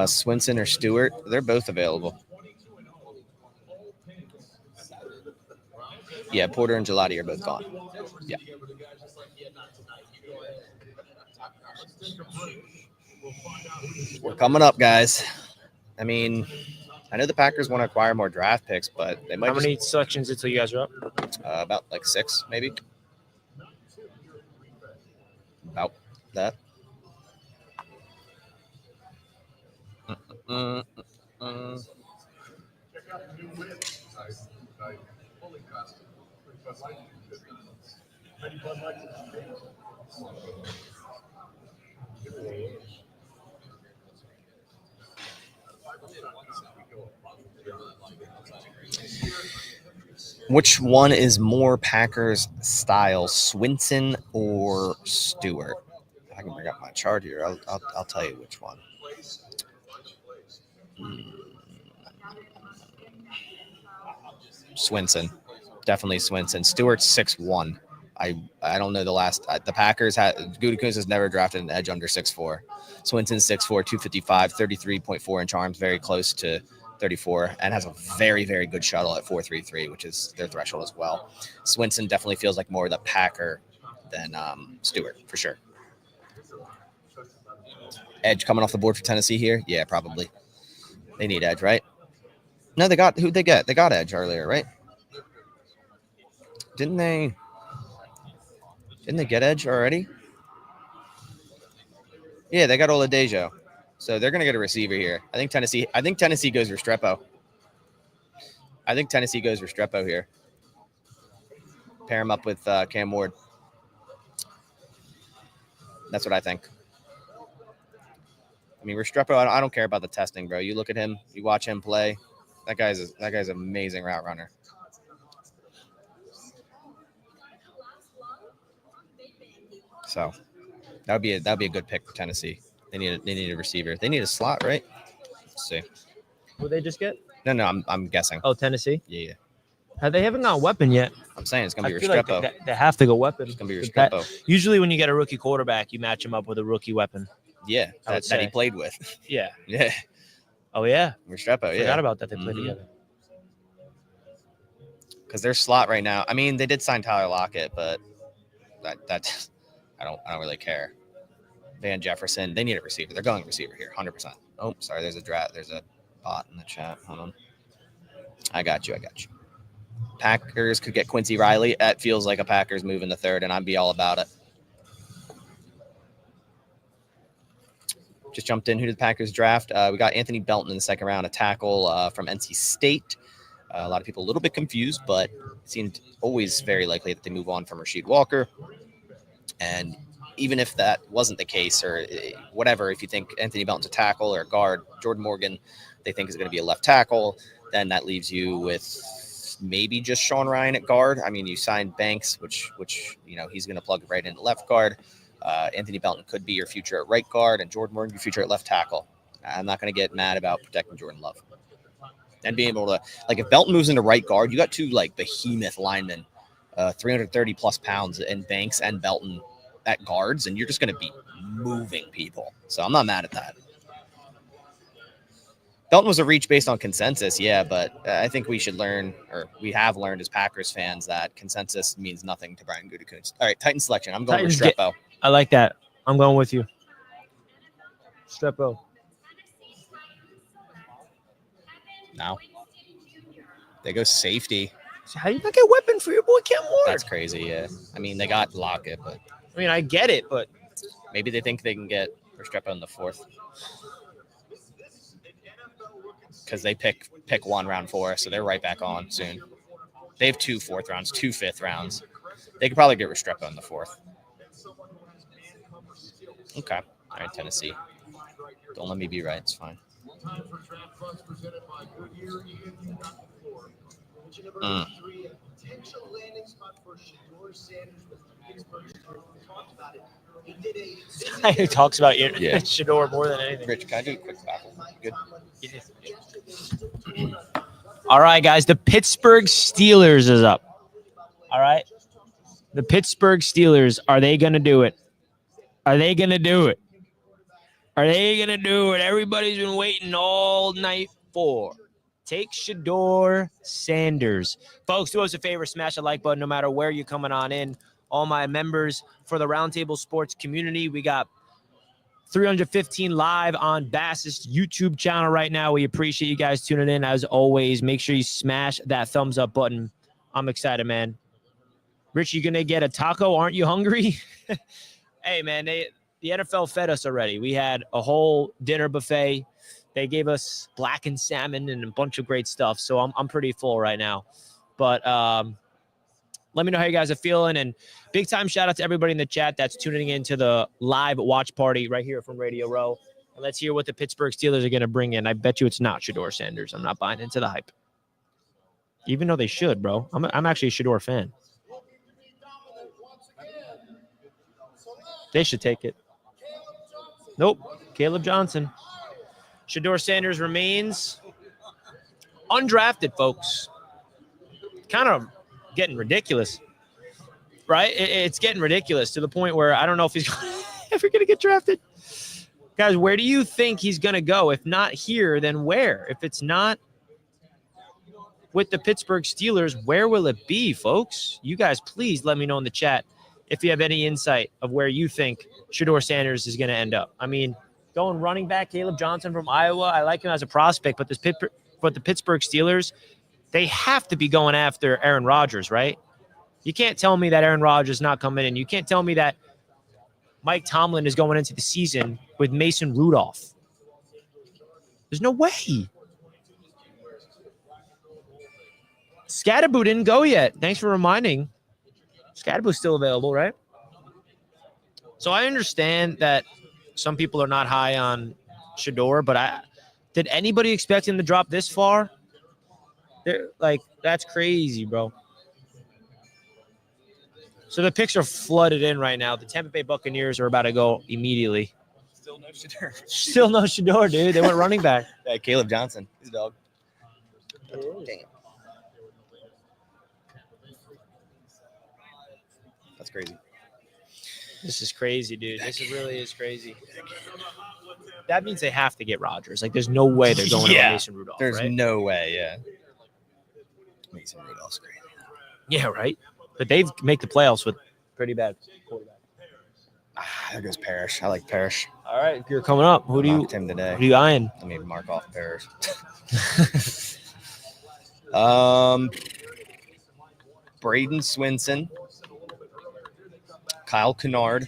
Swinson or Stewart, they're both available. Yeah, Porter and Gelati are both gone. Yeah. We're coming up, guys. I mean, I know the Packers want to acquire more draft picks, but they might. How many selections until you guys are up? About like 6, maybe. About that. Which one is more Packers style, Swinson or Stewart? I can bring up my chart here. I'll tell you which one. Swinson, definitely Swinson. Stewart's 6'1". I don't know the last. The Packers had Gutekunst has never drafted an edge under 6'4". Swinson's 6'4", 255, 33.4 inch arms, very close to 34, and has a very, very good shuttle at 4.33, which is their threshold as well. Swinson definitely feels like more of the Packer than Stewart, for sure. Edge coming off the board for Tennessee here? Yeah, probably. They need edge, right? No, who'd they get? They got edge earlier, right? Didn't they get edge already? Yeah, they got Oladejo. So they're going to get a receiver here. I think Tennessee goes Restrepo. Here. Pair him up with Cam Ward. That's what I think. I mean, Restrepo, I don't care about the testing, bro. You look at him, you watch him play. That guy's an amazing route runner. So that'd be a good pick for Tennessee. They need a receiver. They need a slot, right? Let's see. Who they just get? No, I'm guessing. Oh, Tennessee. Yeah. They haven't got a weapon yet. I'm saying it's gonna be Restrepo. Restrepo. They have to go weapon. It's gonna be Restrepo. Usually, when you get a rookie quarterback, you match him up with a rookie weapon. Yeah, that he played with. Yeah. Yeah. Oh yeah. Restrepo. Yeah. Forgot about that. They played together. Because their slot right now. I mean, they did sign Tyler Lockett, but that I don't really care. Van Jefferson. They need a receiver. They're going receiver here, 100%. Oh, sorry. There's a bot in the chat. Hold on. I got you. Packers could get Quincy Riley. That feels like a Packers move in the 3rd, and I'd be all about it. Just jumped in. Who did the Packers draft? We got Anthony Belton in the 2nd round, a tackle from NC State. A lot of people a little bit confused, but it seemed always very likely that they move on from Rasheed Walker. And even if that wasn't the case or whatever, if you think Anthony Belton's a tackle or a guard, Jordan Morgan, they think is going to be a left tackle, then that leaves you with maybe just Sean Ryan at guard. I mean, you signed Banks, which he's going to plug right in at left guard. Anthony Belton could be your future at right guard, and Jordan Morgan your future at left tackle. I'm not going to get mad about protecting Jordan Love and being able to, like, if Belton moves into right guard, you got two behemoth linemen, 330 plus pounds, and Banks and Belton at guards, and you're just going to be moving people. So I'm not mad at that. Belton was a reach based on consensus, yeah, but I think we should learn, or we have learned as Packers fans, that consensus means nothing to Brian Gutekunst. All right, Titan selection. I'm going with Restrepo. I like that. I'm going with you. Restrepo. Now they go safety. So how do you not get a weapon for your boy Cam Ward? That's crazy, yeah. I mean, they got Lockett, but I mean, I get it, but maybe they think they can get Restrepo in the 4th. Because they pick 1 round 4, so they're right back on soon. They have 2 4th rounds, 2 5th rounds. They could probably get Restrepo in the 4th. Okay. All right, Tennessee. Don't let me be right. It's fine. Time for Draft Plus presented by Goodyear. Ian, you got the floor. Mm. Three, a potential landing spot for Shadeur Sanders with the Pittsburgh Steelers. We talked about it. He did a He talks about Yeah. Shadeur more than anything. Rich, can I do a quick battle? Good. All right, guys. The Pittsburgh Steelers is up. All right. The Pittsburgh Steelers, are they going to do it? Are they going to do it? Are they going to do it? Everybody's been waiting all night for. Take Shadeur Sanders. Folks, do us a favor, smash the like button no matter where you're coming on in. All my members for the Roundtable Sports community, we got 315 live on Bass's YouTube channel right now. We appreciate you guys tuning in. As always, make sure you smash that thumbs up button. I'm excited, man. Rich, you going to get a taco? Aren't you hungry? Hey, man, the NFL fed us already. We had a whole dinner buffet. They gave us blackened salmon and a bunch of great stuff. So I'm pretty full right now. But let me know how you guys are feeling. And big time shout out to everybody in the chat that's tuning in to the live watch party right here from Radio Row. And let's hear what the Pittsburgh Steelers are going to bring in. I bet you it's not Shadeur Sanders. I'm not buying into the hype. Even though they should, bro. I'm actually a Shadeur fan. They should take it. Nope. Caleb Johnson. Shadeur Sanders remains undrafted, folks. Kind of getting ridiculous, right? It's getting ridiculous to the point where I don't know if he's ever going to get drafted. Guys, where do you think he's going to go? If not here, then where? If it's not with the Pittsburgh Steelers, where will it be, folks? You guys, please let me know in the chat if you have any insight of where you think Shadeur Sanders is going to end up. I mean, going running back, Caleb Johnson from Iowa, I like him as a prospect, but the Pittsburgh Steelers, they have to be going after Aaron Rodgers, right? You can't tell me that Aaron Rodgers is not coming in. You can't tell me that Mike Tomlin is going into the season with Mason Rudolph. There's no way. Scadaboo didn't go yet. Thanks for reminding. Scadaboo's still available, right? So I understand that some people are not high on Shadeur, but did anybody expect him to drop this far? That's crazy, bro. So the picks are flooded in right now. The Tampa Bay Buccaneers are about to go immediately. Still no Shadeur. Still no Shadeur, dude. They went running back. Yeah, Caleb Johnson. He's a dog. Damn. That's crazy. This is crazy, dude. This really is crazy. That means they have to get Rodgers. Like, there's no way they're going to Mason Rudolph. There's right? no way, yeah. Mason Rudolph's crazy. Yeah, right. But they've make the playoffs with pretty bad quarterback. There goes Parrish. I like Parrish. All right, you're coming up. Who do Mocked him today. you eyeing? Let me mark off Parrish. Braden Swinson, Kyle Kennard,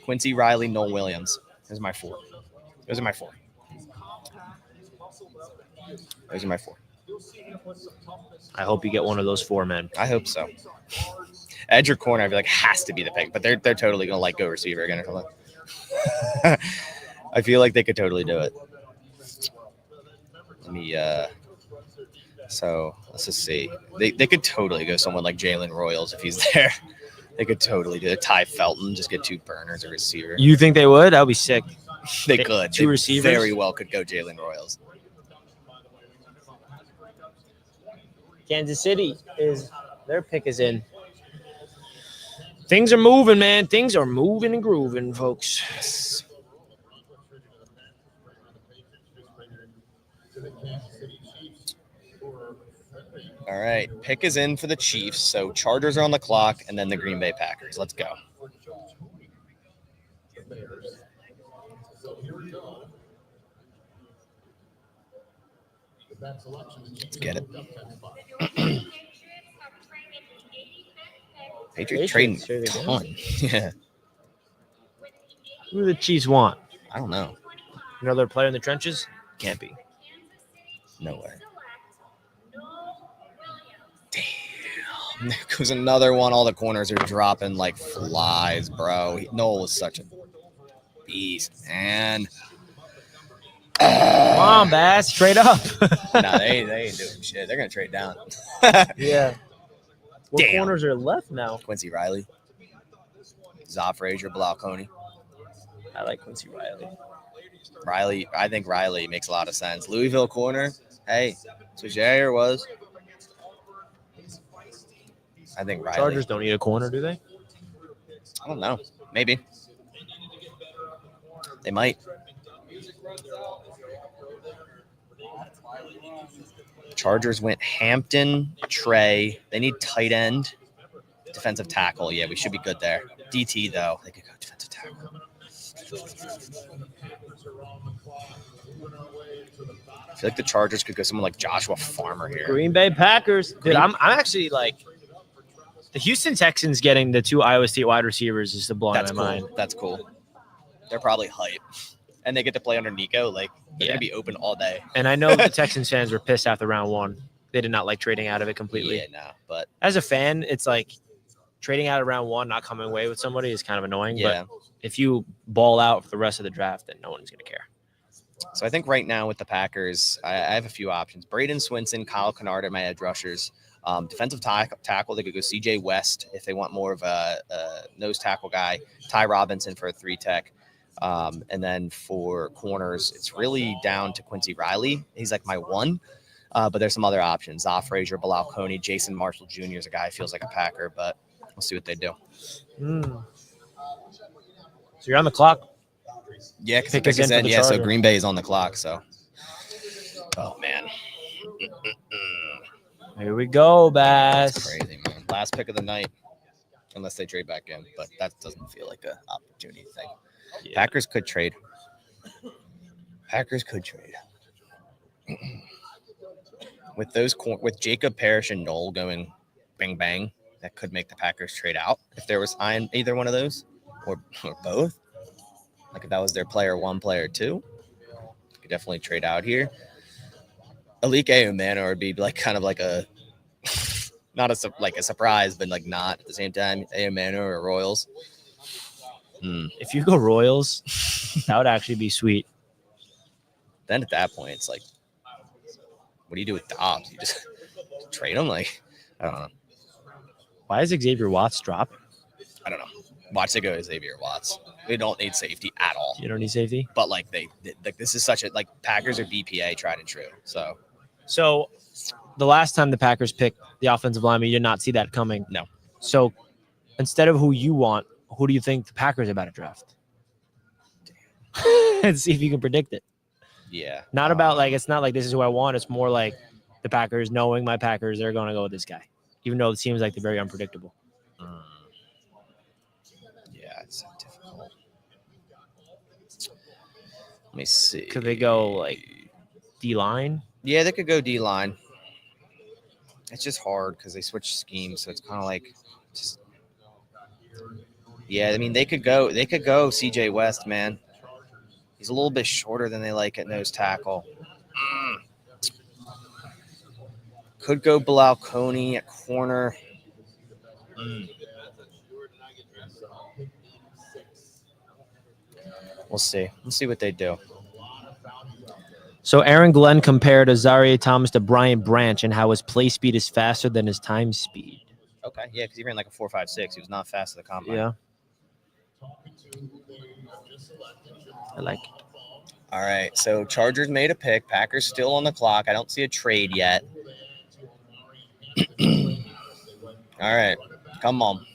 Quincy Riley, Noel Williams. Those are my four. Those are my four. I hope you get one of those four, man. I hope so. Edge or corner, I feel like has to be the pick, but they're totally gonna go receiver again or something. I feel like they could totally do it. Let me so let's just see. They could totally go someone like Jalen Royals if he's there. They could totally do it. Ty Felton, just get two burners, a receiver. You think they would? That would be sick. They could. Two They receivers? very well could go Jalen Royals. Kansas City their pick is in. Things are moving, man. Things are moving and grooving, folks. Yes. All right, pick is in for the Chiefs. So Chargers are on the clock, and then the Green Bay Packers. Let's go. Let's get it. Patriots trading a ton. Yeah. Who do the Chiefs want? I don't know. Another player in the trenches? Can't be. No way. Damn. There goes another one. All the corners are dropping like flies, bro. Noel was such a beast, man. Come on, Bass, trade up. No, they ain't doing shit. They're gonna trade down. Yeah. What Damn. corners are left now? Quincy Riley, Zoff Frazier, Bilal Coney. I like Quincy Riley, I think Riley makes a lot of sense. Louisville corner. Hey, that's what Jair was. I think Riley. Chargers don't need a corner, do they? I don't know. Maybe. They might. Chargers went Hampton, Trey. They need tight end, defensive tackle. Yeah, we should be good there. DT, though. They could go defensive tackle. I feel like the Chargers could go someone like Joshua Farmer here. Green Bay Packers. Dude, I'm actually like the Houston Texans getting the 2 Iowa State wide receivers is blowing That's my cool. mind. That's cool. They're probably hype. And they get to play under Nico. Like, they're going to be open all day. And I know the Texans fans were pissed after round 1. They did not like trading out of it completely. Yeah, no. But as a fan, it's like trading out of round 1, not coming away with somebody is kind of annoying. yeah. But if you ball out for the rest of the draft, then no one's going to care. So I think right now with the Packers, I have a few options. Braden Swinson, Kyle Kennard are my edge rushers. Defensive tackle, they could go CJ West if they want more of a nose tackle guy. Ty Robinson for a 3-tech. And then for corners, it's really down to Quincy Riley. He's like my one. But there's some other options. Zoff Frazier, Bilal Coney, Jason Marshall Jr. is a guy who feels like a Packer, but we'll see what they do. So you're on the clock. Yeah, because Pick pick us in is for in. the Yeah, so Charger. Green Bay is on the clock. So, oh man, Here we go, that's Bass. crazy, man. Last pick of the night, unless they trade back in, but that doesn't feel like an opportunity thing. Yeah. Packers could trade. With those with Jacob Parrish and Knoll going bang bang, that could make the Packers trade out if there was either one of those or both. Like if that was their player 1, player 2, could definitely trade out here. Alike Ayumano would be like kind of like a not a surprise, but like not at the same time. Ayumano or Royals. If you go Royals, that would actually be sweet. Then at that point, it's like, what do you do with Dobbs? You just trade him? Like, I don't know. Why is Xavier Watts drop? I don't know. Watch it go Xavier Watts. They don't need safety at all. You don't need safety? But like this is such a Packers are BPA tried and true. So the last time the Packers picked the offensive lineman, you did not see that coming. No. So instead of who you want, who do you think the Packers are about to draft? And see if you can predict it. Yeah. Not about like it's not like this is who I want. It's more like the Packers knowing my Packers, they're going to go with this guy, even though it seems like they're very unpredictable. Yeah, it's difficult. Let me see. Could they go like D-line? Yeah, they could go D-line. It's just hard because they switch schemes, so it's kind of like just. Yeah, I mean they could go CJ West, man. He's a little bit shorter than they like at nose tackle. Could go Bilal Coney at corner. We'll see. We'll see what they do. So Aaron Glenn compared Azaria Thomas to Brian Branch and how his play speed is faster than his time speed. Okay, yeah, because he ran like a 4.56. He was not fast at the combine. Yeah. I like it. All right, so Chargers made a pick. Packers still on the clock. I don't see a trade yet. All right, come on.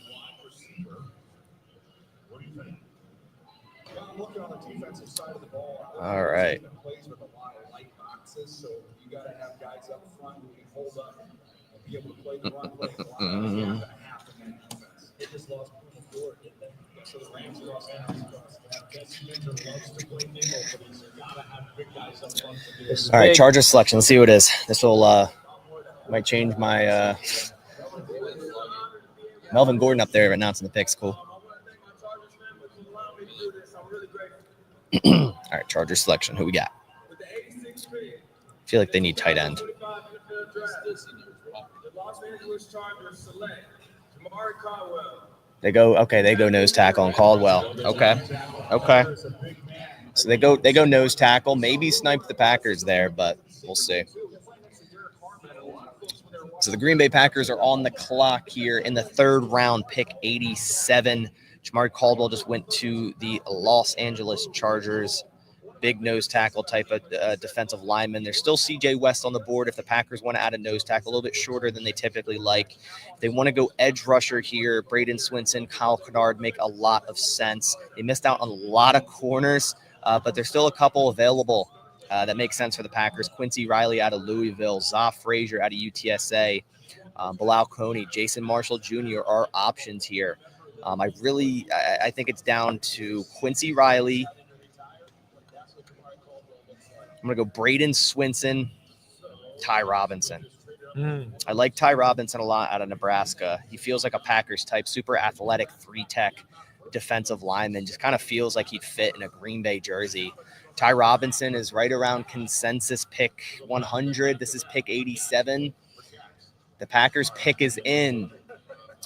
All right. So you got to have guys up front who can hold up and be able to play the run play a lot. You have to have the man defense. They just lost Ford, didn't they? So the Rams lost Jesse Minter loves to play nickel, but he's got to have big guys up front to be able to. All right, Chargers selection. Let's see what it is. This will might change my Melvin Gordon up there announcing the picks. Cool. All right, Chargers selection. Who we got? I feel like they need tight end. The Los Angeles Chargers select Jamari Caldwell, They go nose tackle on Caldwell. Okay. So they go nose tackle. Maybe snipe the Packers there, but we'll see. So the Green Bay Packers are on the clock here in the third round, pick 87. Jamari Caldwell just went to the Los Angeles Chargers. Big nose tackle type of defensive lineman. There's still CJ West on the board if the Packers want to add a nose tackle, a little bit shorter than they typically like. If they want to go edge rusher here, Braden Swinson, Kyle Kennard make a lot of sense. They missed out on a lot of corners, but there's still a couple available that make sense for the Packers. Quincy Riley out of Louisville, Zoff Frazier out of UTSA, Bilal Coney, Jason Marshall Jr. are options here. I think it's down to Quincy Riley. I'm going to go Braden Swinson, Ty Robinson. I like Ty Robinson a lot out of Nebraska. He feels like a Packers type, super athletic, 3-tech defensive lineman. Just kind of feels like he'd fit in a Green Bay jersey. Ty Robinson is right around consensus pick 100. This is pick 87. The Packers pick is in.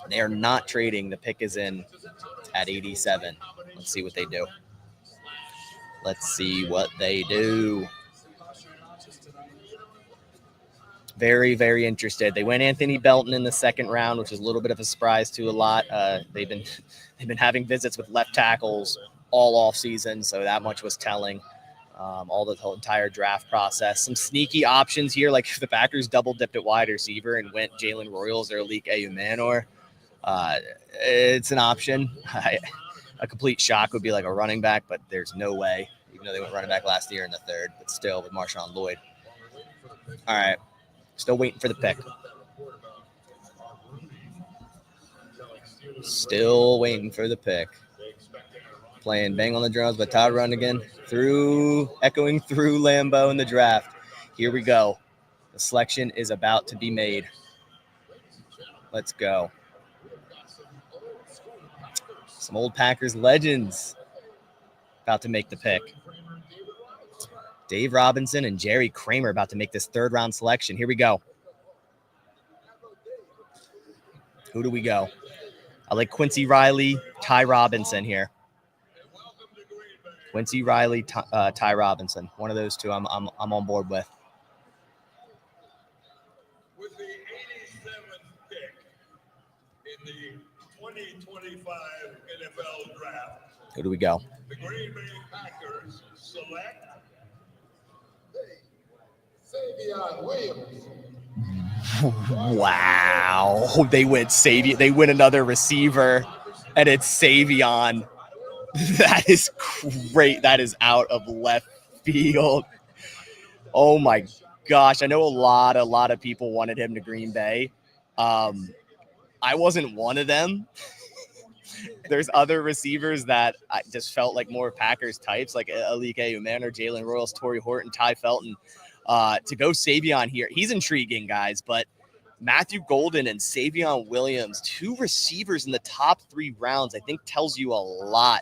They are not trading. The pick is in at 87. Let's see what they do. Very, very interested. They went Anthony Belton in the second round, which is a little bit of a surprise to a lot. They've been having visits with left tackles all off season, so that much was telling. The whole entire draft process. Some sneaky options here, like if the Packers double dipped at wide receiver and went Jalen Royals or Alik Ayumanor. It's an option. A complete shock would be like a running back, but there's no way. Even though they went running back last year in the third, but still with Marshawn Lloyd. All right. Still waiting for the pick. Playing Bang on the Drums by Todd Runnigan echoing through Lambeau in the draft. Here we go. The selection is about to be made. Let's go. Some old Packers legends about to make the pick. Dave Robinson and Jerry Kramer about to make this third round selection. Here we go. Who do we go? I like Quincy Riley, Ty Robinson here. Quincy Riley, Ty Robinson. One of those two I'm on board with. With the 87th pick in the 2025 NFL Draft, Who do we go? the Green Bay Packers select Savion Williams. Wow. They win another receiver, and it's Savion. That is great. That is out of left field. Oh my gosh. I know a lot of people wanted him to Green Bay. I wasn't one of them. There's other receivers that I just felt like more Packers types, like Alik Ayumanor, Jalen Royals, Torrey Horton, Ty Felton. To go Savion here, he's intriguing, guys, but Matthew Golden and Savion Williams, two receivers in the top 3 rounds, I think tells you a lot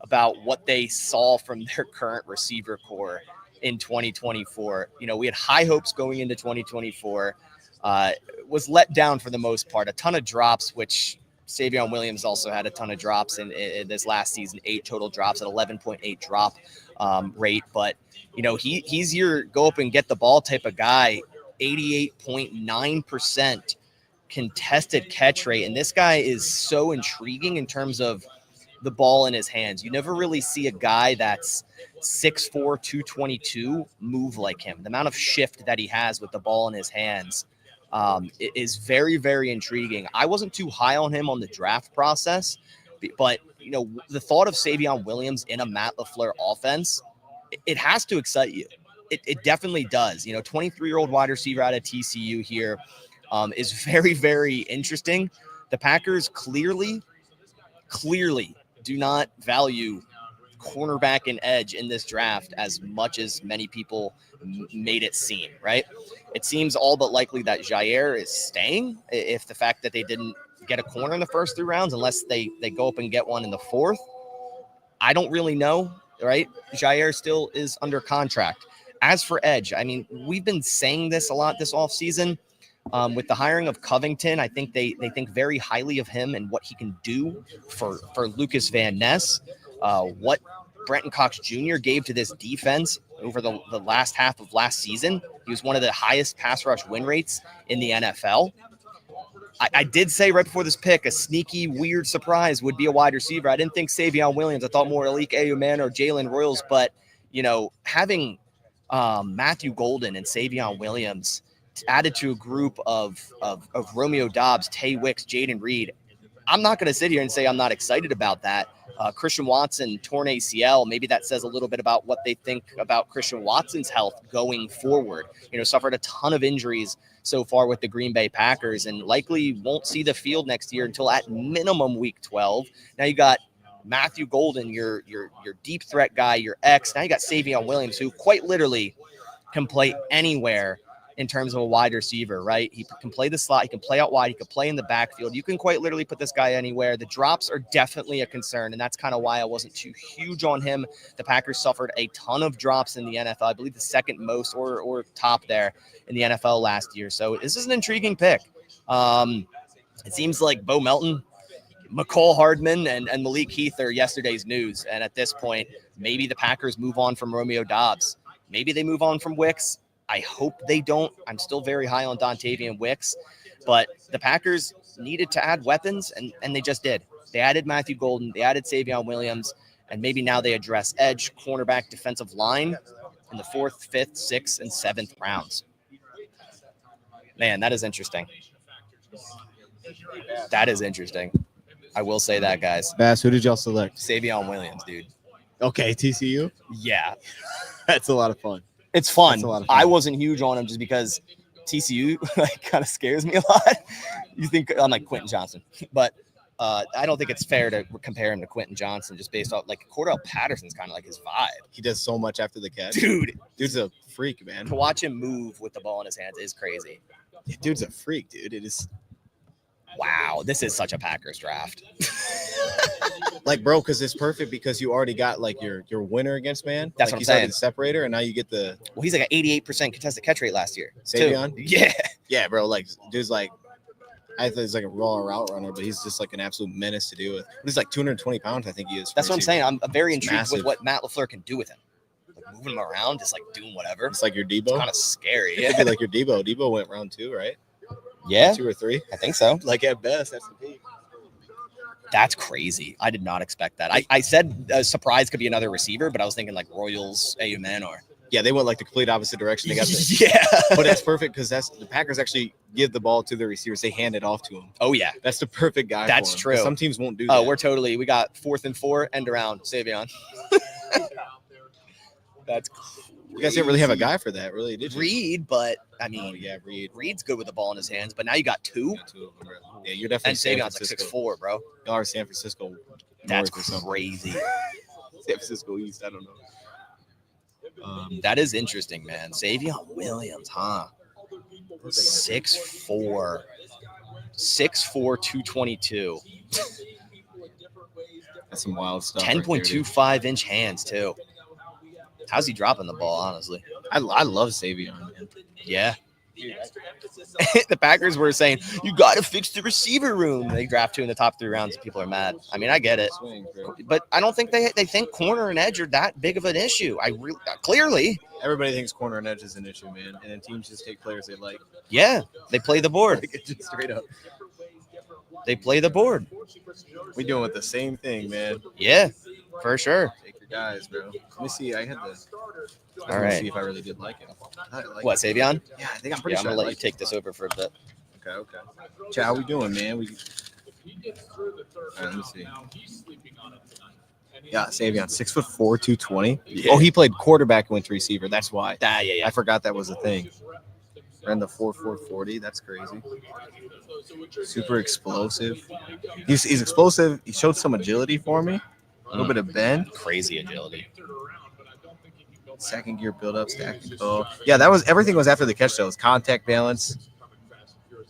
about what they saw from their current receiver core in 2024. You know, we had high hopes going into 2024, was let down for the most part, a ton of drops, which Savion Williams also had a ton of drops in this last season, 8 total drops at 11.8 drop rate. But, you know, he's your go up and get the ball type of guy, 88.9% contested catch rate. And this guy is so intriguing in terms of the ball in his hands. You never really see a guy that's 6'4", 222 move like him. The amount of shift that he has with the ball in his hands is very, very intriguing. I wasn't too high on him on the draft process, but, you know, the thought of Savion Williams in a Matt LaFleur offense, it has to excite you. It definitely does. You know, 23-year-old wide receiver out of TCU here is very, very interesting. The Packers clearly do not value cornerback and edge in this draft as much as many people made it seem, right? It seems all but likely that Jair is staying if the fact that they didn't get a corner in the first 3 rounds, unless they go up and get one in the 4th. I don't really know, right? Jair still is under contract. As for edge, I mean, we've been saying this a lot this offseason. With the hiring of Covington, I think they think very highly of him and what he can do for Lucas Van Ness. What Brenton Cox Jr. gave to this defense over the last half of last season. He was one of the highest pass rush win rates in the NFL. I did say right before this pick, a sneaky, weird surprise would be a wide receiver. I didn't think Savion Williams. I thought more Malik Ayuman or Jalen Royals. But, having Matthew Golden and Savion Williams added to a group of Romeo Doubs, Tay Wicks, Jaden Reed, I'm not going to sit here and say I'm not excited about that. Christian Watson, torn ACL. Maybe that says a little bit about what they think about Christian Watson's health going forward. Suffered a ton of injuries so far with the Green Bay Packers and likely won't see the field next year until at minimum week 12. Now you got Matthew Golden, your deep threat guy, your X. Now you got Savion Williams, who quite literally can play anywhere in terms of a wide receiver, right? He can play the slot. He can play out wide. He can play in the backfield. You can quite literally put this guy anywhere. The drops are definitely a concern, and that's kind of why I wasn't too huge on him. The Packers suffered a ton of drops in the NFL. I believe the second most or top there in the NFL last year. So this is an intriguing pick. It seems like Bo Melton, McCall Hardman, and Malik Heath are yesterday's news. And at this point, maybe the Packers move on from Romeo Doubs. Maybe they move on from Wicks. I hope they don't. I'm still very high on Dontavian Wicks, but the Packers needed to add weapons, and they just did. They added Matthew Golden, they added Savion Williams, and maybe now they address edge, cornerback, defensive line in the 4th, 5th, 6th, and 7th rounds. Man, that is interesting. That is interesting. I will say that, guys. Bass, who did y'all select? Savion Williams, dude. Okay, TCU? Yeah. That's a lot of fun. It's fun. A lot of fun. I wasn't huge on him just because TCU kind of scares me a lot. You think I'm like Quentin Johnson, but I don't think it's fair to compare him to Quentin Johnson just based off Cordell Patterson's kind of like his vibe. He does so much after the catch. Dude's a freak, man. To watch him move with the ball in his hands is crazy. Dude's a freak, dude. It is. Wow, this is such a Packers draft. Bro, because it's perfect because you already got your winner against man. That's what I'm he's saying. already the separator, and now you get the. Well, he's like an 88% contested catch rate last year. Savion? Yeah. Yeah, bro. Dude's I think he's like a raw route runner, but he's just like an absolute menace to deal with. But he's like 220 pounds, I think he is. That's what I'm saying. I'm very intrigued massive. with what Matt LaFleur can do with him. Moving him around, just doing whatever. It's like your Debo. It's kind of scary. Yeah, like your Debo. Debo went round 2, right? Yeah, 2 or 3. I think so. At best, that's the peak. That's crazy. I did not expect that. I said a surprise could be another receiver, but I was thinking Royals, Ayuman, or yeah, they went the complete opposite direction. They got yeah, but that's perfect because the Packers actually give the ball to the receivers. They hand it off to him. Oh yeah, that's the perfect guy. That's for him. true. Some teams won't do that. Oh, we got 4th and 4 end around Savion. That's crazy. You guys didn't really have a guy for that, really, did you? Reed, but I mean, Reed. Reed's good with the ball in his hands, but now you got 2. Yeah, you're definitely. And Savion's 6'4", bro. Y'all are San Francisco. That's crazy. San Francisco East. I don't know. That is interesting, man. Savion Williams, huh? 6'4", 222. That's some wild stuff. 10.25-inch hands too. How's he dropping the ball, honestly? I love Savion, man. Yeah. The Packers were saying, you got to fix the receiver room. They draft 2 in the top 3 rounds and people are mad. I mean, I get it. But I don't think they think corner and edge are that big of an issue. Clearly. Everybody thinks corner and edge is an issue, man. And then teams just take players they like. Yeah. They play the board. Just straight up. They play the board. We doing with the same thing, man. Yeah, for sure. Guys, bro. Let me see. I had this. All right. See if I really did like it. What, Savion? Yeah, I think I'm pretty sure. I'm gonna let you take this over for a bit. Okay. Chat, how we doing, man? All right, let me see. Yeah, Savion, 6'4", 220. Yeah. Oh, he played quarterback and went to receiver. That's why. Yeah. I forgot that was a thing. Ran the 4.40. That's crazy. Super explosive. He's explosive. He showed some agility for me. A little bit of bend. Crazy agility. Second gear build up, stack and go. Yeah, everything was after the catch though. It was contact balance,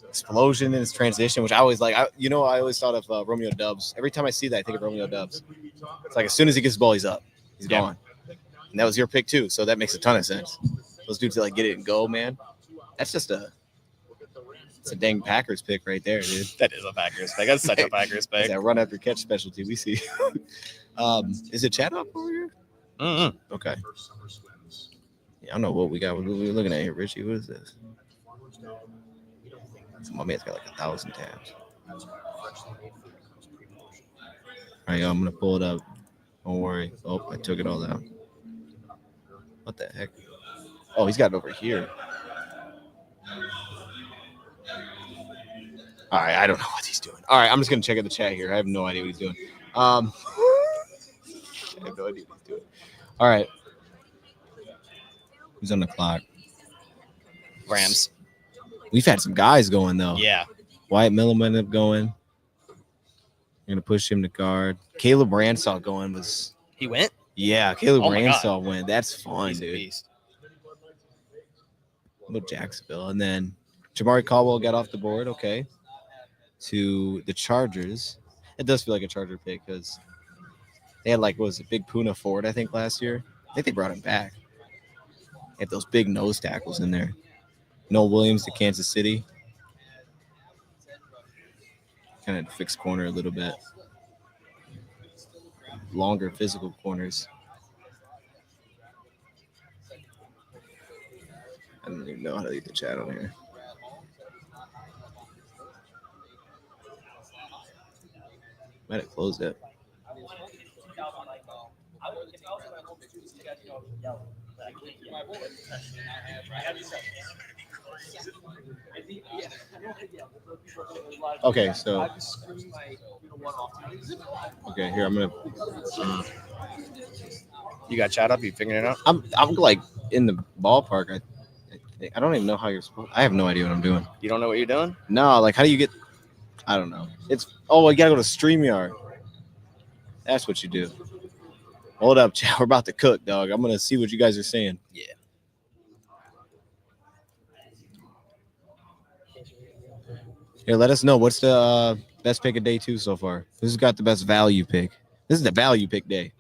explosion in his transition, which I always like. I always thought of Romeo Doubs. Every time I see that, I think of Romeo Doubs. It's as soon as he gets the ball, he's up. He's gone. And that was your pick too, so that makes a ton of sense. Those dudes that get it and go, man. That's just It's a dang Packers pick right there, dude. That is a Packers pick. That's such a Packers It's pick. that run after catch specialty we see. Is it chat up over here? Mm-mm. Okay. Yeah, I don't know what we got. What are we looking at here, Richie? What is this? My man's got like 1,000 tabs. All right, yo, I'm gonna pull it up. Don't worry. Oh, I took it all out. What the heck? Oh, he's got it over here. All right, I don't know what he's doing. All right, I'm just gonna check out the chat here. I have no idea what he's doing. I have no idea what he's doing. All right, who's on the clock? Rams. We've had some guys going though. Yeah. Wyatt Millum ended up going. You're gonna push him to guard. Caleb Ransaw going was. He went? Yeah, Caleb Oh my Ransaw went. That's fun, He's a dude. beast. What about Jacksonville? And then Jamari Caldwell got off the board. Okay. To the Chargers. It does feel like a Charger pick because they had like, what was it, Big Puna Ford, I think, last year. I think they brought him back. They had those big nose tackles in there. Noel Williams to Kansas City. Kind of fixed corner a little bit. Longer physical corners. I don't even know how to leave the chat on here. Might have closed it. Okay, so okay, here I'm gonna. You got chat up? You figuring it out? I'm like in the ballpark. I don't even know how you're supposed. I have no idea what I'm doing. You don't know what you're doing? No, like how do you get? I don't know. It's I gotta go to StreamYard. That's what you do. Hold up, chat. We're about to cook, dog. I'm gonna see what you guys are saying. Yeah. Here, let us know what's the best pick of day 2 so far. This has got the best value pick. This is the value pick day.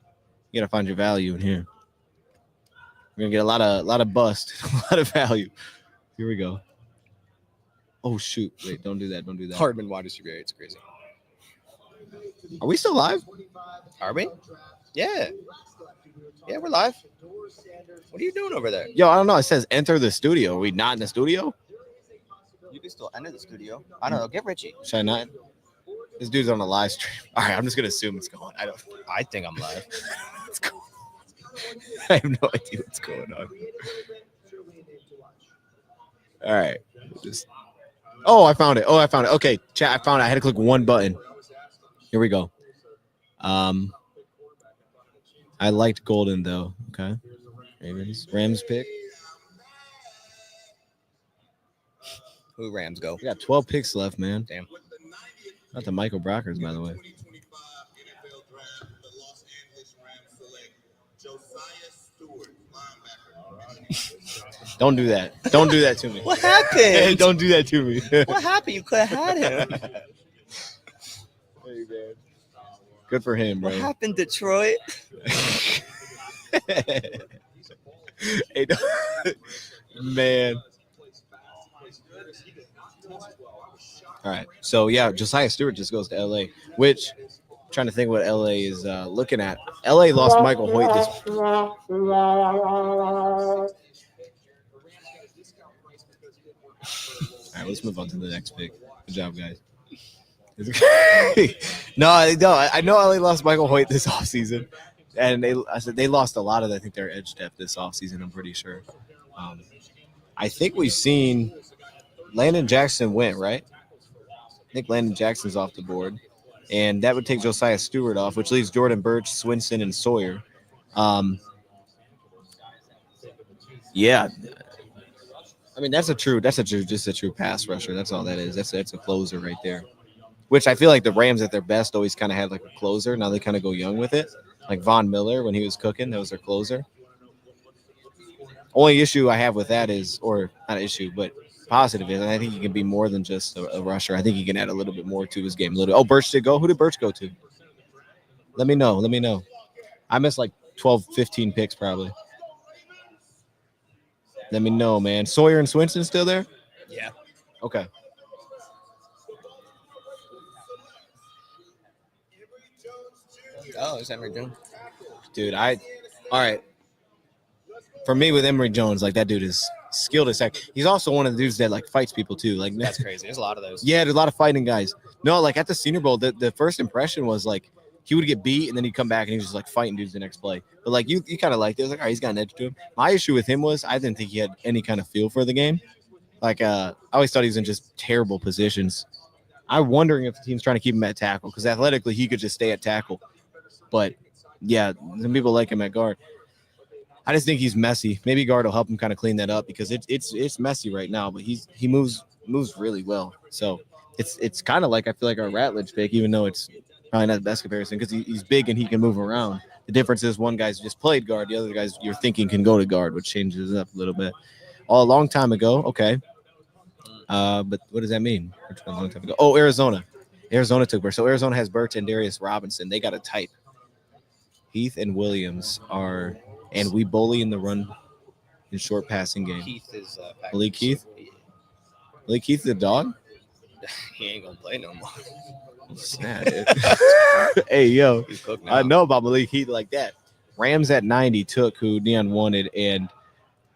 You gotta find your value in here. We're gonna get a lot of bust, a lot of value. Here we go. Oh shoot! Wait, don't do that. Don't do that. Hardman wide receiver. It's crazy. Are we still live? Are we? Yeah. Yeah, we're live. What are you doing over there? Yo, I don't know. It says enter the studio. Are we not in the studio? You can still enter the studio. I don't know. Get Richie. Should I not? This dude's on a live stream. All right, I'm just gonna assume it's going. I think I'm live. It's going. I have no idea what's going on. All right. I found it. Okay, chat. I found it. I had to click one button. Here we go. I liked Golden though. Okay. Rams pick. Who Rams go? We got 12 picks left, man. Damn. Not the Michael Brockers, by the way. Don't do that. Don't do that to me. What happened? Don't do that to me. What happened? You could have had him. Hey, man. Good for him, bro. What happened, Detroit? Hey, man. All right. So, yeah, Josiah Stewart just goes to L.A., which I'm trying to think what L.A. is looking at. L.A. lost Michael Hoyt this. All right, let's move on to the next pick. Good job, guys. No, I know LA lost Michael Hoyt this offseason, and they lost a lot of, I think, their edge depth this offseason, I'm pretty sure. I think we've seen Landon Jackson went, right? I think Landon Jackson's off the board, and that would take Josiah Stewart off, which leaves Jordan Birch, Swinson, and Sawyer. Yeah. I mean, that's just a true pass rusher. That's all that is. That's a closer right there. Which I feel like the Rams at their best always kind of had like a closer. Now they kind of go young with it. Like Von Miller when he was cooking, that was their closer. Only issue I have with that is, or not issue, but positive is, I think he can be more than just a rusher. I think he can add a little bit more to his game. Birch did go. Who did Birch go to? Let me know. I missed like 12, 15 picks probably. Let me know, man. Sawyer and Swinson still there? Yeah. Okay. Oh, is Emory Jones? Dude, all right. For me, with Emory Jones, like that dude is skilled as heck. He's also one of the dudes that like fights people too. Like That's crazy. There's a lot of those. Yeah, there's a lot of fighting guys. No, like at the Senior Bowl, the first impression was like he would get beat and then he'd come back and he was just like fighting dudes the next play. But like you kind of liked it. It was like, all right, he's got an edge to him. My issue with him was I didn't think he had any kind of feel for the game. Like I always thought he was in just terrible positions. I'm wondering if the team's trying to keep him at tackle because athletically he could just stay at tackle. But yeah, some people like him at guard. I just think he's messy. Maybe guard will help him kind of clean that up because it's messy right now. But he moves really well. So it's kind of like I feel like our Ratledge pick, even though it's probably not the best comparison because he's big and he can move around. The difference is one guy's just played guard, the other guy's you're thinking can go to guard, which changes it up a little bit. Oh, a long time ago, okay. But what does that mean? A long time ago. Oh, Arizona took Burt. So Arizona has Burt and Darius Robinson. They got a type. Heath and Williams are, and we bully in the run in short passing game. Keith is Malik Heath. Malik Heath the dog. He ain't gonna play no more. Snap, dude. Hey, yo, He's cooked now. I know about Malik Heath like that. Rams at 90 took who Neon wanted, and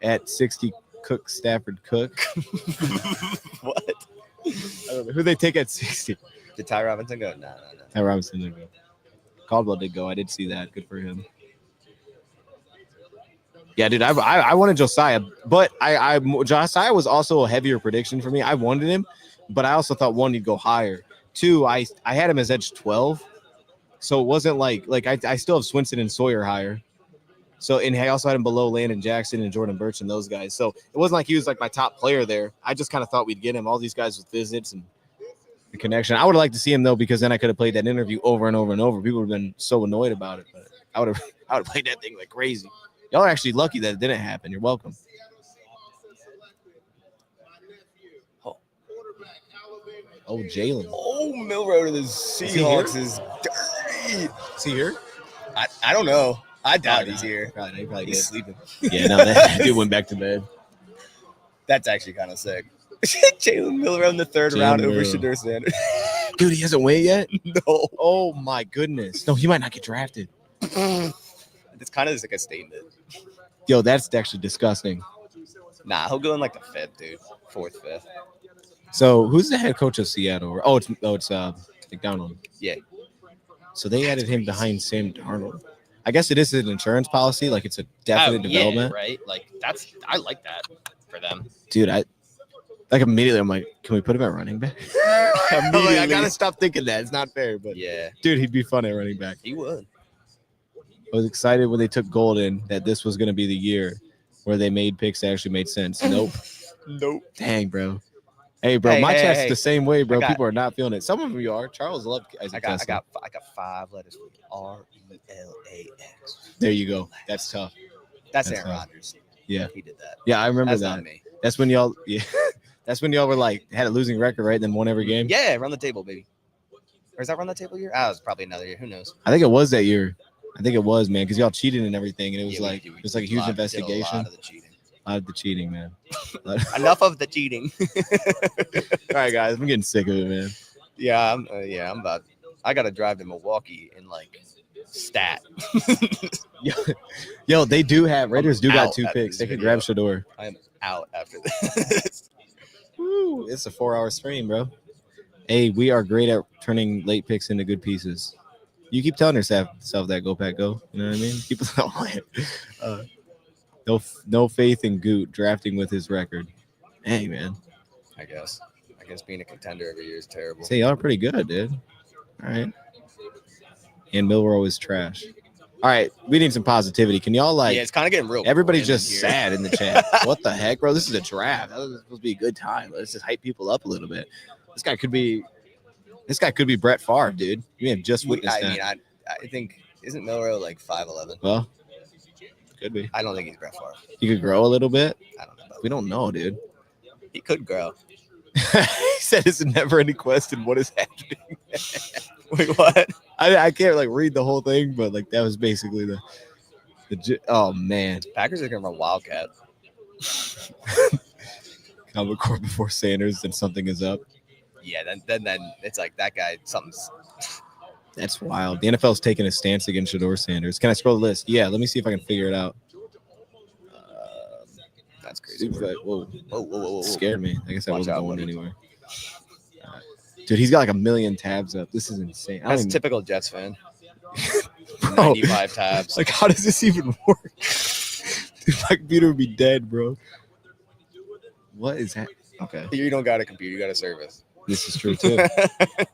at 60 Stafford Cook. What? I don't know. Who they take at 60? Did Ty Robinson go? No. Ty Robinson didn't go. Caldwell did go. I did see that. Good for him. Yeah, dude, I wanted Josiah, but Josiah was also a heavier prediction for me. I wanted him, but I also thought one, he'd go higher. Two, I had him as edge 12, so it wasn't like I still have Swinson and Sawyer higher. So, and I also had him below Landon Jackson and Jordan Burch and those guys. So it wasn't like he was like my top player there. I just kind of thought we'd get him. All these guys with visits and the connection. I would have liked to see him though, because then I could have played that interview over and over and over. People would have been so annoyed about it, but I would have played that thing like crazy. Y'all are actually lucky that it didn't happen. You're welcome. Oh, Jalen. Oh, Milrow to the Seahawks is dirty. Is he here? I don't know. I doubt he's here. Probably He's sleeping. Yeah, no, that dude went back to bed. That's actually kind of sick. Jalen Milrow in the third round over Milrow. Shadeur Sanders. Dude, he hasn't went yet? No. Oh, my goodness. No, he might not get drafted. It's kind of just like a statement. Yo, that's actually disgusting. Nah, he'll go in like the fifth, dude. Fourth, fifth. So, who's the head coach of Seattle? Oh, it's McDonald. Yeah. So they added him behind Sam Darnold. I guess it is an insurance policy, like it's a definite development. Yeah, right? Like I like that for them. Dude, immediately I'm like, can we put him at running back? I gotta stop thinking that. It's not fair, but Yeah, dude, he'd be fun at running back. he would. I was excited when they took Golden that this was gonna be the year where they made picks that actually made sense. Nope. Nope. Dang, bro. Hey, bro, my hey, chat's hey. the same way, bro. I got- People are not feeling it. Some of you are. Charles loved Isaac I Tesla. got 5 letters. RELAX. There you go. That's tough. That's That's Aaron tough. Rodgers. Yeah. He did that. Yeah, I remember That's that. not me. That's when y'all, yeah, that's when y'all were like had a losing record, right? Then won every game. Yeah, run the table, baby. Or is that run the table year? It was probably another year. Who knows? I think it was that year. I think it was, man, because y'all cheated and everything, and it was Yeah, like we it was like a huge did investigation. A lot of the cheating. A lot of the cheating, man. Enough of the cheating. All right, guys, I'm getting sick of it, man. Yeah, I'm about. I got to drive to Milwaukee and like stat. Yo, they do have Raiders do got Out 2 after picks. this They could video. grab Shadeur. I am out after this. Woo, it's a 4-hour stream, bro. Hey, we are great at turning late picks into good pieces. You keep telling yourself that, go Pack go. You know what I mean? People don't like it. No faith in Goot drafting with his record. Hey, man. I guess being a contender every year is terrible. Say y'all are pretty good, dude. All right. And Milrow is trash. All right, we need some positivity. Can y'all like? Yeah, it's kind of getting real. Everybody's boring just in here. sad in the chat. What the heck, bro? This is a draft. That was supposed to be a good time. Let's just hype people up a little bit. This guy could be Brett Favre, dude. You may have just witnessed that. I think isn't Milrow like 5'11"? Well, could be. I don't think he's Brett Favre. He could grow a little bit. I don't know. About We don't know, dude. He could grow. He said it's never any question what is happening. Wait, what? I can't like read the whole thing, but like that was basically oh man. Packers are gonna run Wildcat. Common Core before Sanders, then something is up. Yeah, then it's like that guy. Something's. That's wild. The NFL's taking a stance against Shadeur Sanders. Can I scroll the list? Yeah, let me see if I can figure it out. That's crazy. Whoa. Scared me. I guess I Watch wasn't out, going buddy. anywhere. Dude, he's got like 1 million tabs up. This is insane. That's typical Jets fan. Bro, 95 tabs. like, how does this even work? Dude, my computer would be dead, bro. What is that? Okay, You don't got a computer, you got a service. this is true too.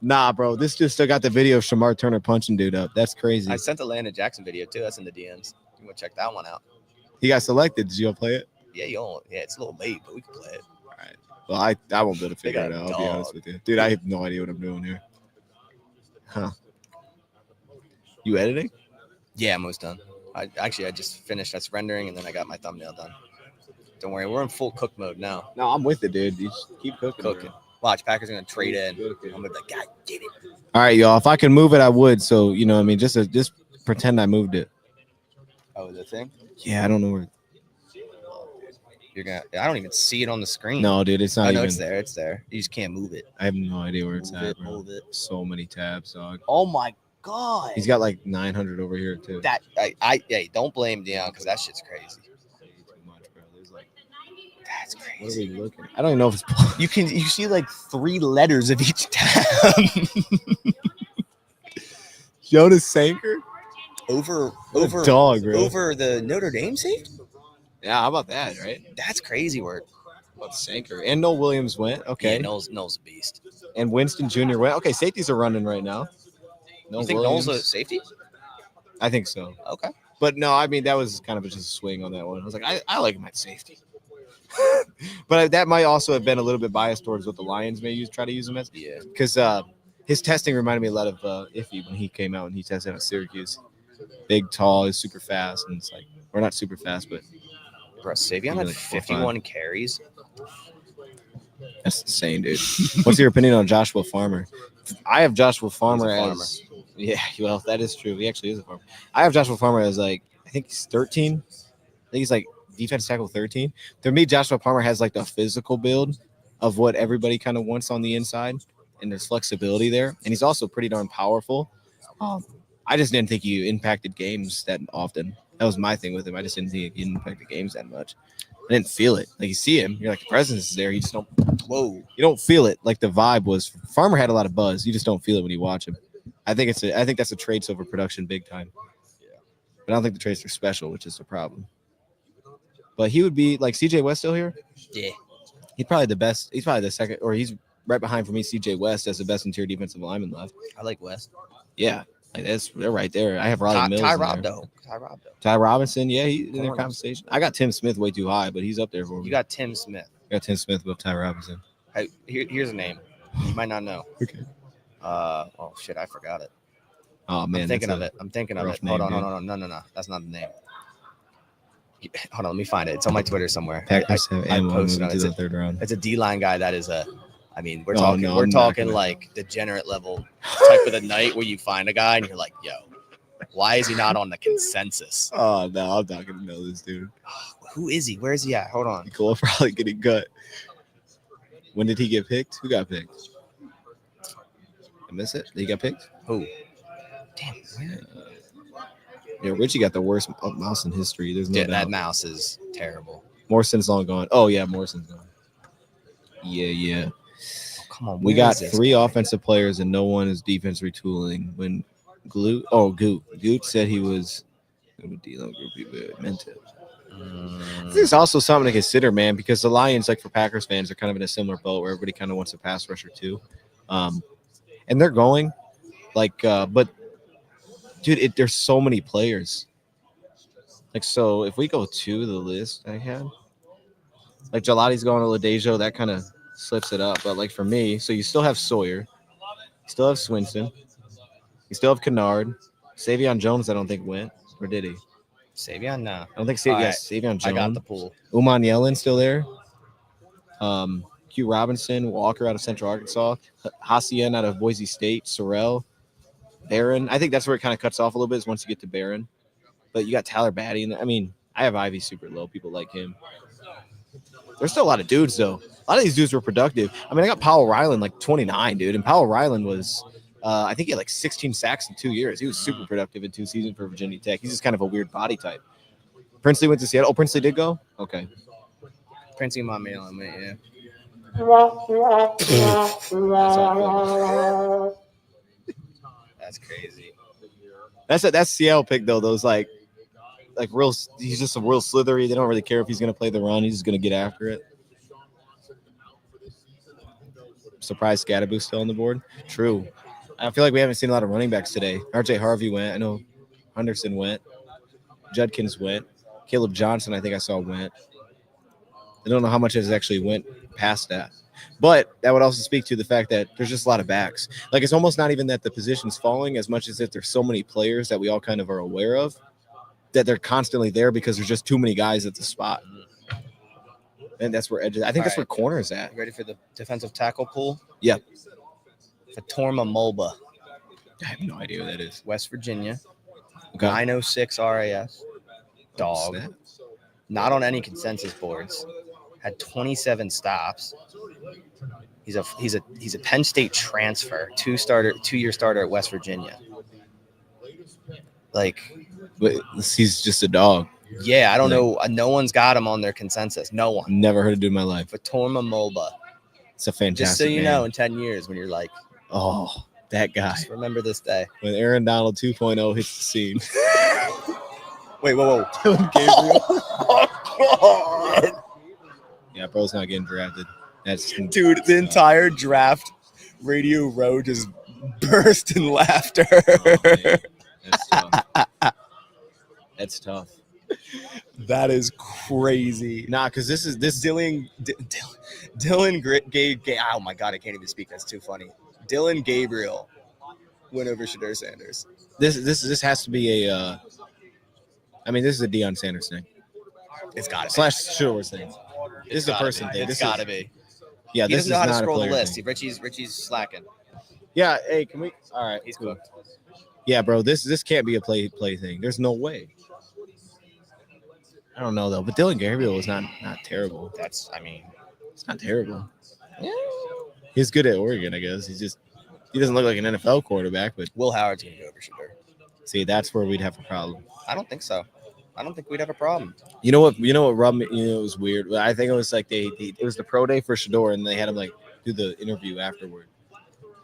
Nah, bro, this just still got the video of Shamar Turner punching dude up. That's crazy. I sent the Landon Jackson video too. That's in the DMs. You want to check that one out? He got selected. Did you all play it? Yeah, it's a little late, but we can play it. All right. Well, I won't be able to figure got it a out. I'll be dog. honest with you, dude. I have no idea what I'm doing here. Huh? You editing? Yeah, I'm almost done. I just finished. That's rendering, and then I got my thumbnail done. Don't worry, we're in full cook mode now. No, I'm with it, dude. You just keep cooking. Cooking. Watch, Packers are gonna trade in. I'm gonna be like, God, get it. All right, y'all. If I can move it, I would. So you know, what I mean, just pretend I moved it. Oh, the thing? Yeah, I don't know where. You're gonna. I don't even see it on the screen. No, dude, it's not I know even. it's there. It's there. You just can't move it. I have no idea where it's Move at, it, bro. move it. So many tabs, dog. Oh my God. He's got like 900 over here too. that. Hey, don't blame Dion because that shit's crazy. Way too much, bro. There's like, That's what are crazy. we looking at? I don't even know if it's. You see like 3 letters of each tab. Jonas Sanker? over Dog, bro. over the Notre Dame safety. Yeah, how about that, right? That's crazy work. About Sanker. And Noel Williams went. Okay. Yeah, Noel's a beast. And Winston Jr. went. Okay, safeties are running right now. You think Noel's a safety? I think so. Okay. But no, I mean, that was kind of just a swing on that one. I was like, I like him at safety. But that might also have been a little bit biased towards what the Lions may try to use him as. Yeah. Because his testing reminded me a lot of Iffy when he came out and he tested at Syracuse. Big, tall, is super fast. And it's like, or not super fast, but Bro, Savion Maybe had like 51 carries. that's insane, dude. What's your opinion on Joshua Farmer? I have Joshua Farmer He's a as yeah, well, that is true. He actually is a farmer. I have Joshua Farmer as like I think he's 13. I think he's like defense tackle 13. To me, Joshua Farmer has like the physical build of what everybody kind of wants on the inside, and there's flexibility there. And he's also pretty darn powerful. I just didn't think he impacted games that often. That was my thing with him. I just didn't think he impacted games that much. I didn't feel it. Like you see him, you're like the presence is there. You just don't. Whoa. You don't feel it. Like the vibe was. Farmer had a lot of buzz. You just don't feel it when you watch him. I think that's a traits over production big time. Yeah. But I don't think the traits are special, which is the problem. But he would be like CJ West still here. Yeah. He's probably the best. He's probably the second, or he's right behind for me. CJ West as the best interior defensive lineman left. I like West. Yeah, like they're right there. I have Raleigh Mills. Ty in there. Robdo. Ty Robinson, yeah, he's in their Corners. conversation. I got Tim Smith way too high, but he's up there for me. You got Tim Smith. I got Tim Smith above Ty Robinson. Hey, here's a name. You might not know. Okay. Oh shit, I forgot it. Oh man, I'm thinking of it. rough Hold name, on. No. That's not the name. Hold on, let me find it. It's on my Twitter somewhere. Packers have I ammo posted moving on to it. the third round. It's a D-line guy that is a. I mean, we're Oh, talking. no, we're I'm not talking gonna- like degenerate level type of the night where you find a guy and you're like, yo, why is he not on the consensus? Oh no, I'm not gonna know this dude. Who is he? Where is he at? Hold on. Cole probably getting gut. When did he get picked? Who got picked? I miss it. He got picked. Who? Damn. Where? Yeah, Richie got the worst mouse in history. There's no Yeah, that doubt. mouse is terrible. Morrison's long gone. Oh yeah, Morrison's gone. Yeah. Oh, come on. We where got is this 3 guy? offensive players and no one is defense retooling. When Goot said he was D-line group, he meant it. There's also something to consider, man, because the Lions, like for Packers fans, are kind of in a similar boat where everybody kind of wants a pass rusher too. And they're going but dude, there's so many players. Like, so if we go to the list I had, like Gelati's going to Ladejo, that kind of slips it up. But like for me, so you still have Sawyer, you still have Swinson, you still have Kennard, Savion Jones. I don't think went, or did he? Savion, no. I don't think All right, Savion Jones. I got the pool. Uman Yellen still there. Q Robinson, Walker out of Central Arkansas, Hassien out of Boise State, Sorrell, Barron. I think that's where it kind of cuts off a little bit is once you get to Barron. But you got Tyler Batty. And I mean, I have Ivy super low. People like him. There's still a lot of dudes, though. A lot of these dudes were productive. I mean, I got Powell Ryland like 29, dude. And Powell Ryland was I think he had like 16 sacks in 2 years. He was super productive in 2 seasons for Virginia Tech. He's just kind of a weird body type. Princely went to Seattle. Oh, Princely did go? Okay. Princey my Maryland, mate, yeah. That's crazy. That's Seattle pick though. Those like real. He's just a real slithery. They don't really care if he's gonna play the run. He's just gonna get after it. Surprised Scadaboo's still on the board. True. I feel like we haven't seen a lot of running backs today. RJ Harvey went. I know Henderson went. Judkins went. Caleb Johnson, I think I saw went. I don't know how much has actually went past that. But that would also speak to the fact that there's just a lot of backs. Like, it's almost not even that the position's falling as much as that there's so many players that we all kind of are aware of that they're constantly there because there's just too many guys at the spot. And that's where edge is. I think that's where corner is at. You ready for the defensive tackle pool? Yep. Fatorma Mulba, I have no idea what that is. West Virginia. Okay. 906 RAS. Dog. What's that? Not on any consensus boards. Had 27 stops. He's a Penn State transfer, 2-year starter at West Virginia. Like, But he's just a dog. yeah, I don't know. No one's got him on their consensus. No one. Never heard of dude in my life. Fatorma Mulba. It's a fantastic Just so you name. know, in 10 years, when you're like, Oh, that guy. just remember this day. When Aaron Donald 2.0 hits the scene. Wait, whoa. Dylan Gabriel. Yeah, bro's not getting drafted. That's Dude, the entire draft Radio Row just burst in laughter. That's tough. That's tough. That is crazy. Nah, because this Dylan oh my god, I can't even speak. That's too funny. Dylan Gabriel went over Shadeur Sanders. this has to be a. I mean, this is a Deion Sanders thing. It's got to be. / Shadeur thing. This is a person thing. It's got to be. Yeah, He this doesn't is know how to not a scroll the player list. thing. Richie's slacking. Yeah, hey, can we? All right, He's cool. cooked. Yeah, bro, this can't be a play thing. There's no way. I don't know though, but Dylan Gabriel is not terrible. It's Not terrible. He's good at Oregon, I guess. He doesn't look like an NFL quarterback, but Will Howard's gonna go over Shadeur. see, that's where we'd have a problem. I don't think so. I don't think we'd have a problem. You know what rubbed me, it was weird. I think it was like it was the pro day for Shadeur, and they had him like do the interview afterward.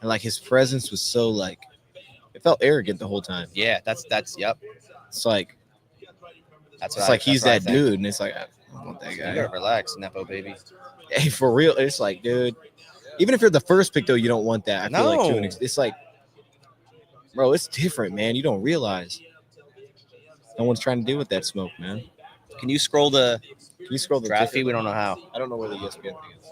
And like his presence was so like it felt arrogant the whole time. Yeah, that's yep. It's like That's it's like he's that dude, and it's like I don't want that You guy. gotta relax, Nepo baby. Hey, for real, it's like, dude. Even if you're the first pick, though, you don't want that. I feel like No. it's like, bro, it's different, man. You don't realize. No one's trying to deal with that smoke, man. Can you scroll the Can you scroll the draft feed? We don't know how. I don't know where the ESPN thing is.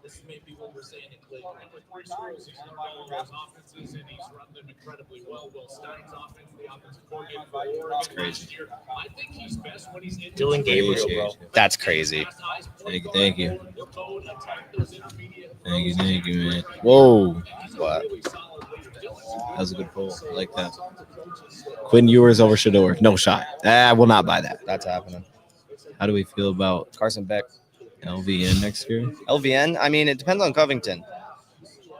This may be what we're saying in Cleveland. With 3 schools, he's run those offenses and he's run them incredibly well. Will Stein's offense, the offensive coordinator for Oregon crazy. last year. I think he's best when he's in Dylan Gabriel, bro. That's crazy. Thank you, thank you. He'll go and attack those intermediate Thank you, man. Whoa, What? that was a good pull. I like that. Quinn Ewers over Shadeur. No shot. I will not buy that. That's happening. How do we feel about Carson Beck. LVN next year? LVN, I mean, it depends on Covington.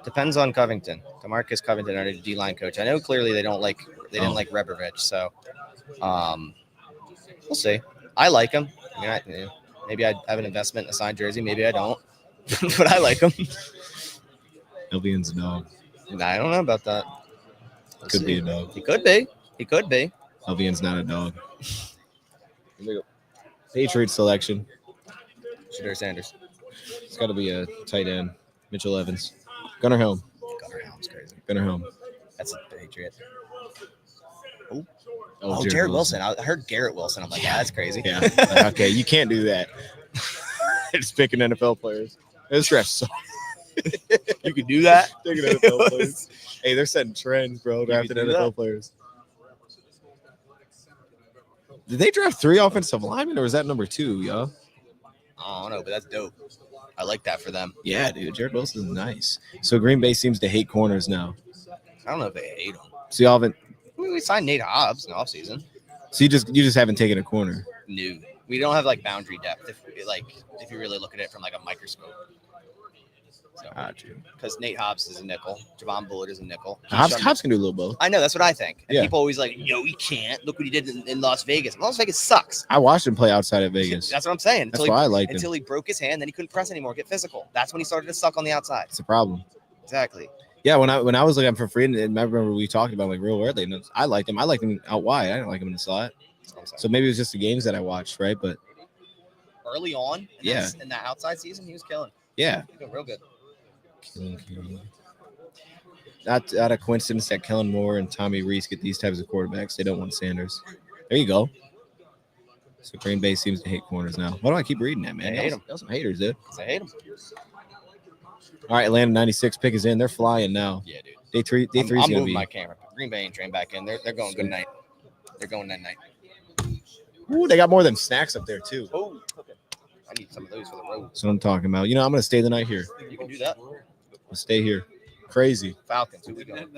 DeMarcus Covington, our D-line coach. I know clearly they didn't like Rebrovich, so we'll see. I like him. I mean, maybe I have an investment in a signed jersey, maybe I don't, but I like him. LVN's a dog. I don't know about that. We'll Could see. be a dog. He could be. LVN's not a dog. Here we go. Patriots selection. Shadeur Sanders. It's got to be a tight end. Mitchell Evans. Gunnar Helm. Gunnar Helm's crazy. Gunnar Helm. That's a Patriot. Oh, Oh, Jared Wilson. I heard Garrett Wilson. I'm like, yeah, that's crazy. Yeah. Okay, you can't do that. Just picking NFL players. This draft's so. You could do that. Picking NFL players. Hey, they're setting trends, bro. Drafting do NFL that. players. Did they draft 3 offensive linemen, or is that number 2, y'all? I don't know, but that's dope. I like that for them. Yeah, dude. Jared Wilson's nice. So Green Bay seems to hate corners now. I don't know if they hate him. So y'all haven't. I mean, we signed Nate Hobbs in the offseason. So you just haven't taken a corner. New. We don't have like boundary depth if you really look at it from like a microscope. Because Nate Hobbs is a nickel. Javon Bullard is a nickel. Hobbs can do a little both. I know. That's what I think. And Yeah. people always like, yo, he can't. Look what he did in Las Vegas. Las Vegas sucks. I watched him play outside of Vegas. That's what I'm saying. That's why I liked him. Until he broke his hand, then he couldn't press anymore, get physical. That's when he started to suck on the outside. It's a problem. Exactly. Yeah, when I was looking for free, and I remember we talked about like real early, and I liked him. I liked him out wide. I didn't like him in the slot. So maybe it was just the games that I watched, right? But early on, in that outside season, he was killing. Yeah, He was doing real good. Not a coincidence that Kellen Moore and Tommy Reese get these types of quarterbacks. They don't want Sanders. There you go. So Green Bay seems to hate corners now. Why do I keep reading that, man? They hate them. Those some haters, dude. I hate him. All right, Atlanta 96 pick is in. They're flying now. Yeah, dude. Day three I'm is gonna moving be. my camera. Green Bay ain't trained back in. They're going good night. They're going night night. Ooh, they got more than snacks up there too. Oh, okay. I need some of those for the road. That's what I'm talking about. You know, I'm gonna stay the night here. You can do that. I'll stay here. Crazy. Falcons. Who we got?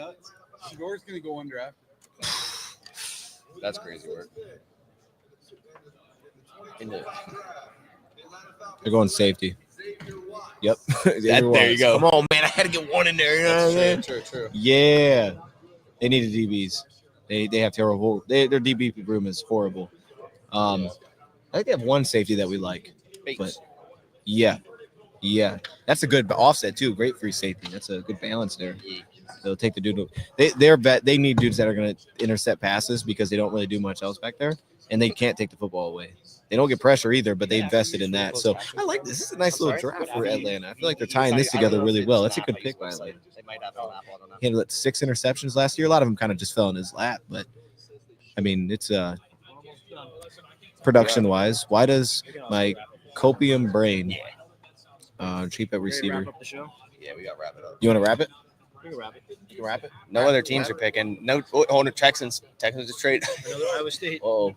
Shadeur's gonna go under after. That's crazy work. They're going safety. Yep. There you go. Come on, man. I had to get one in there. You know what I mean? True. Yeah. They needed DBs. They have terrible. Their DB room is horrible. I think they have one safety that we like. But yeah. That's a good offset too. Great free safety. That's a good balance there. They'll take the dude. They need dudes that are going to intercept passes because they don't really do much else back there, and they can't take the football away. They don't get pressure either, but they invested in that. So I like this. This is a nice little draft for Atlanta. I feel like they're tying this together really well. That's a good pick by Atlanta. He had 6 interceptions last year. A lot of them kind of just fell in his lap, but I mean, it's production wise. Why does my copium brain cheap at receiver? Yeah, we got to wrap it up. You want to wrap it? You can wrap it. You can wrap it. No other teams are picking. No, hold on. Texans just trade. Another Iowa State. Oh,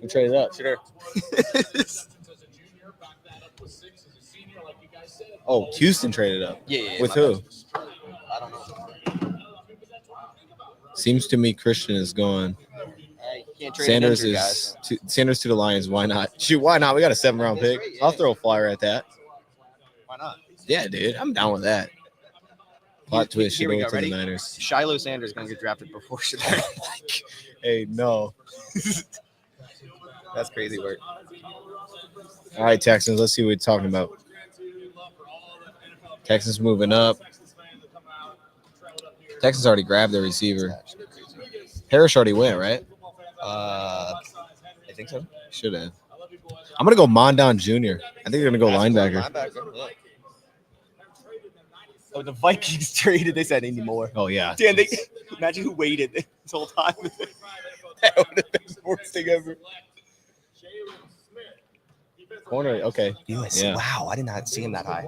we traded up. Sure. Oh, Houston traded up. Yeah. With who? I don't know. Seems to me Christian is gone. Hey, you can't trade Sanders an injury, is Sanders to the Lions. Why not? Shoot, why not? We got a 7th-round pick. I'll throw a flyer at that. Why not? Yeah, dude, I'm down with that. Plot twist. Here we Shadeur go. to the Ready? Niners. Shiloh Sanders going to get drafted before Shadeur. Hey, no. That's crazy work. All right, Texans. Let's see what we're talking about. Texans moving up. Texans already grabbed their receiver. Harris already went, right? I think so. Should have. I'm gonna go Mondon Jr. I think they're gonna go linebacker. Yeah. Oh, the Vikings traded. They said anymore. Oh yeah. Damn, imagine who waited this whole time. That would have been the worst thing ever. Corner. Okay. Yeah. Wow, I did not see him that high.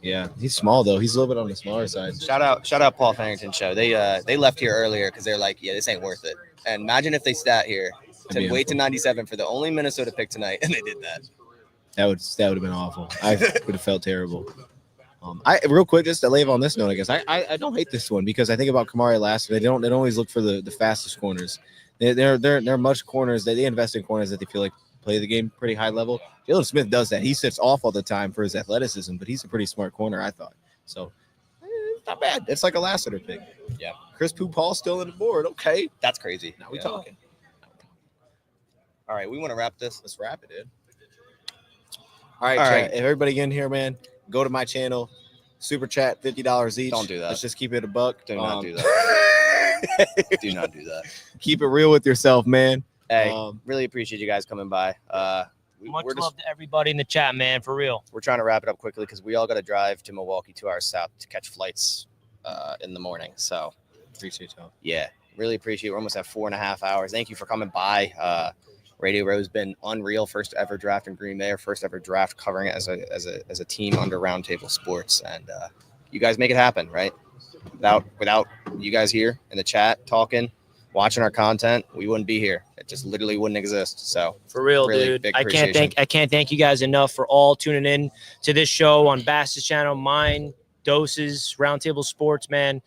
Yeah. He's small though. He's a little bit on the smaller side. Shout out Paul Farrington show. They left here earlier because they're like, yeah, this ain't worth it. And imagine if they sat here to wait to 97 for the only Minnesota pick tonight, and they did that. That would have been awful. I would have felt terrible. I real quick, just to leave on this note, I guess I don't hate this one because I think about Kamari last year. They don't always look for the fastest corners. They're much corners that they invest in corners that they feel like play the game pretty high level. Jalen Smith does that. He sits off all the time for his athleticism, but he's a pretty smart corner, I thought. So it's not bad. It's like a Lassiter pick. Yeah. Chris Paul still on the board. Okay. That's crazy. Now we talking. All right, we want to wrap this. Let's wrap it, dude. All right, chat. If everybody get in here, man, go to my channel. Super chat, $50 each. Don't do that. Let's just keep it a buck. Do not do that. Do not do that. Keep it real with yourself, man. Hey, really appreciate you guys coming by. Much love to everybody in the chat, man, for real. We're trying to wrap it up quickly because we all got to drive to Milwaukee 2 hours south to catch flights in the morning. So appreciate y'all. Yeah, really appreciate it. We're almost at 4.5 hours. Thank you for coming by. Radio Row's been unreal. First ever draft in Green Bay, our first ever draft covering it as a team under Roundtable Sports. And you guys make it happen, right? Without you guys here in the chat talking, watching our content, we wouldn't be here. It just literally wouldn't exist. So for real, really dude, I can't thank you guys enough for all tuning in to this show on Bass's channel, mine, Doses, Roundtable Sports, man.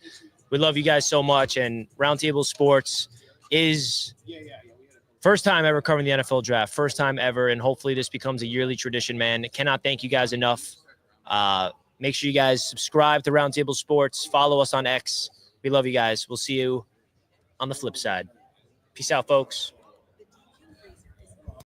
We love you guys so much, and Roundtable Sports is first time ever covering the NFL draft, first time ever, and hopefully this becomes a yearly tradition, man. I cannot thank you guys enough. Make sure you guys subscribe to Roundtable Sports. Follow us on X. We love you guys. We'll see you on the flip side. Peace out, folks.